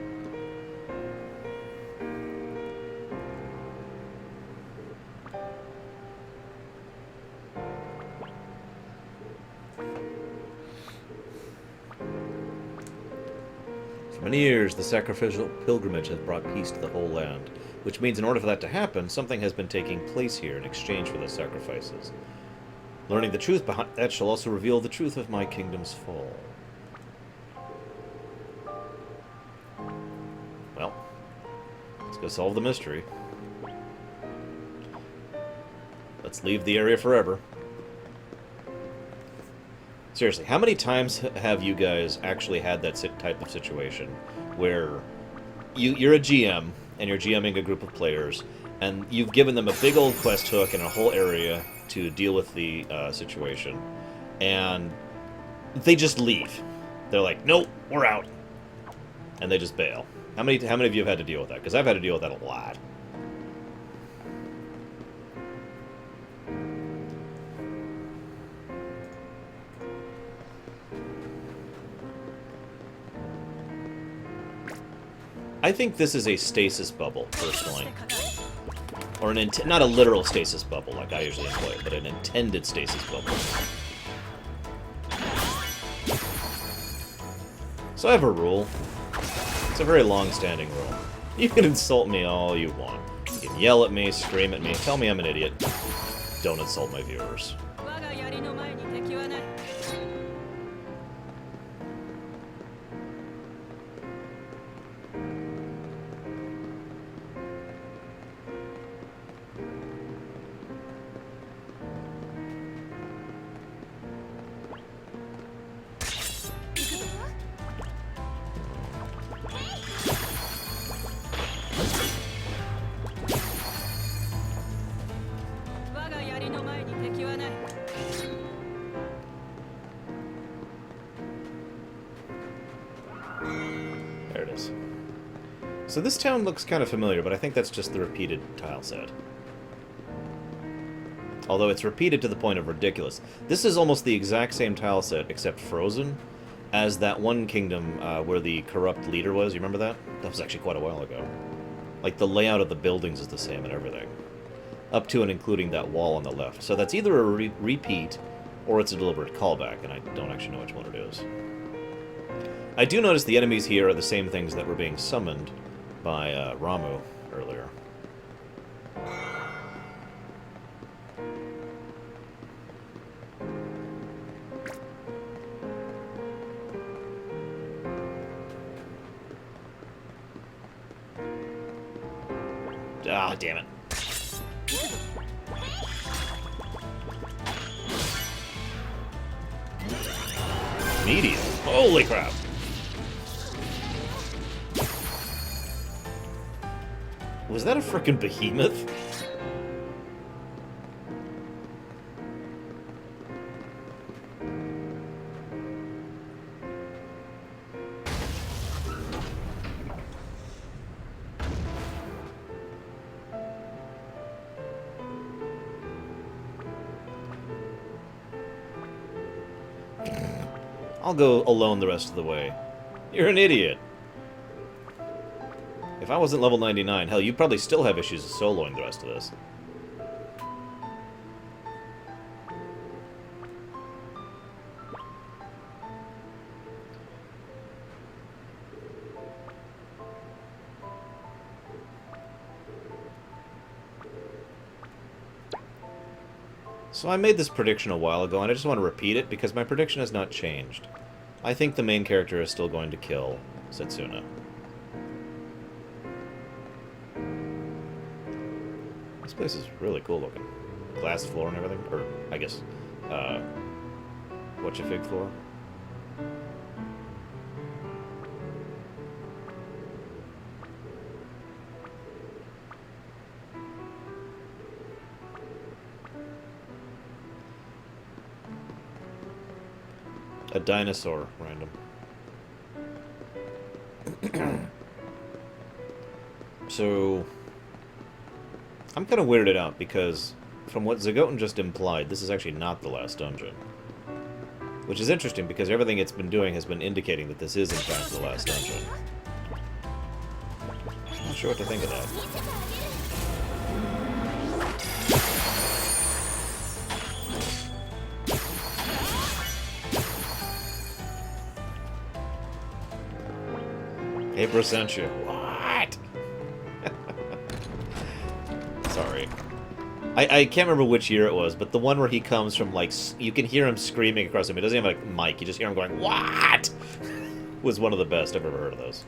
For many years, the sacrificial pilgrimage has brought peace to the whole land, which means in order for that to happen, something has been taking place here in exchange for those sacrifices. Learning the truth behind that shall also reveal the truth of my kingdom's fall. Well, let's go solve the mystery. Let's leave the area forever. Seriously, how many times have you guys actually had that type of situation where you're a GM and you're GMing a group of players and you've given them a big old quest hook and a whole area to deal with the situation, and they just leave. They're like, nope, we're out. And they just bail. How many of you have had to deal with that? Because I've had to deal with that a lot. I think this is a stasis bubble, personally. Or not a literal stasis bubble like I usually employ, but an intended stasis bubble. So I have a rule. It's a very long-standing rule. You can insult me all you want. You can yell at me, scream at me, tell me I'm an idiot. Don't insult my viewers. There it is. So this town looks kind of familiar, but I think that's just the repeated tile set. Although it's repeated to the point of ridiculous. This is almost the exact same tile set, except frozen, as that one kingdom where the corrupt leader was. You remember that? That was actually quite a while ago. Like, the layout of the buildings is the same and everything. Up to and including that wall on the left. So that's either a repeat, or it's a deliberate callback, and I don't actually know which one it is. I do notice the enemies here are the same things that were being summoned by Ramu earlier. Ah, damn it. Medium. Holy crap. Was that a frickin' behemoth? I'll go alone the rest of the way. You're an idiot. If I wasn't level 99, hell, you'd probably still have issues soloing the rest of this. So I made this prediction a while ago, and I just want to repeat it because my prediction has not changed. I think the main character is still going to kill Setsuna. This place is really cool looking. glass floor and everything. Or, I guess, what's your fig floor? A dinosaur, random. So, I'm kind of weirded out because, from what Zagoten just implied, this is actually not the last dungeon. Which is interesting because everything it's been doing has been indicating that this is in fact the last dungeon. I'm not sure what to think of that. April sent you. What? Sorry. I can't remember which year it was, but the one where he comes from, like, you can hear him screaming across him. It doesn't have a mic. You just hear him going, "What?" was one of the best I've ever heard of those.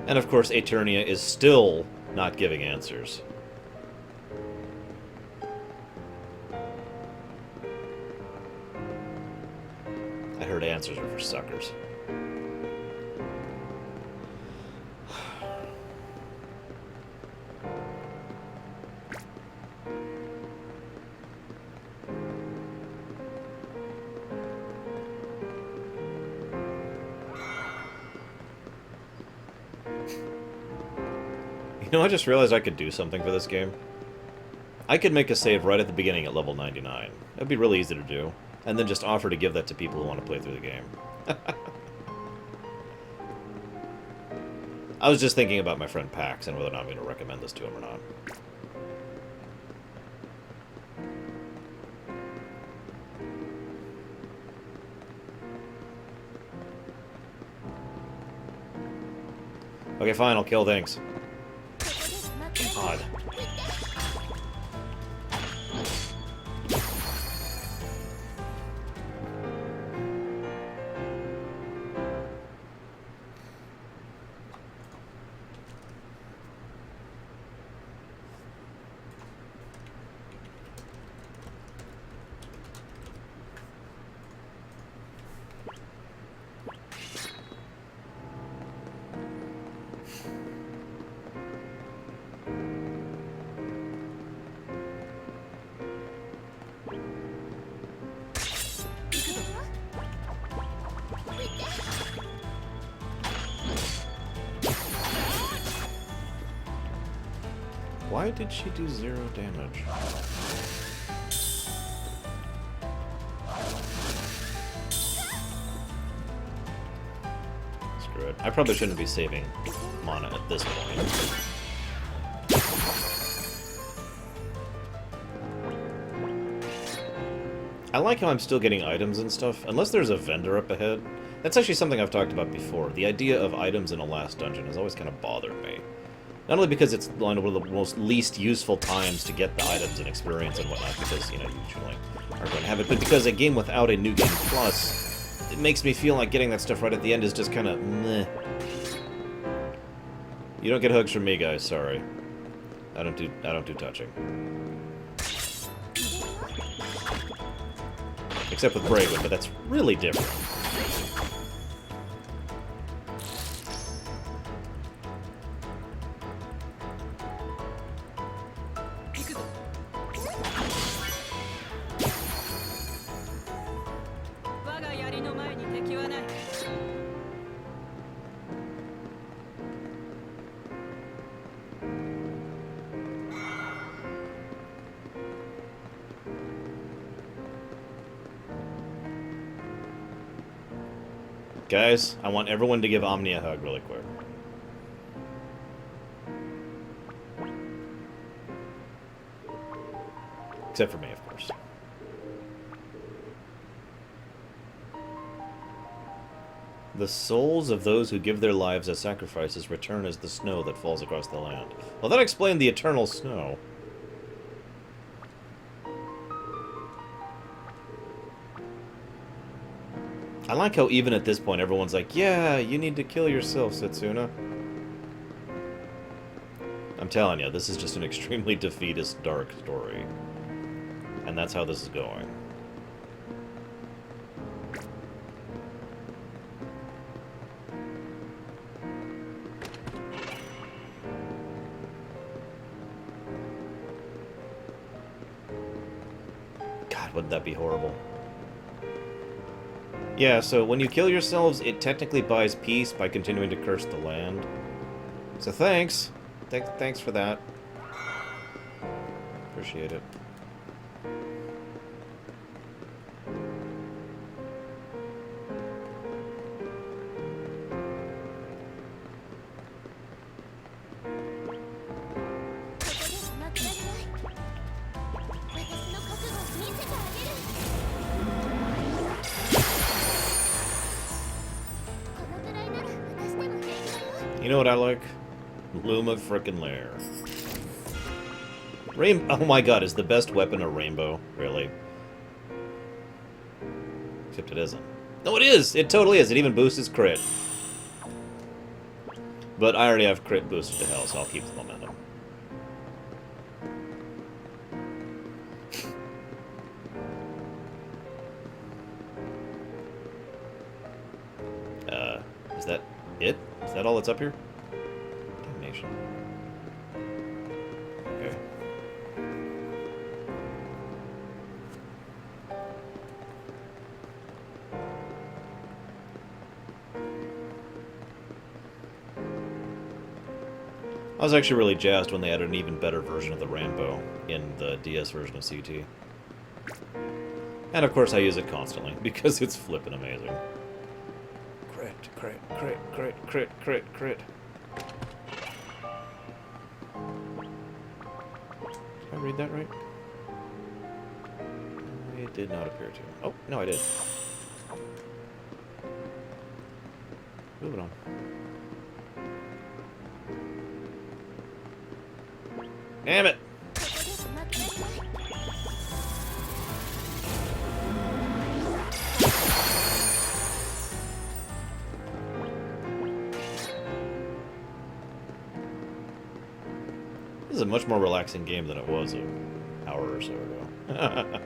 And of course, Eternia is still not giving answers. I heard answers are for suckers. You know, I just realized I could do something for this game. I could make a save right at the beginning at level 99. That'd be really easy to do. And then just offer to give that to people who want to play through the game. I was just thinking about my friend Pax and whether or not I'm going to recommend this to him or not. Okay, fine, I'll kill things. God. Why did she do 0 damage? Screw it. I probably shouldn't be saving mana at this point. I like how I'm still getting items and stuff, unless there's a vendor up ahead. That's actually something I've talked about before. The idea of items in a last dungeon has always kind of bothered me. Not only because it's one of the most least useful times to get the items and experience and whatnot, because, you know, you usually aren't going to have it, but because a game without a New Game Plus, it makes me feel like getting that stuff right at the end is just kind of meh. You don't get hugs from me, guys, sorry. I don't do touching. Except with Braven, but that's really different. Guys, I want everyone to give Omni a hug really quick. Except for me, of course. The souls of those who give their lives as sacrifices return as the snow that falls across the land. Well, that explained the eternal snow. I like how even at this point everyone's like, yeah, you need to kill yourself, Setsuna. I'm telling you, this is just an extremely defeatist, dark story. And that's how this is going. God, wouldn't that be horrible? Yeah, so when you kill yourselves, it technically buys peace by continuing to curse the land. So thanks. Thanks for that. Appreciate it. You know what I like? Luma frickin' Lair. Oh my god, is the best weapon a rainbow? Really? Except it isn't. No, it is! It totally is! It even boosts his crit. But I already have crit boosted to hell, so I'll keep the momentum. Is that it? Is that all that's up here? Damnation. Okay. I was actually really jazzed when they added an even better version of the Rambo in the DS version of CT. And of course I use it constantly, because it's flippin' amazing. Crit, crit, crit, crit, crit, crit, crit. Did I read that right? It did not appear to. Oh, no I did. Moving on. Damn it! This is a much more relaxing game than it was an hour or so ago.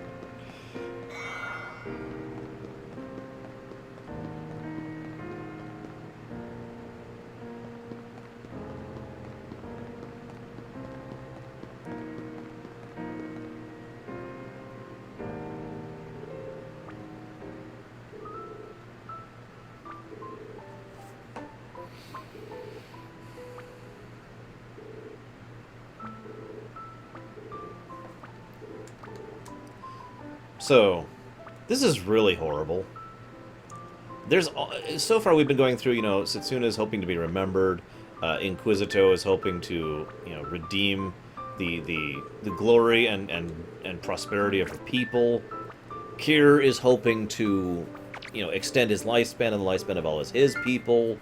So, this is really horrible. There's so far we've been going through, you know, Setsuna is hoping to be remembered, Inquisito is hoping to, you know, redeem the glory and prosperity of her people. Kier is hoping to, you know, extend his lifespan and the lifespan of all his people.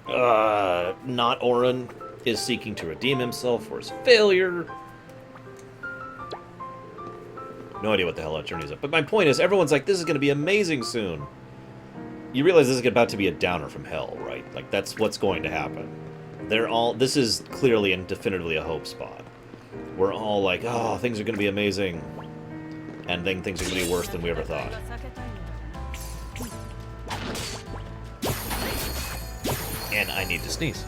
Not Orin is seeking to redeem himself for his failure. No idea what the hell that journey's up. But my point is, everyone's like, this is going to be amazing soon. You realize this is about to be a downer from hell, right? Like, that's what's going to happen. This is clearly and definitively a hope spot. We're all like, oh, things are going to be amazing. And then things are going to be worse than we ever thought. And I need to sneeze.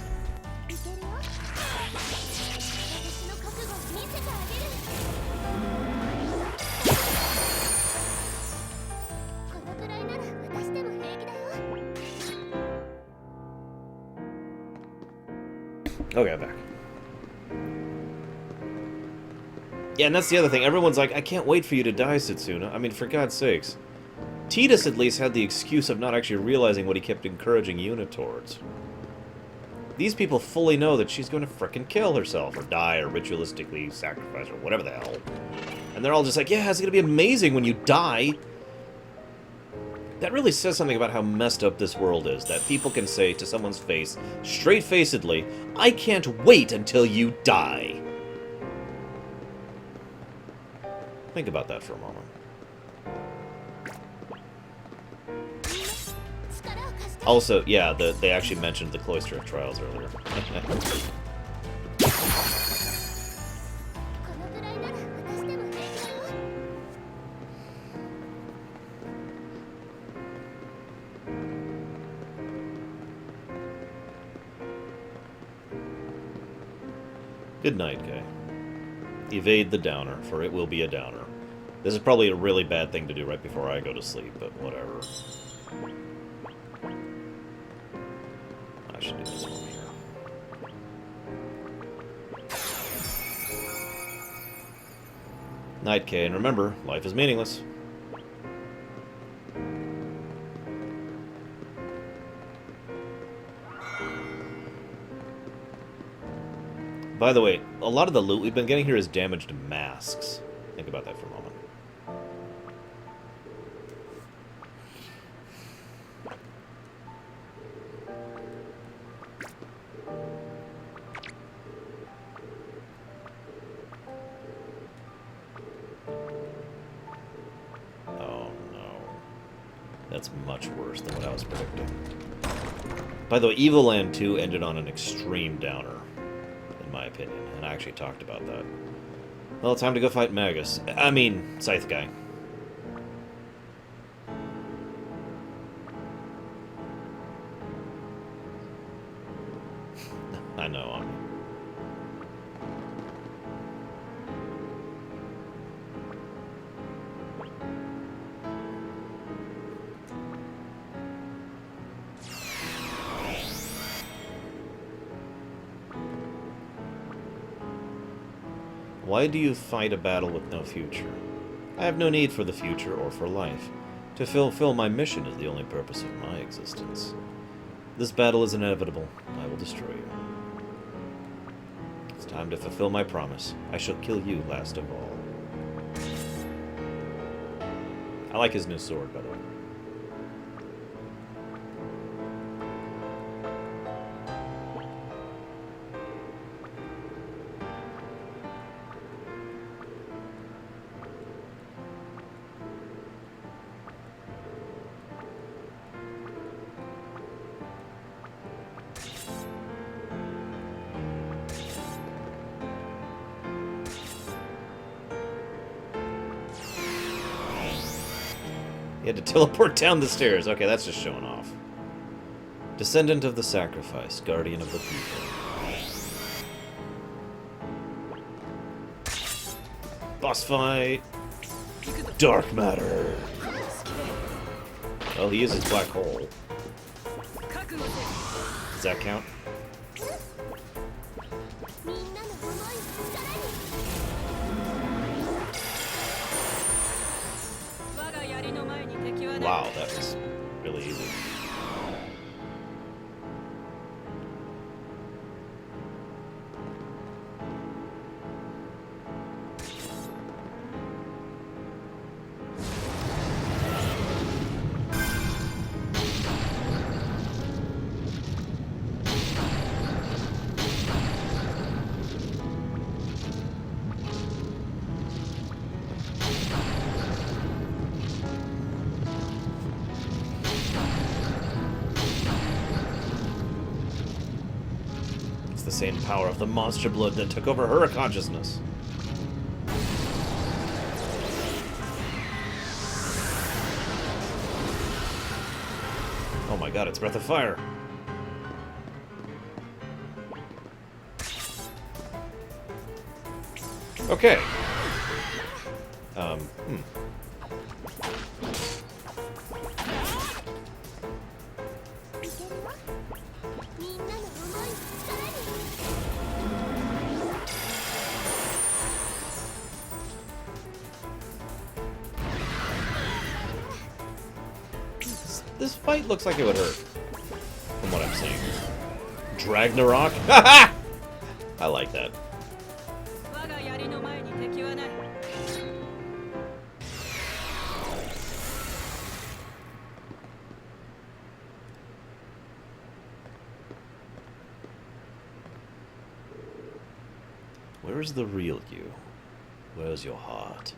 Okay, I'm back. Yeah, and that's the other thing. Everyone's like, I can't wait for you to die, Setsuna. I mean, for God's sakes. Tidus at least had the excuse of not actually realizing what he kept encouraging Yuna towards. These people fully know that she's going to frickin' kill herself, or die, or ritualistically sacrifice, or whatever the hell. And they're all just like, yeah, it's going to be amazing when you die. That really says something about how messed up this world is, that people can say to someone's face, straight-facedly, I can't wait until you die. Think about that for a moment. Also, yeah, they actually mentioned the Cloister of Trials earlier. Good night, guy. Evade the downer, for it will be a downer. This is probably a really bad thing to do right before I go to sleep, but whatever. I should do this one here. Night, Kay, and remember, life is meaningless. By the way, a lot of the loot we've been getting here is damaged masks. Think about that for a moment. Oh no. That's much worse than what I was predicting. By the way, Evil Land 2 ended on an extreme downer, in my opinion, and I actually talked about that. Well, time to go fight Magus. I mean, Scythe guy. I know, I mean. Why do you fight a battle with no future? I have no need for the future or for life. To fulfill my mission is the only purpose of my existence. This battle is inevitable. I will destroy you. It's time to fulfill my promise. I shall kill you last of all. I like his new sword, by the way. He had to teleport down the stairs. Okay, that's just showing off. Descendant of the sacrifice, guardian of the people. Boss fight. Dark matter. Well, he uses black hole. Does that count? Wow, that was really easy. The same power of the monster blood that took over her consciousness. Oh my god, it's Breath of Fire. Okay. This fight looks like it would hurt, from what I'm seeing. Dragnarok? I like that. Where's the real you? Where's your heart?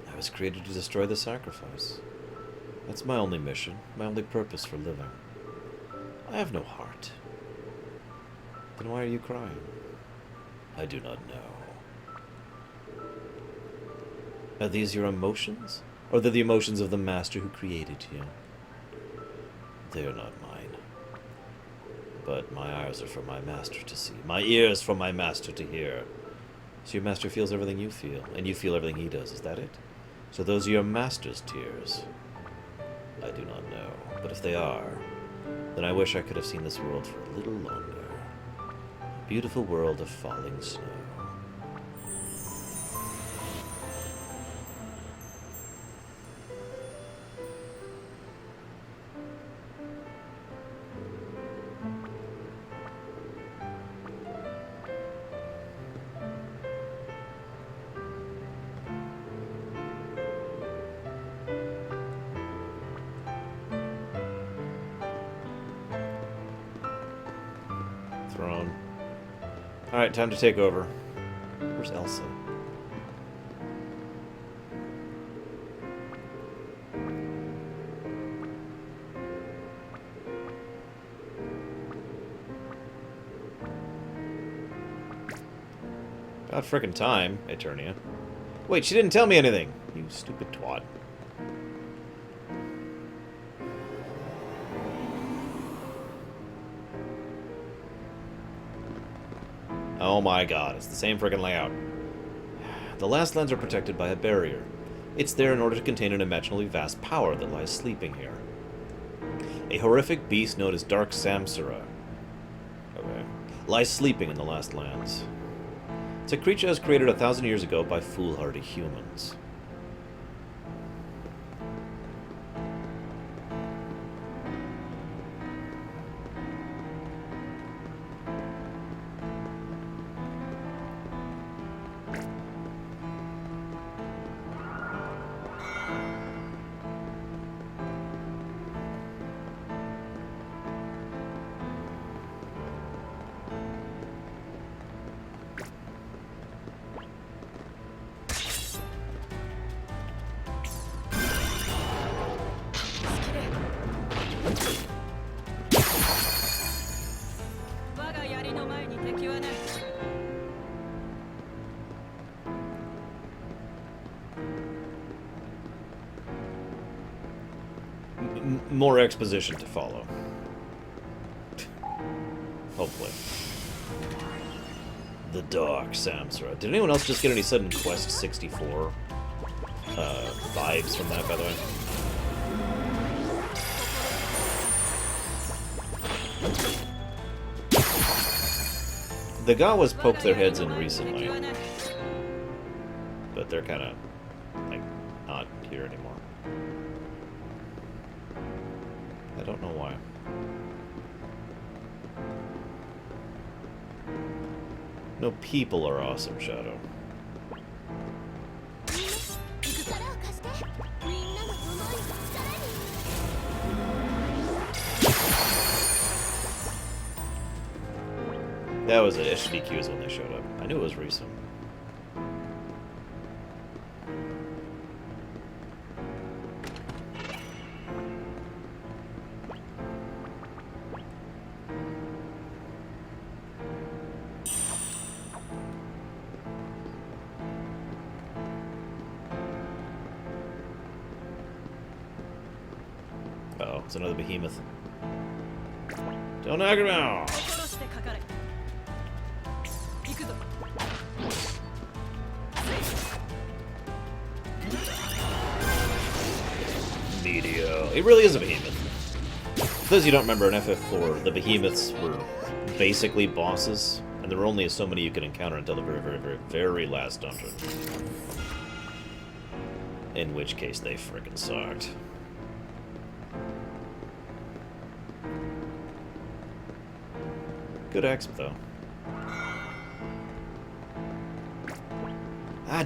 I was created to destroy the sacrifice. That's my only mission, my only purpose for living. I have no heart. Then why are you crying? I do not know. Are these your emotions? Or are they the emotions of the master who created you? They are not mine. But my eyes are for my master to see. My ears for my master to hear. So your master feels everything you feel, and you feel everything he does, is that it? So those are your master's tears? I do not know, but if they are, then I wish I could have seen this world for a little longer. A beautiful world of falling snow. Throne. Alright, time to take over. Where's Elsa? About frickin' time, Eternia. Wait, she didn't tell me anything! You stupid twat. Oh my god, it's the same friggin' layout. The last lands are protected by a barrier. It's there in order to contain an imaginably vast power that lies sleeping here. A horrific beast known as Dark Samsara lies sleeping in the last lands. It's a creature that was created 1,000 years ago by foolhardy humans. More exposition to follow. Hopefully. The Dark Samsara. Did anyone else just get any sudden Quest 64 vibes from that, by the way? The Gawas poked their heads in recently. But they're kind of, like, not here anymore. I don't know why. No, people are awesome, Shadow. That was at HDQs when they showed up. I knew it was recent. Uh-oh, it's another behemoth. Don't knock him out! Meteor. It really is a behemoth. For those of you who don't remember, in FF4, the behemoths were basically bosses, and there were only so many you could encounter until the very last dungeon. In which case, they frickin' sucked. Good exp, though. Ah.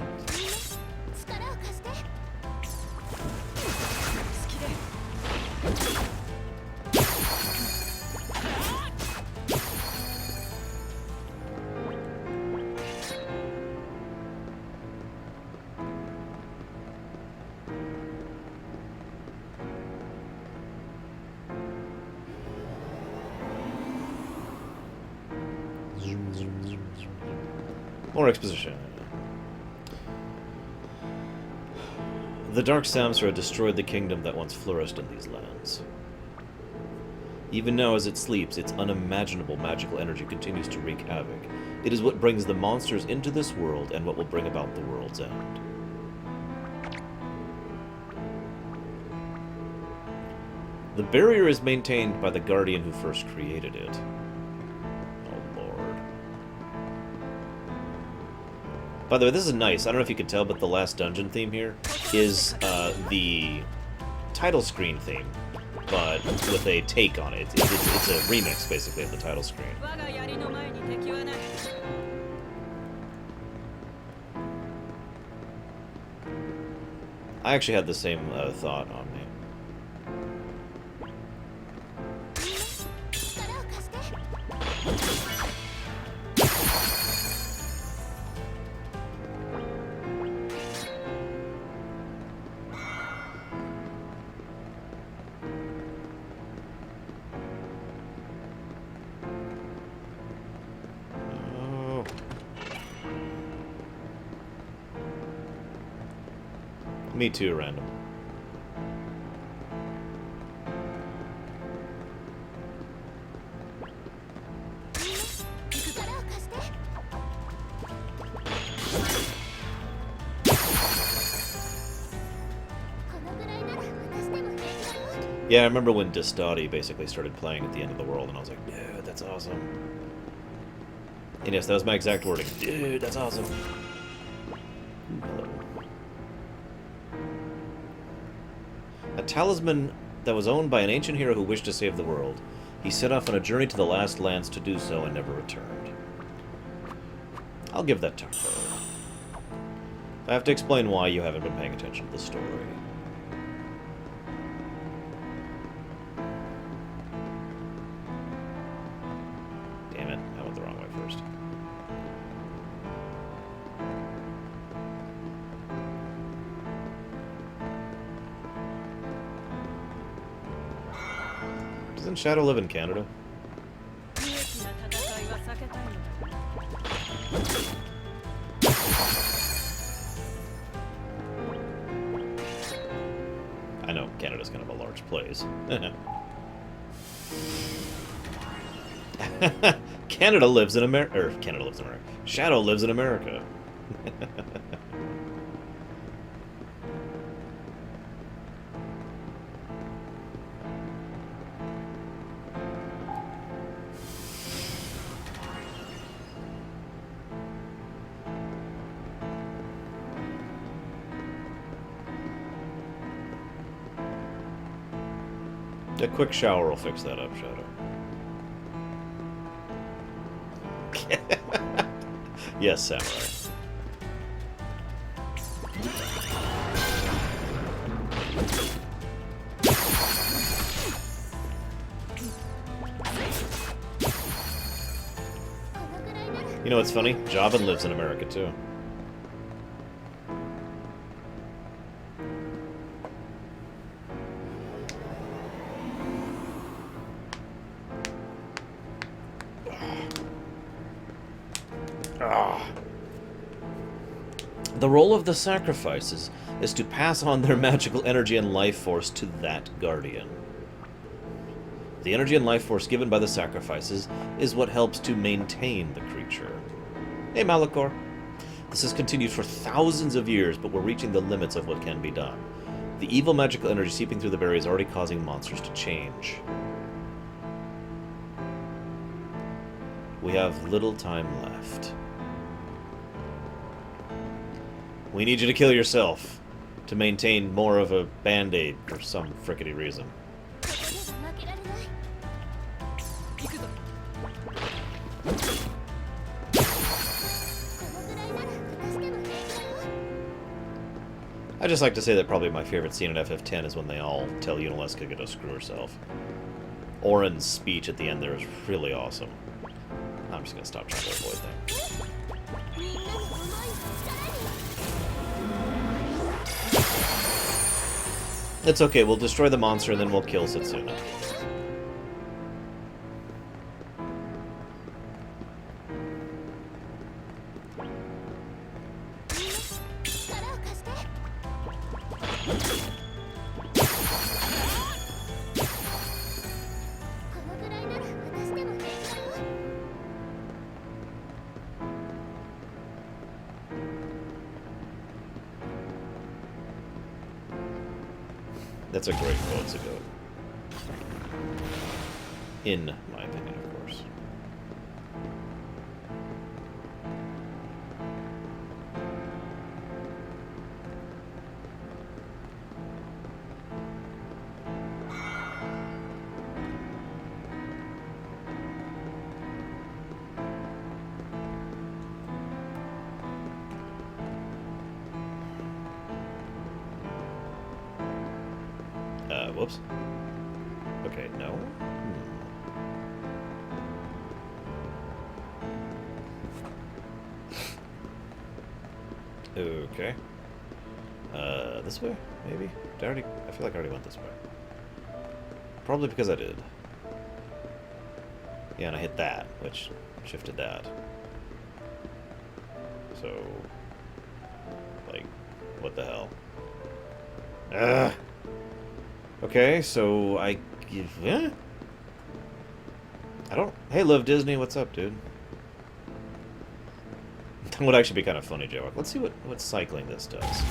More exposition. The Dark Samsara destroyed the kingdom that once flourished in these lands. Even now as it sleeps, its unimaginable magical energy continues to wreak havoc. It is what brings the monsters into this world and what will bring about the world's end. The barrier is maintained by the guardian who first created it. Oh, Lord. By the way, this is nice. I don't know if you could tell, but the last dungeon theme here is the title screen theme, but with a take on it. It's a remix, basically, of the title screen. I actually had the same thought on me. Me too, random. Yeah, I remember when Distati basically started playing at the end of the world, and I was like, dude, that's awesome. And yes, that was my exact wording. Dude, that's awesome. Hello. A talisman that was owned by an ancient hero who wished to save the world. He set off on a journey to the last lands to do so and never returned. I'll give that to her. I have to explain why you haven't been paying attention to the story. Damn it, I went the wrong way first. Doesn't Shadow live in Canada? I know, Canada's kind of a large place. Canada lives in America. Or, Canada lives in America. Shadow lives in America. A quick shower will fix that up, Shadow. Yes, Samurai. You know what's funny? Jabin lives in America, too. The role of the sacrifices is to pass on their magical energy and life force to that guardian. The energy and life force given by the sacrifices is what helps to maintain the creature. Hey, Malachor. This has continued for thousands of years, but we're reaching the limits of what can be done. The evil magical energy seeping through the barrier is already causing monsters to change. We have little time left. We need you to kill yourself to maintain more of a band-aid for some frickety reason. I just like to say that probably my favorite scene in FF10 is when they all tell Unalesca to go screw herself. Auron's speech at the end there is really awesome. I'm just gonna stop trying to avoid things. It's okay, we'll destroy the monster and then we'll kill Setsuna. That's a great quote to go. In my opinion, of course. Whoops. Okay, no. Okay. This way? Maybe? Did I feel like I already went this way. Probably because I did. Yeah, and I hit that, which shifted that. So... like, what the hell? Ah! Okay, so I don't... Hey, Love Disney, what's up, dude? That would actually be kind of funny, Joe. Let's see what cycling this does.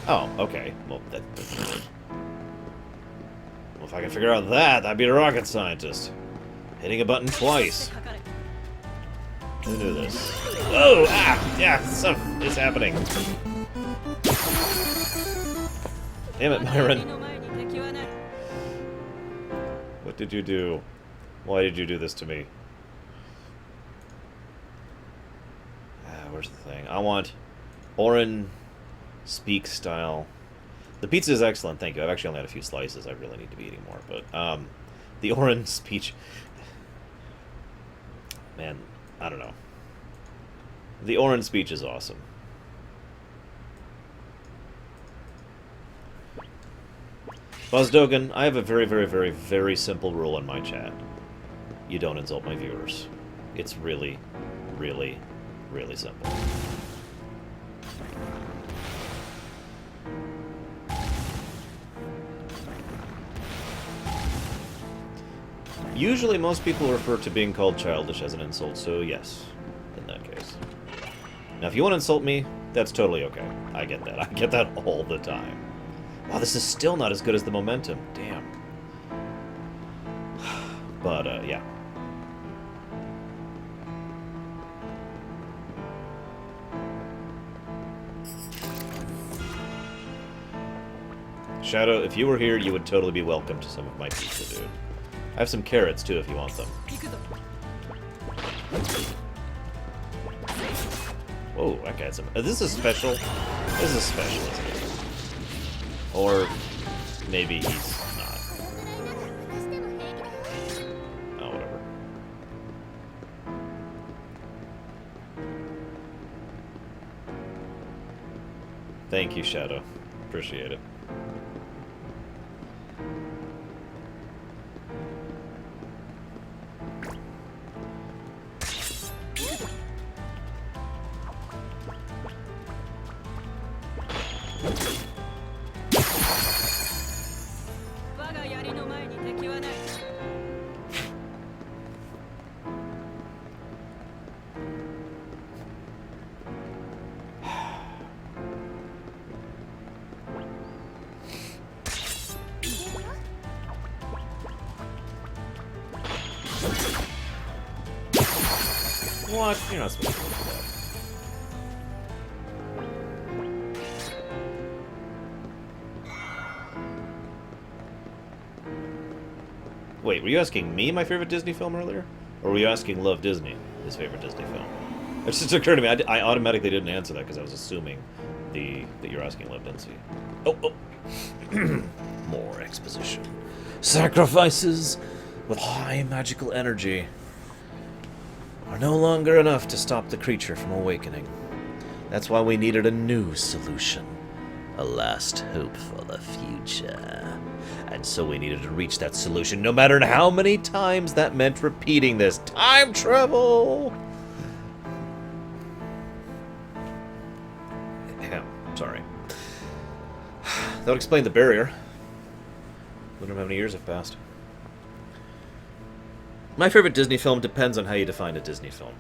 Oh, okay. Well, well, if I can figure out that, I'd be a rocket scientist. Hitting a button twice. Who knew this? Oh! Ah! Yeah, stuff is happening. Damn it, Myron. What did you do? Why did you do this to me? Where's the thing? I want Orin Speak style. The pizza is excellent, thank you. I've actually only had a few slices. I really need to be eating more, but the Orin speech... Man, I don't know. The Orin speech is awesome. Buzzdogan, I have a very, very, very, very simple rule in my chat. You don't insult my viewers. It's really, really, really simple. Usually most people refer to being called childish as an insult, so yes, in that case. Now if you want to insult me, that's totally okay. I get that. I get that all the time. Wow, this is still not as good as the momentum. Damn. But, yeah. Shadow, if you were here, you would totally be welcome to some of my pizza, dude. I have some carrots, too, if you want them. Whoa, that guy's some... This is special. This is special, isn't it? Or maybe he's not. Oh, whatever. Thank you, Shadow. Appreciate it. What? You're not supposed to do that. Wait, were you asking me my favorite Disney film earlier? Or were you asking Love Disney, his favorite Disney film? It just occurred to me, I automatically didn't answer that because I was assuming that you're asking Love Disney. Oh! More exposition. Sacrifices with high magical energy are no longer enough to stop the creature from awakening. That's why we needed a new solution. A last hope for the future. And so we needed to reach that solution, no matter how many times that meant repeating this. Time travel! Sorry. That would explain the barrier. Wonder how many years have passed. My favorite Disney film depends on how you define a Disney film.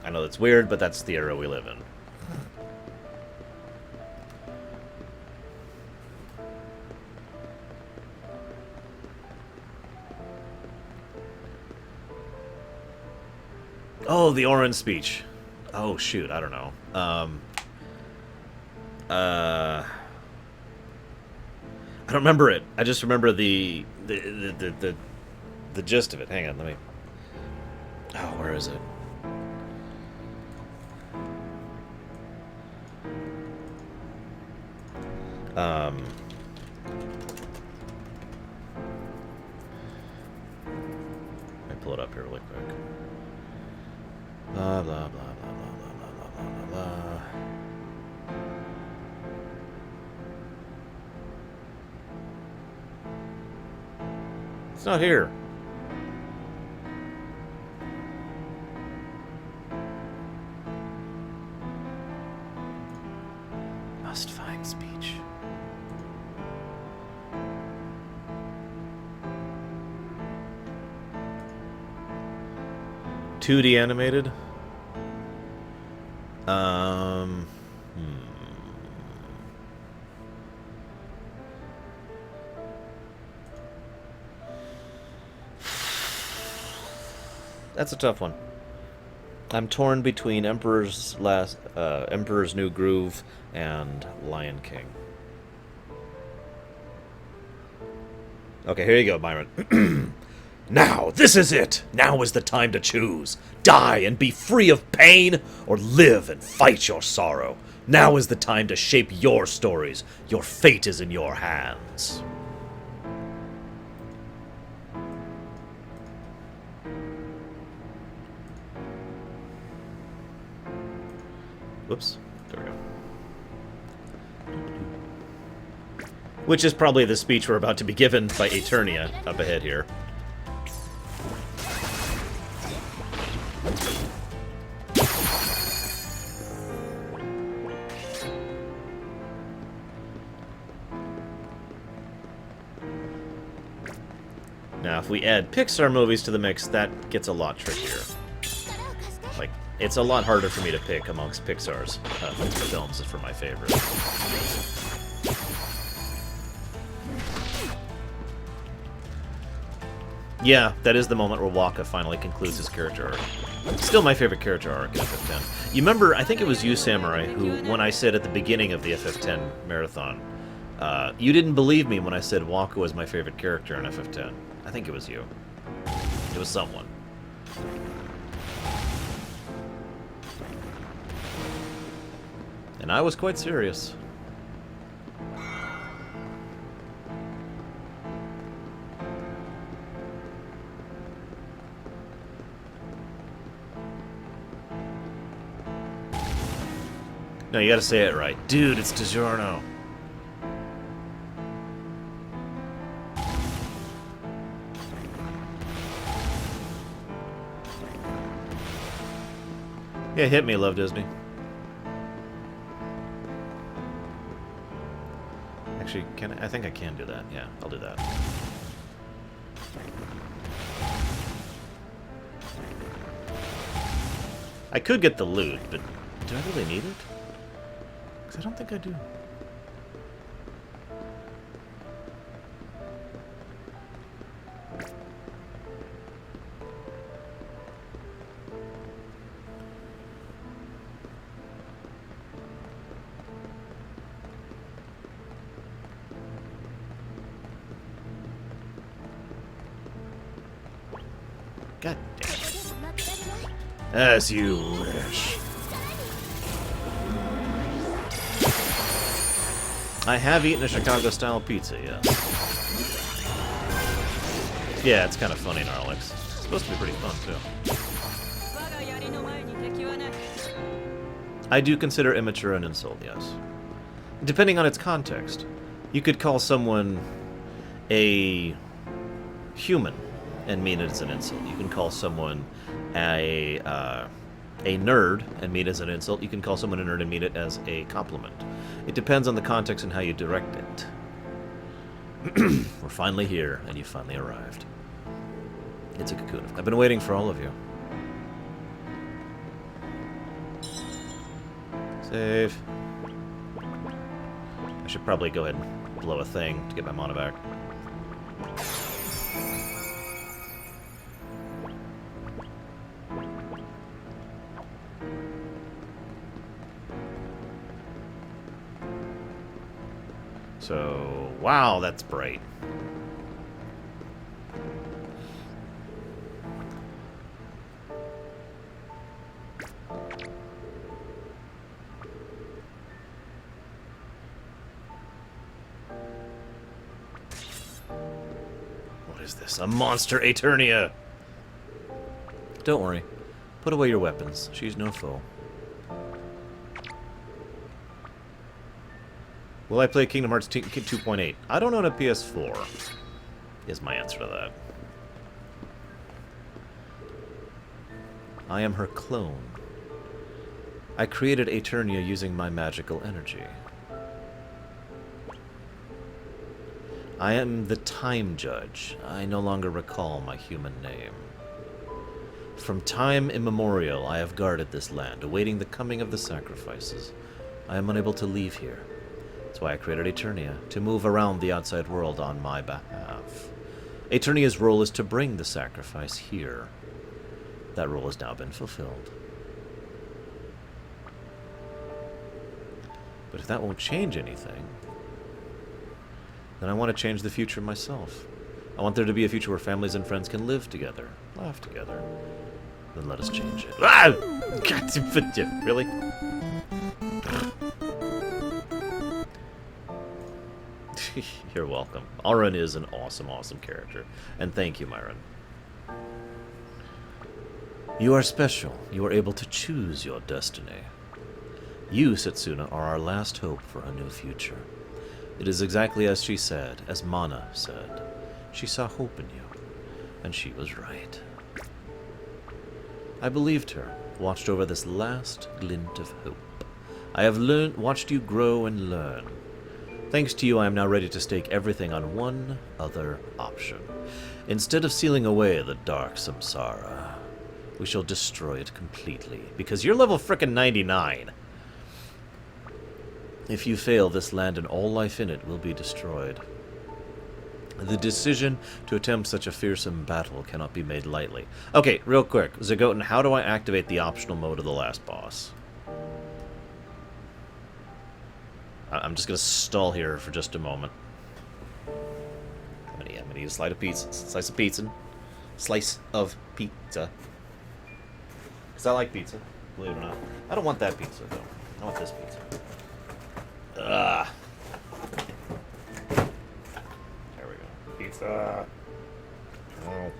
I know that's weird, but that's the era we live in. Oh, the orange speech. Oh, shoot, I don't know. I don't remember it. I just remember the gist of it. Hang on, let me... Oh, where is it? Let me pull it up here really quick. Blah, blah, blah, blah, blah, blah, blah, blah, blah, blah. It's not here. Must find speech. .2D animated? That's a tough one. I'm torn between Emperor's New Groove and Lion King. Okay, here you go, Byron. Now, this is it! Now is the time to choose. Die and be free of pain, or live and fight your sorrow. Now is the time to shape your stories. Your fate is in your hands. Whoops. There we go. Which is probably the speech we're about to be given by Eternia up ahead here. Now, if we add Pixar movies to the mix, that gets a lot trickier. Like, it's a lot harder for me to pick amongst Pixar's films for my favorite. Yeah, that is the moment where Waka finally concludes his character arc. Still my favorite character arc in FF10. You remember, I think it was you, Samurai, who, when I said at the beginning of the FF10 marathon, you didn't believe me when I said Waka was my favorite character in FF10. I think it was you. It was someone. And I was quite serious. No, you gotta say it right. Dude, it's DiGiorno. Yeah, hit me, Love Disney. Actually, I think I can do that. Yeah, I'll do that. I could get the loot, but do I really need it? Because I don't think I do. God damn it. As you wish. I have eaten a Chicago-style pizza, yes. Yeah, it's kind of funny, Gnarlix. It's supposed to be pretty fun, too. I do consider immature an insult, yes. Depending on its context. You could call someone a human and mean it as an insult. You can call someone a nerd and mean it as an insult. You can call someone a nerd and mean it as a compliment. It depends on the context and how you direct it. We're finally here, and you finally arrived. It's a cocoon. I've been waiting for all of you. Save. I should probably go ahead and blow a thing to get my mana back. So, wow, that's bright. What is this? A monster Eternia! Don't worry. Put away your weapons. She's no foe. Will I play Kingdom Hearts 2.8? I don't own a PS4, is my answer to that. I am her clone. I created Eternia using my magical energy. I am the time judge. I no longer recall my human name. From time immemorial, I have guarded this land, awaiting the coming of the sacrifices. I am unable to leave here. That's why I created Eternia, to move around the outside world on my behalf. Eternia's role is to bring the sacrifice here. That role has now been fulfilled. But if that won't change anything, then I want to change the future myself. I want there to be a future where families and friends can live together, laugh together. Then let us change it. Ah! Really? You're welcome. Auron is an awesome, awesome character. And thank you, Myron. You are special. You are able to choose your destiny. You, Setsuna, are our last hope for a new future. It is exactly as she said, as Mana said. She saw hope in you, and she was right. I believed her, watched over this last glint of hope. I have watched you grow and learn. Thanks to you, I am now ready to stake everything on one other option. Instead of sealing away the dark samsara, we shall destroy it completely, because you're level frickin' 99. If you fail, this land and all life in it will be destroyed. The decision to attempt such a fearsome battle cannot be made lightly. Okay, real quick, Zagoten, how do I activate the optional mode of the last boss? I'm just gonna stall here for just a moment. I'm gonna eat a slice of pizza. Slice of pizza. Slice of pizza. Because I like pizza, believe it or not. I don't want that pizza, though. I want this pizza. Ugh. There we go. Pizza. Oh.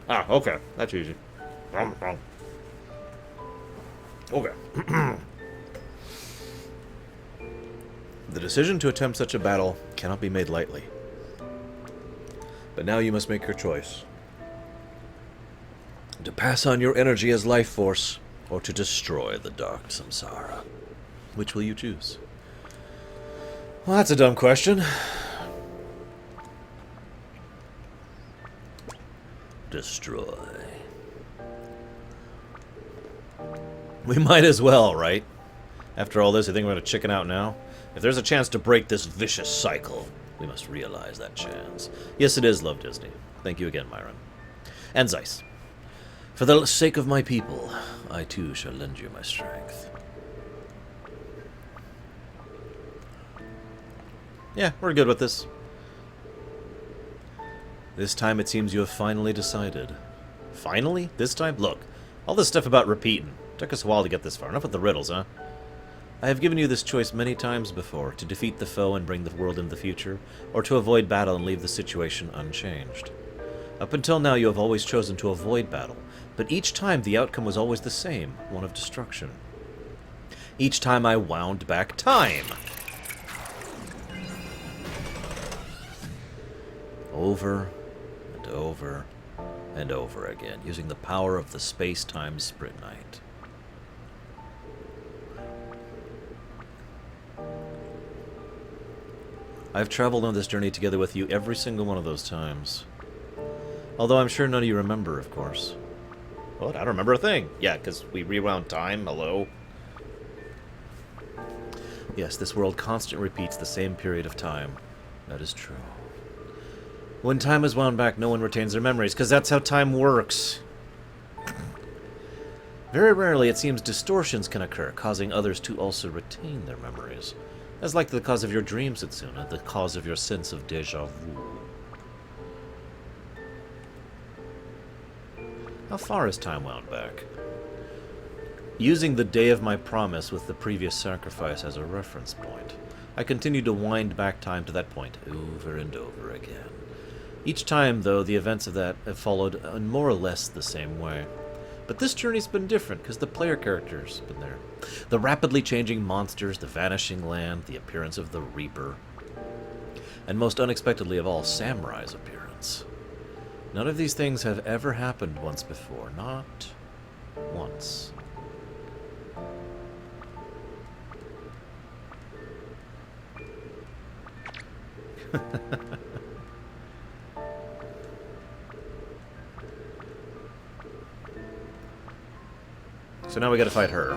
Ah, okay. That's easy. Okay. The decision to attempt such a battle cannot be made lightly. But now you must make your choice. To pass on your energy as life force, or to destroy the dark samsara. Which will you choose? Well, that's a dumb question. Destroy. We might as well, right? After all this, I think we're going to chicken out now. If there's a chance to break this vicious cycle, we must realize that chance. Yes, it is, Love Disney. Thank you again, Myron. And Zeiss. For the sake of my people, I too shall lend you my strength. Yeah, we're good with this. This time it seems you have finally decided. Finally? This time? Look, all this stuff about repeating. Took us a while to get this far. Enough with the riddles, huh? I have given you this choice many times before, to defeat the foe and bring the world into the future, or to avoid battle and leave the situation unchanged. Up until now, you have always chosen to avoid battle, but each time the outcome was always the same, one of destruction. Each time I wound back time. Over and over and over again, using the power of the space-time sprint night. I've traveled on this journey together with you every single one of those times. Although I'm sure none of you remember, of course. What? I don't remember a thing. Yeah, because we rewound time. Hello? Yes, this world constantly repeats the same period of time. That is true. When time is wound back, no one retains their memories, because that's how time works. Very rarely, it seems, distortions can occur, causing others to also retain their memories. As like the cause of your dream, Setsuna, the cause of your sense of déjà vu. How far is time wound back? Using the day of my promise with the previous sacrifice as a reference point, I continue to wind back time to that point over and over again. Each time, though, the events of that have followed in more or less the same way. But this journey's been different, because the player character's been there. The rapidly changing monsters, the vanishing land, the appearance of the Reaper, and most unexpectedly of all, Samurai's appearance. None of these things have ever happened once before. Not once. So now we gotta fight her.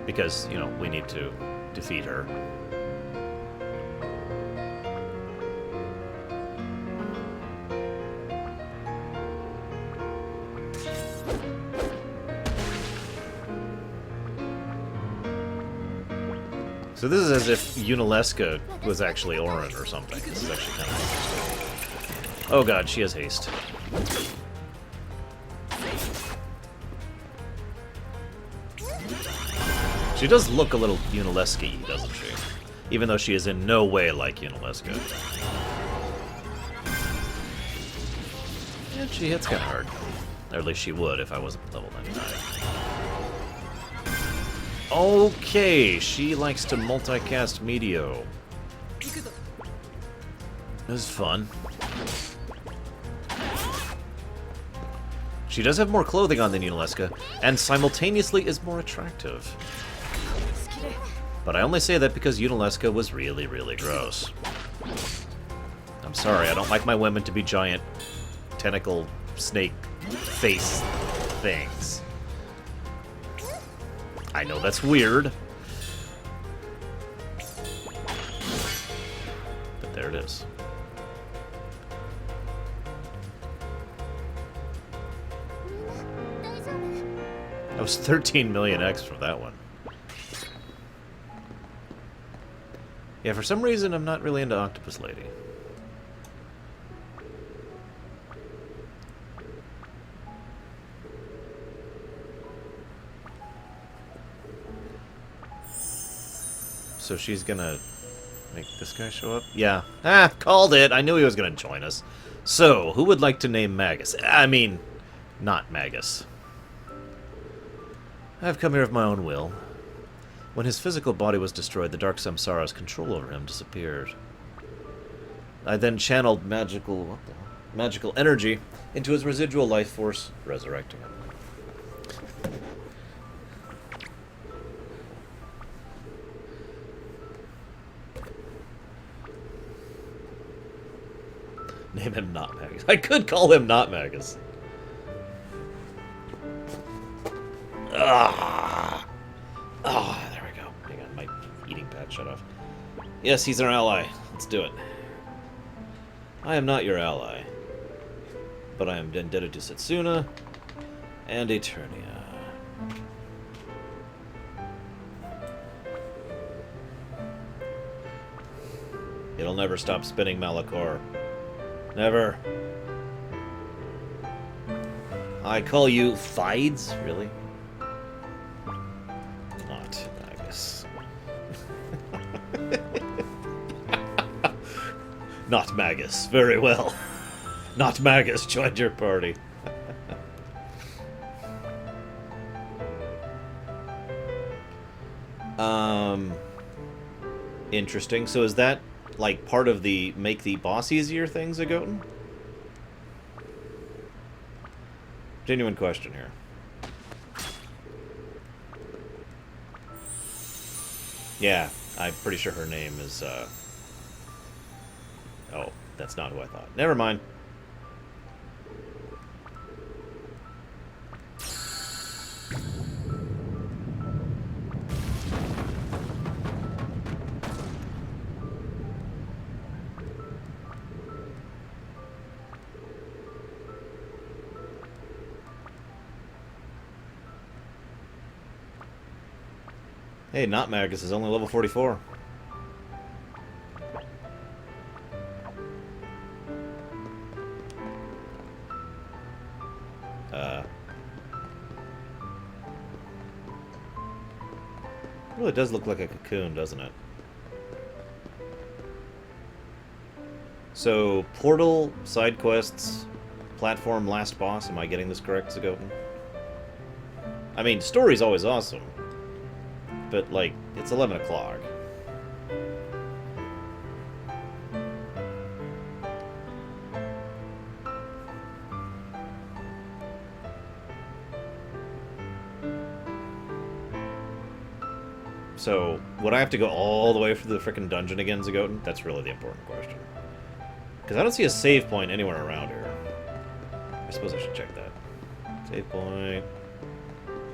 Because, you know, we need to defeat her. So this is as if Unileska was actually Orin or something. This is actually kind of interesting. Oh god, she has haste. She does look a little Unileska-y, doesn't she? Even though she is in no way like Unileska. And she hits kind of hard. Or at least she would if I wasn't level 99. Okay, she likes to multicast Meteo. This is fun. She does have more clothing on than Unileska, and simultaneously is more attractive. But I only say that because Unileska was really, really gross. I'm sorry, I don't like my women to be giant tentacle snake face things. I know that's weird. But there it is. That was 13 million X for that one. Yeah, for some reason I'm not really into Octopus Lady. So she's gonna make this guy show up? Yeah. Ah, called it! I knew he was gonna join us. So, who would like to name Magus? I mean, not Magus. I've come here of my own will. When his physical body was destroyed, the Dark Samsara's control over him disappeared. I then channeled magical energy into his residual life force, resurrecting him. Name him Not Magus. I could call him Not Magus. Ah, there we go. Hang on, my eating pad shut off. Yes, he's our ally. Let's do it. I am not your ally, but I am indebted to Setsuna and Eternia. It'll never stop spinning, Malachor. Never. I call you Fides? Really? Not Magus. Not Magus. Very well. Not Magus joined your party. Interesting. So is that like part of the make the boss easier things a Goten? Genuine question here. Yeah, I'm pretty sure her name is, oh, that's not who I thought. Never mind. Hey, not Magus is only level 44. It really does look like a cocoon, doesn't it? So, portal, side quests, platform, last boss. Am I getting this correct, Zagoten? I mean, story's always awesome. But, like, it's 11 o'clock. So, would I have to go all the way for the frickin' dungeon again, Zagoten? That's really the important question. Because I don't see a save point anywhere around here. I suppose I should check that. Save point.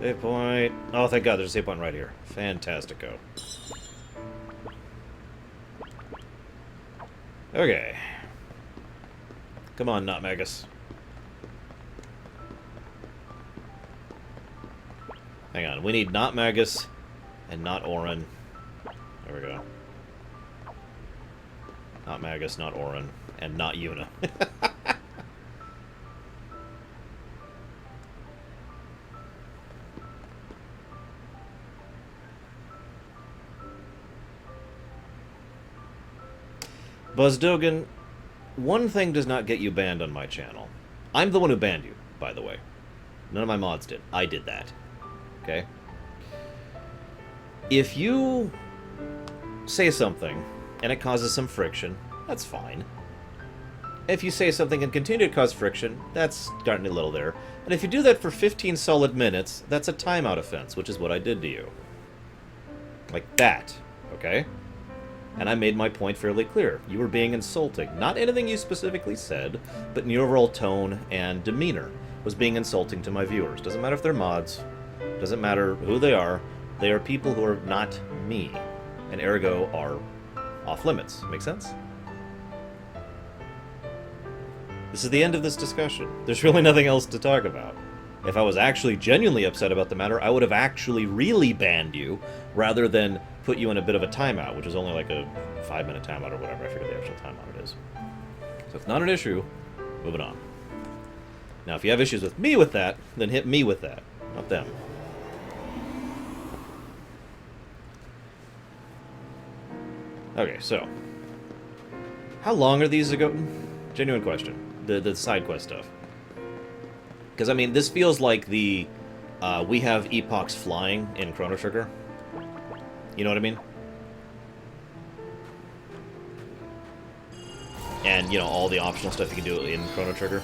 Save point. Oh, thank God, there's a save point right here. Fantastico. Okay. Come on, not Magus. Hang on, we need not Magus and not Orin. There we go. Not Magus, not Orin, and not Yuna. Buzzdogan, one thing does not get you banned on my channel. I'm the one who banned you, by the way. None of my mods did. I did that. Okay? If you say something and it causes some friction, that's fine. If you say something and continue to cause friction, that's starting a little there. And if you do that for 15 solid minutes, that's a timeout offense, which is what I did to you. Like that, okay? And I made my point fairly clear. You were being insulting. Not anything you specifically said, but in your overall tone and demeanor was being insulting to my viewers. Doesn't matter if they're mods. Doesn't matter who they are. They are people who are not me. And ergo are off limits. Make sense? This is the end of this discussion. There's really nothing else to talk about. If I was actually genuinely upset about the matter, I would have actually really banned you, rather than put you in a bit of a timeout, which is only like a 5-minute timeout or whatever. I forget the actual timeout it is. So it's not an issue. Moving on. Now, if you have issues with me with that, then hit me with that, not them. Okay, so how long are these ago? Genuine question. The side quest stuff. Because, I mean, this feels like the we have epochs flying in Chrono Trigger. You know what I mean? And, you know, all the optional stuff you can do in Chrono Trigger.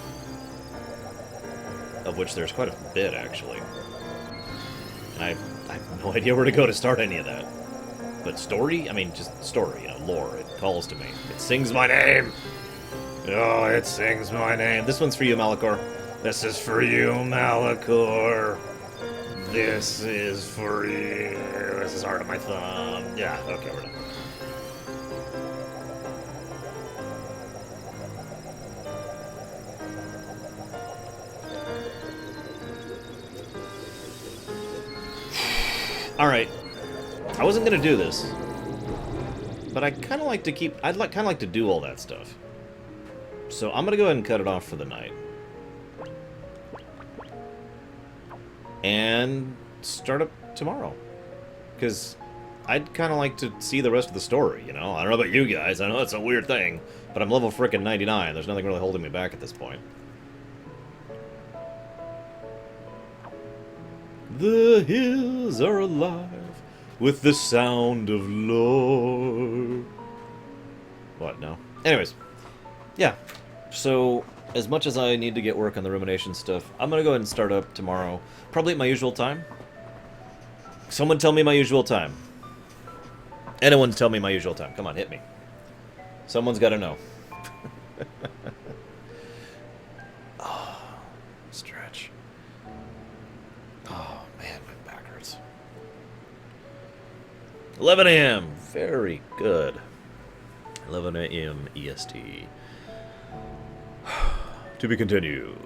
Of which there's quite a bit, actually. And I have no idea where to go to start any of that. But story? I mean, just story, you know, lore. It calls to me. It sings my name! Oh, it sings my name. This one's for you, Malachor. This is for you, Malachor. This is for you. This is hard on my thumb. Yeah, okay, we're done. Alright. I wasn't gonna do this. But I kinda like to keep... kinda like to do all that stuff. So I'm gonna go ahead and cut it off for the night. And start up tomorrow. Because I'd kind of like to see the rest of the story, you know? I don't know about you guys, I know it's a weird thing, but I'm level frickin' 99, there's nothing really holding me back at this point. The hills are alive with the sound of lore. What, no? Anyways, yeah. So, as much as I need to get work on the rumination stuff, I'm gonna go ahead and start up tomorrow. Probably at my usual time. Someone tell me my usual time. Anyone tell me my usual time. Come on, hit me. Someone's gotta know. Oh, stretch. Oh, man, my back hurts. 11 a.m. Very good. 11 a.m. EST. To be continued.